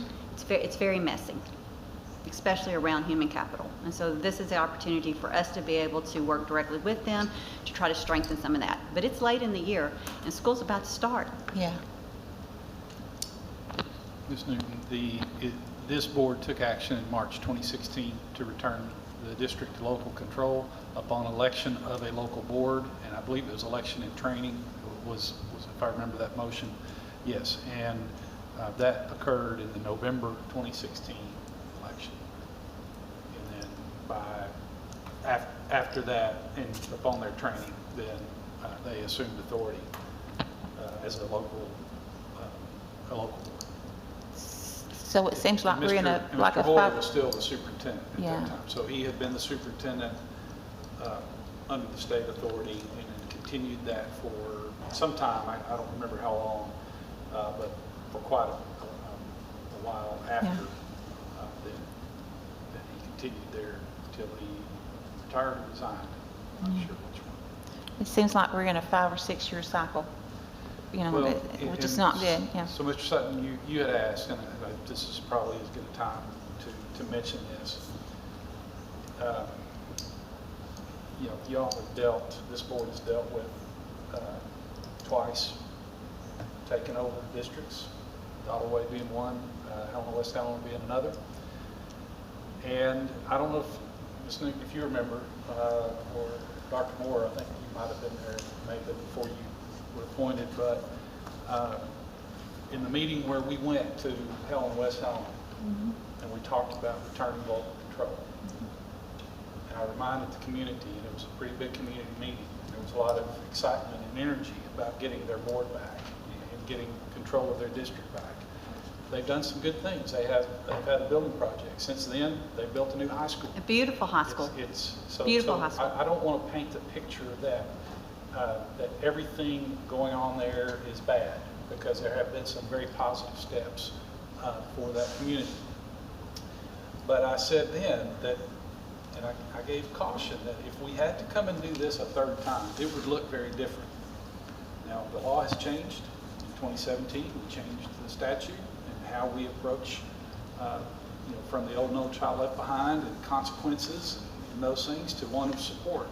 It's very messy, especially around human capital. And so this is the opportunity for us to be able to work directly with them to try to strengthen some of that. But it's late in the year, and school's about to start. Yeah. Ms. Newton, this board took action in March 2016 to return the district to local control upon election of a local board, and I believe it was election and training was if I remember that motion. Yes, and that occurred in the November 2016 election. And then after that, and upon their training, then they assumed authority as a local board. So it seems like we're in a Mr. Boyd was still the superintendent at that time. So he had been the superintendent under the state authority and then continued that for some time. I don't remember how long, but for quite a while after. Then he continued there until he retired and resigned. I'm not sure which one. It seems like we're in a 5 or 6 year cycle, which is not good. Yeah. So Mr. Sutton, you had asked, and this is probably as good a time to mention this. you know, y'all have dealt, this board has dealt with twice taking over districts, Ottaway being one, Helena West Helena being another. And I don't know if, Ms. Newton, if you remember, or Dr. Moore, I think you might have been there maybe before you were appointed, but in the meeting where we went to Helena West Helena, and we talked about returning local control. And I reminded the community, and it was a pretty big community meeting, there was a lot of excitement and energy about getting their board back and getting control of their district back. They've done some good things. They've had a building project. Since then, they've built a new high school. A beautiful high school. Beautiful high school. I don't want to paint the picture that that everything going on there is bad, because there have been some very positive steps for that community. But I said then that, and I gave caution that if we had to come and do this a third time, it would look very different. Now, the law has changed. In 2017, we changed the statute and how we approach, you know, from the old No Child Left Behind and consequences and those things to one of support.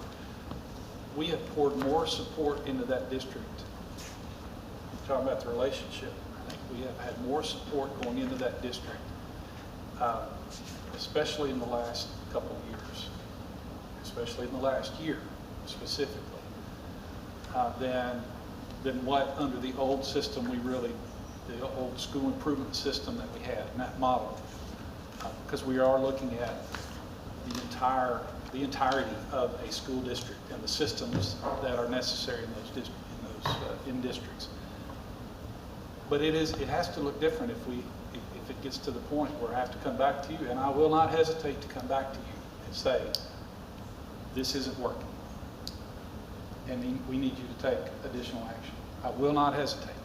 We have poured more support into that district. Talking about the relationship, I think we have had more support going into that district, especially in the last couple of years, especially in the last year specifically, than what under the old system the old school improvement system that we had, and that model, because we are looking at the entirety of a school district and the systems that are necessary in those in districts. But it has to look different if it gets to the point where I have to come back to you, and I will not hesitate to come back to you and say, this isn't working, and we need you to take additional action. I will not hesitate,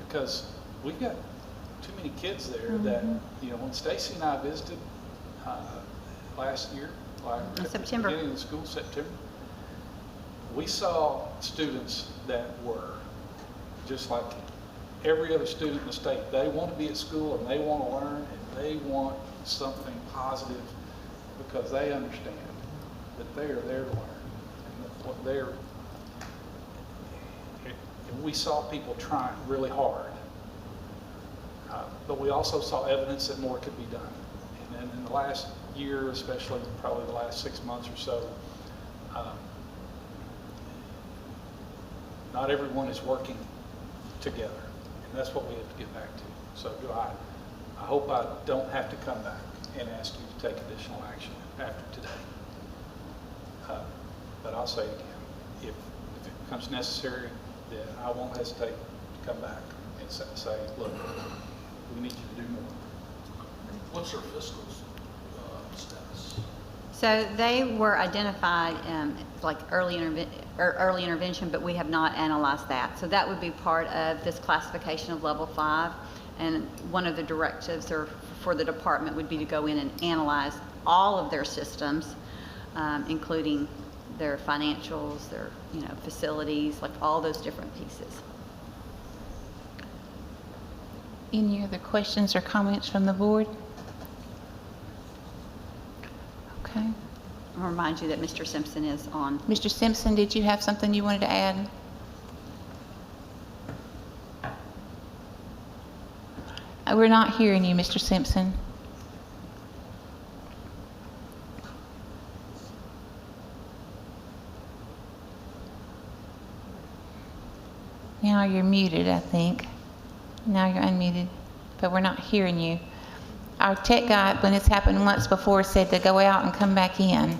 because we've got too many kids there that, you know, when Stacy and I visited last year, in September, beginning of the school, September, we saw students that were just like every other student in the state. They want to be at school and they want to learn and they want something positive because they understand that they are there to learn. And what and we saw people trying really hard, but we also saw evidence that more could be done. And then in the last year, especially probably the last 6 months or so, not everyone is working together, and that's what we have to get back to. So I hope I don't have to come back and ask you to take additional action after today. But I'll say again, if it becomes necessary, then I won't hesitate to come back and say, look, we need you to do more. What's their fiscal status? So they were identified like early intervention, but we have not analyzed that. So that would be part of this classification of level 5. And one of the directives for the department would be to go in and analyze all of their systems, including their financials, their facilities, like all those different pieces. Any other questions or comments from the board? Okay. I'll remind you that Mr. Simpson is on. Mr. Simpson, did you have something you wanted to add? We're not hearing you, Mr. Simpson. Now you're muted, I think. Now you're unmuted, but we're not hearing you. Our tech guy, when it's happened once before, said to go out and come back in.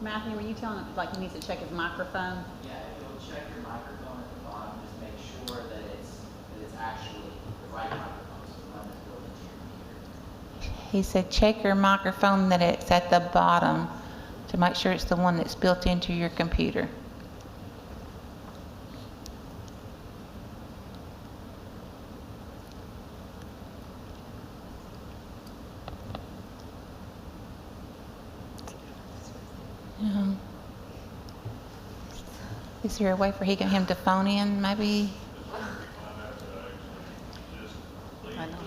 Matthew, were you telling him like he needs to check his microphone? Yeah, you'll check your microphone at the bottom, just make sure that it's actually the right microphone, so the one that's built into your computer. He said check your microphone that it's at the bottom to make sure it's the one that's built into your computer. Is there a way for him to phone in, maybe? I don't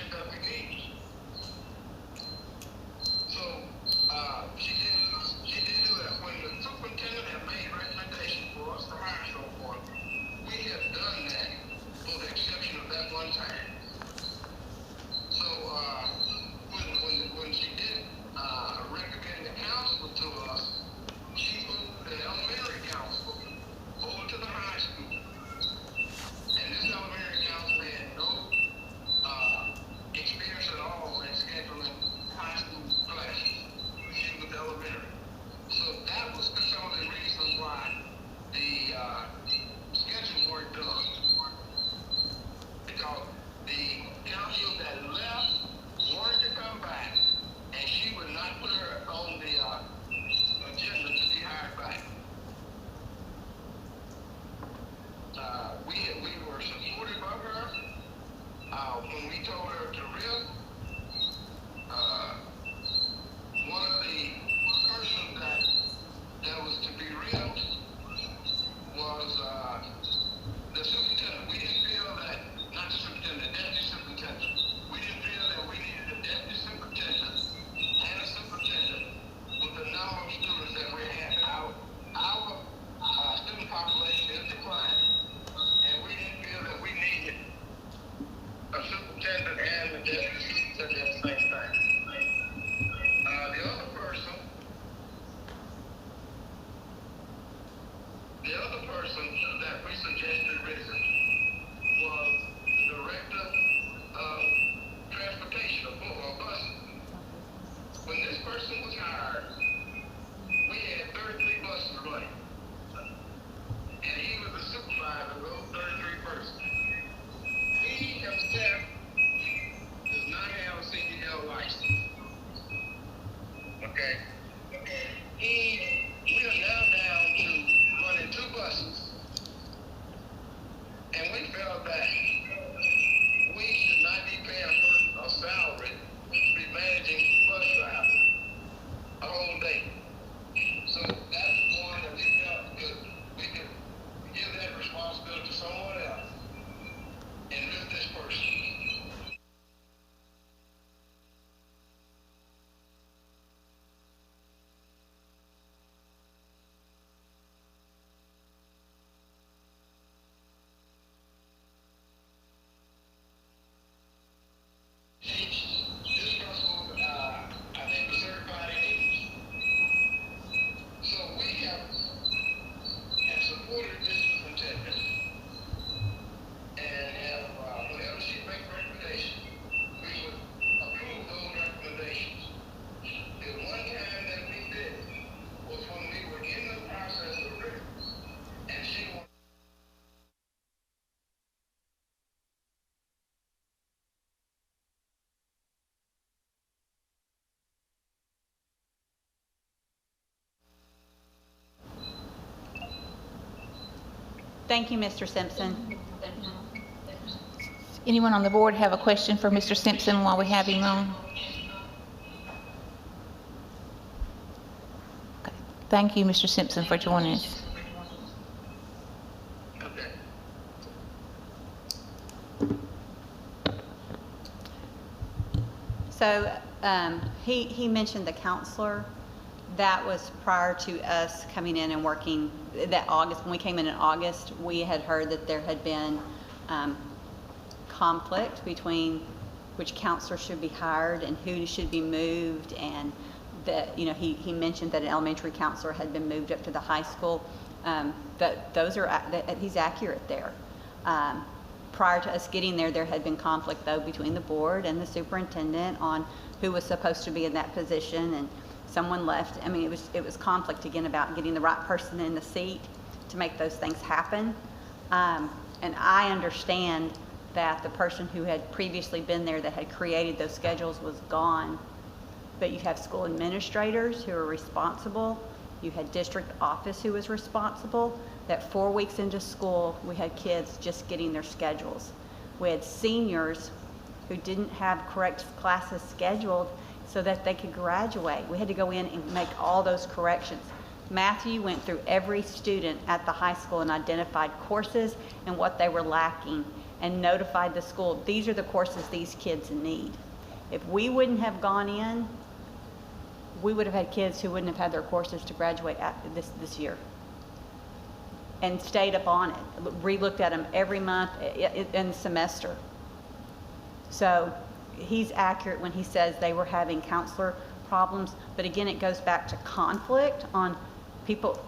information that we need. So, she didn't do that. When the superintendent had made recommendations for us to hire someone, we had done that for the exception of that one time. So, when she did recommend the counselor to us, she moved the elementary counselor over to the high school. And this elementary counselor had no experience at all in scheduling high school classes. She was elementary. So that was some of the reasons why the schedules weren't done. Because the counselor that left wanted to come back, and she would not put her on the agenda to be hired back. We were supportive of her when we told her to rip. One of the persons that was to be ripped was the superintendent. We didn't feel that, not the superintendent, the deputy superintendent. We didn't feel that we needed a deputy superintendent and a superintendent with the number of students that we had. Our student population is declining, and we didn't feel that we needed a superintendent and a deputy superintendent at the same time. The other person that we suggested risen was the director of transportation or buses. When this person was hired, we had 33 buses running. And he was the supervisor of those 33 persons. He himself does not have a CDL license. Okay? We are now down to running 2 buses. And we felt that we should not be paying a person a salary to be managing bus drivers a whole day. So that's one that we felt we could give that responsibility to someone else and lift this person. Thank you, Mr. Simpson. Anyone on the board have a question for Mr. Simpson while we have him on? Okay. Thank you, Mr. Simpson, for joining us. So he mentioned the counselor. That was prior to us coming in and working that August. When we came in August, we had heard that there had been conflict between which counselor should be hired and who should be moved, and that, you know, he mentioned that an elementary counselor had been moved up to the high school. He's accurate there. Prior to us getting there, there had been conflict though between the board and the superintendent on who was supposed to be in that position, and someone left. I mean, it was conflict again about getting the right person in the seat to make those things happen. And I understand that the person who had previously been there that had created those schedules was gone, but you have school administrators who are responsible. You had district office who was responsible. That 4 weeks into school, we had kids just getting their schedules. We had seniors who didn't have correct classes scheduled so that they could graduate. We had to go in and make all those corrections. Matthew went through every student at the high school and identified courses and what they were lacking. and notified the school, these are the courses these kids need. If we wouldn't have gone in, we would have had kids who wouldn't have had their courses to graduate this year. And stayed up on it, re-looked at them every month in the semester. So he's accurate when he says they were having counselor problems, but again, it goes back to conflict on people,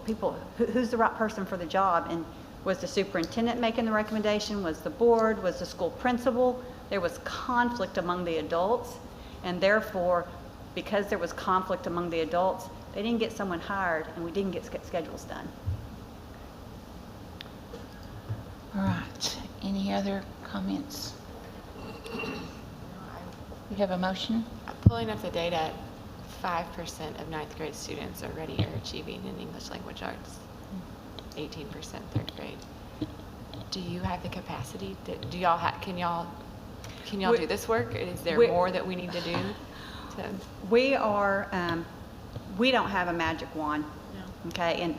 who's the right person for the job, and was the superintendent making the recommendation, was the board, was the school principal? There was conflict among the adults, and therefore, because there was conflict among the adults, they didn't get someone hired, and we didn't get schedules done. All right, any other comments? You have a motion? Pulling up the data, 5% of ninth grade students already are achieving in English language arts, 18% third grade. Do you have the capacity? Do y'all can y'all do this work? Is there more that we need to do? We are, we don't have a magic wand. No. Okay, and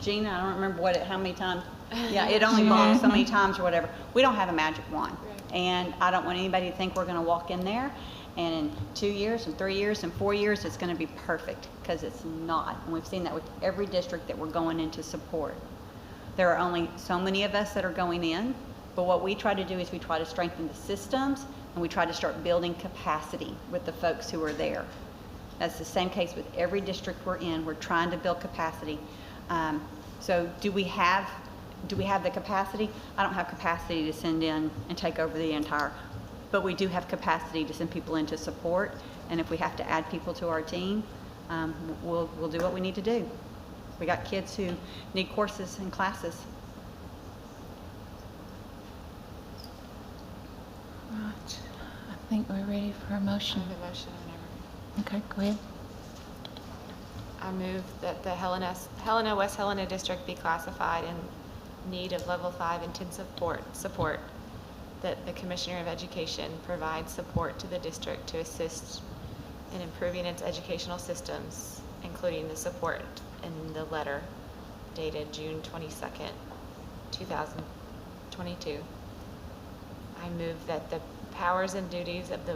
Gina, I don't remember how many times. Yeah, it only blocks so many times or whatever. We don't have a magic wand. Right. And I don't want anybody to think we're going to walk in there and in 2 years and 3 years and 4 years it's going to be perfect, because it's not. And we've seen that with every district that we're going in to support. There are only so many of us that are going in, but what we try to do is we try to strengthen the systems, and we try to start building capacity with the folks who are there. That's the same case with every district we're in. We're trying to build capacity. So do we have the capacity? I don't have capacity to send in and take over the entire, but we do have capacity to send people in to support. And if we have to add people to our team, we'll do what we need to do. We got kids who need courses and classes. Right, I think we're ready for a motion. I have a motion whenever. Okay, go ahead. I move that the West Helena district be classified in need of level 5 intensive support, that the Commissioner of Education provide support to the district to assist in improving its educational systems, including the support in the letter dated June 22nd, 2022. I move that the powers and duties of the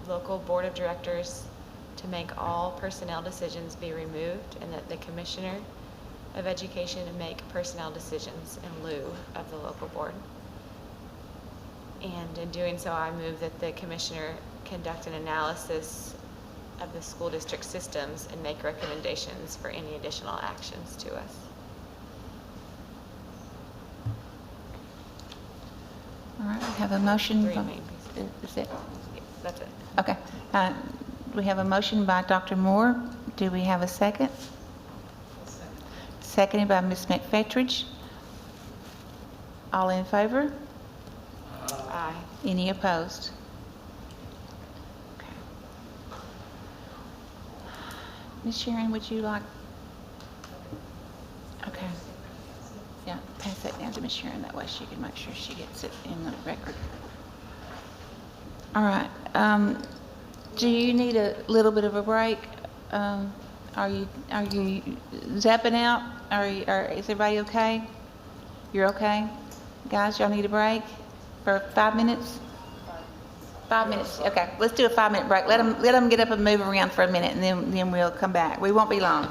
local board of directors to make all personnel decisions be removed, and that the Commissioner of Education make personnel decisions in lieu of the local board. And in doing so, I move that the Commissioner conduct an analysis of the school district systems and make recommendations for any additional actions to us. All right, we have a motion. Three main pieces. Is it? Yeah, that's it. Okay. We have a motion by Dr. Moore. Do we have a second? Seconded by Ms. McFetridge. All in favor? Aye. Any opposed? Okay. Ms. Sharon, would you like? Okay. Yeah, pass that down to Ms. Sharon. That way she can make sure she gets it in the record. All right. Do you need a little bit of a break? Are you zapping out? Is everybody okay? You're okay? Guys, y'all need a break for 5 minutes? 5 minutes. Okay, let's do a 5-minute break. Let them get up and move around for a minute, and then we'll come back. We won't be long.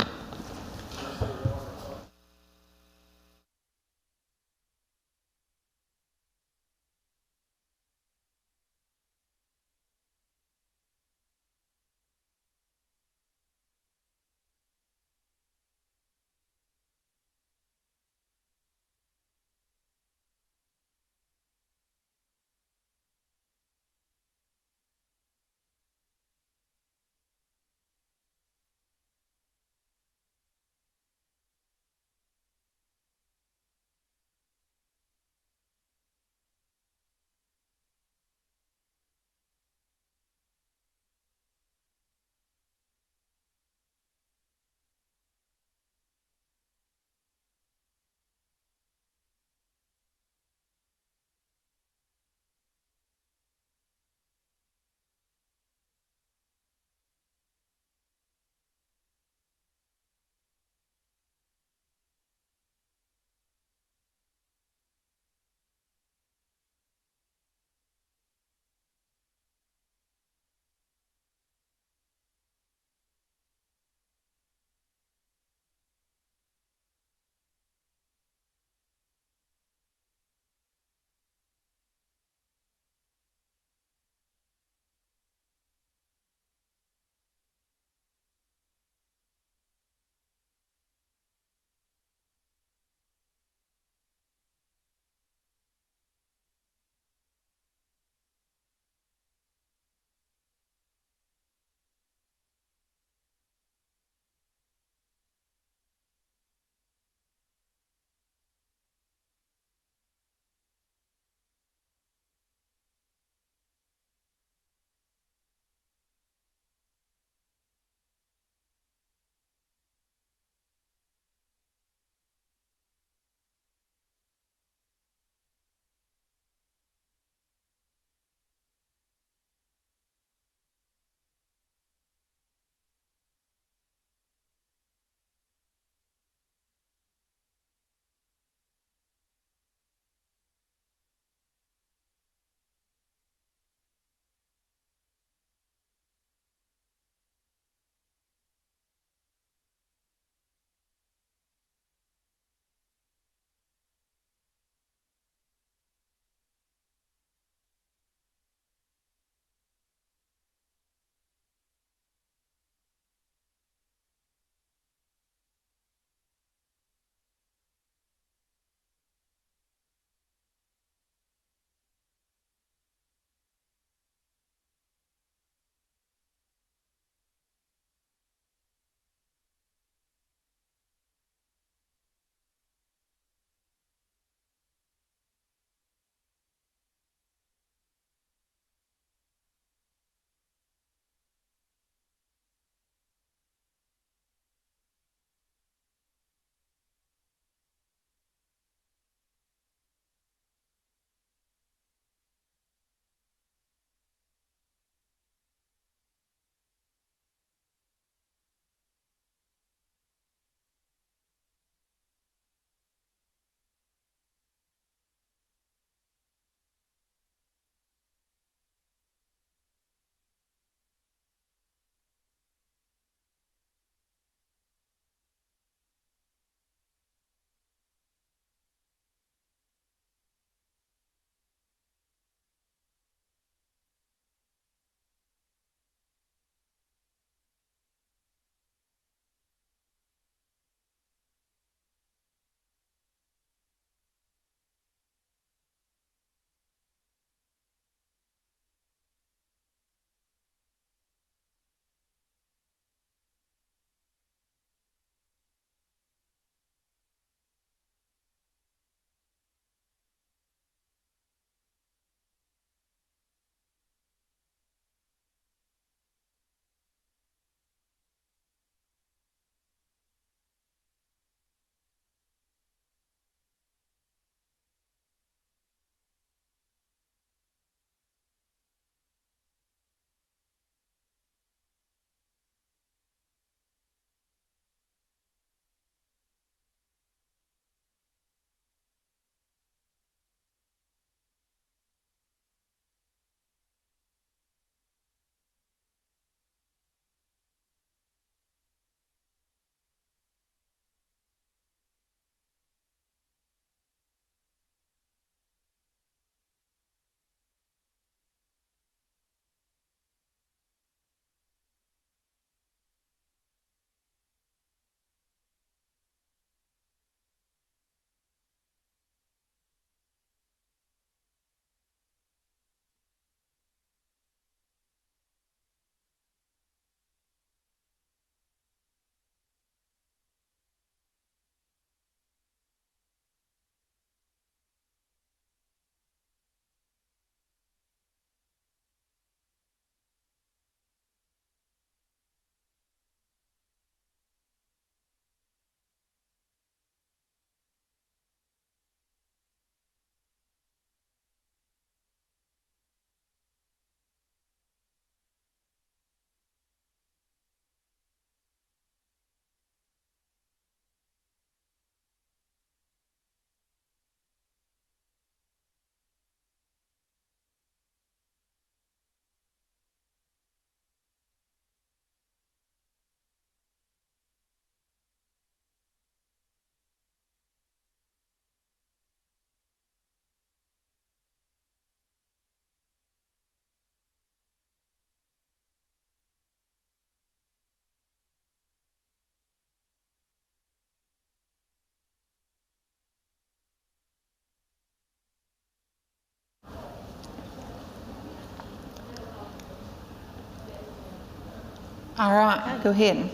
All right, go ahead.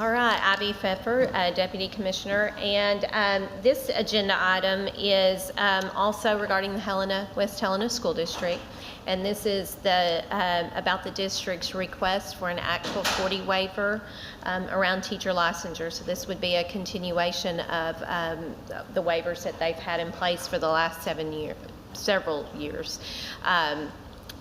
All right, Abby Pfeffer, Deputy Commissioner, and this agenda item is also regarding the West Helena School District, and this is about the district's request for an actual 40 waiver around teacher licensure. So this would be a continuation of the waivers that they've had in place for the last several years.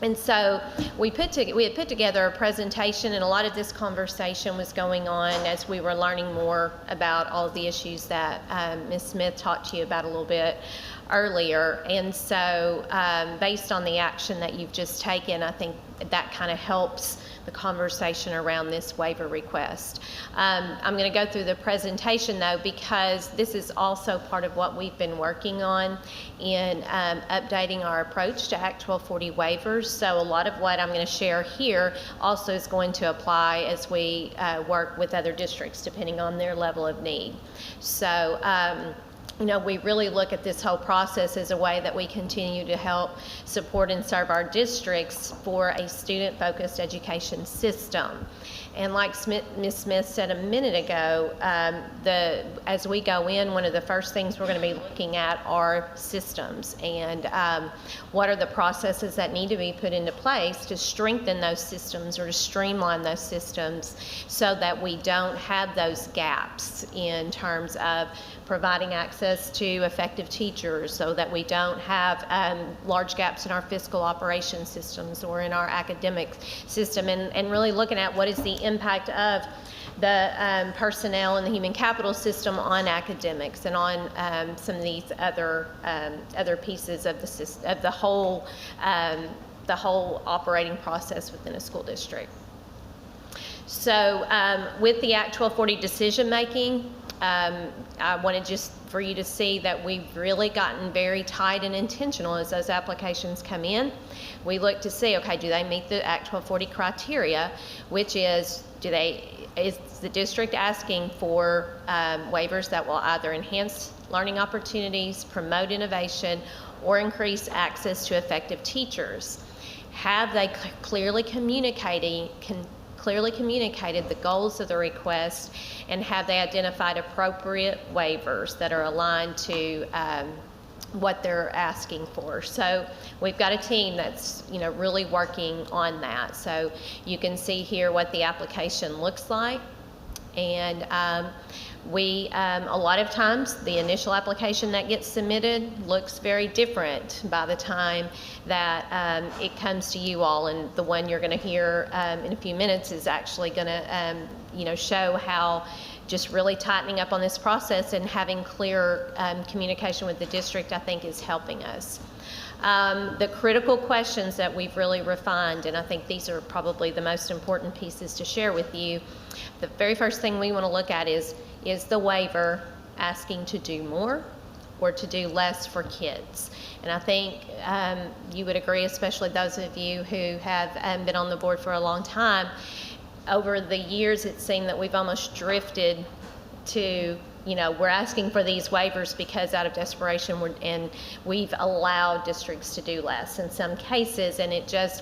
And so we had put together a presentation, and a lot of this conversation was going on as we were learning more about all of the issues that Ms. Smith talked to you about a little bit earlier. And so based on the action that you've just taken, I think that kind of helps the conversation around this waiver request. I'm going to go through the presentation though, because this is also part of what we've been working on in updating our approach to Act 1240 waivers. So a lot of what I'm going to share here also is going to apply as we work with other districts depending on their level of need. So you know, we really look at this whole process as a way that we continue to help support and serve our districts for a student-focused education system. And like Ms. Smith said a minute ago, as we go in, one of the first things we're going to be looking at are systems and what are the processes that need to be put into place to strengthen those systems or to streamline those systems so that we don't have those gaps in terms of providing access to effective teachers, so that we don't have large gaps in our fiscal operations systems or in our academic system, and really looking at what is the impact of the personnel and the human capital system on academics and on some of these other pieces of the whole operating process within a school district. So with the Act 1240 decision making, I wanted just for you to see that we've really gotten very tight and intentional as those applications come in. We look to see, okay, do they meet the Act 1240 criteria, which is, is the district asking for waivers that will either enhance learning opportunities, promote innovation, or increase access to effective teachers? Have they clearly communicated the goals of the request, and have they identified appropriate waivers that are aligned to what they're asking for? So we've got a team that's really working on that. So you can see here what the application looks like, and a lot of times the initial application that gets submitted looks very different by the time that it comes to you all, and the one you're going to hear in a few minutes is actually going to show how just really tightening up on this process and having clear communication with the district, I think, is helping us. The critical questions that we've really refined, and I think these are probably the most important pieces to share with you. The very first thing we want to look at is the waiver asking to do more or to do less for kids? And I think you would agree, especially those of you who have been on the board for a long time. Over the years, it seemed that we've almost drifted to, we're asking for these waivers because out of desperation, and we've allowed districts to do less in some cases, and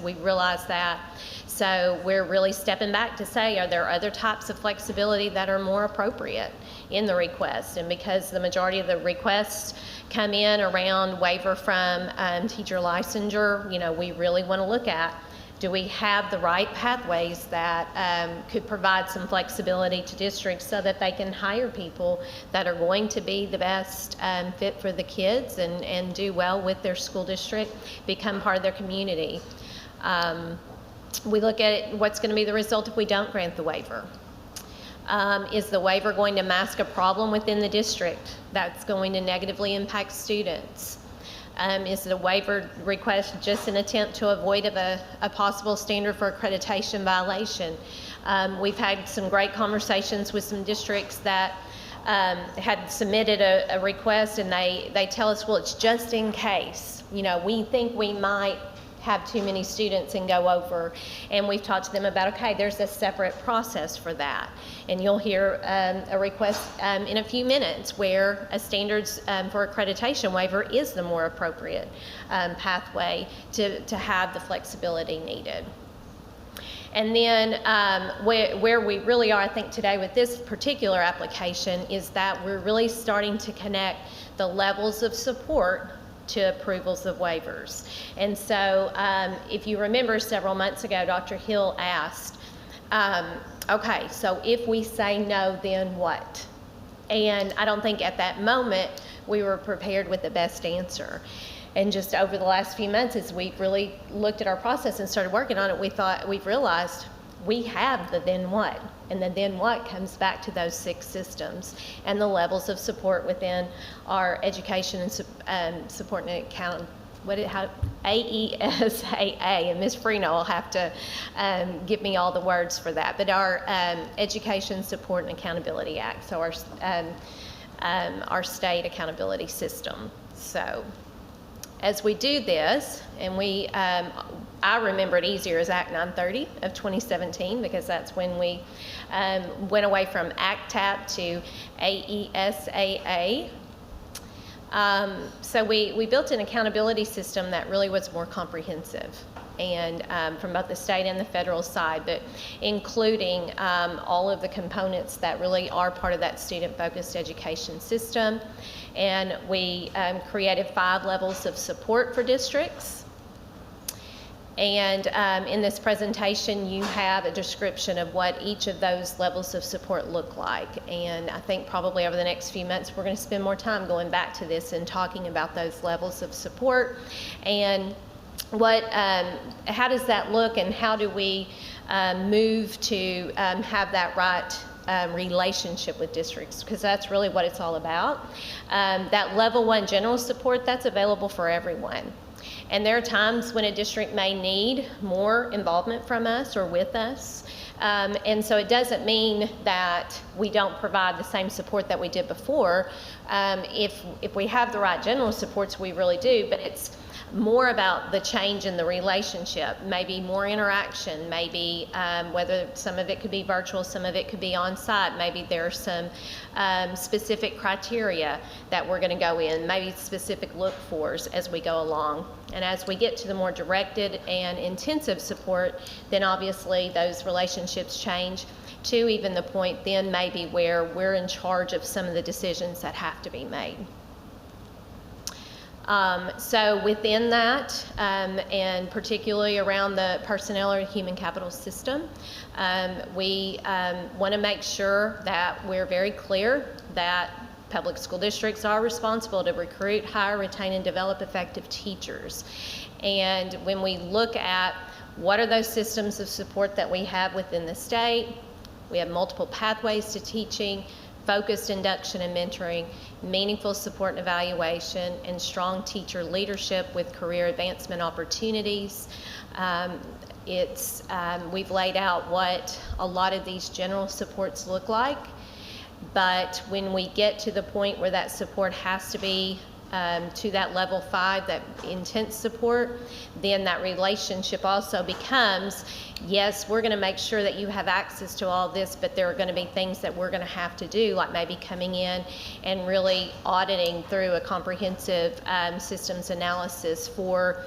we realize that. So we're really stepping back to say, are there other types of flexibility that are more appropriate in the request? And because the majority of the requests come in around waiver from teacher licensure, we really want to look at, do we have the right pathways that could provide some flexibility to districts so that they can hire people that are going to be the best fit for the kids and do well with their school district, become part of their community? We look at what's going to be the result if we don't grant the waiver. Is the waiver going to mask a problem within the district that's going to negatively impact students? Is the waiver request just an attempt to avoid a possible standard for accreditation violation? We've had some great conversations with some districts that had submitted a request, and they tell us, well, it's just in case. We think we might have too many students and go over, and we've talked to them about, okay, there's a separate process for that, and you'll hear a request in a few minutes where a standards for accreditation waiver is the more appropriate pathway to have the flexibility needed. And then where we really are, I think, today with this particular application is that we're really starting to connect the levels of support to approvals of waivers. And so if you remember several months ago, Dr. Hill asked, okay, so if we say no, then what? And I don't think at that moment we were prepared with the best answer. And just over the last few months, as we've really looked at our process and started working on it, we've realized we have the then what. And the then what comes back to those 6 systems and the levels of support within our education and support and account. AESAA, and Ms. Freno will have to give me all the words for that, but our Education Support and Accountability Act, so our state accountability system. So as we do this, and I remember it easier as Act 930 of 2017, because that's when we went away from ACTAP to AESAA. So we built an accountability system that really was more comprehensive, and from both the state and the federal side, but including all of the components that really are part of that student-focused education system. And we created 5 levels of support for districts. And in this presentation, you have a description of what each of those levels of support look like. And I think probably over the next few months, we're going to spend more time going back to this and talking about those levels of support and how does that look, and how do we move to have that right relationship with districts, because that's really what it's all about. That level 1 general support, that's available for everyone. And there are times when a district may need more involvement from us or with us. And so it doesn't mean that we don't provide the same support that we did before. If we have the right general supports, we really do, but it's more about the change in the relationship, maybe more interaction, maybe whether some of it could be virtual, some of it could be on site, maybe there are some specific criteria that we're going to go in, maybe specific look-fors as we go along. And as we get to the more directed and intensive support, then obviously those relationships change to even the point then maybe where we're in charge of some of the decisions that have to be made. So within that, and particularly around the personnel or human capital system, we want to make sure that we're very clear that public school districts are responsible to recruit, hire, retain, and develop effective teachers. And when we look at what are those systems of support that we have within the state, we have multiple pathways to teaching, focused induction and mentoring, meaningful support and evaluation, and strong teacher leadership with career advancement opportunities. We've laid out what a lot of these general supports look like, but when we get to the point where that support has to be to that level 5, that intense support, then that relationship also becomes, yes, we're going to make sure that you have access to all this, but there are going to be things that we're going to have to do, like maybe coming in and really auditing through a comprehensive systems analysis for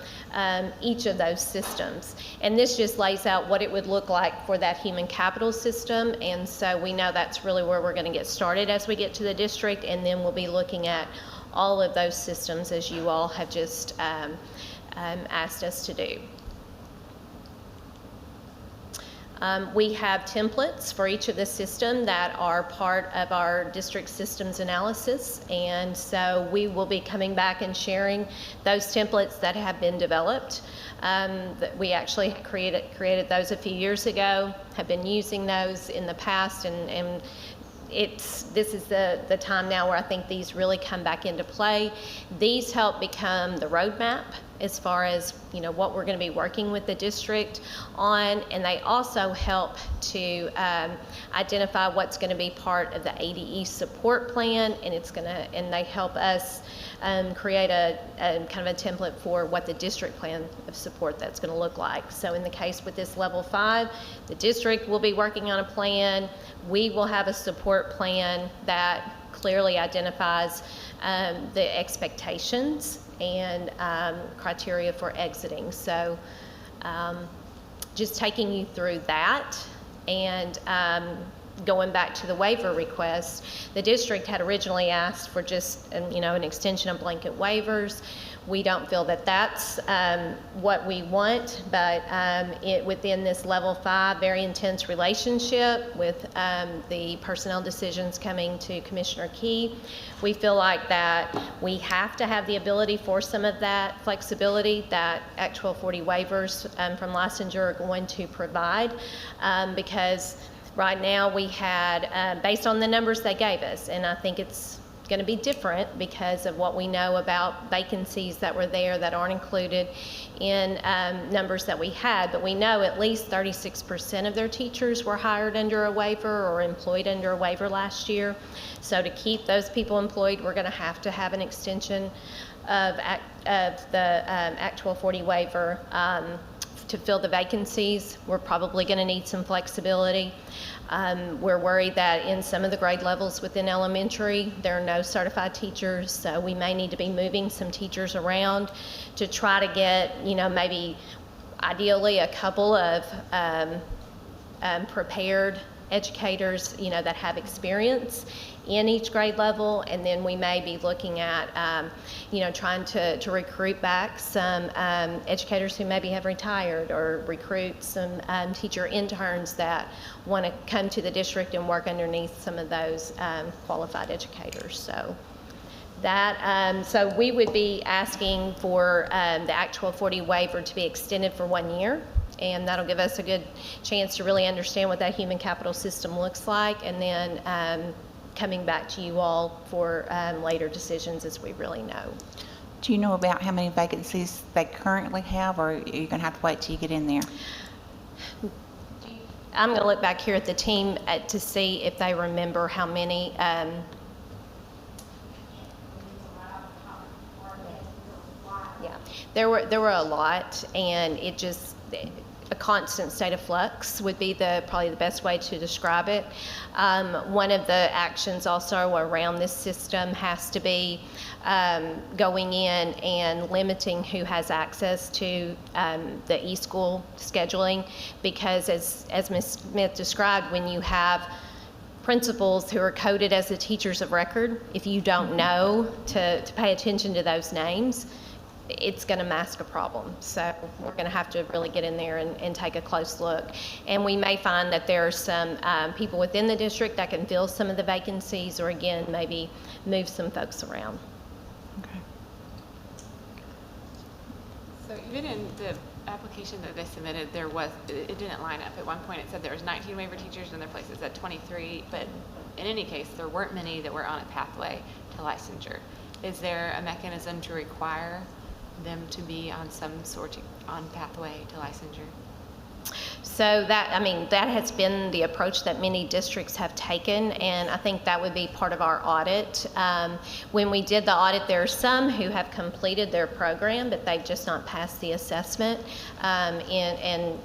each of those systems. And this just lays out what it would look like for that human capital system, and so we know that's really where we're going to get started as we get to the district, and then we'll be looking at all of those systems as you all have just asked us to do. We have templates for each of the system that are part of our district systems analysis, and so we will be coming back and sharing those templates that have been developed. We actually created those a few years ago, have been using those in the past, and this is the time now where I think these really come back into play. These help become the roadmap as far as what we're going to be working with the district on, and they also help to identify what's going to be part of the ADE support plan, and they help us create a kind of a template for what the district plan of support that's going to look like. So in the case with this level 5, the district will be working on a plan. We will have a support plan that clearly identifies the expectations and criteria for exiting. So just taking you through that and going back to the waiver request, the district had originally asked for just, an extension of blanket waivers. We don't feel that that's what we want, but within this level 5, very intense relationship with the personnel decisions coming to Commissioner Key, we feel like that we have to have the ability for some of that flexibility that Act 1240 waivers from licensure are going to provide, because right now we had, based on the numbers they gave us, and I think it's going to be different because of what we know about vacancies that were there that aren't included in numbers that we had, but we know at least 36% of their teachers were hired under a waiver or employed under a waiver last year. So to keep those people employed, we're going to have an extension of the Act 1240 waiver to fill the vacancies. We're probably going to need some flexibility. We're worried that in some of the grade levels within elementary, there are no certified teachers, so we may need to be moving some teachers around to try to get, maybe ideally a couple of prepared educators, that have experience in each grade level, and then we may be looking at, trying to recruit back some educators who maybe have retired, or recruit some teacher interns that want to come to the district and work underneath some of those qualified educators. So that, so we would be asking for the Act 1240 waiver to be extended for 1 year. And that'll give us a good chance to really understand what that human capital system looks like, and then coming back to you all for later decisions as we really know. Do you know about how many vacancies they currently have, or are you going to have to wait till you get in there? I'm going to look back here at the team to see if they remember how many. Yeah, there were a lot, and it just, a constant state of flux would be probably the best way to describe it. One of the actions also around this system has to be going in and limiting who has access to the e-school scheduling, because as Ms. Smith described, when you have principals who are coded as the teachers of record, if you don't know to pay attention to those names, it's going to mask a problem. So we're going to have to really get in there and take a close look. And we may find that there are some people within the district that can fill some of the vacancies, or again, maybe move some folks around. Okay. So even in the application that they submitted, it didn't line up. At one point it said there was 19 waiver teachers, and other places said 23, but in any case, there weren't many that were on a pathway to licensure. Is there a mechanism to require them to be on some sort of pathway to licensure? So that has been the approach that many districts have taken, and I think that would be part of our audit. When we did the audit, there are some who have completed their program, but they've just not passed the assessment, and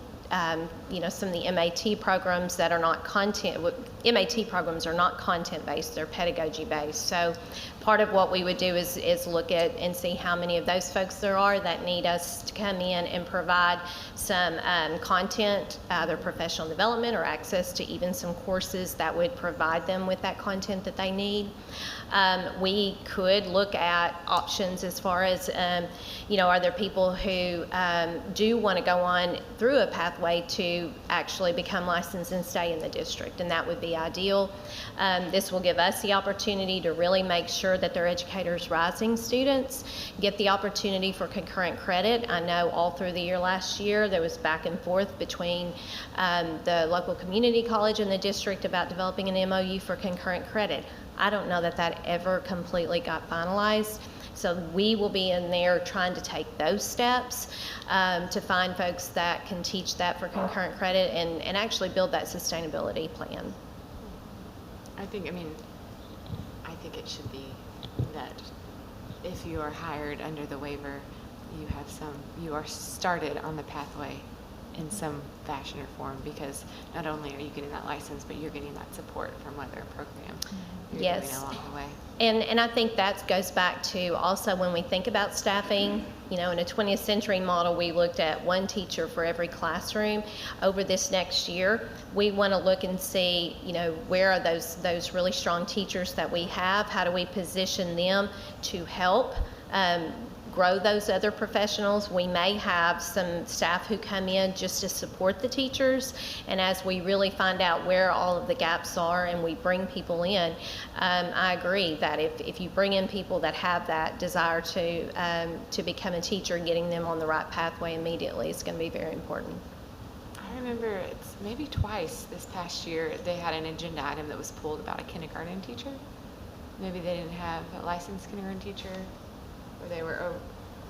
some of the MAT programs that are not MAT programs are not content-based, they're pedagogy-based. So part of what we would do is look at and see how many of those folks there are that need us to come in and provide some content, either professional development or access to even some courses that would provide them with that content that they need. We could look at options as far as, are there people who do want to go on through a pathway to actually become licensed and stay in the district, and that would be ideal. This will give us the opportunity to really make sure that their educators, rising students, get the opportunity for concurrent credit. I know all through the year last year there was back and forth between the local community college and the district about developing an MOU for concurrent credit. I don't know that ever completely got finalized. So we will be in there trying to take those steps to find folks that can teach that for concurrent credit and actually build that sustainability plan. I think it should be that if you are hired under the waiver, you are started on the pathway in some fashion or form, because not only are you getting that license, but you're getting that support from other program you're Yes. doing along the way. And I think that goes back to also when we think about staffing, you know, in a 20th century model, we looked at one teacher for every classroom. Over this next year, we want to look and see, you know, where are those really strong teachers that we have? How do we position them to help grow those other professionals? We may have some staff who come in just to support the teachers, and as we really find out where all of the gaps are and we bring people in, I agree that if you bring in people that have that desire to become a teacher, getting them on the right pathway immediately is going to be very important. I remember it's maybe twice this past year they had an agenda item that was pulled about a kindergarten teacher. Maybe they didn't have a licensed kindergarten teacher, or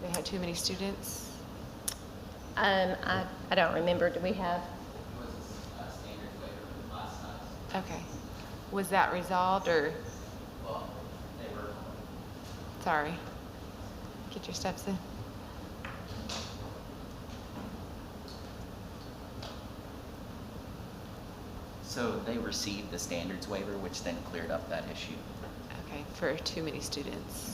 they had too many students. I don't remember. Do we have? It was a standard waiver for the class size. Okay. Was that resolved, or? Well, they were. Sorry. Get your steps in. So they received the standards waiver, which then cleared up that issue. Okay, for too many students.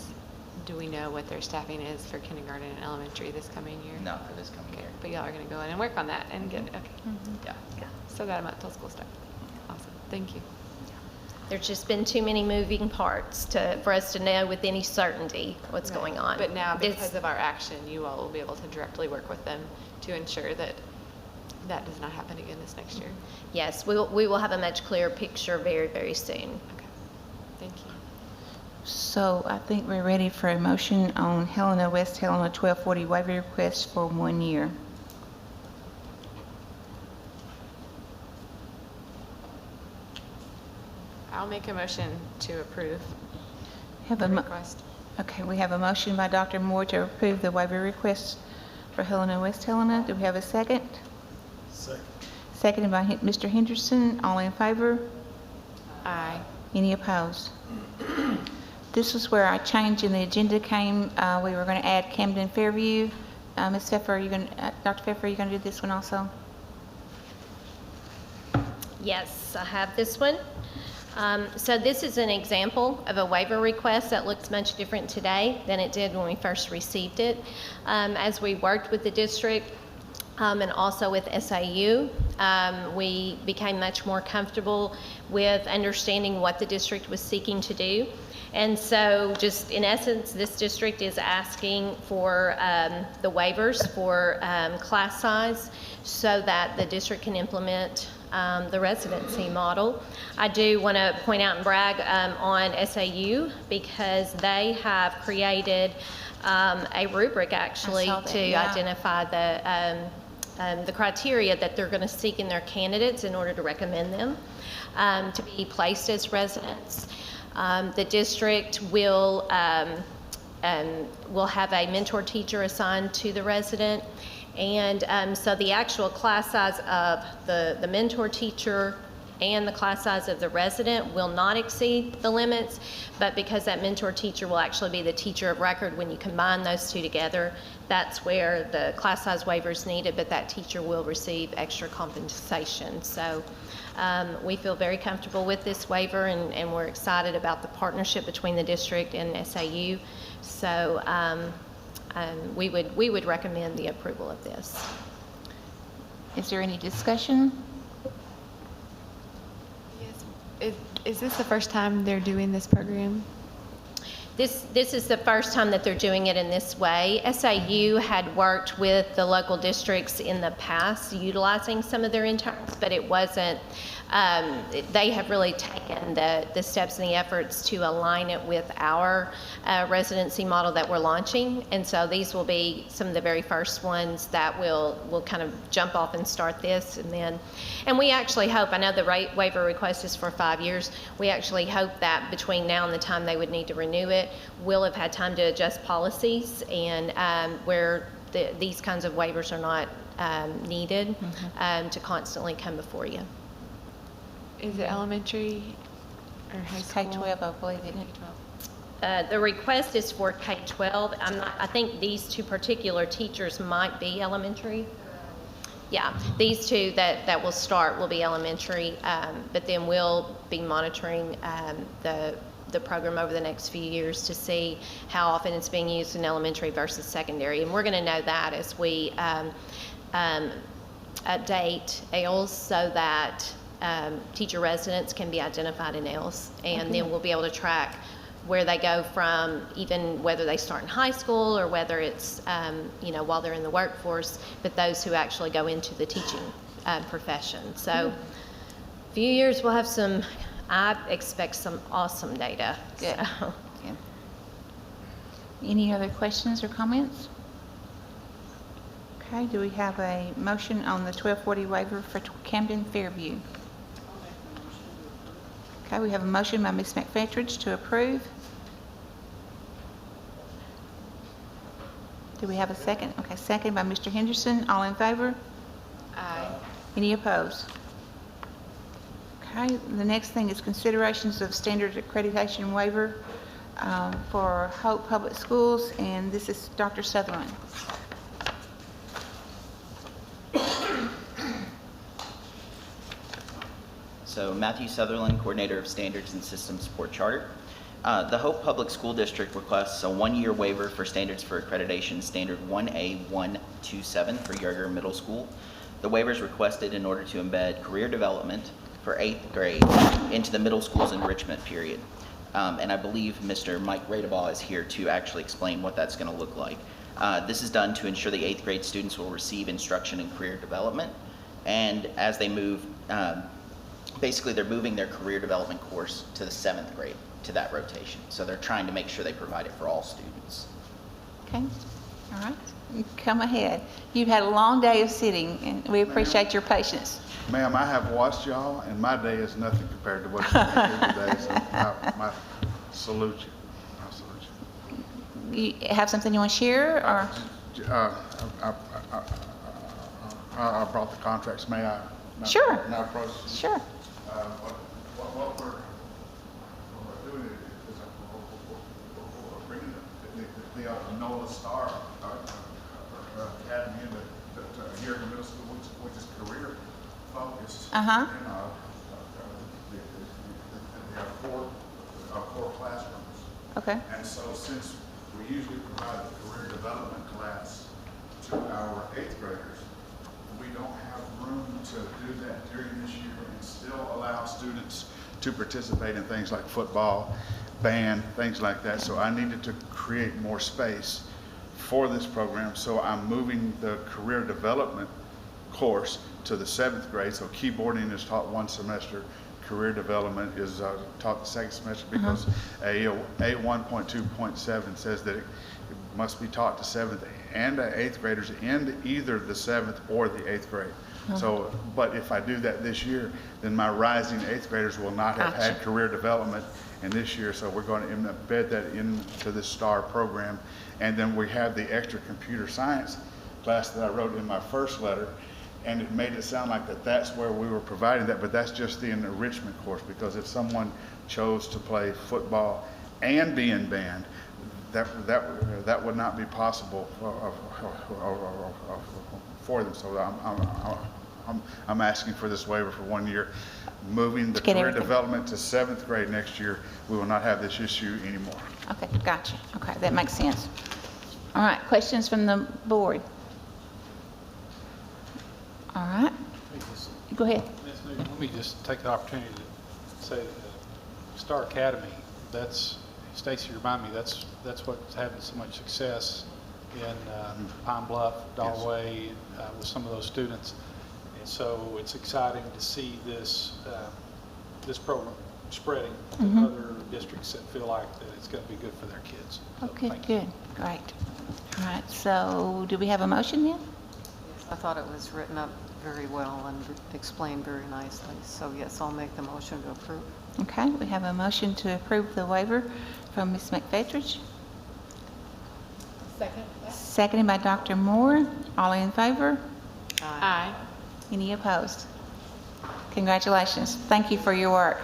Do we know what their staffing is for kindergarten and elementary this coming year? Not for this coming year. But y'all are going to go in and work on that and get, okay. Yeah. Still got a month till school starts. Awesome, thank you. There's just been too many moving parts for us to know with any certainty what's Right. going on. But now, This- because of our action, you all will be able to directly work with them to ensure that that does not happen again this next year. Yes, we will have a much clearer picture very, very soon. Okay, thank you. So I think we're ready for a motion on West Helena 1240 waiver request for 1 year. I'll make a motion to approve Have the a mo- request. Okay, we have a motion by Dr. Moore to approve the waiver request for West Helena. Do we have a second? Second. Seconded by Mr. Henderson. All in favor? Aye. Any opposed? This is where our change in the agenda came. We were going to add Camden Fairview. Ms. Pfeffer, Dr. Pfeffer, are you going to do this one also? Yes, I have this one. So this is an example of a waiver request that looks much different today than it did when we first received it. As we worked with the district and also with SAU, we became much more comfortable with understanding what the district was seeking to do. And so just in essence, this district is asking for the waivers for class size so that the district can implement the residency model. I do want to point out and brag on SAU because they have created a rubric actually I saw that, to yeah. identify the criteria that they're going to seek in their candidates in order to recommend them to be placed as residents. The district will have a mentor teacher assigned to the resident, and so the actual class size of the mentor teacher and the class size of the resident will not exceed the limits, but because that mentor teacher will actually be the teacher of record, when you combine those two together, that's where the class size waiver is needed, but that teacher will receive extra compensation. So we feel very comfortable with this waiver, and we're excited about the partnership between the district and SAU. So we would recommend the approval of this. Is there any discussion? Yes. Is this the first time they're doing this program? This is the first time that they're doing it in this way. SAU had worked with the local districts in the past utilizing some of their interns, but it wasn't, they have really taken the steps and the efforts to align it with our residency model that we're launching. And so these will be some of the very first ones that will kind of jump off and start this. And we actually hope, I know the waiver request is for 5 years, we actually hope that between now and the time they would need to renew it, we'll have had time to adjust policies and where these kinds of waivers are not needed to constantly come before you. Is it elementary or high school? K-12, I believe, isn't it? The request is for K-12. I think these two particular teachers might be elementary. Yeah, these two that will start will be elementary, but then we'll be monitoring the program over the next few years to see how often it's being used in elementary versus secondary. And we're going to know that as we update AILS so that teacher residents can be identified in AILS. And then we'll be able to track where they go from, even whether they start in high school or whether it's, while they're in the workforce, but those who actually go into the teaching profession. So a few years we'll have I expect some awesome data. Good. So. Good. Any other questions or comments? Okay, do we have a motion on the 1240 waiver for Camden Fairview? Okay, we have a motion by Ms. McFettridge to approve. Do we have a second? Okay, second by Mr. Henderson. All in favor? Aye. Any opposed? Okay, the next thing is considerations of standard accreditation waiver for Hope Public Schools, and this is Dr. Sutherland. So Matthew Sutherland, Coordinator of Standards and Systems Support Charter. The Hope Public School District requests a one-year waiver for standards for accreditation standard 1A127 for Yerger Middle School. The waiver is requested in order to embed career development for 8th grade into the middle school's enrichment period. And I believe Mr. Mike Radebaugh is here to actually explain what that's going to look like. This is done to ensure the 8th grade students will receive instruction in career development. And as they move, basically they're moving their career development course to the 7th grade, to that rotation. So they're trying to make sure they provide it for all students. Okay, all right. Come ahead. You've had a long day of sitting, and we appreciate your patience. Ma'am, I have watched y'all, and my day is nothing compared to what you're doing today, so I salute you. I salute you. You have something you want to share, or? I brought the contracts. May I? Sure. May I approach? Sure. What we're doing is we're bringing the NOLA Star Academy here in the middle school, which is career focused. Uh-huh. They have four classrooms. Okay. And so since we usually provide the career development class to our 8th graders, we don't have room to do that during this year and still allow students to participate in things like football, band, things like that. So I needed to create more space for this program. So I'm moving the career development course to the 7th grade. So keyboarding is taught one semester. Career development is taught the second semester because A1.2.7 says that it must be taught to 7th and 8th graders in either the 7th or the 8th grade. So, but if I do that this year, then my rising 8th graders will not have had career development in this year. So we're going to embed that into this STAR program. And then we have the extra computer science class that I wrote in my first letter. And it made it sound like that's where we were providing that, but that's just the enrichment course, because if someone chose to play football and be in band, that would not be possible for them. So I'm asking for this waiver for 1 year. Moving the career development to 7th grade next year, we will not have this issue anymore. Okay, gotcha. Okay, that makes sense. All right, questions from the board? All right. Go ahead. Let me just take the opportunity to say that Star Academy, Stacy remind me, that's what's having so much success in Pine Bluff, Dalway, with some of those students. And so it's exciting to see this program spreading to other districts that feel like that it's going to be good for their kids. So Okay, good, great. All right, so do we have a motion then? I thought it was written up very well and explained very nicely. So yes, I'll make the motion to approve. Okay, we have a motion to approve the waiver from Ms. McFettridge. Second. Seconded by Dr. Moore. All in favor? Aye. Any opposed? Congratulations. Thank you for your work.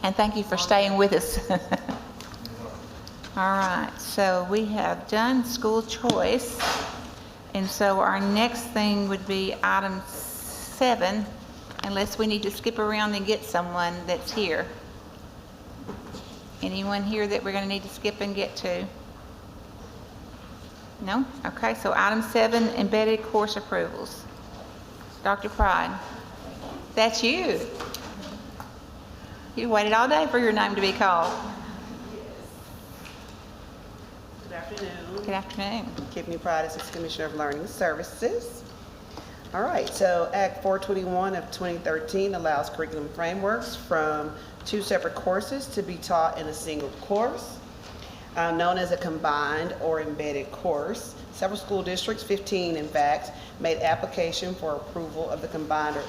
And thank you for staying with us. All right, so we have done school choice. And so our next thing would be item 7, unless we need to skip around and get someone that's here. Anyone here that we're going to need to skip and get to? No? Okay, so item 7, embedded course approvals. Dr. Pride, that's you. You waited all day for your name to be called. Good afternoon. Good afternoon. Tiffany Pride, Assistant Commissioner of Learning Services. All right, so Act 421 of 2013 allows curriculum frameworks from 2 separate courses to be taught in a single course, known as a combined or embedded course. Several school districts, 15 in fact, made application for approval of the combined or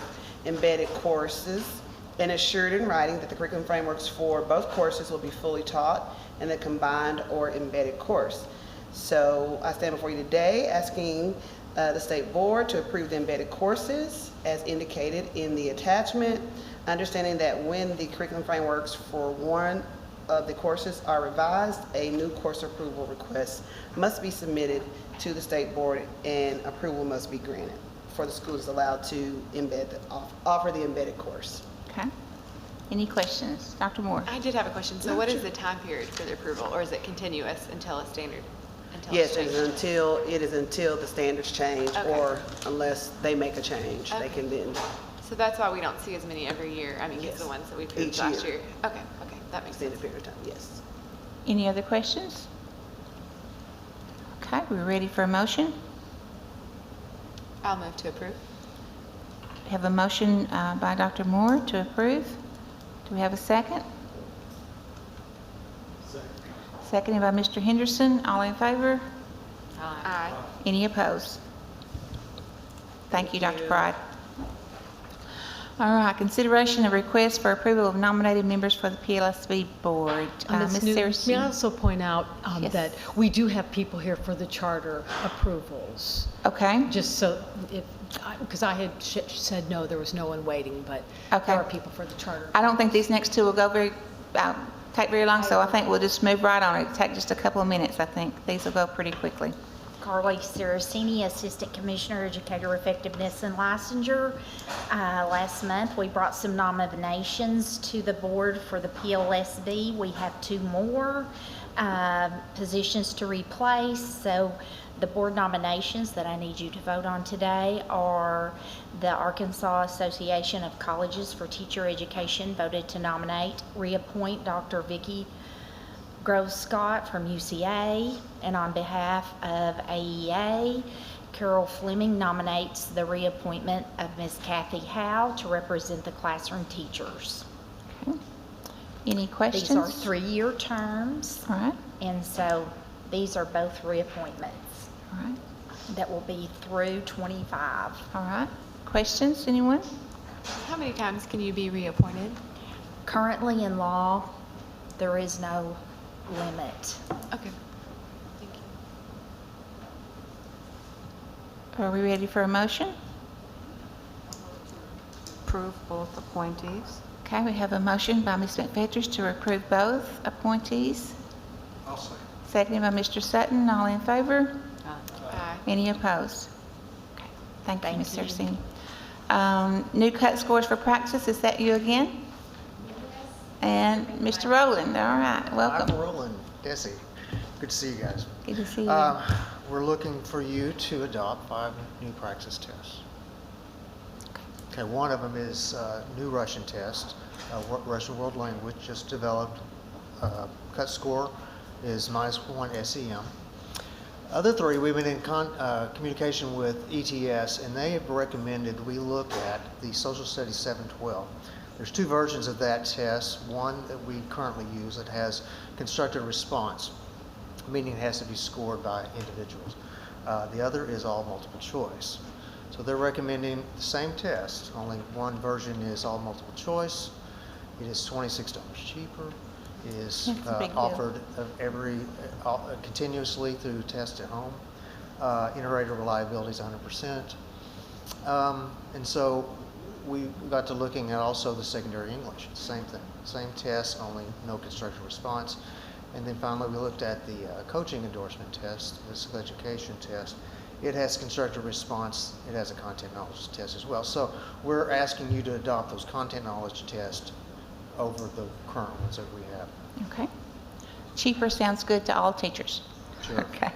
embedded courses and assured in writing that the curriculum frameworks for both courses will be fully taught in the combined or embedded course. So I stand before you today asking the State Board to approve the embedded courses as indicated in the attachment, understanding that when the curriculum frameworks for one of the courses are revised, a new course approval request must be submitted to the State Board and approval must be granted for the schools allowed to offer the embedded course. Okay. Any questions? Dr. Moore? I did have a question. So what is the time period for the approval, or is it continuous until a standard? Yes, it is until the standards change, or unless they make a change, they can then. So that's why we don't see as many every year. I mean, it's the ones that we approved last year. Okay, that makes sense. Period of time, yes. Any other questions? Okay, we're ready for a motion. I'll move to approve. We have a motion by Dr. Moore to approve. Do we have a second? Seconded by Mr. Henderson. All in favor? Aye. Any opposed? Thank you, Dr. Pride. All right, consideration of request for approval of nominated members for the PLSB board. Ms. Saracen. May I also point out Yes. that we do have people here for the charter approvals. Okay. Just so, because I had said no, there was no one waiting, but Okay. there are people for the charter. I don't think these next two will go take very long, so I think we'll just move right on. It'll take just a couple of minutes, I think. These will go pretty quickly. Carly Saraceni, Assistant Commissioner, Educator Effectiveness and Licensure. Last month, we brought some nominations to the board for the PLSB. We have 2 more positions to replace. So the board nominations that I need you to vote on today are the Arkansas Association of Colleges for Teacher Education voted to nominate, reappoint Dr. Vicki Grove Scott from UCA, and on behalf of AEA, Carol Fleming nominates the reappointment of Ms. Kathy Howe to represent the classroom teachers. Okay. Any questions? These are 3-year terms. All right. And so these are both reappointments. All right. That will be through 25. All right. Questions, anyone? How many times can you be reappointed? Currently in law, there is no limit. Okay. Thank you. Are we ready for a motion? Approve both appointees. Okay, we have a motion by Ms. McFetters to approve both appointees. I'll say. Seconded by Mr. Sutton. All in favor? Aye. Any opposed? Okay. Thank you, Ms. you. Saraceni. New cut scores for practice, is that you again? And Mr. Rowland, all right, welcome. I'm Roland Desi. Good to see you guys. Good to see you. We're looking for you to adopt 5 new practice tests. Okay, one of them is a new Russian test, Russian world language, just developed. Cut score is -1 SEM. Other 3, we've been in communication with ETS, and they have recommended we look at the Social Studies 712. There's 2 versions of that test. One that we currently use that has constructed response, meaning it has to be scored by individuals. The other is all multiple choice. So they're recommending the same test, only one version is all multiple choice. It is $26 cheaper. It is offered continuously through test at home. Iterator reliability is 100%. And so we got to looking at also the secondary English, same thing, same test, only no constructed response. And then finally we looked at the coaching endorsement test, the physical education test. it has constructive response, it has a content knowledge test as well. So we're asking you to adopt those content knowledge tests over the current ones that we have. Okay. Cheaper sounds good to all teachers. Sure. Okay.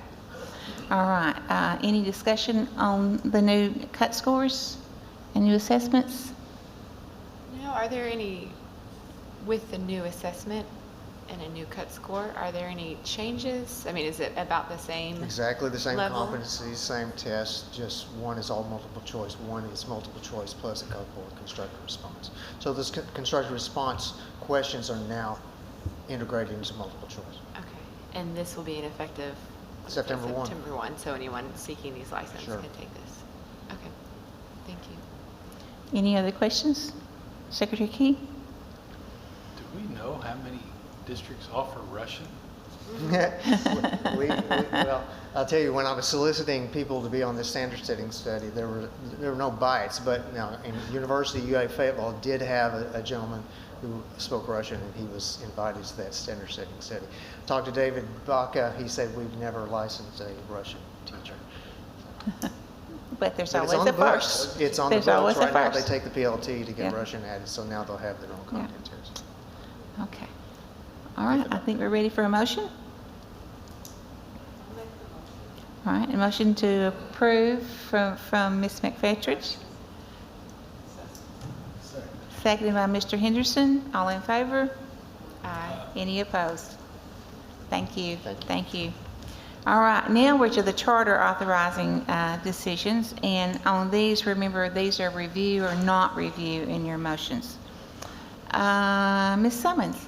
All right. Any discussion on the new cut scores and new assessments? No, are there any, with the new assessment and a new cut score, are there any changes? I mean, is it about the same? Exactly the same level? competencies, same test, just one is all multiple choice, one is multiple choice plus a couple of constructive response. So those constructive response questions are now integrated into multiple choice. Okay, and this will be an effective September 1. September 1, so anyone seeking these licenses Sure. can take this. Okay, thank you. Any other questions? Secretary Key? Do we know how many districts offer Russian? Well, I'll tell you, when I was soliciting people to be on this standard setting study, there were no bites, but now in University UA Fayetteville did have a gentleman who spoke Russian, and he was invited to that standard setting study. Talked to David Baca, he said we've never licensed a Russian teacher. But there's But it's always on a the first. books. It's on the There's books. always a Right now, they first. take the PLT to get Yeah. Russian added, so now they'll have their own content test. Okay. All right. I think we're ready for a motion. All right. A motion to approve from Ms. McFetridge. Seconded by Mr. Henderson. All in favor? Aye. Any opposed? Thank you. Thank you. All right, now we're to the charter authorizing decisions, and on these, remember, these are review or not review in your motions. Ms. Summons.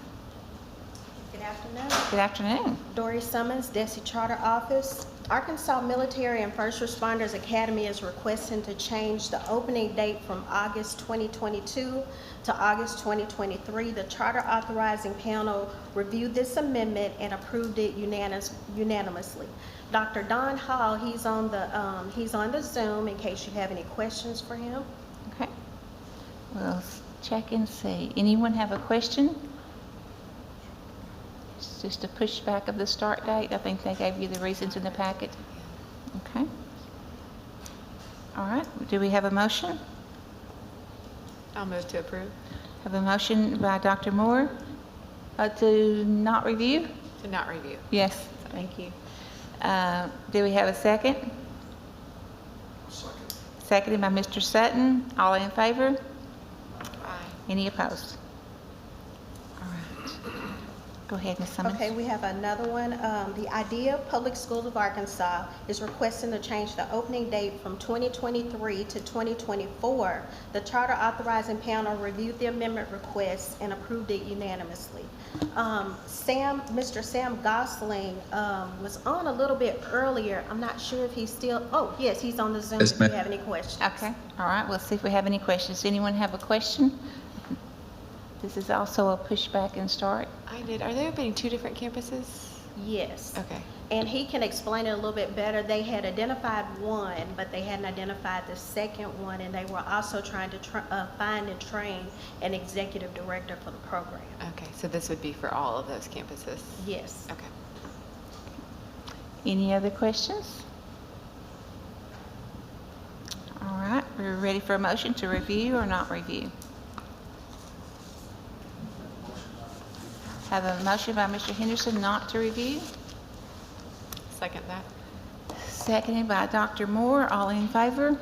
Good afternoon. Good afternoon. Dory Summons, DESI Charter Office. Arkansas Military and First Responders Academy is requesting to change the opening date from August 2022 to August 2023. The charter authorizing panel reviewed this amendment and approved it unanimously. Dr. Don Hall, he's on the Zoom in case you have any questions for him. Okay. We'll check and see. Anyone have a question? It's just a pushback of the start date. I think they gave you the reasons in the packet. Okay. All right. Do we have a motion? I'll move to approve. Have a motion by Dr. Moore to not review? To not review. Yes. Thank you. Do we have a second? Second. Seconded by Mr. Sutton. All in favor? Aye. Any opposed? All right. Go ahead, Ms. Summons. Okay, we have another one. The IDEA Public Schools of Arkansas is requesting to change the opening date from 2023 to 2024. The charter authorizing panel reviewed the amendment request and approved it unanimously. Mr. Sam Gosling was on a little bit earlier. I'm not sure if he's still, oh, yes, he's on the Zoom if you have any questions. Okay. All right. We'll see if we have any questions. Anyone have a question? This is also a pushback and start. I did. Are they opening two different campuses? Yes. Okay. And he can explain it a little bit better. They had identified one, but they hadn't identified the second one, and they were also trying to find and train an executive director for the program. Okay, so this would be for all of those campuses? Yes. Okay. Any other questions? All right. We're ready for a motion to review or not review. Have a motion by Mr. Henderson not to review. Second that. Seconded by Dr. Moore. All in favor?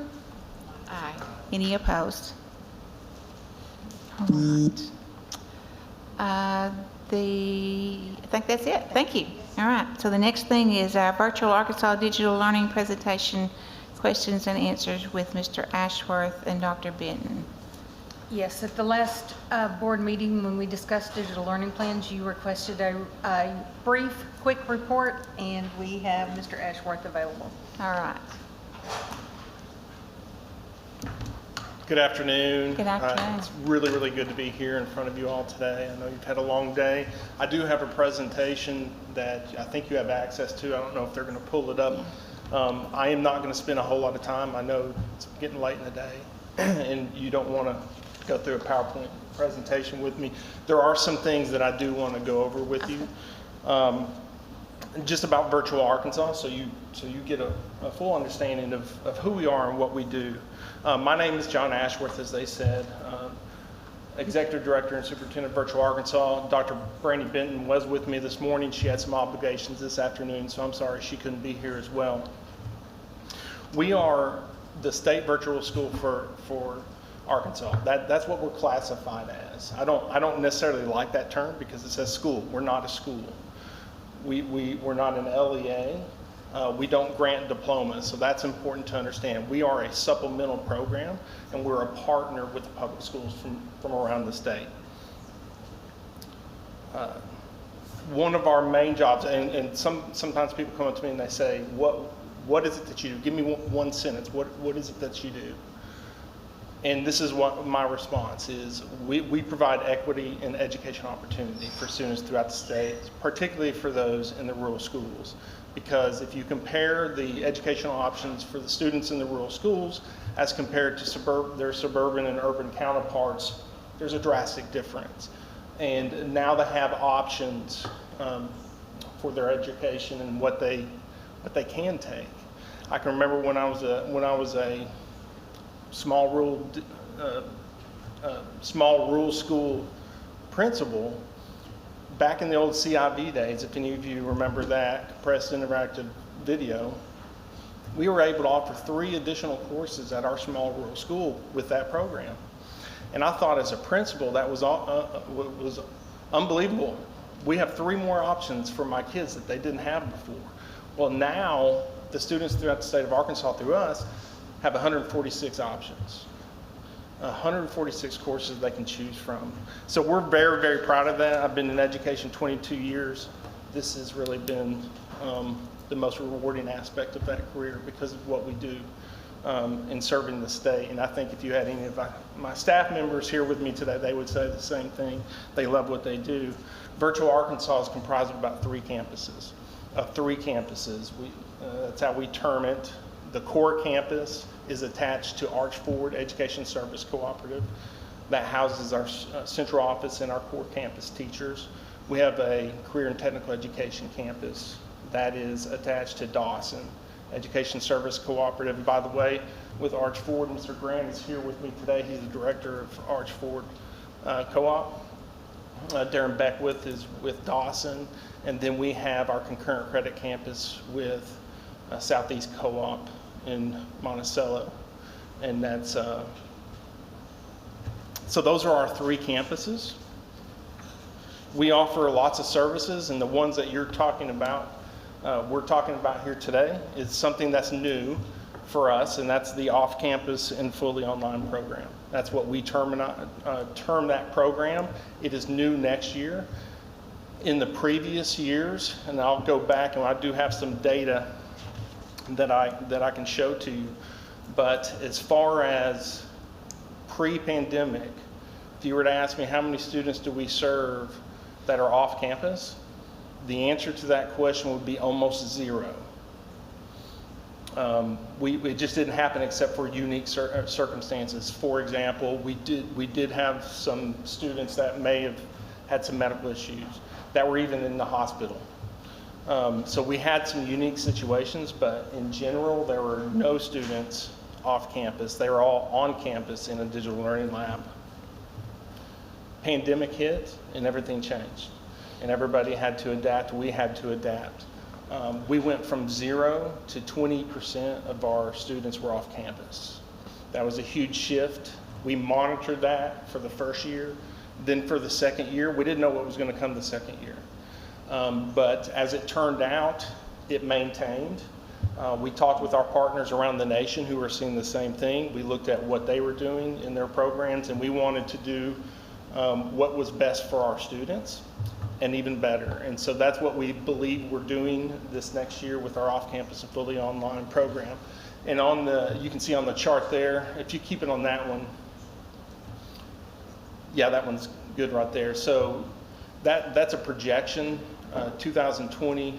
Aye. Any opposed? All right. I think that's it. Thank you. All right. So the next thing is our virtual Arkansas digital learning presentation, questions and answers with Mr. Ashworth and Dr. Benton. Yes, at the last board meeting, when we discussed digital learning plans, you requested a brief, quick report, and we have Mr. Ashworth available. All right. Good afternoon. Good afternoon. It's really, really good to be here in front of you all today. I know you've had a long day. I do have a presentation that I think you have access to. I don't know if they're going to pull it up. I am not going to spend a whole lot of time. I know it's getting late in the day, and you don't want to go through a PowerPoint presentation with me. There are some things that I do want to go over with you. just about Virtual Arkansas, so you get a full understanding of who we are and what we do. My name is John Ashworth, as they said, Executive Director and Superintendent of Virtual Arkansas. Dr. Brandy Benton was with me this morning. She had some obligations this afternoon, so I'm sorry she couldn't be here as well. We are the state virtual school for Arkansas. That's what we're classified as. I don't necessarily like that term because it says school. We're not a school. We're not an LEA. We don't grant diplomas, so that's important to understand. We are a supplemental program, and we're a partner with the public schools from around the state. One of our main jobs, and sometimes people come up to me and they say, what is it that you do? Give me one sentence. What is it that you do? And this is what my response is. We provide equity and education opportunity for students throughout the state, particularly for those in the rural schools. Because if you compare the educational options for the students in the rural schools as compared to their suburban and urban counterparts, there's a drastic difference. And now they have options for their education and what they can take. I can remember when I was a small rural school principal back in the old CIV days. If any of you remember that, compressed interactive video, we were able to offer 3 additional courses at our small rural school with that program. And I thought as a principal that was unbelievable. We have 3 more options for my kids that they didn't have before. Well, now the students throughout the state of Arkansas through us have 146 options, 146 courses they can choose from. So we're very, very proud of that. I've been in education 22 years. This has really been the most rewarding aspect of that career because of what we do in serving the state. And I think if you had any of my staff members here with me today, they would say the same thing. They love what they do. Virtual Arkansas is comprised of about 3 campuses. That's how we term it. The core campus is attached to Arch Forward Education Service Cooperative. That houses our central office and our core campus teachers. We have a career and technical education campus that is attached to Dawson Education Service Cooperative. And by the way, with Arch Forward, Mr. Grant is here with me today. He's the director of Arch Forward Co-op. Darren Beckwith is with Dawson. And then we have our concurrent credit campus with Southeast Co-op in Monticello. And that's, so those are our 3 campuses. We offer lots of services, and the ones that you're talking about, we're talking about here today, is something that's new for us, and that's the off-campus and fully online program. That's what we term that program. It is new next year. In the previous years, and I'll go back and I do have some data that I can show to you, but as far as pre-pandemic, if you were to ask me how many students do we serve that are off campus, the answer to that question would be almost 0. It just didn't happen except for unique circumstances. For example, we did have some students that may have had some medical issues that were even in the hospital. So we had some unique situations, but in general, there were no students off campus. They were all on campus in a digital learning lab. Pandemic hit and everything changed. And everybody had to adapt. We had to adapt. We went from 0 to 20% of our students were off campus. That was a huge shift. We monitored that for the first year. Then for the second year, we didn't know what was going to come the second year. But as it turned out, it maintained. We talked with our partners around the nation who were seeing the same thing. We looked at what they were doing in their programs, and we wanted to do what was best for our students and even better. And so that's what we believe we're doing this next year with our off-campus and fully online program. And you can see on the chart there, if you keep it on that one, yeah, that one's good right there. So that's a projection. 2020,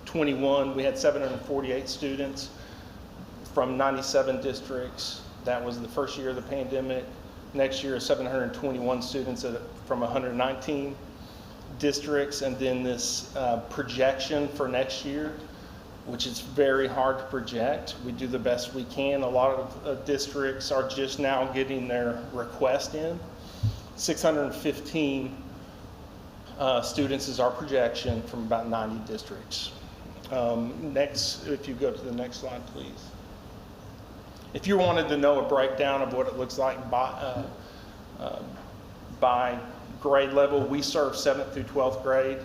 21, we had 748 students from 97 districts. That was the first year of the pandemic. Next year, 721 students from 119. districts and then this projection for next year, which is very hard to project. We do the best we can. A lot of districts are just now getting their request in. 615 students is our projection from about 90 districts. Next, if you go to the next slide, please. If you wanted to know a breakdown of what it looks like by grade level, we serve 7th through 12th grade.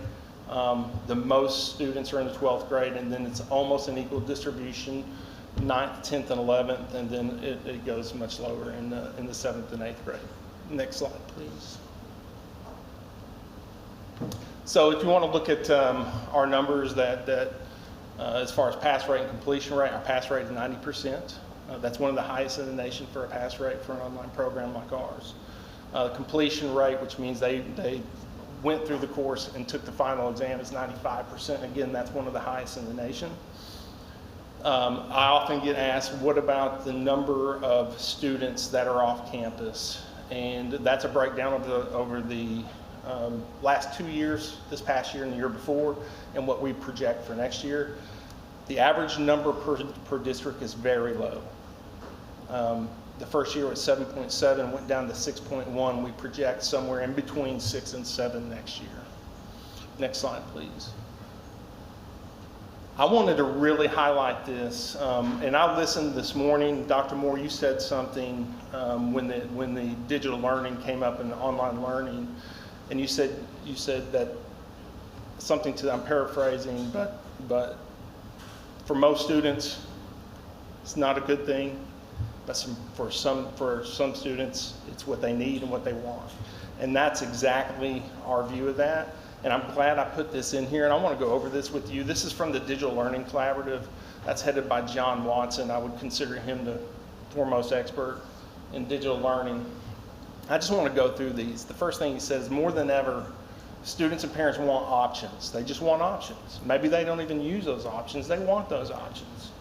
The most students are in the 12th grade, and then it's almost an equal distribution, 9th, 10th, and 11th, and then it goes much lower in the 7th and 8th grade. Next slide, please. So if you want to look at our numbers that as far as pass rate and completion rate, our pass rate is 90%. That's one of the highest in the nation for a pass rate for an online program like ours. Completion rate, which means they went through the course and took the final exam, is 95%. Again, that's one of the highest in the nation. I often get asked, what about the number of students that are off campus? And that's a breakdown over the last 2 years, this past year and the year before, and what we project for next year. The average number per district is very low. The first year was 7.7, went down to 6.1. We project somewhere in between 6 and 7 next year. Next slide, please. I wanted to really highlight this, and I listened this morning. Dr. Moore, you said something when the digital learning came up and online learning, and you said that something to, I'm paraphrasing, but for most students, it's not a good thing. But for some students, it's what they need and what they want. And that's exactly our view of that. And I'm glad I put this in here, and I want to go over this with you. This is from the Digital Learning Collaborative. That's headed by John Watson. I would consider him the foremost expert in digital learning. I just want to go through these. The first thing he says, more than ever, students and parents want options. They just want options. Maybe they don't even use those options. They want those options.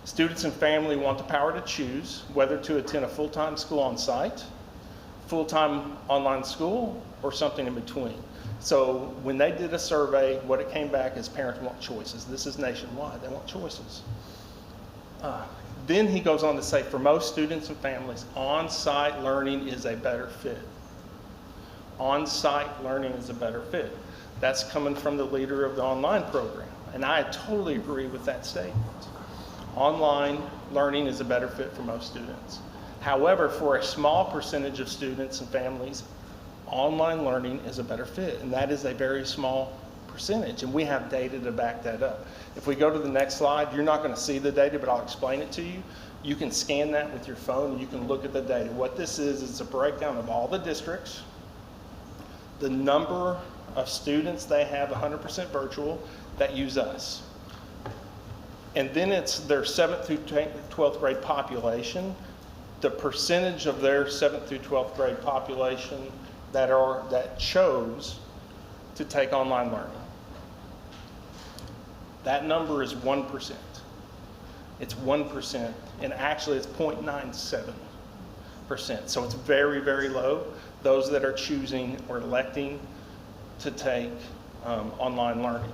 Students and family want the power to choose whether to attend a full-time school on site, full-time online school, or something in between. So when they did a survey, what it came back is parents want choices. This is nationwide. They want choices. Then he goes on to say, for most students and families, on-site learning is a better fit. On-site learning is a better fit. That's coming from the leader of the online program. And I totally agree with that statement. Online learning is a better fit for most students. However, for a small percentage of students and families, online learning is a better fit, and that is a very small percentage, and we have data to back that up. If we go to the next slide, you're not going to see the data, but I'll explain it to you. You can scan that with your phone, and you can look at the data. What this is a breakdown of all the districts, the number of students they have 100% virtual that use us. And then it's their 7th through 12th grade population, the percentage of their 7th through 12th grade population that chose to take online learning. That number is 1%. It's 1%, and actually it's 0.97%. So it's very, very low. Those that are choosing or electing to take online learning.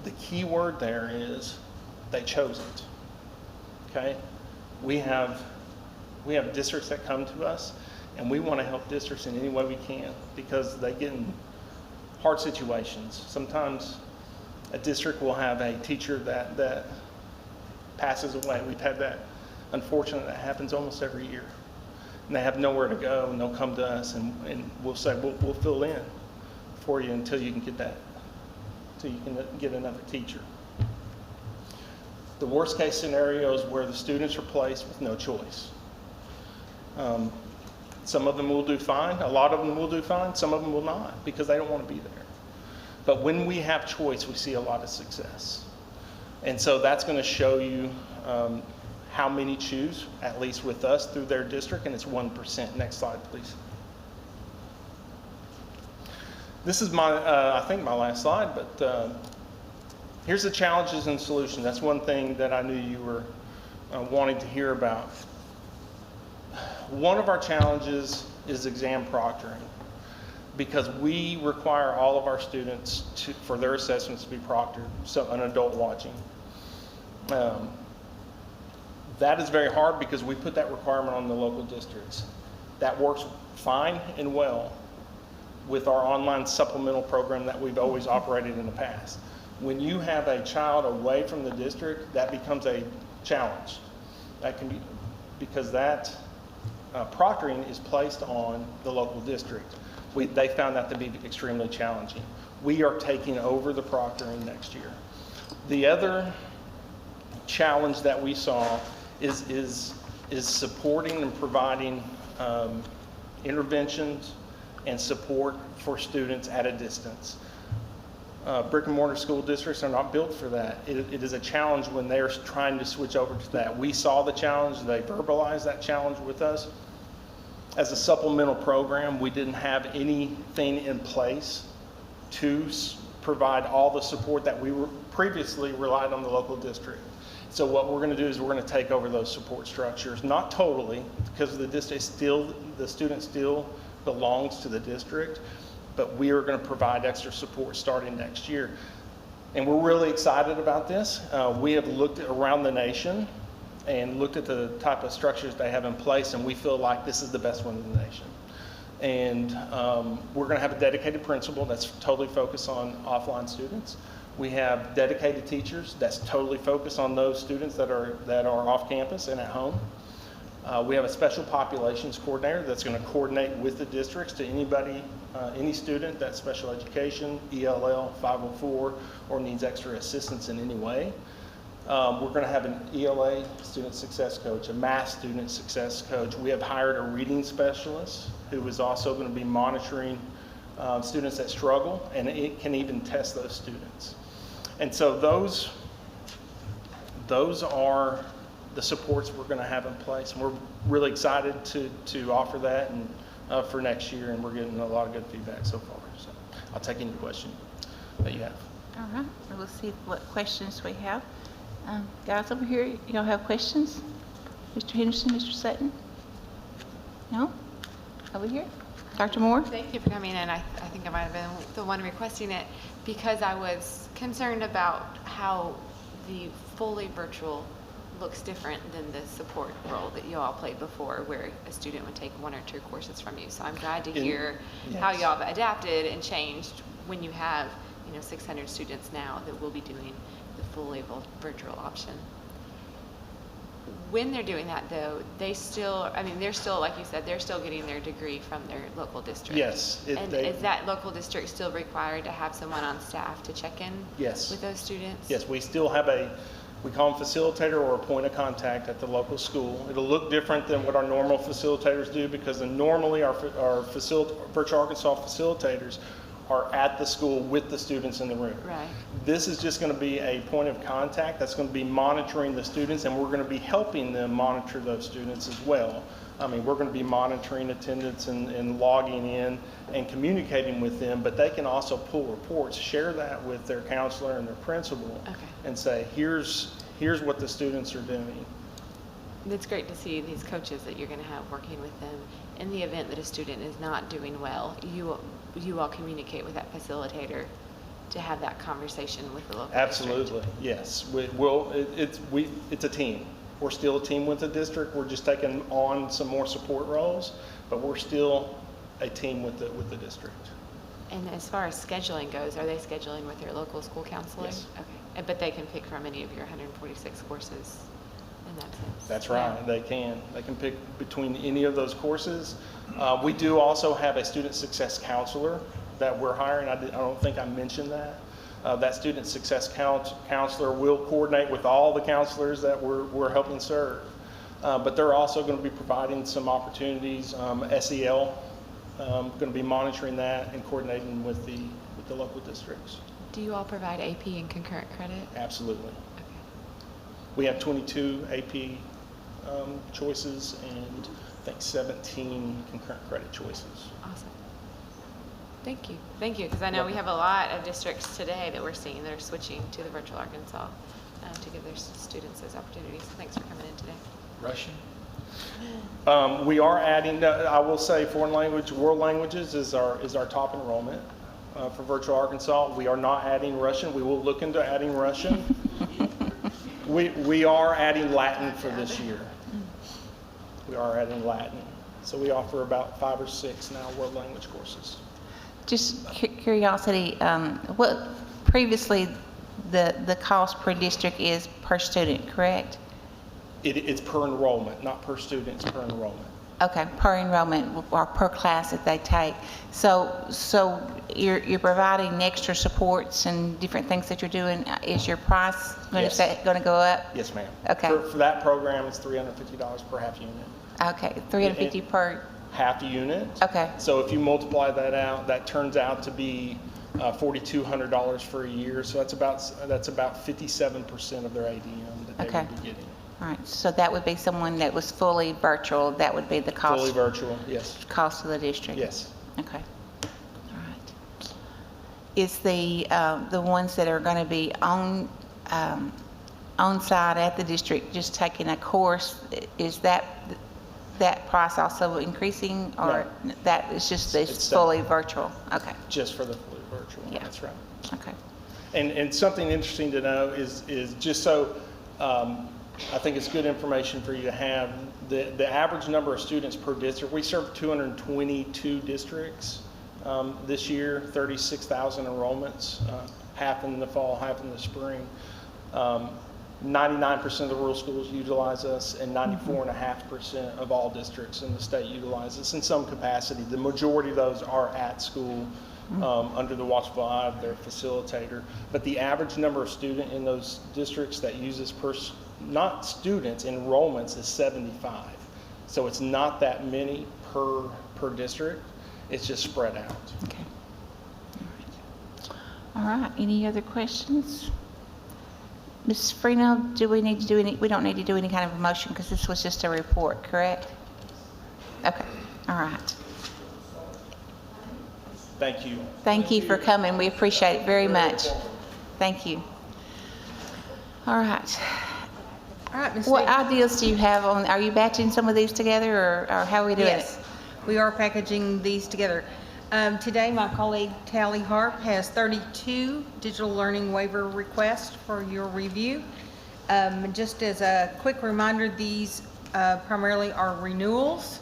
The key word there is they chose it. Okay? We have districts that come to us, and we want to help districts in any way we can because they get in hard situations. Sometimes a district will have a teacher that passes away. We've had that. Unfortunately, that happens almost every year. And they have nowhere to go, and they'll come to us, and we'll say, we'll fill in for you until you can get another teacher. The worst case scenario is where the students are placed with no choice. Some of them will do fine, a lot of them will do fine, some of them will not because they don't want to be there. But when we have choice, we see a lot of success. And so that's going to show you how many choose, at least with us, through their district, and it's 1%. Next slide, please. This is I think my last slide, but here's the challenges and solutions. That's one thing that I knew you were wanting to hear about. One of our challenges is exam proctoring. because we require all of our students for their assessments to be proctored, so an adult watching. That is very hard because we put that requirement on the local districts. That works fine and well with our online supplemental program that we've always operated in the past. When you have a child away from the district, that becomes a challenge. That can be, because that proctoring is placed on the local district. They found that to be extremely challenging. We are taking over the proctoring next year. The other challenge that we saw is supporting and providing interventions and support for students at a distance. Brick and mortar school districts are not built for that. It is a challenge when they're trying to switch over to that. We saw the challenge, they verbalized that challenge with us. As a supplemental program, we didn't have anything in place to provide all the support that we were previously relied on the local district. So what we're going to do is we're going to take over those support structures, not totally, because the student still belongs to the district, but we are going to provide extra support starting next year. And we're really excited about this. We have looked around the nation and looked at the type of structures they have in place, and we feel like this is the best one in the nation. And we're going to have a dedicated principal that's totally focused on offline students. We have dedicated teachers that's totally focused on those students that are off campus and at home. We have a special populations coordinator that's going to coordinate with the districts to anybody, any student that's special education, ELL, 504, or needs extra assistance in any way. We're going to have an ELA student success coach, a math student success coach. We have hired a reading specialist who is also going to be monitoring students that struggle, and it can even test those students. And so those are the supports we're going to have in place. And we're really excited to offer that and for next year, and we're getting a lot of good feedback so far. So I'll take any question that you have. All right, so we'll see what questions we have. Guys over here, y'all have questions? Mr. Henderson, Mr. Sutton? No? Over here? Dr. Moore? Thank you for coming in. I think I might have been the one requesting it because I was concerned about how the fully virtual looks different than the support role that you all played before, where a student would take 1 or 2 courses from you. So I'm glad to hear how y'all have adapted and changed when you have 600 students now that will be doing the fully virtual option. When they're doing that, though, they're still, like you said, they're still getting their degree from their local district. Yes. Is that local district still required to have someone on staff to check in with those students? Yes, we still have we call them facilitator or a point of contact at the local school. It'll look different than what our normal facilitators do because normally our Virtual Arkansas facilitators are at the school with the students in the room. Right. This is just going to be a point of contact that's going to be monitoring the students, and we're going to be helping them monitor those students as well. I mean, we're going to be monitoring attendance and logging in and communicating with them, but they can also pull reports, share that with their counselor and their principal, and say, here's what the students are doing. It's great to see these coaches that you're going to have working with them. In the event that a student is not doing well, you all communicate with that facilitator to have that conversation with the local Absolutely, district. yes. It's a team. We're still a team with the district. We're just taking on some more support roles, but we're still a team with the district. And as far as scheduling goes, are they scheduling with their local school counselor? Yes. Okay. But they can pick from any of your 146 courses in that sense? That's right, they can. They can pick between any of those courses. We do also have a student success counselor that we're hiring. I don't think I mentioned that. That student success counselor will coordinate with all the counselors that we're helping serve. But they're also going to be providing some opportunities. SEL, going to be monitoring that and coordinating with the local districts. Do you all provide AP and concurrent credit? Absolutely. Okay. We have 22 AP choices and I think 17 concurrent credit choices. Awesome. Thank you. Thank you, because I know we have a lot of districts today that we're seeing that are switching to the Virtual Arkansas to give their students those opportunities. So thanks for coming in today. Russian? We are adding, I will say, foreign language, world languages is our top enrollment for Virtual Arkansas. We are not adding Russian. We will look into adding Russian. We are adding Latin for this year. We are adding Latin. So we offer about 5 or 6 now world language courses. Just curiosity, what previously the cost per district is per student, correct? It's per enrollment, not per student, it's per enrollment. Okay, per enrollment or per class that they take. So you're providing extra supports and different things that you're doing. Is your price going to go up? Yes, ma'am. Okay. For that program, it's $350 per half unit. Okay, $350 per half unit. Okay. So if you multiply that out, that turns out to be $4,200 for a year. So that's about 57% of their ADM that they would be getting. All right. So that would be someone that was fully virtual. That would be the cost. Fully virtual, yes. Cost of the district. Yes. Okay. All right. Is the ones that are going to be on site at the district just taking a course? Is that price also increasing, or no, that is just it's fully virtual? Okay. Just for the fully virtual. Yeah. That's right. Okay. And something interesting to know is just so I think it's good information for you to have. The average number of students per district, we serve 222 districts this year, 36,000 enrollments, half in the fall, half in the spring. 99% of the rural schools utilize us, and 94.5% of all districts in the state utilize us in some capacity. The majority of those are at school under the watchful eye of their facilitator. But the average number of students in those districts that use this not students, enrollments is 75. So it's not that many per district. It's just spread out. Okay. All right. Any other questions? Ms. Freno, do we need to do any, we don't need to do any kind of a motion because this was just a report, correct? Okay. All right. Thank you. Thank you for coming. We appreciate it very much. Thank you. All right. All right, Ms. What Davis. ideas do you have on, are you batching some of these together, or how are we doing Yes, we are packaging these together. Today, my colleague Tally Harp has 32 digital learning waiver requests for your review. Just as a quick reminder, these primarily are renewals,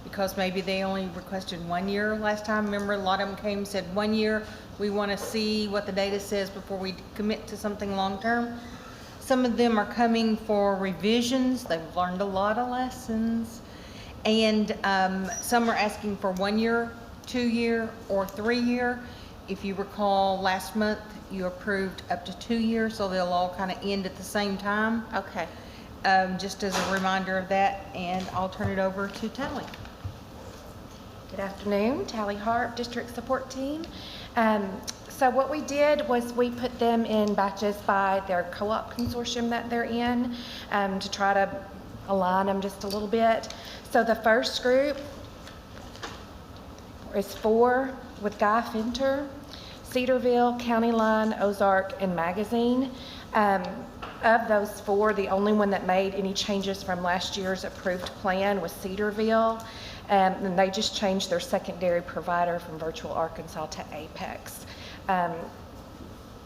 because maybe they only requested 1 year last time. Remember, a lot of them came and said 1 year. We want to see what the data says before we commit to something long-term. Some of them are coming for revisions. They've learned a lot of lessons. And some are asking for 1 year, 2 year, or 3 year. If you recall, last month you approved up to 2 years, so they'll all kind of end at the same time. Okay. Just as a reminder of that, and I'll turn it over to Tally. Good afternoon, Tally Harp, District Support Team. So what we did was we put them in batches by their co-op consortium that they're in, to try to align them just a little bit. So the first group is 4 with Guy Finter, Cedarville, County Line, Ozark, and Magazine. Of those 4, the only one that made any changes from last year's approved plan was Cedarville. And they just changed their secondary provider from Virtual Arkansas to Apex.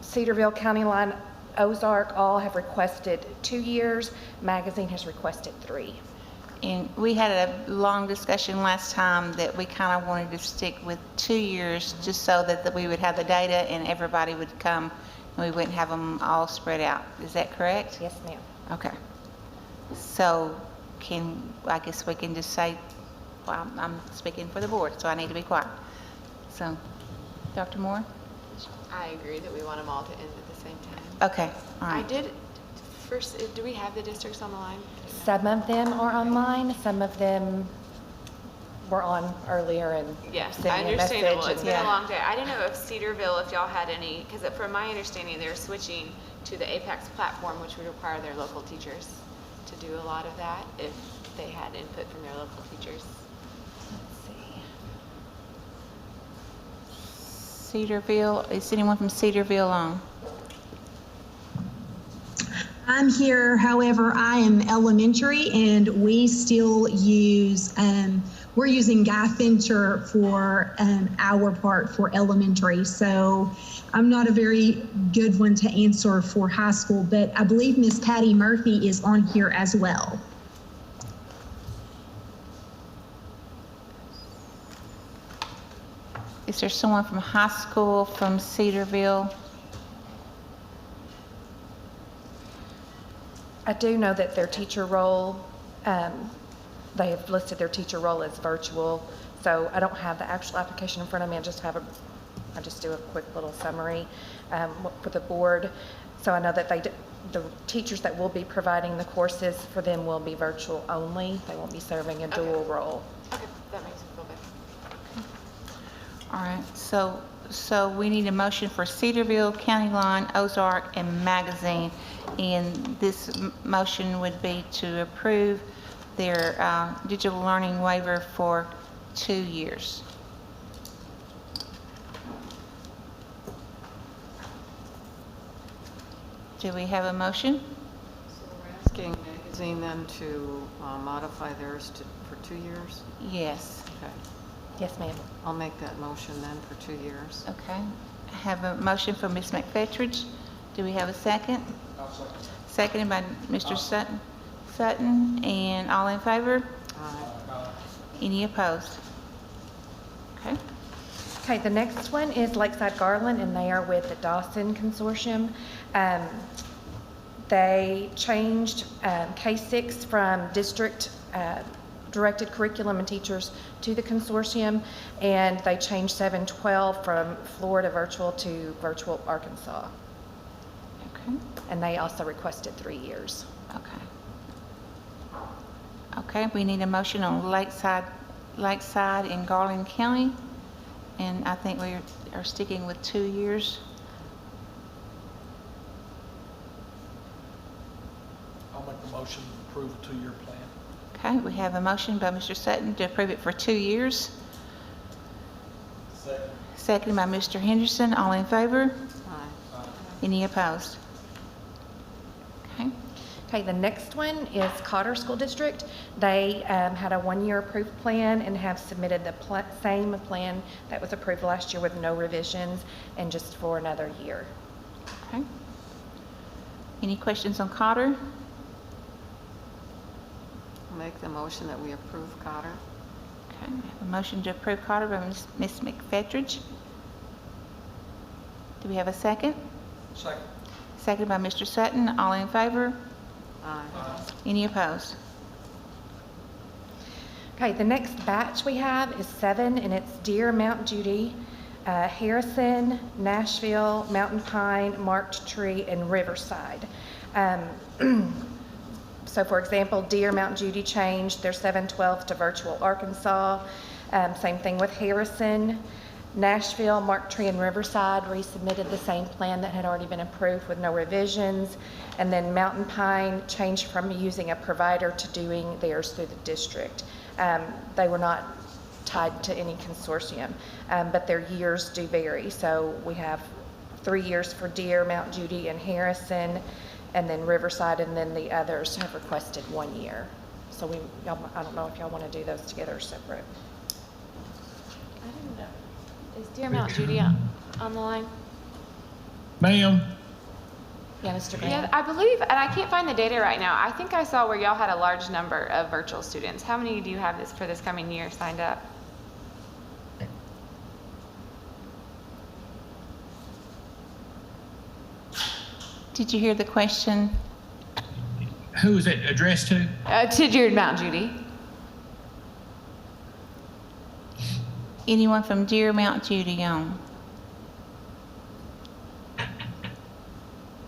Cedarville, County Line, Ozark all have requested 2 years. Magazine has requested 3. And we had a long discussion last time that we kind of wanted to stick with 2 years, just so that we would have the data and everybody would come and we wouldn't have them all spread out. Is that correct? Yes, ma'am. Okay. So I guess we can just say, well, I'm speaking for the board, so I need to be quiet. So, Dr. Moore? I agree that we want them all to end at the same time. Okay, all right. I did, first, do we have the districts on the line? Some of them are online, some of them were on earlier and Yes, sent me a understandable. message. It's been a long day. I didn't know if Cedarville, if y'all had any, because from my understanding, they're switching to the Apex platform, which would require their local teachers to do a lot of that if they had input from their local teachers. Cedarville, is anyone from Cedarville on? I'm here, however, I am elementary, and we still use, we're using Guy Fincher for our part for elementary. So I'm not a very good one to answer for high school, but I believe Miss Patty Murphy is on here as well. Is there someone from high school from Cedarville? I do know that their teacher role, they have listed their teacher role as virtual, so I don't have the actual application in front of me. I just do a quick little summary for the board. So I know that the teachers that will be providing the courses for them will be virtual only. They won't be serving a dual role. Okay, that makes me feel better. All right, so we need a motion for Cedarville, County Line, Ozark, and Magazine. And this motion would be to approve their digital learning waiver for 2 years. Do we have a motion? So we're asking Magazine then to modify theirs for 2 years? Yes. Okay. Yes, ma'am. I'll make that motion then for 2 years. Okay. I have a motion from Ms. McFettridge. Do we have a second? I'll second. Seconded by Mr. Sutton. And all in favor? Aye. Any opposed? Okay. Okay, the next one is Lakeside Garland, and they are with the Dawson Consortium. They changed K-6 from district directed curriculum and teachers to the consortium, and they changed 712 from Florida virtual to virtual Arkansas. Okay. And they also requested 3 years. Okay. Okay, we need a motion on Lakeside in Garland County, and I think we are sticking with 2 years. I'll make the motion to approve a 2-year plan. Okay, we have a motion by Mr. Sutton to approve it for 2 years. Second. Seconded by Mr. Henderson. All in favor? Aye. Any opposed? Okay. Okay, the next one is Cotter School District. They had a 1-year approved plan and have submitted the same plan that was approved last year with no revisions and just for another year. Okay. Any questions on Cotter? I'll make the motion that we approve Cotter. Okay, we have a motion to approve Cotter by Ms. McFettridge. Do we have a second? Second. Seconded by Mr. Sutton. All in favor? Aye. Any opposed? Okay, the next batch we have is 7, and it's Deer, Mount Judy, Harrison, Nashville, Mountain Pine, Marked Tree, and Riverside. So for example, Deer, Mount Judy changed their 712 to virtual Arkansas. Same thing with Harrison. Nashville, Marked Tree, and Riverside resubmitted the same plan that had already been approved with no revisions. And then Mountain Pine changed from using a provider to doing theirs through the district. They were not tied to any consortium, but their years do vary. So we have 3 years for Deer, Mount Judy, and Harrison, and then Riverside, and then the others have requested 1 year. So I don't know if y'all want to do those together or separate. I don't know. Is Dear Mount Judy on the line? Ma'am. Yeah, Mr. Graham. Yeah, I believe, and I can't find the data right now. I think I saw where y'all had a large number of virtual students. How many do you have for this coming year signed up? Did you hear the question? Who is it addressed to? To Dear Mount Judy. Anyone from Deer, Mount Judy on?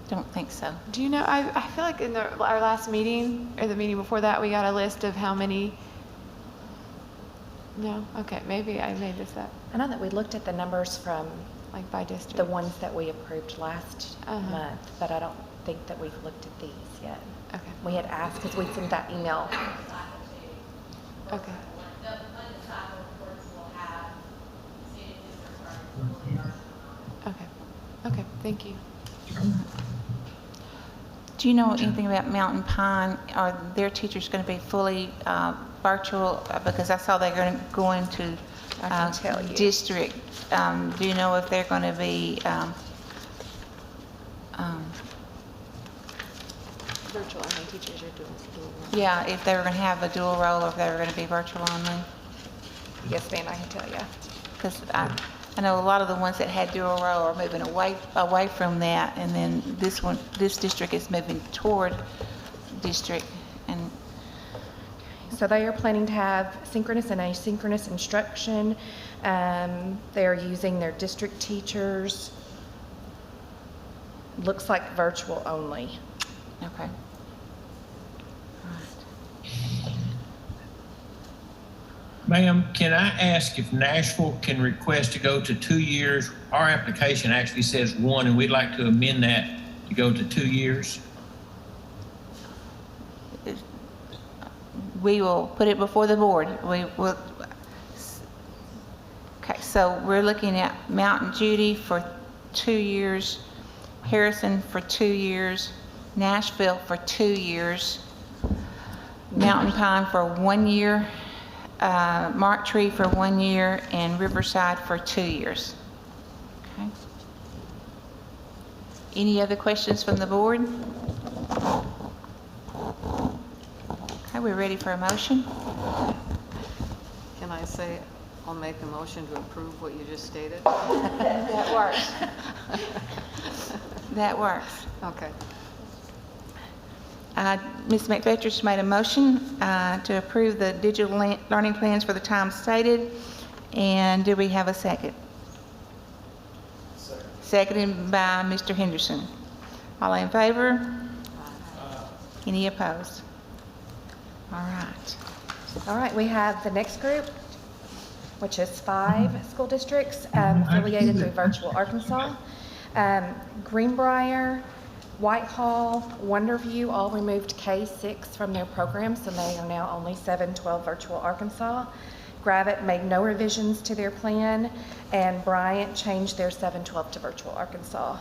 Don't think so. Do you know, I feel like in our last meeting, or the meeting before that, we got a list of how many. No? Okay, maybe I made this up. I know that we looked at the numbers from like by district. The ones that we approved last month, but I don't think that we've looked at these yet. Okay. We had asked because we sent that email. Okay. Okay. Okay, thank you. Do you know anything about Mountain Pine? Are their teachers going to be fully virtual? Because I saw they're going to go into I can tell you. district. Do you know if they're going to be Virtual only teachers are doing school. yeah, if they were going to have a dual role or if they were going to be virtual only? Yes, ma'am, I can tell you. Because I know a lot of the ones that had dual role are moving away from that, and then this district is moving toward district. And So they are planning to have synchronous and asynchronous instruction. They are using their district teachers. Looks like virtual only. okay. Ma'am, can I ask if Nashville can request to go to 2 years? Our application actually says 1, and we'd like to amend that to go to 2 years. We will put it before the board. We will. Okay, so we're looking at Mount Judy for 2 years, Harrison for 2 years, Nashville for 2 years, Mountain Pine for 1 year, Mark Tree for 1 year, and Riverside for 2 years. Okay. Any other questions from the board? Okay, we're ready for a motion. Can I say, I'll make a motion to approve what you just stated? That works. That works. Okay. Ms. McFetrich made a motion to approve the digital learning plans for the time stated. And do we have a second? Second. Seconded by Mr. Henderson. All in favor? Any opposed? All right. All right, we have the next group, which is 5 school districts affiliated through Virtual Arkansas. Greenbrier, Whitehall, Wonderview all removed K-6 from their program, so they are now only 7-12 Virtual Arkansas. Gravette made no revisions to their plan, and Bryant changed their 7-12 to Virtual Arkansas.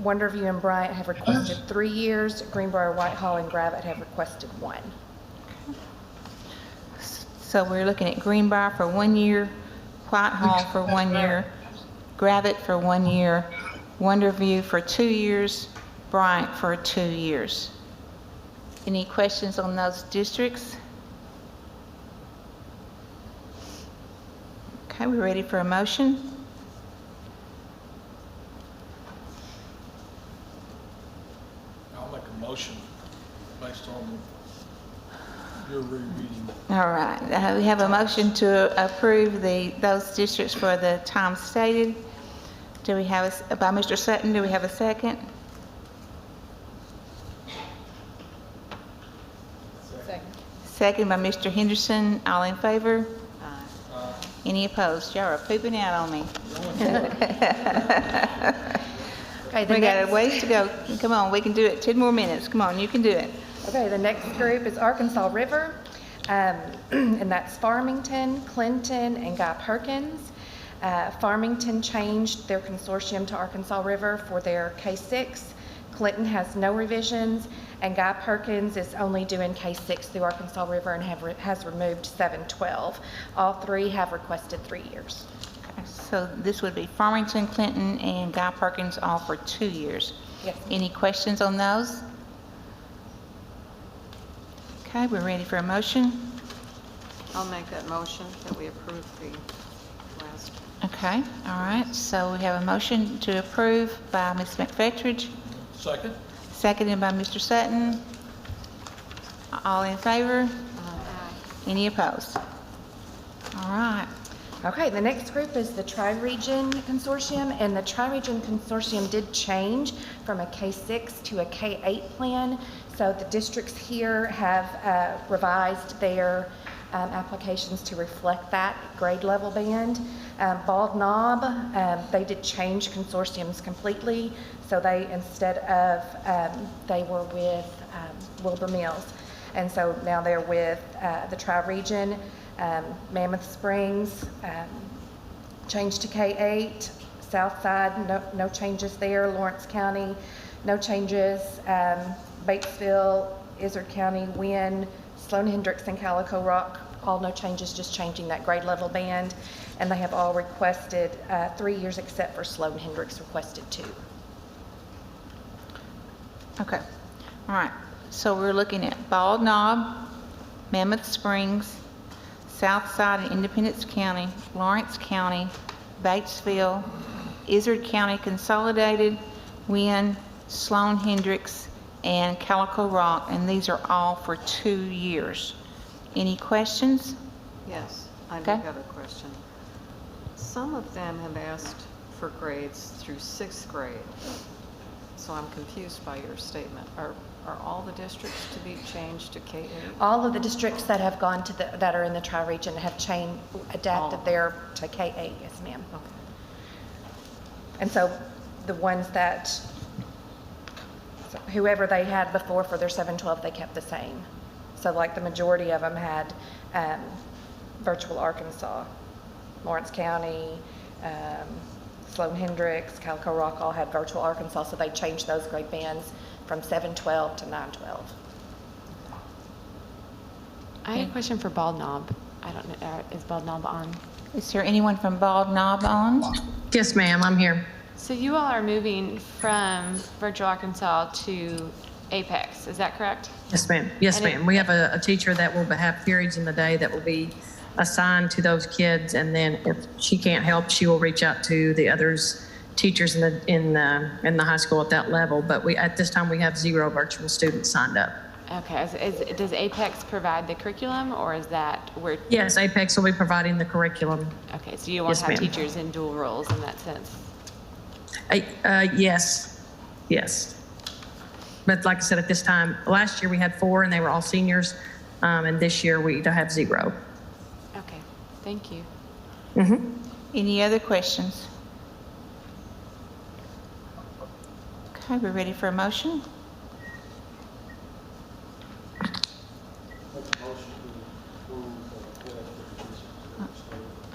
Wonderview and Bryant have requested 3 years. Greenbrier, Whitehall, and Gravette have requested 1. So we're looking at Greenbrier for 1 year, Whitehall for 1 year, Gravette for 1 year, Wonderview for 2 years, Bryant for 2 years. Any questions on those districts? Okay, we're ready for a motion. I'll make a motion based on your rereading. All right, we have a motion to approve those districts for the time stated. Do we have, by Mr. Sutton, do we have a second? Second by Mr. Henderson. All in favor? Any opposed? Y'all are pooping out on me. Okay, We got a ways to go. Come on, we can do it. 10 more minutes. Come on, you can do it. Okay, the next group is Arkansas River, and that's Farmington, Clinton, and Guy Perkins. Farmington changed their consortium to Arkansas River for their K-6. Clinton has no revisions, and Guy Perkins is only doing K-6 through Arkansas River and has removed 7-12. All 3 have requested 3 years. Okay, so this would be Farmington, Clinton, and Guy Perkins all for 2 years. Yes. Any questions on those? Okay, we're ready for a motion. I'll make that motion that we approve the last. Okay, all right. So we have a motion to approve by Ms. McFetrich, Second? seconded by Mr. Sutton. All in favor? Any opposed? All right. Okay, the next group is the Tri-Region Consortium, and the Tri-Region Consortium did change from a K-6 to a K-8 plan. So the districts here have revised their applications to reflect that grade level band. Bald Knob, they did change consortiums completely. So they, instead of, they were with Wilbur Mills. And so now they're with the Tri-Region. Mammoth Springs changed to K-8. Southside, no changes there. Lawrence County No changes. Batesville, Izard County, Wynn, Sloan Hendricks, and Calico Rock, all no changes, just changing that grade level band. And they have all requested 3 years except for Sloan Hendricks requested 2. Okay, all right. So we're looking at Bald Knob, Mammoth Springs, Southside and Independence County, Lawrence County, Batesville, Izard County Consolidated, Wynn, Sloan Hendricks, and Calico Rock, and these are all for 2 years. Any questions? Yes, I do Okay. have a question. Some of them have asked for grades through 6th grade. So I'm confused by your statement. Are all the districts to be changed to K-8? All of the districts that have gone to that are in the tri-region have adapted their to K-8, yes ma'am. Okay. And so the ones that, whoever they had before for their 712, they kept the same. So like the majority of them had virtual Arkansas, Lawrence County, Sloan Hendricks, Calico Rock all had virtual Arkansas, so they changed those grade bands from 712 to 912. I had a question for Bald Knob. I don't know, is Bald Knob on? Is there anyone from Bald Knob on? Yes, ma'am, I'm here. So you all are moving from Virtual Arkansas to Apex, is that correct? Yes, ma'am. Yes, And it- ma'am. We have a teacher that will have periods in the day that will be assigned to those kids, and then if she can't help, she will reach out to the others teachers in the high school at that level. But at this time we have 0 virtual students signed up. Okay, does Apex provide the curriculum, or is that where? Yes, Apex will be providing the curriculum. Okay, so you won't Yes, have ma'am. teachers in dual roles in that sense? Yes. But like I said, at this time, last year we had 4 and they were all seniors, and this year we have 0. Okay, thank you. Any other questions? Okay, we're ready for a motion?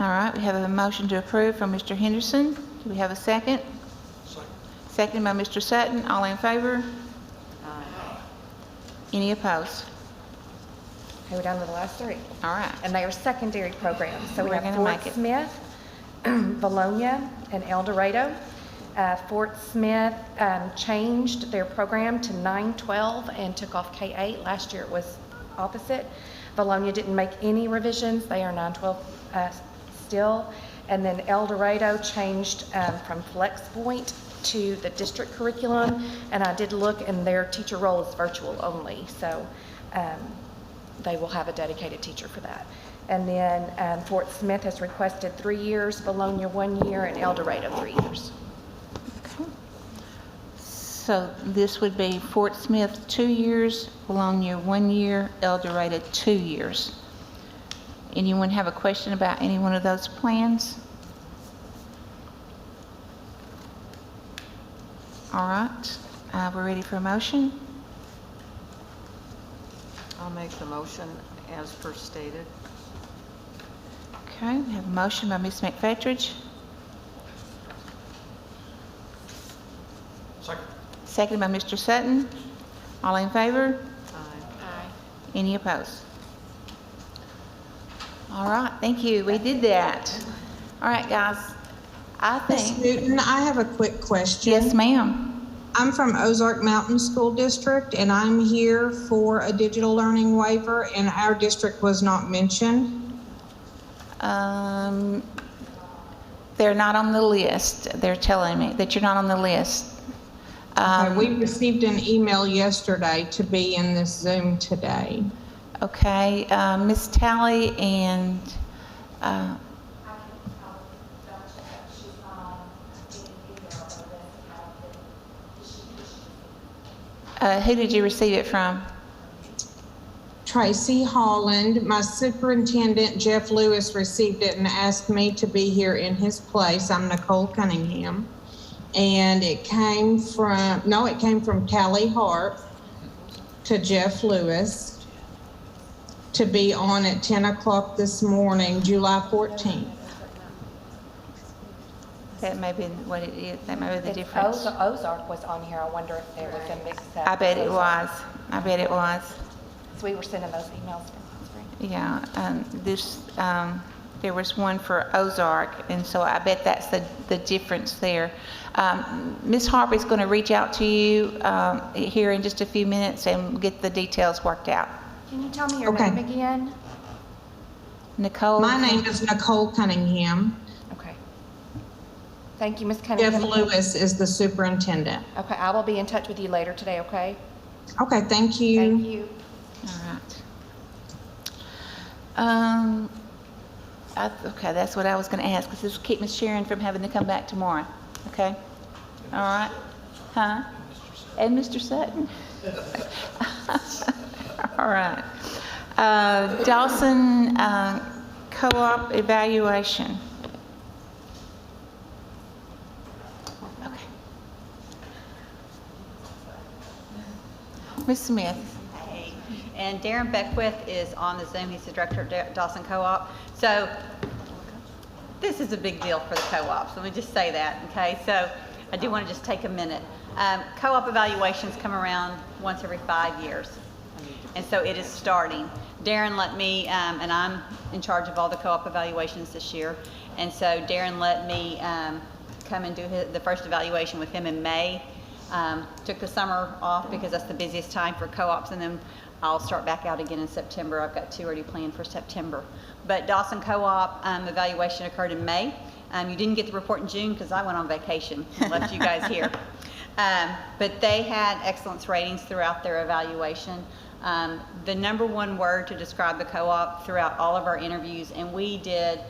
All right, we have a motion to approve from Mr. Henderson. Do we have a second? Second by Mr. Sutton. All in favor? Any opposed? Okay, we're down to the last 3. All right. And they are secondary programs. So we We're have gonna Fort make it. Smith, Bologna, and El Dorado. Fort Smith changed their program to 912 and took off K-8. Last year it was opposite. Bologna didn't make any revisions. They are 912 still. And then El Dorado changed from Flex Point to the district curriculum. And I did look, and their teacher role is virtual only. So they will have a dedicated teacher for that. And then Fort Smith has requested 3 years, Bologna 1 year, and El Dorado 3 years. Okay. So this would be Fort Smith 2 years, Bologna 1 year, El Dorado 2 years. Anyone have a question about any one of those plans? All right, we're ready for a motion. I'll make the motion as per stated. Okay, we have a motion by Ms. McFetridge. Second. Second by Mr. Sutton. All in favor? Aye. Any opposed? All right, thank you. We did that. All right, guys. I Ms. think. Newton, I have a quick question. Yes, ma'am. I'm from Ozark Mountain School District, and I'm here for a digital learning waiver, and our district was not mentioned. They're not on the list. They're telling me that you're not on the list. We received an email yesterday to be in this Zoom today. Okay, Ms. Talley and who did you receive it from? Tracy Holland. My superintendent, Jeff Lewis, received it and asked me to be here in his place. I'm Nicole Cunningham. And it came from Tally Harp to Jeff Lewis to be on at 10 o'clock this morning, July 14th. That may be what it is. That may be the It's difference. Ozark was on here. I wonder if there was a mix-up. I bet it Ozark. was. I bet it was. So we were sending those emails from Spring. Yeah, there was one for Ozark, and so I bet that's the difference there. Ms. Harper is going to reach out to you here in just a few minutes and get the details worked out. Can you tell me your Okay. name again? Nicole? My name is Nicole Cunningham. Okay. Thank you, Ms. Cunningham. Jeff Lewis is the superintendent. Okay, I will be in touch with you later today, okay? Okay, thank you. Thank you. All right. Okay, that's what I was going to ask, because this will keep Ms. Sharon from having to come back tomorrow. Okay? All right? Huh? And Mr. Sutton? All right. Dawson Co-op evaluation. Okay. Ms. Smith. Hey, and Darren Beckwith is on the Zoom. He's the director of Dawson Co-op. So this is a big deal for the co-ops. Let me just say that, okay? So I do want to just take a minute. Co-op evaluations come around once every 5 years. And so it is starting. Darren let me, and I'm in charge of all the co-op evaluations this year. And so Darren let me come and do the first evaluation with him in May. Took the summer off because that's the busiest time for co-ops, and then I'll start back out again in September. I've got 2 already planned for September. But Dawson Co-op evaluation occurred in May. You didn't get the report in June because I went on vacation and left you guys here. But they had excellence ratings throughout their evaluation. The number one word to describe the co-op throughout all of our interviews, and we did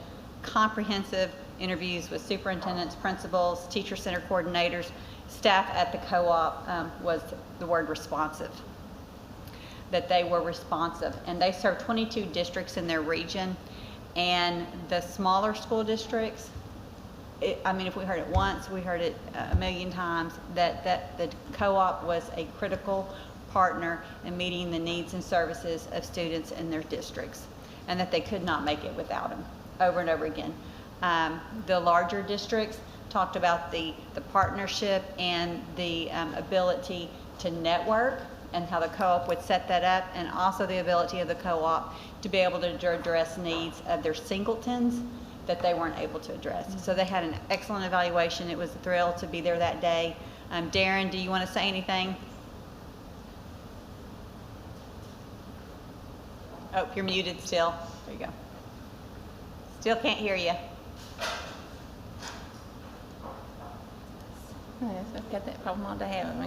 comprehensive interviews with superintendents, principals, teacher center coordinators, staff at the co-op, was the word responsive. That they were responsive. And they serve 22 districts in their region. And the smaller school districts, if we heard it once, we heard it a million times, that the co-op was a critical partner in meeting the needs and services of students in their districts, and that they could not make it without them, over and over again. The larger districts talked about the partnership and the ability to network, and how the co-op would set that up, and also the ability of the co-op to be able to address needs of their singletons that they weren't able to address. So they had an excellent evaluation. It was a thrill to be there that day. Darren, do you want to say anything? Oh, you're muted still. There you go. Still can't hear you. Yes, I've got that problem all day, haven't we?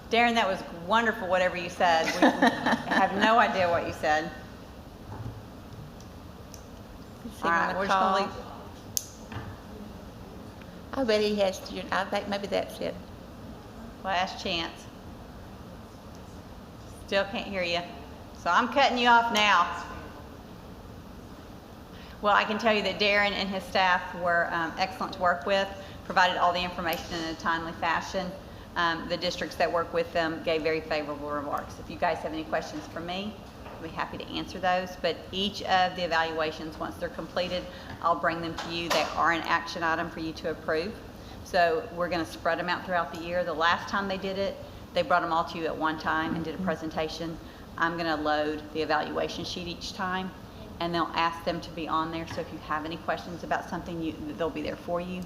Darren, that was wonderful, whatever you said. We have no idea what you said. All right, we're just going to leave. I bet he has, I think maybe that's it. Last chance. Still can't hear you. So I'm cutting you off now. Well, I can tell you that Darren and his staff were excellent to work with, provided all the information in a timely fashion. The districts that work with them gave very favorable remarks. If you guys have any questions for me, I'll be happy to answer those. But each of the evaluations, once they're completed, I'll bring them to you. They are an action item for you to approve. So we're going to spread them out throughout the year. The last time they did it, they brought them all to you at one time and did a presentation. I'm going to load the evaluation sheet each time, and they'll ask them to be on there. So if you have any questions about something, they'll be there for you.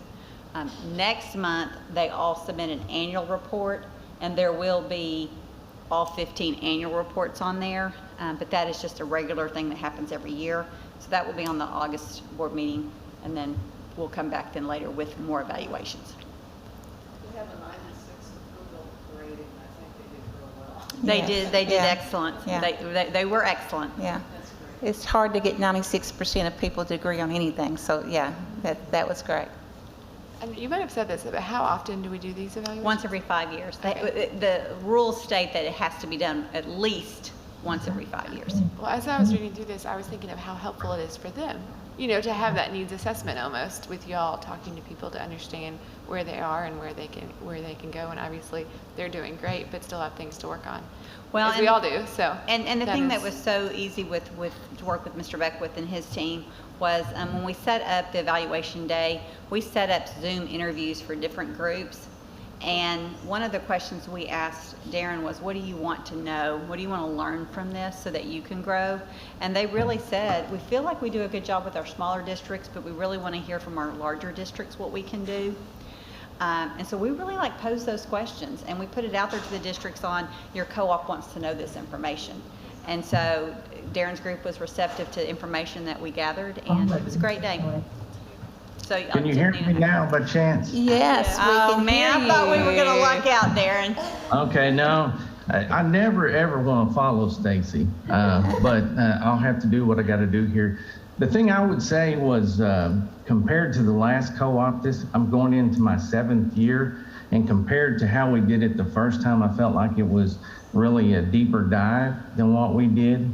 Next month, they all submit an annual report, and there will be all 15 annual reports on there, but that is just a regular thing that happens every year. So that will be on the August board meeting, and then we'll come back then later with more evaluations. We have a 96 approval rating. I think They did Yeah. excellent. Yeah. They were excellent. Yeah. It's hard to get 96% of people to agree on anything, so yeah, that was great. And you might have said this, but how often do we do these evaluations? Once every 5 years. The rules state that it has to be done at least once every 5 years. Well, as I was reading through this, I was thinking of how helpful it is for them, to have that needs assessment almost with y'all talking to people to understand where they are and where they can go. And obviously they're doing great, but still have things to work on. Well, as we all do. So, and the thing that was so easy with to work with Mr. Beckwith and his team was when we set up the evaluation day, we set up Zoom interviews for different groups. And one of the questions we asked Darren was, what do you want to know? What do you want to learn from this so that you can grow? And they really said, we feel like we do a good job with our smaller districts, but we really want to hear from our larger districts what we can do. And so we really pose those questions, and we put it out there to the districts on, your co-op wants to know this information. And so Darren's group was receptive to information that we gathered, and it was a great day. So, can you hear me now by chance? Yes, we can hear you. I thought we were going to luck out, Darren. Okay, no, I never ever want to follow Stacy, but I'll have to do what I got to do here. The thing I would say was, compared to the last co-op, I'm going into my 7th year, and compared to how we did it the first time, I felt like it was really a deeper dive than what we did.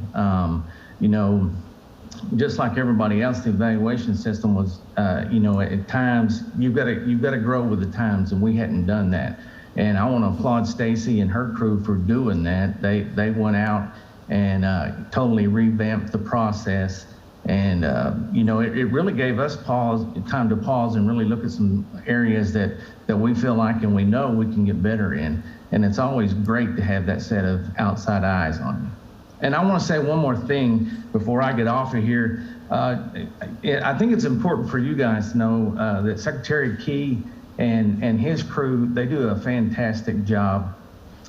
Just like everybody else, the evaluation system was, at times you've got to grow with the times, and we hadn't done that. And I want to applaud Stacy and her crew for doing that. They went out and totally revamped the process, and it really gave us time to pause and really look at some areas that we feel like and we know we can get better in. And it's always great to have that set of outside eyes on you. And I want to say one more thing before I get off of here. I think it's important for you guys to know that Secretary Key and his crew, they do a fantastic job.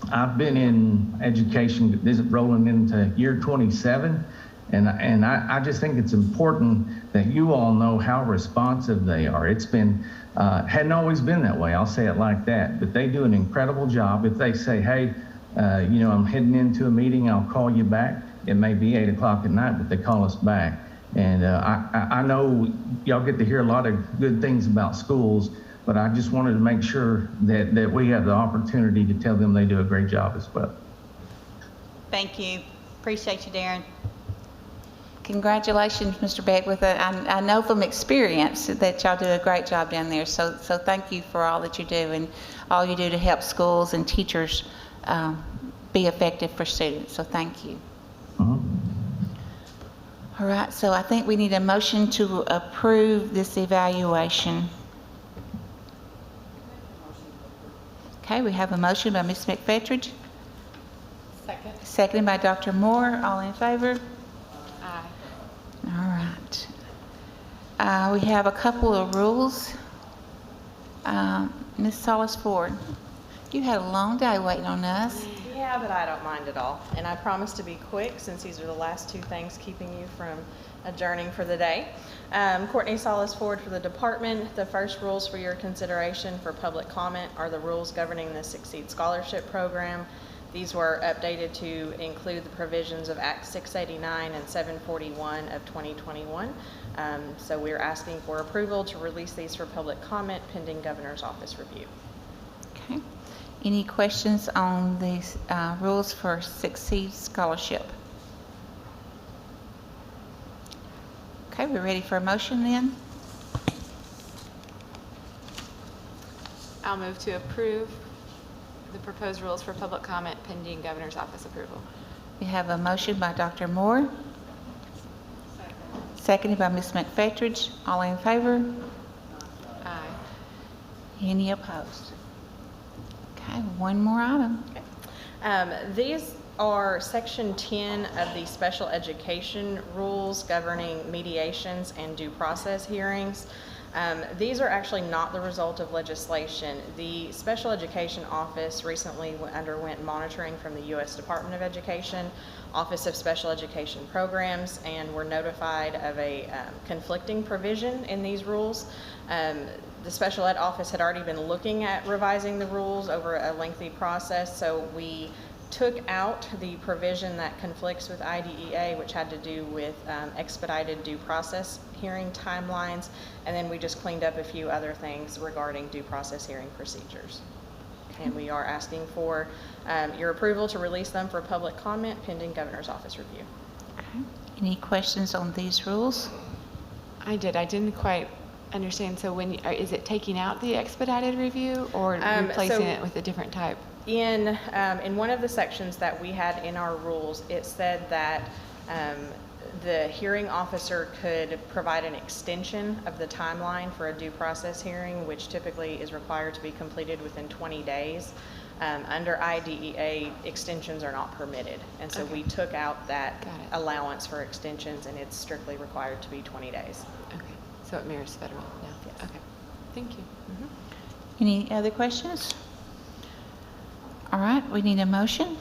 I've been in education, this is rolling into year 27, and I just think it's important that you all know how responsive they are. It's been, hadn't always been that way, I'll say it like that, but they do an incredible job. If they say, hey, I'm heading into a meeting, I'll call you back. It may be 8 o'clock at night, but they call us back. And I know y'all get to hear a lot of good things about schools, but I just wanted to make sure that we have the opportunity to tell them they do a great job as well. Thank you. Appreciate you, Darren. Congratulations, Mr. Beckwith. I know from experience that y'all do a great job down there. So thank you for all that you do and all you do to help schools and teachers be effective for students. So thank you. All right, so I think we need a motion to approve this evaluation. Okay, we have a motion by Ms. McFetridge. Second. Seconded by Dr. Moore. All in favor? Aye. All right. We have a couple of rules. Ms. Solis Ford, you had a long day waiting on us. Yeah, but I don't mind at all. And I promise to be quick since these are the last two things keeping you from adjourning for the day. Courtney Solis Ford for the department. The first rules for your consideration for public comment are the rules governing the Succeed Scholarship Program. These were updated to include the provisions of Act 689 and 741 of 2021. So we're asking for approval to release these for public comment pending Governor's Office review. Okay. Any questions on these rules for Succeed Scholarship? Okay, we're ready for a motion then? I'll move to approve the proposed rules for public comment pending Governor's Office approval. We have a motion by Dr. Moore. Seconded by Ms. McFetridge. All in favor? Aye. Any opposed? Okay, one more item. These are Section 10 of the Special Education Rules governing mediations and due process hearings. These are actually not the result of legislation. The Special Education Office recently underwent monitoring from the U.S. Department of Education, Office of Special Education Programs, and were notified of a conflicting provision in these rules. The Special Ed Office had already been looking at revising the rules over a lengthy process, so we took out the provision that conflicts with IDEA, which had to do with expedited due process hearing timelines, and then we just cleaned up a few other things regarding due process hearing procedures. and we are asking for your approval to release them for public comment pending governor's office review. Any questions on these rules? I didn't quite understand. So is it taking out the expedited review or replacing it with a different type? In one of the sections that we had in our rules, it said that the hearing officer could provide an extension of the timeline for a due process hearing, which typically is required to be completed within 20 days. Under IDEA, extensions are not permitted. And so we took out that allowance for extensions, and it's strictly required to be 20 days. Okay. So it mirrors federal now? Yes. Okay. Thank you. Any other questions? All right, we need a motion.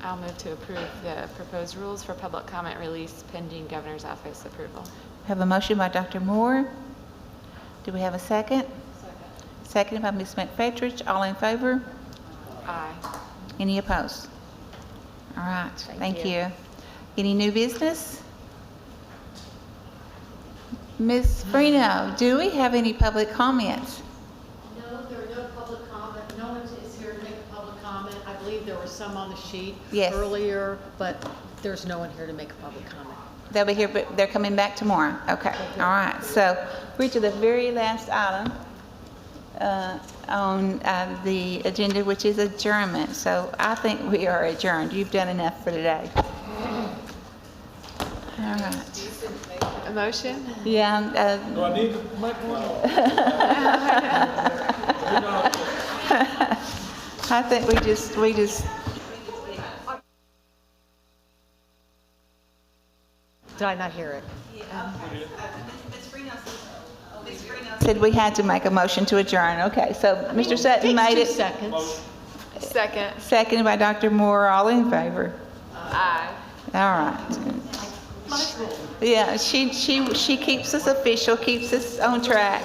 I'll move to approve the proposed rules for public comment release pending governor's office approval. We have a motion by Dr. Moore. Do we have a second? Seconded by Ms. McFetrich. All in favor? Aye. Any opposed? All right, thank you. you. Any new business? Ms. Freno, do we have any public comments? No, there are no public comment. No one is here to make a public comment. I believe there were some on the sheet Yes. earlier, but there's no one here to make a public comment. They'll be here, but they're coming back tomorrow. Okay, all right. So we're to the very last item on the agenda, which is adjournment. So I think we are adjourned. You've done enough for today. All right. A motion? Yeah. Do I need to make one? I think we just. Did I not hear it? Said we had to make a motion to adjourn. Okay, so Mr. Sutton made it. 2 seconds. Second. Seconded by Dr. Moore. All in favor? Aye. All right. Yeah, she keeps us official, keeps us on track.